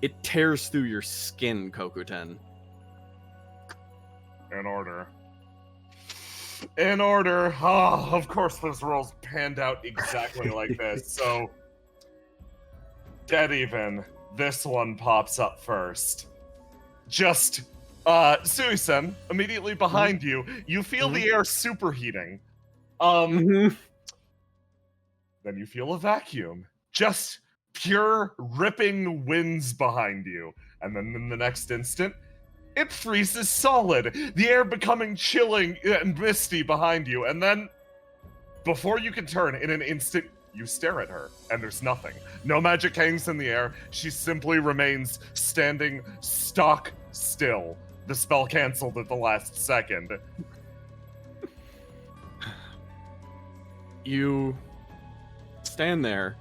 [SPEAKER 2] It tears through your skin, Kokuten.
[SPEAKER 3] In order. In order. Oh, of course those rolls panned out exactly like this. So, dead even. This one pops up first. Just, Daisuisen, immediately behind you, you feel the air superheating. Then you feel a vacuum. Just pure ripping winds behind you. And then in the next instant, it freezes solid, the air becoming chilling and misty behind you, and then, before you can turn, in an instant, you stare at her, and there's nothing. No magic hangs in the air, she simply remains standing stock still. The spell canceled at the last second.
[SPEAKER 2] You stand there,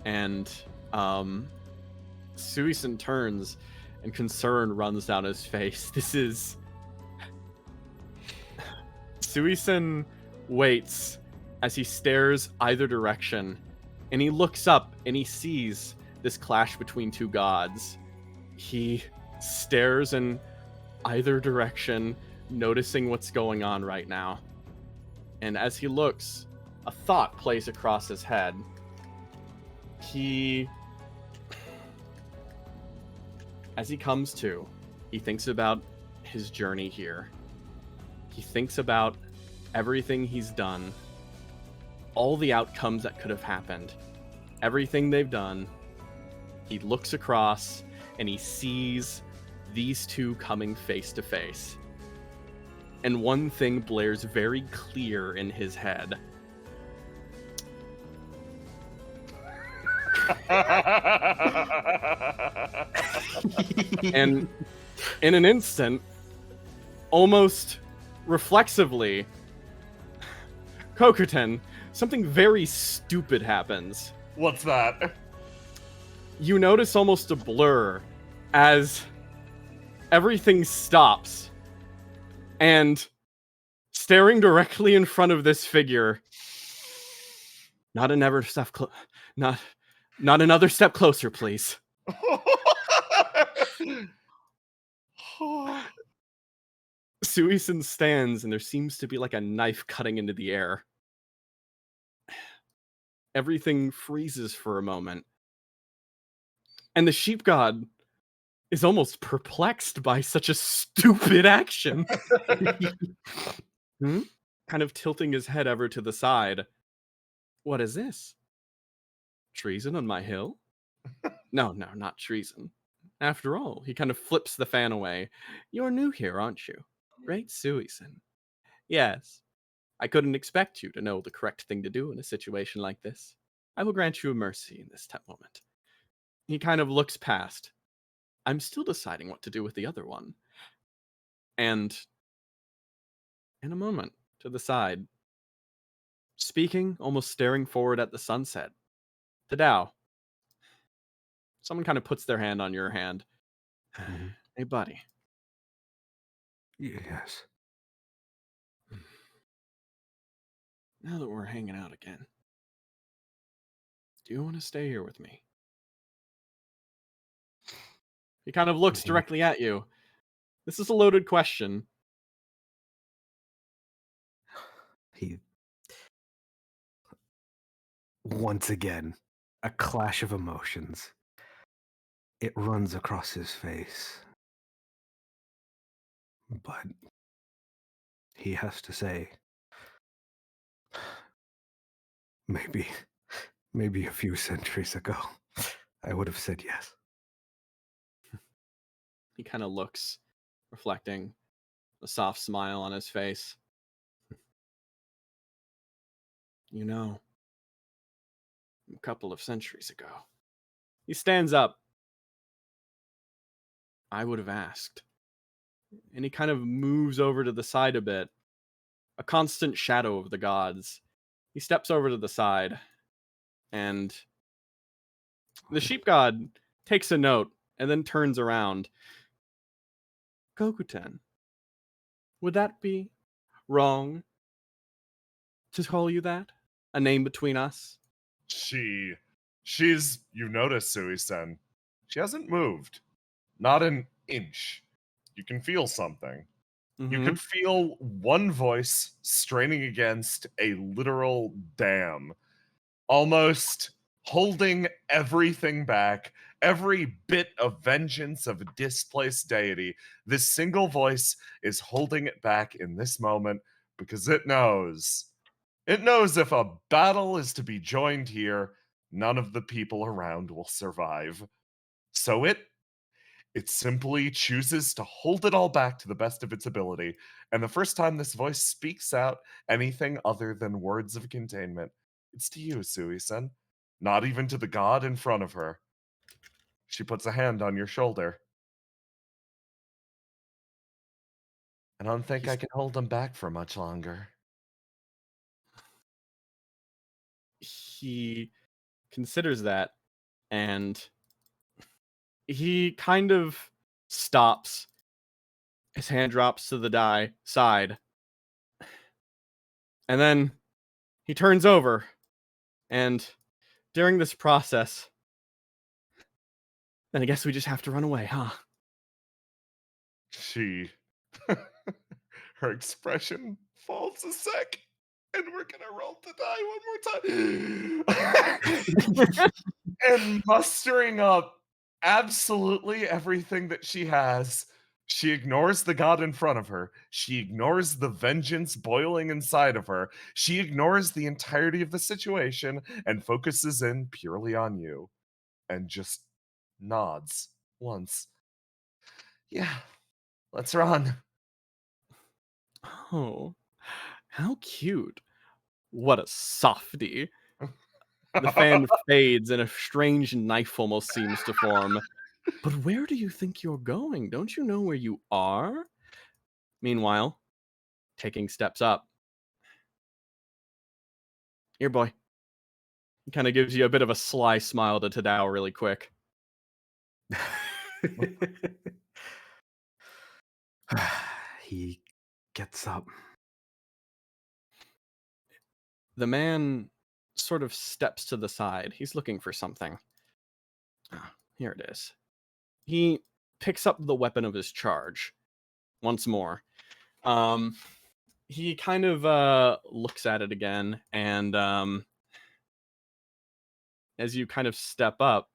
[SPEAKER 2] and Daisuisen turns, and concern runs down his face. Daisuisen waits as he stares either direction, and he looks up and he sees this clash between two gods. He stares in either direction, noticing what's going on right now. And as he looks, a thought plays across his head. He As he comes to, he thinks about his journey here. He thinks about everything he's done, all the outcomes that could have happened, everything they've done. He looks across and he sees these two coming face to face. And one thing blares very clear in his head. And in an instant, almost reflexively, Kokuten, something very stupid happens.
[SPEAKER 3] What's that?
[SPEAKER 2] You notice almost a blur as everything stops, and staring directly in front of this figure, not another step not another step closer, please. Suisen stands, and there seems to be like a knife cutting into the air. Everything freezes for a moment. And the sheep god is almost perplexed by such a stupid action. Kind of tilting his head ever to the side. What is this? Treason on my hill? No, not treason. After all, he kind of flips the fan away. You're new here, aren't you? Great Suisen. Yes. I couldn't expect you to know the correct thing to do in a situation like this. I will grant you a mercy in this moment. He kind of looks past. I'm still deciding what to do with the other one. And in a moment, to the side, speaking, almost staring forward at the sunset. Tadao. Someone kind of puts their hand on your hand. Hey, buddy.
[SPEAKER 9] Yes.
[SPEAKER 2] Now that we're hanging out again, do you want to stay here with me? He kind of looks directly at you. This is a loaded question.
[SPEAKER 9] He... Once again, a clash of emotions. It runs across his face. But he has to say, maybe a few centuries ago, I would have said yes.
[SPEAKER 2] He kind of looks, reflecting, a soft smile on his face. You know, a couple of centuries ago. He stands up. I would have asked. And he kind of moves over to the side a bit. A constant shadow of the gods. He steps over to the side. And the sheep god takes a note and then turns around. Kokuten, would that be wrong to call you that? A name between us?
[SPEAKER 3] She's, you notice, Suisen, she hasn't moved. Not an inch. You can feel something. You could feel one voice straining against a literal dam. Almost holding everything back, every bit of vengeance of a displaced deity. This single voice is holding it back in this moment because it knows. It knows if a battle is to be joined here, none of the people around will survive. So it simply chooses to hold it all back to the best of its ability. And the first time this voice speaks out anything other than words of containment, it's to you, Suisen. Not even to the god in front of her. She puts a hand on your shoulder. I don't think I can hold them back for much longer.
[SPEAKER 2] He considers that, and he kind of stops. His hand drops to the side. And then he turns over. And during this process, then I guess we just have to run away, huh?
[SPEAKER 3] Her expression falls a sec, and we're gonna roll the die one more time. And mustering up absolutely everything that she has. She ignores the god in front of her. She ignores the vengeance boiling inside of her. She ignores the entirety of the situation and focuses in purely on you and just nods once. Yeah, let's run.
[SPEAKER 2] Oh, how cute. What a softie. The fan fades and a strange knife almost seems to form. But where do you think you're going? Don't you know where you are? Meanwhile, taking steps up. Here, boy. He kind of gives you a bit of a sly smile to Tadao really quick.
[SPEAKER 9] He gets up.
[SPEAKER 2] The man sort of steps to the side. He's looking for something. Ah, here it is. He picks up the weapon of his charge once more. He kind of looks at it again, and as you kind of step up,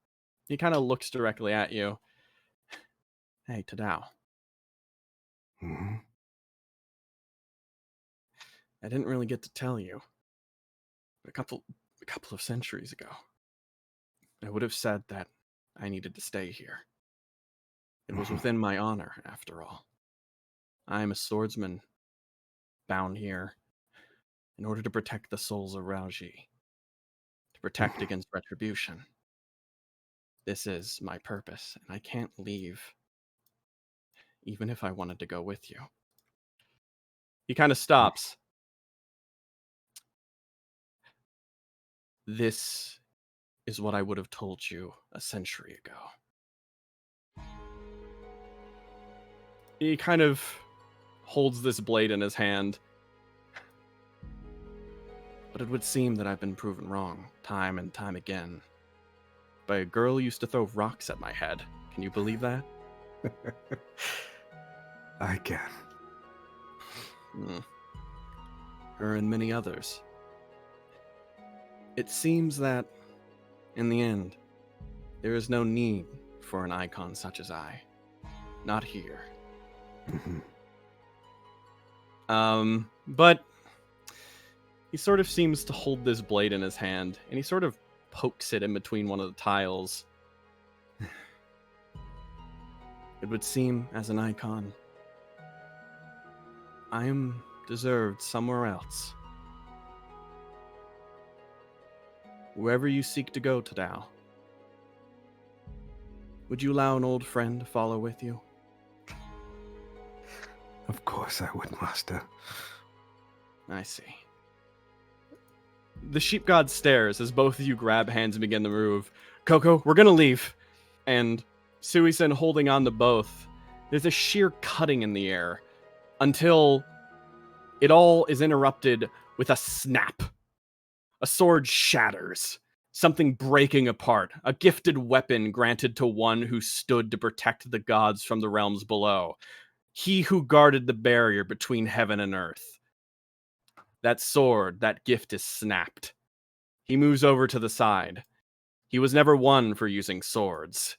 [SPEAKER 2] he kind of looks directly at you. Hey, Tadao.
[SPEAKER 9] Mhm.
[SPEAKER 2] I didn't really get to tell you. A couple of centuries ago, I would have said that I needed to stay here. It was within my honor, after all. I am a swordsman bound here in order to protect the souls of Raoji, to protect against retribution. This is my purpose, and I can't leave, even if I wanted to go with you. He kind of stops. This is what I would have told you a century ago. He kind of holds this blade in his hand. But it would seem that I've been proven wrong, time and time again. By a girl who used to throw rocks at my head. Can you believe that?
[SPEAKER 9] I can.
[SPEAKER 2] Her and many others. It seems that, in the end, there is no need for an icon such as I. Not here. But he sort of seems to hold this blade in his hand, and he sort of pokes it in between one of the tiles. It would seem, as an icon, I am deserved somewhere else. Wherever you seek to go, Tadao, would you allow an old friend to follow with you?
[SPEAKER 9] Of course I would, Master.
[SPEAKER 2] I see. The sheep god stares as both of you grab hands and begin to move. Coco, we're gonna leave. And Suisen holding on to both. There's a sheer cutting in the air until it all is interrupted with a snap. A sword shatters, something breaking apart, a gifted weapon granted to one who stood to protect the gods from the realms below. He who guarded the barrier between heaven and earth. That sword, that gift is snapped. He moves over to the side. He was never one for using swords.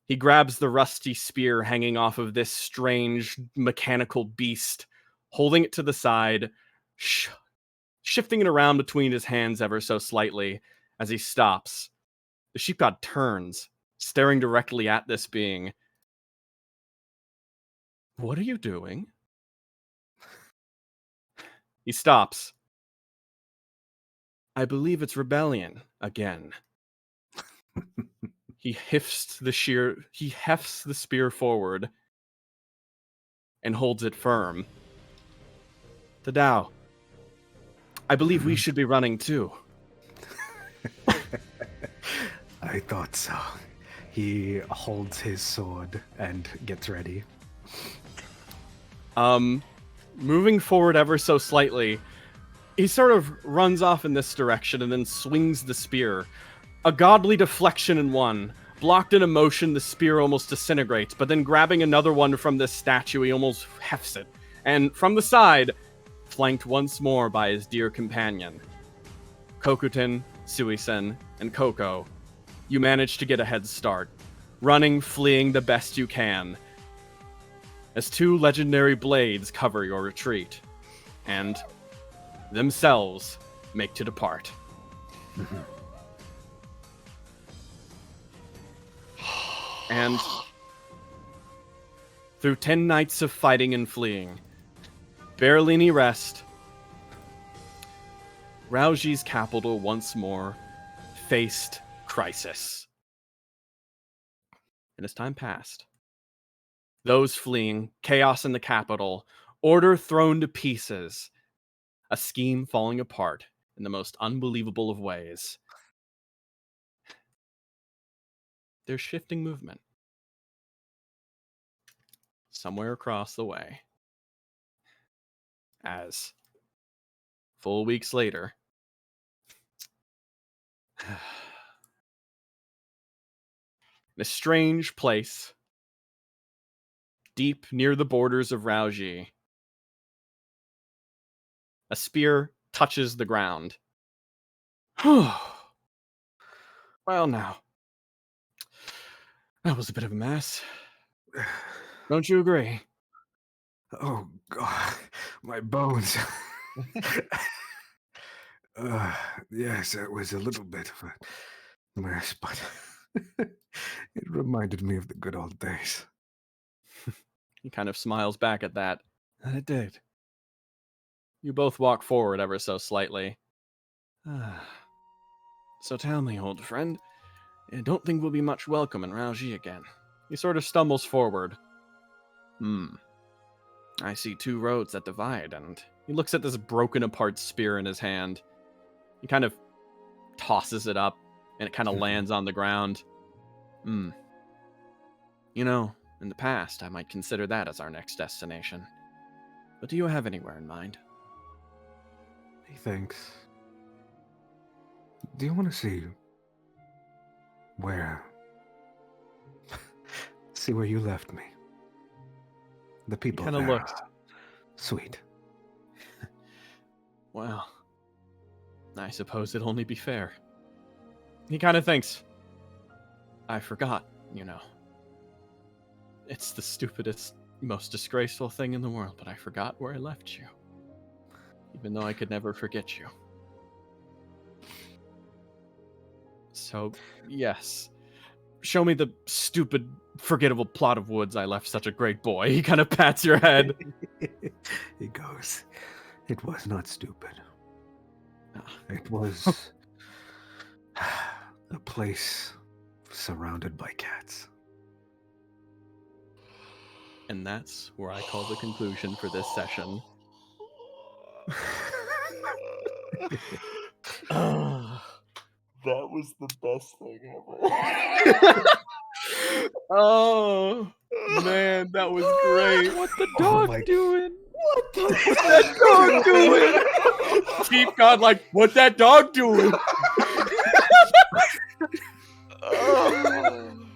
[SPEAKER 2] He grabs the rusty spear hanging off of this strange mechanical beast, holding it to the side, shifting it around between his hands ever so slightly as he stops. The sheep god turns, staring directly at this being. What are you doing? He stops. I believe it's rebellion again. He hefts the spear forward and holds it firm. Tadao, I believe we should be running too.
[SPEAKER 9] I thought so. He holds his sword and gets ready.
[SPEAKER 2] Moving forward ever so slightly, he sort of runs off in this direction and then swings the spear. A godly deflection in one. Blocked in a motion, the spear almost disintegrates, but then grabbing another one from this statue, he almost hefts it. And from the side, flanked once more by his dear companion, Kokutin, Suisen, and Coco, you manage to get a head start. running, fleeing the best you can, as 2 legendary blades cover your retreat, and themselves make to depart. And through 10 nights of fighting and fleeing, barely any rest, Rauji's capital once more faced crisis. And as time passed, those fleeing, chaos in the capital, order thrown to pieces, a scheme falling apart in the most unbelievable of ways. There's shifting movement somewhere across the way. As full weeks later, in a strange place, deep near the borders of Rauji, a spear touches the ground. Well, now, that was a bit of a mess. Don't you agree?
[SPEAKER 9] Oh, God, my bones. Yes, it was a little bit of a mess, but it reminded me of the good old days.
[SPEAKER 2] He kind of smiles back at that. And it did. You both walk forward ever so slightly. So tell me, old friend, I don't think we'll be much welcome in Rauji again. He sort of stumbles forward. I see 2 roads that divide, and he looks at this broken apart spear in his hand. He kind of tosses it up, and it kind of lands on the ground. You know, in the past, I might consider that as our next destination. But do you have anywhere in mind?
[SPEAKER 9] Thanks. Do you want to see where you left me? The people
[SPEAKER 2] kind of
[SPEAKER 9] there
[SPEAKER 2] looked
[SPEAKER 9] are sweet.
[SPEAKER 2] Well, I suppose it'd only be fair. He kind of thinks, I forgot, you know. It's the stupidest, most disgraceful thing in the world, but I forgot where I left you. Even though I could never forget you. So, yes. Show me the stupid, forgettable plot of woods I left such a great boy. He kind of pats your head.
[SPEAKER 9] He goes, it was not stupid. It was a place surrounded by cats.
[SPEAKER 2] And that's where I call the conclusion for this session.
[SPEAKER 3] That was the best thing ever.
[SPEAKER 2] Oh, man, that was great. What's the dog doing?
[SPEAKER 3] What's
[SPEAKER 2] that dog doing? Chief God, like, what's that dog doing?
[SPEAKER 7] Oh, man.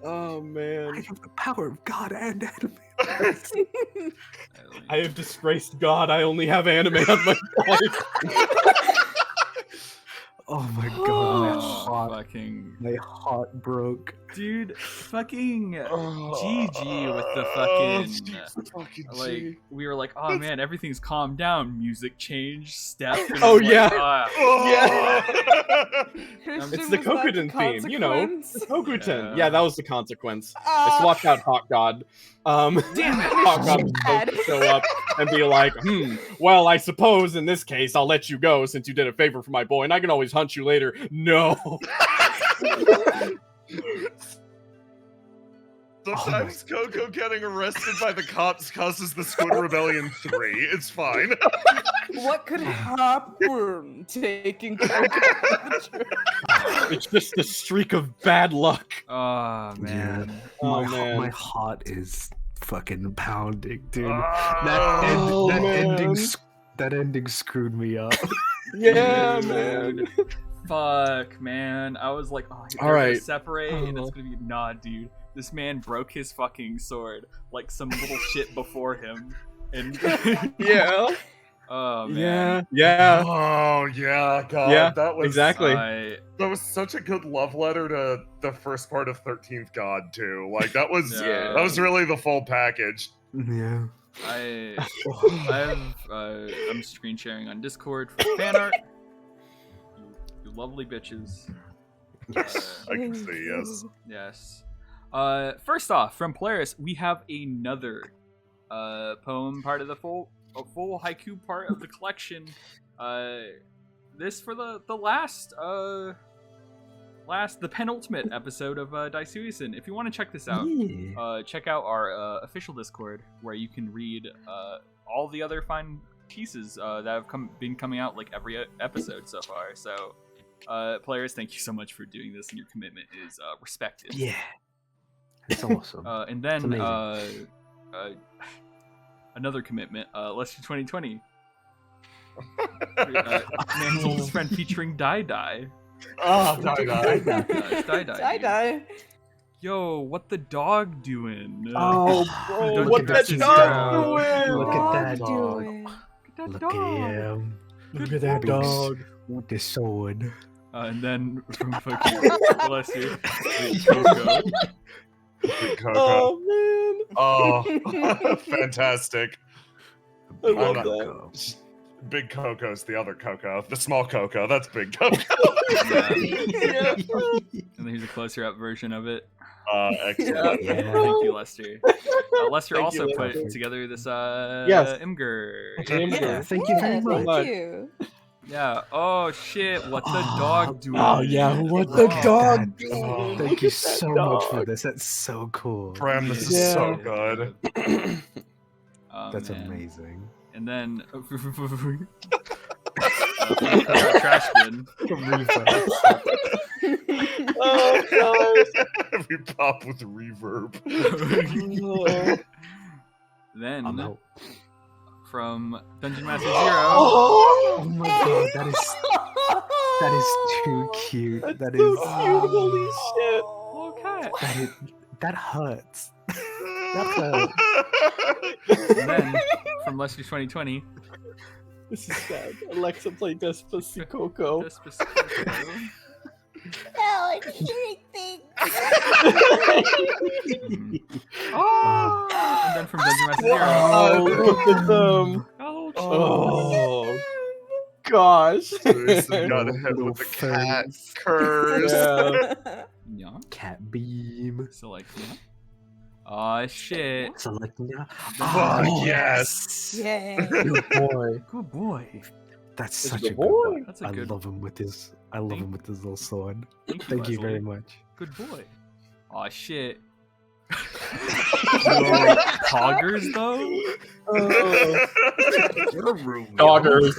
[SPEAKER 2] Oh, man.
[SPEAKER 9] I have the power of God and anime.
[SPEAKER 2] I have disgraced God. I only have anime on my life.
[SPEAKER 9] Oh my God,
[SPEAKER 7] My
[SPEAKER 9] heart broke.
[SPEAKER 7] dude, fucking GG with the fucking like we were like, oh man, everything's calmed down. Music change, step. And
[SPEAKER 2] Oh,
[SPEAKER 7] I'm
[SPEAKER 2] yeah.
[SPEAKER 7] Like,
[SPEAKER 2] It's the Kokuden theme, you know. The Kokuten. Yeah, that was the consequence. I
[SPEAKER 4] Ah.
[SPEAKER 2] swapped out Hawk God.
[SPEAKER 7] Damn it.
[SPEAKER 2] Hawk God was supposed to show up and be like, well, I suppose in this case I'll let you go since you did a favor for my boy, and I can always hunt you later. No.
[SPEAKER 3] Sometimes Coco getting arrested by the cops causes the Squid Rebellion 3. It's fine.
[SPEAKER 4] What could happen taking
[SPEAKER 2] It's just a streak of bad luck.
[SPEAKER 7] Oh man.
[SPEAKER 9] Yeah.
[SPEAKER 2] Oh,
[SPEAKER 9] My heart is fucking pounding, dude.
[SPEAKER 2] Oh,
[SPEAKER 9] That ending screwed me up.
[SPEAKER 2] Yeah,
[SPEAKER 7] Dude.
[SPEAKER 2] man.
[SPEAKER 7] Fuck, man. I was like, oh,
[SPEAKER 2] All
[SPEAKER 7] they're
[SPEAKER 2] right.
[SPEAKER 7] gonna separate, and it's gonna be nah, dude. This man broke his fucking sword like some little shit before him, and
[SPEAKER 2] Yeah.
[SPEAKER 7] Oh man.
[SPEAKER 10] Yeah.
[SPEAKER 3] Oh yeah, God,
[SPEAKER 10] Yeah,
[SPEAKER 3] that was
[SPEAKER 10] exactly.
[SPEAKER 3] that was such a good love letter to the first part of 13th God too. Like that was
[SPEAKER 7] Yeah.
[SPEAKER 3] that was really the full package.
[SPEAKER 9] Yeah.
[SPEAKER 7] I'm screen sharing on Discord for fan art. You lovely bitches.
[SPEAKER 9] Yes.
[SPEAKER 3] I can see, yes.
[SPEAKER 7] Yes. First off, from Polaris, we have another poem part of the full haiku part of the collection. This for the the penultimate episode of Daisuisen. If you want to check this out, check out our official Discord where you can read all the other fine pieces that have been coming out like every episode so far. So, players, thank you so much for doing this, and your commitment is respected.
[SPEAKER 9] Yeah. It's awesome.
[SPEAKER 7] And then
[SPEAKER 9] It's
[SPEAKER 7] another commitment, Lester 2020. Man's oldest friend featuring Die.
[SPEAKER 3] Oh, die.
[SPEAKER 7] It's Die.
[SPEAKER 4] Die.
[SPEAKER 7] Yo, what the dog doing?
[SPEAKER 10] Oh, bro,
[SPEAKER 7] Don't
[SPEAKER 10] what
[SPEAKER 7] you
[SPEAKER 10] that
[SPEAKER 7] touch his
[SPEAKER 10] dog
[SPEAKER 7] dog.
[SPEAKER 10] doing?
[SPEAKER 9] Look at that
[SPEAKER 4] Dog
[SPEAKER 9] dog.
[SPEAKER 4] doing.
[SPEAKER 7] Look at that
[SPEAKER 9] Look
[SPEAKER 7] dog.
[SPEAKER 9] at him.
[SPEAKER 10] Look at that dog.
[SPEAKER 9] With the sword.
[SPEAKER 7] And then from fucking Lester, Coco.
[SPEAKER 3] Big Coco.
[SPEAKER 10] Oh man,
[SPEAKER 3] Oh, fantastic.
[SPEAKER 10] I love
[SPEAKER 3] not-
[SPEAKER 10] that.
[SPEAKER 3] Big Coco's the other Coco. The small Coco, that's Big Coco.
[SPEAKER 7] Yeah. And then here's a closer up version of it.
[SPEAKER 3] Excellent.
[SPEAKER 9] Yeah.
[SPEAKER 7] Thank you, Lester. Lester
[SPEAKER 10] Thank
[SPEAKER 7] also
[SPEAKER 10] you,
[SPEAKER 7] put
[SPEAKER 10] Lester.
[SPEAKER 7] together this
[SPEAKER 10] Yes.
[SPEAKER 7] Imgur.
[SPEAKER 10] Yeah,
[SPEAKER 9] Thank you very
[SPEAKER 4] Yeah,
[SPEAKER 9] much.
[SPEAKER 4] thank you.
[SPEAKER 7] Yeah. Oh shit! What the dog doing?
[SPEAKER 10] Oh yeah, what the
[SPEAKER 9] Look at
[SPEAKER 10] dog
[SPEAKER 9] that.
[SPEAKER 10] doing?
[SPEAKER 9] Thank
[SPEAKER 10] Look
[SPEAKER 9] you
[SPEAKER 10] at that
[SPEAKER 9] so much for
[SPEAKER 10] dog.
[SPEAKER 9] this. That's so cool.
[SPEAKER 3] Bram, this is
[SPEAKER 10] Yeah.
[SPEAKER 3] so good.
[SPEAKER 7] Oh,
[SPEAKER 9] That's
[SPEAKER 7] man.
[SPEAKER 9] amazing.
[SPEAKER 7] And then trash bin.
[SPEAKER 10] Oh god.
[SPEAKER 3] We pop with reverb.
[SPEAKER 10] Oh.
[SPEAKER 7] Then
[SPEAKER 9] I'm out.
[SPEAKER 7] from Dungeon Master Zero.
[SPEAKER 9] Oh my god, that is too cute.
[SPEAKER 10] That's
[SPEAKER 9] That
[SPEAKER 10] so
[SPEAKER 9] is
[SPEAKER 10] cute. Holy shit.
[SPEAKER 7] Oh, cat.
[SPEAKER 9] that hurts. That hurts.
[SPEAKER 7] And then from Lester 2020.
[SPEAKER 10] This is sad. Alexa, play Despacito Coco.
[SPEAKER 7] Despacito.
[SPEAKER 8] No, I'm hearing things.
[SPEAKER 7] Oh! And then from Dungeon Master Zero.
[SPEAKER 10] Oh, look at them.
[SPEAKER 7] Oh,
[SPEAKER 10] Oh, gosh.
[SPEAKER 3] Jason got hit with the cat curse.
[SPEAKER 10] Yeah.
[SPEAKER 7] yeah.
[SPEAKER 9] Cat beam.
[SPEAKER 7] So like, yeah. Oh shit.
[SPEAKER 9] Selecting now.
[SPEAKER 3] Fuck yes.
[SPEAKER 4] Yay.
[SPEAKER 10] Good boy.
[SPEAKER 7] Good boy.
[SPEAKER 9] That's
[SPEAKER 10] That's a
[SPEAKER 9] such
[SPEAKER 10] good
[SPEAKER 9] a good
[SPEAKER 10] boy.
[SPEAKER 9] one.
[SPEAKER 7] That's a
[SPEAKER 9] I
[SPEAKER 7] good-
[SPEAKER 9] love him with his little sword.
[SPEAKER 7] Thank
[SPEAKER 9] Thank you very
[SPEAKER 7] Leslie.
[SPEAKER 9] much.
[SPEAKER 7] Good boy. Oh shit. Yo, Poggers though?
[SPEAKER 10] Oh.
[SPEAKER 9] Get a room.
[SPEAKER 10] Doggers.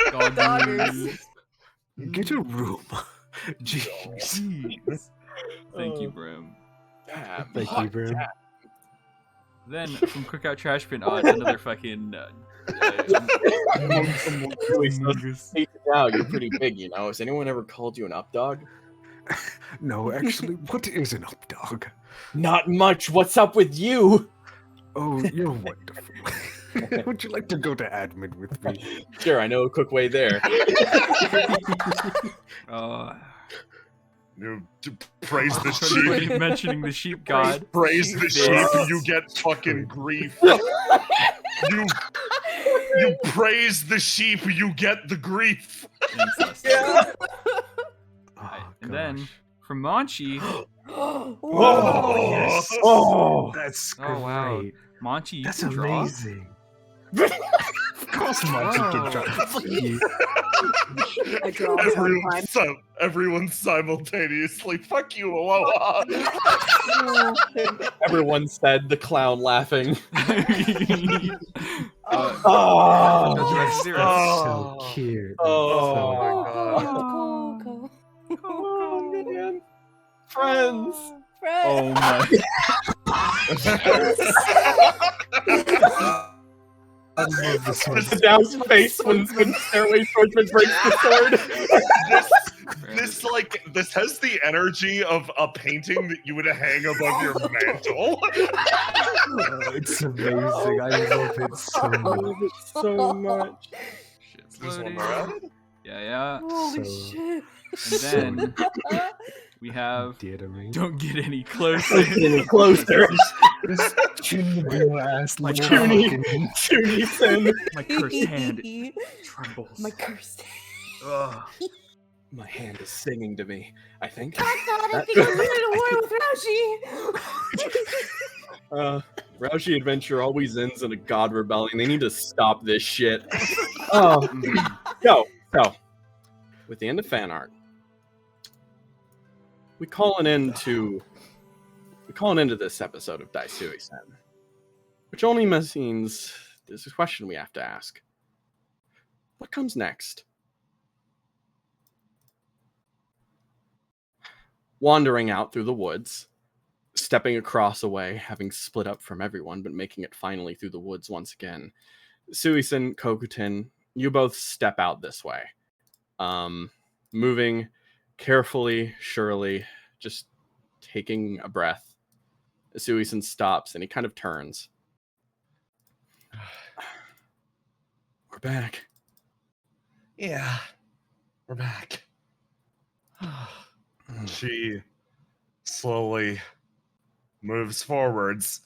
[SPEAKER 7] Doggers.
[SPEAKER 9] Get a room. Jeez.
[SPEAKER 7] Jeez. Thank you, Brim.
[SPEAKER 10] Damn.
[SPEAKER 9] Thank you, Brim.
[SPEAKER 7] Then from Cookout Trash Bin, it's another fucking.
[SPEAKER 10] Hey, now you're pretty big, you know. Has anyone ever called you an up dog?
[SPEAKER 9] No, actually, what is an up dog?
[SPEAKER 10] Not much. What's up with you?
[SPEAKER 9] Oh, you're wonderful. Would you like to go to admin with me?
[SPEAKER 10] Sure, I know a quick way there.
[SPEAKER 3] You praise the
[SPEAKER 7] Everybody
[SPEAKER 3] sheep.
[SPEAKER 7] mentioning the sheep god.
[SPEAKER 3] Praise the sheep, you get fucking grief. You praise the sheep, you get the grief.
[SPEAKER 7] Thanks, Lester.
[SPEAKER 9] Oh,
[SPEAKER 7] And then
[SPEAKER 9] gosh.
[SPEAKER 7] from Manchi.
[SPEAKER 3] Oh,
[SPEAKER 9] yes.
[SPEAKER 10] Oh,
[SPEAKER 9] That's
[SPEAKER 7] Oh, wow.
[SPEAKER 9] great.
[SPEAKER 7] Manchi, you
[SPEAKER 9] That's
[SPEAKER 7] can draw.
[SPEAKER 9] amazing. Of course, Monty can draw. Fuck you.
[SPEAKER 5] I draw sometimes.
[SPEAKER 3] Everyone simultaneously. Fuck you, Aloha.
[SPEAKER 10] everyone said, the clown laughing.
[SPEAKER 7] Dungeon
[SPEAKER 10] Oh,
[SPEAKER 7] Master Zero.
[SPEAKER 3] Oh.
[SPEAKER 9] So cute.
[SPEAKER 3] Oh my god.
[SPEAKER 10] oh man. Friends.
[SPEAKER 7] Oh my.
[SPEAKER 9] I love this one.
[SPEAKER 10] Just Dow's face when Stairway Swordsman breaks the sword.
[SPEAKER 3] This like this has the energy of a painting that you would hang above your mantle.
[SPEAKER 1] It's amazing. I love it so much.
[SPEAKER 10] So much.
[SPEAKER 7] Shit's
[SPEAKER 3] There's one
[SPEAKER 7] loading.
[SPEAKER 3] more added?
[SPEAKER 7] Yeah.
[SPEAKER 4] Holy
[SPEAKER 1] So-
[SPEAKER 4] shit.
[SPEAKER 7] And then we have
[SPEAKER 1] Dear to me.
[SPEAKER 7] don't get any closer.
[SPEAKER 10] Getting closer.
[SPEAKER 1] This chin ass
[SPEAKER 7] My
[SPEAKER 1] little
[SPEAKER 10] Chuny.
[SPEAKER 1] fucking-
[SPEAKER 10] Chuny Sen.
[SPEAKER 7] My cursed hand trembles.
[SPEAKER 4] My cursed.
[SPEAKER 7] Ugh.
[SPEAKER 10] My hand is singing to me, I think.
[SPEAKER 8] God, I think I'm
[SPEAKER 4] War with Raoshi.
[SPEAKER 10] Raoshi Adventure always ends in a god rebellion. They need to stop this shit. Oh, so, with the end of fan art, we call an end to this episode of Daisuisen, which only means there's a question we have to ask. What comes next? Wandering out through the woods, stepping across a way, having split up from everyone, but making it finally through the woods once again. Suisen, Kokutin, you both step out this way. Moving carefully, surely, just taking a breath. Suisen stops and he kind of turns. We're back.
[SPEAKER 3] Yeah, we're back. She slowly moves forwards.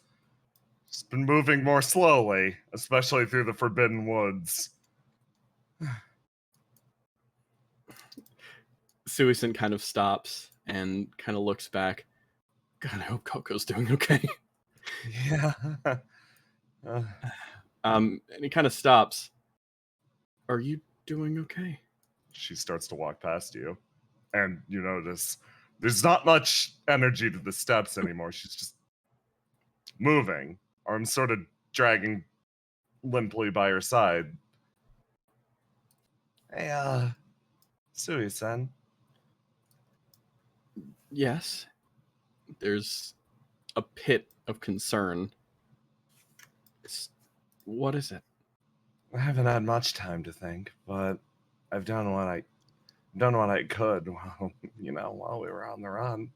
[SPEAKER 3] She's been moving more slowly, especially through the Forbidden Woods.
[SPEAKER 10] Suisen kind of stops and kind of looks back. God, I hope Coco's doing okay.
[SPEAKER 3] Yeah.
[SPEAKER 10] And he kind of stops. Are you doing okay?
[SPEAKER 3] She starts to walk past you, and you notice there's not much energy to the steps anymore. She's just moving, arms sort of dragging limply by her side. Hey, Sui-san.
[SPEAKER 10] Yes. There's a pit of concern. What is it?
[SPEAKER 3] I haven't had much time to think, but I've done what I could while we were on the run.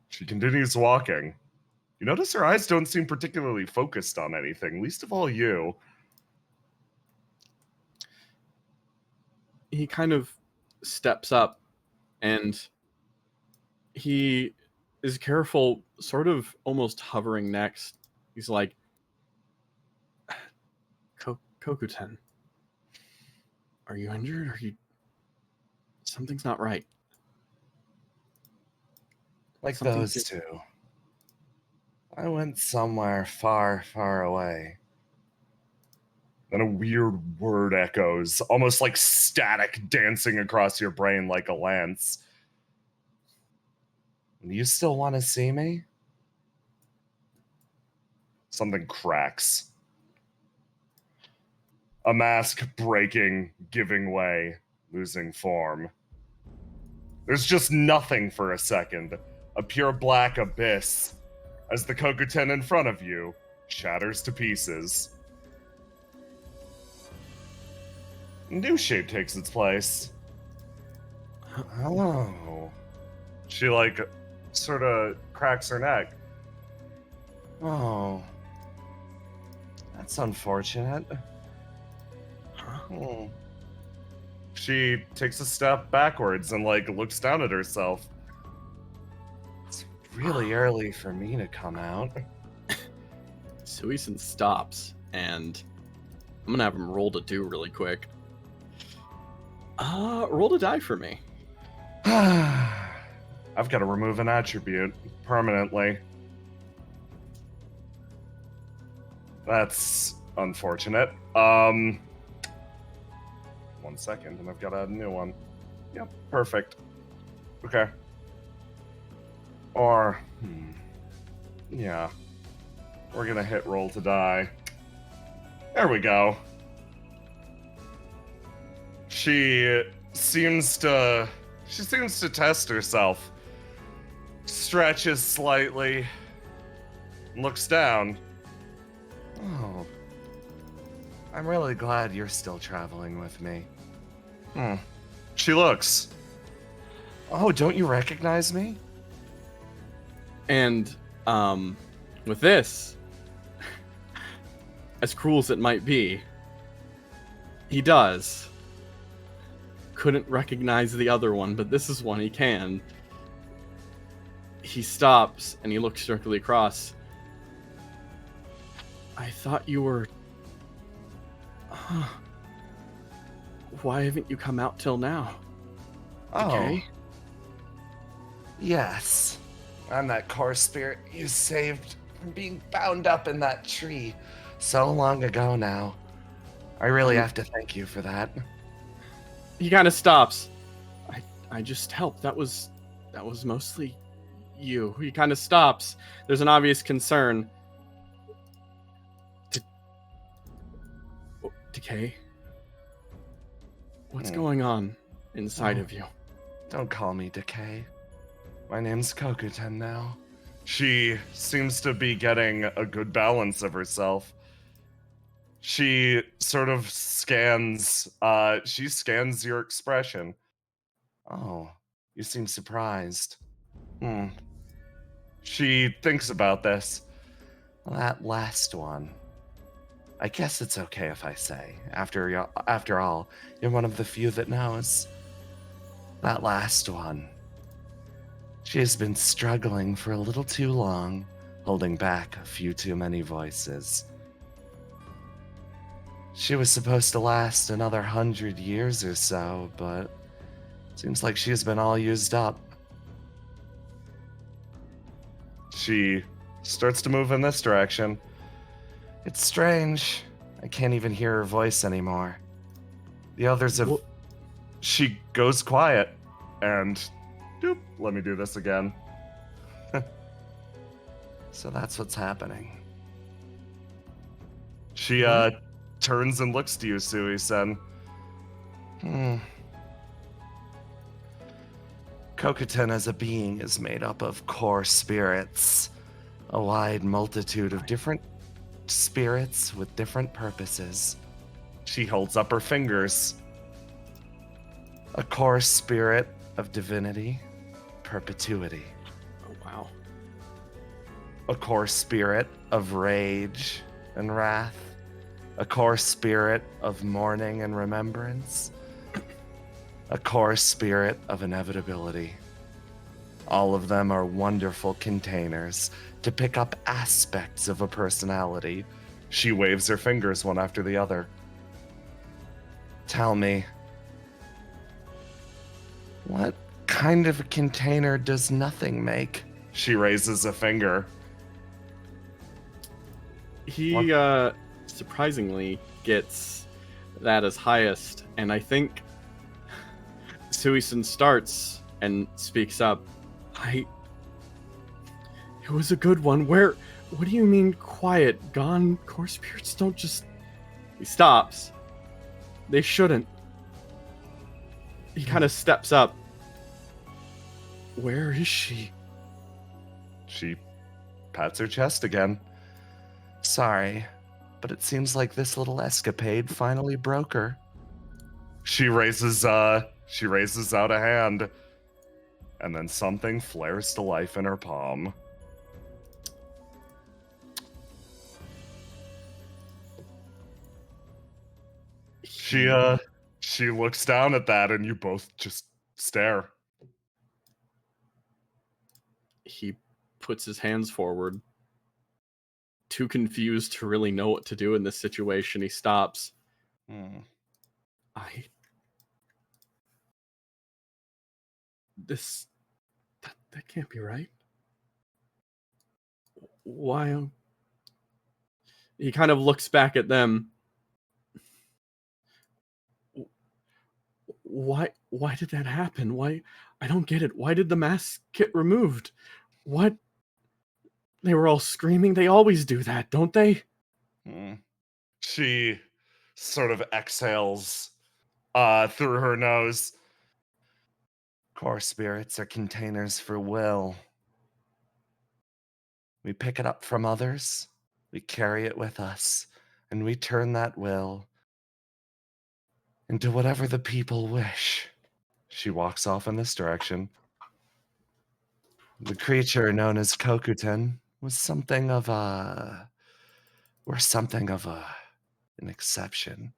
[SPEAKER 3] She continues walking. You notice her eyes don't seem particularly focused on anything, least of all you.
[SPEAKER 10] He kind of steps up and he is careful, sort of almost hovering next. He's like, Kokuten, are you injured? Something's not right.
[SPEAKER 3] Like
[SPEAKER 10] Something
[SPEAKER 3] those two. I went somewhere far, far away. Then a weird word echoes, almost like static dancing across your brain like a lance. You still want to see me? Something cracks. A mask breaking, giving way, losing form. There's just nothing for a second. A pure black abyss. As the Kokuten in front of you shatters to pieces. New shape takes its place. Oh. She, sort of cracks her neck. Oh. That's unfortunate. Hmm. She takes a step backwards and, looks down at herself. It's really early for me to come out.
[SPEAKER 10] Suisen stops, and I'm gonna have him roll to do really quick. Roll to die for me.
[SPEAKER 3] I've got to remove an attribute permanently. That's unfortunate. 1 second, and I've got to add a new one. Yep, perfect. Okay. Or, yeah. We're gonna hit roll to die. There we go. She seems to test herself. Stretches slightly. Looks down. Oh. I'm really glad you're still traveling with me. She looks. Oh, don't you recognize me?
[SPEAKER 10] And with this, as cruel as it might be, he does. Couldn't recognize the other one, but this is one he can. He stops and he looks directly across. I thought you were... Why haven't you come out till now?
[SPEAKER 3] Okay. Yes. I'm that core spirit you saved from being bound up in that tree so long ago now. I really have to thank you for that.
[SPEAKER 10] He kind of stops. I just helped. That was mostly you. He kind of stops. There's an obvious concern. Decay? What's going on inside of you?
[SPEAKER 3] Don't call me Decay. My name's Kokuten now. She seems to be getting a good balance of herself. She sort of scans your expression. Oh, you seem surprised. She thinks about this. Well, that last one. I guess it's okay if I say. After all, you're one of the few that knows. That last one. She has been struggling for a little too long, holding back a few too many voices. She was supposed to last another 100 years or so, but seems like she has been all used up. She starts to move in this direction. It's strange. I can't even hear her voice anymore. The others have... She goes quiet, and... Doop, let me do this again. So that's what's happening. She, turns and looks to you, Sui-sen. Kokuten as a being is made up of core spirits. A wide multitude of different spirits with different purposes. She holds up her fingers. A core spirit of divinity, perpetuity.
[SPEAKER 10] Oh, wow.
[SPEAKER 3] A core spirit of rage and wrath. A core spirit of mourning and remembrance. A core spirit of inevitability. All of them are wonderful containers to pick up aspects of a personality. She waves her fingers one after the other. Tell me, what kind of a container does nothing make? She raises a finger.
[SPEAKER 10] He, surprisingly gets that as highest, and I think Suisen starts and speaks up. It was a good one. What do you mean quiet? Gone? Core spirits don't just... He stops. They shouldn't. He kind of steps up. Where is she?
[SPEAKER 3] She pats her chest again. Sorry, but it seems like this little escapade finally broke her. She raises out a hand, and then something flares to life in her palm. She looks down at that, and you both just stare.
[SPEAKER 10] He puts his hands forward. Too confused to really know what to do in this situation, he stops. That can't be right. Why? He kind of looks back at them. Why did that happen? Why? I don't get it. Why did the mask get removed? What? They were all screaming. They always do that, don't they?
[SPEAKER 3] She sort of exhales through her nose. Core spirits are containers for will. We pick it up from others, we carry it with us, and we turn that will into whatever the people wish. She walks off in this direction. The creature known as Kokuten was something of a... We're something of an exception.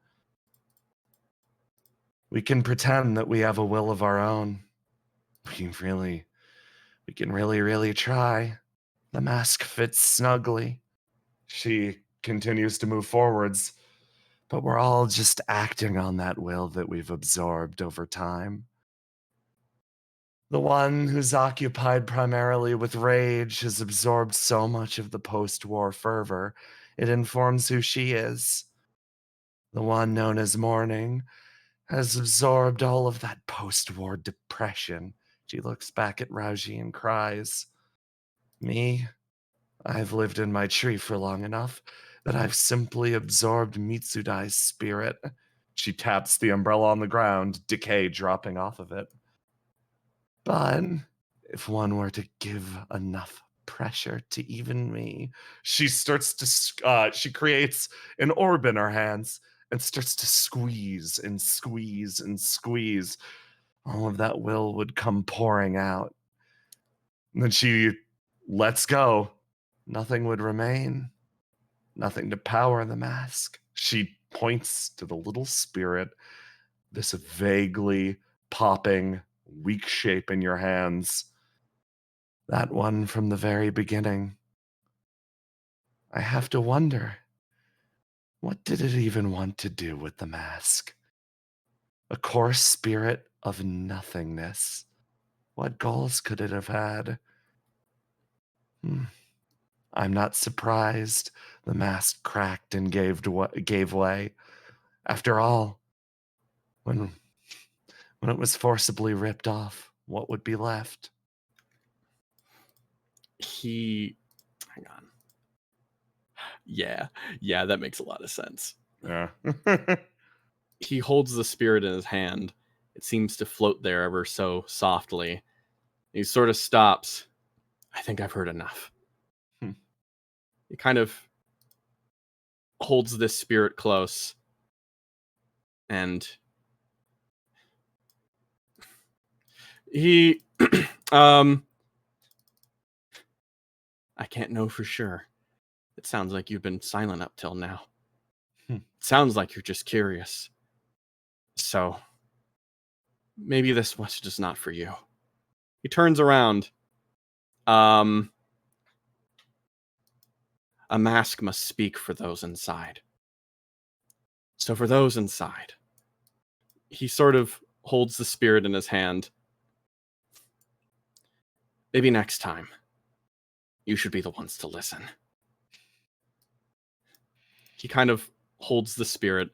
[SPEAKER 3] We can pretend that we have a will of our own. We can really try. The mask fits snugly. She continues to move forwards, but we're all just acting on that will that we've absorbed over time. The one who's occupied primarily with rage has absorbed so much of the post-war fervor, it informs who she is. The one known as Mourning has absorbed all of that post-war depression. She looks back at Rauji and cries. Me, I've lived in my tree for long enough that I've simply absorbed Mitsudai's spirit. She taps the umbrella on the ground, decay dropping off of it. But if one were to give enough pressure to even me, she starts to, she creates an orb in her hands and starts to squeeze and squeeze and squeeze. All of that will would come pouring out. And then she lets go. Nothing would remain. Nothing to power the mask. She points to the little spirit, this vaguely popping, weak shape in your hands. That one from the very beginning. I have to wonder, what did it even want to do with the mask? A coarse spirit of nothingness. What goals could it have had? I'm not surprised the mask cracked and gave way. After all, when it was forcibly ripped off, what would be left?
[SPEAKER 10] Hang on. Yeah, that makes a lot of sense.
[SPEAKER 3] Yeah.
[SPEAKER 10] He holds the spirit in his hand. It seems to float there ever so softly. He sort of stops. I think I've heard enough. He kind of holds this spirit close. And he I can't know for sure. It sounds like you've been silent up till now. It sounds like you're just curious. So maybe this message is not for you. He turns around. A mask must speak for those inside. So for those inside, he sort of holds the spirit in his hand. Maybe next time, you should be the ones to listen. He kind of holds the spirit.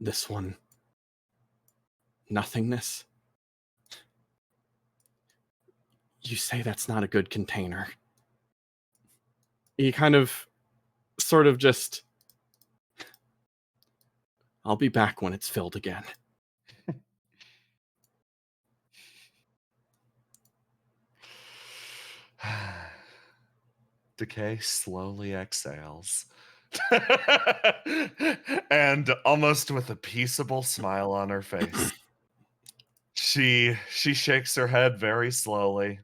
[SPEAKER 10] This one, nothingness. You say that's not a good container. He kind of, sort of just, I'll be back when it's filled again.
[SPEAKER 3] Decay slowly exhales. And almost with a peaceable smile on her face, she shakes her head very slowly.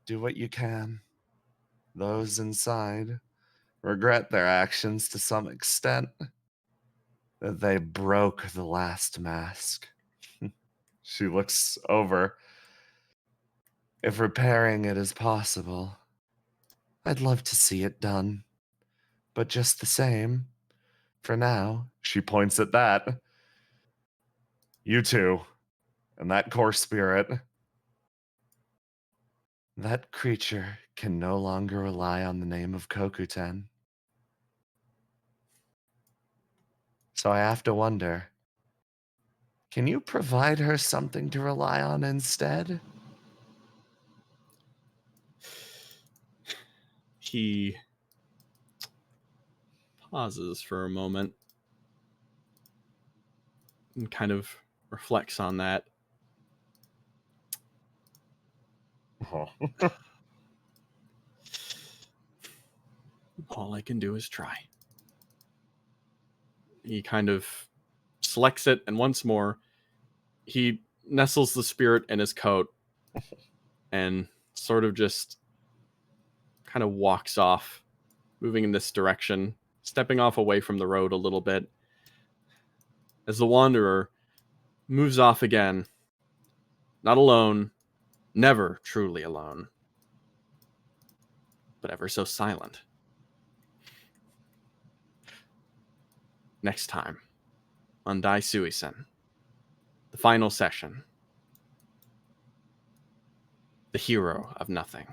[SPEAKER 3] Do what you can. Those inside regret their actions to some extent. That they broke the last mask. She looks over. If repairing it is possible, I'd love to see it done. But just the same, for now, she points at that. You two, and that core spirit. That creature can no longer rely on the name of Kokuten. So I have to wonder, can you provide her something to rely on instead?
[SPEAKER 10] He pauses for a moment and kind of reflects on that.
[SPEAKER 3] Oh.
[SPEAKER 10] All I can do is try. He kind of selects it, and once more, he nestles the spirit in his coat and sort of just kind of walks off, moving in this direction, stepping off away from the road a little bit. As the wanderer moves off again, not alone, never truly alone, but ever so silent. Next time on Daisuisen, the final session, the hero of nothing.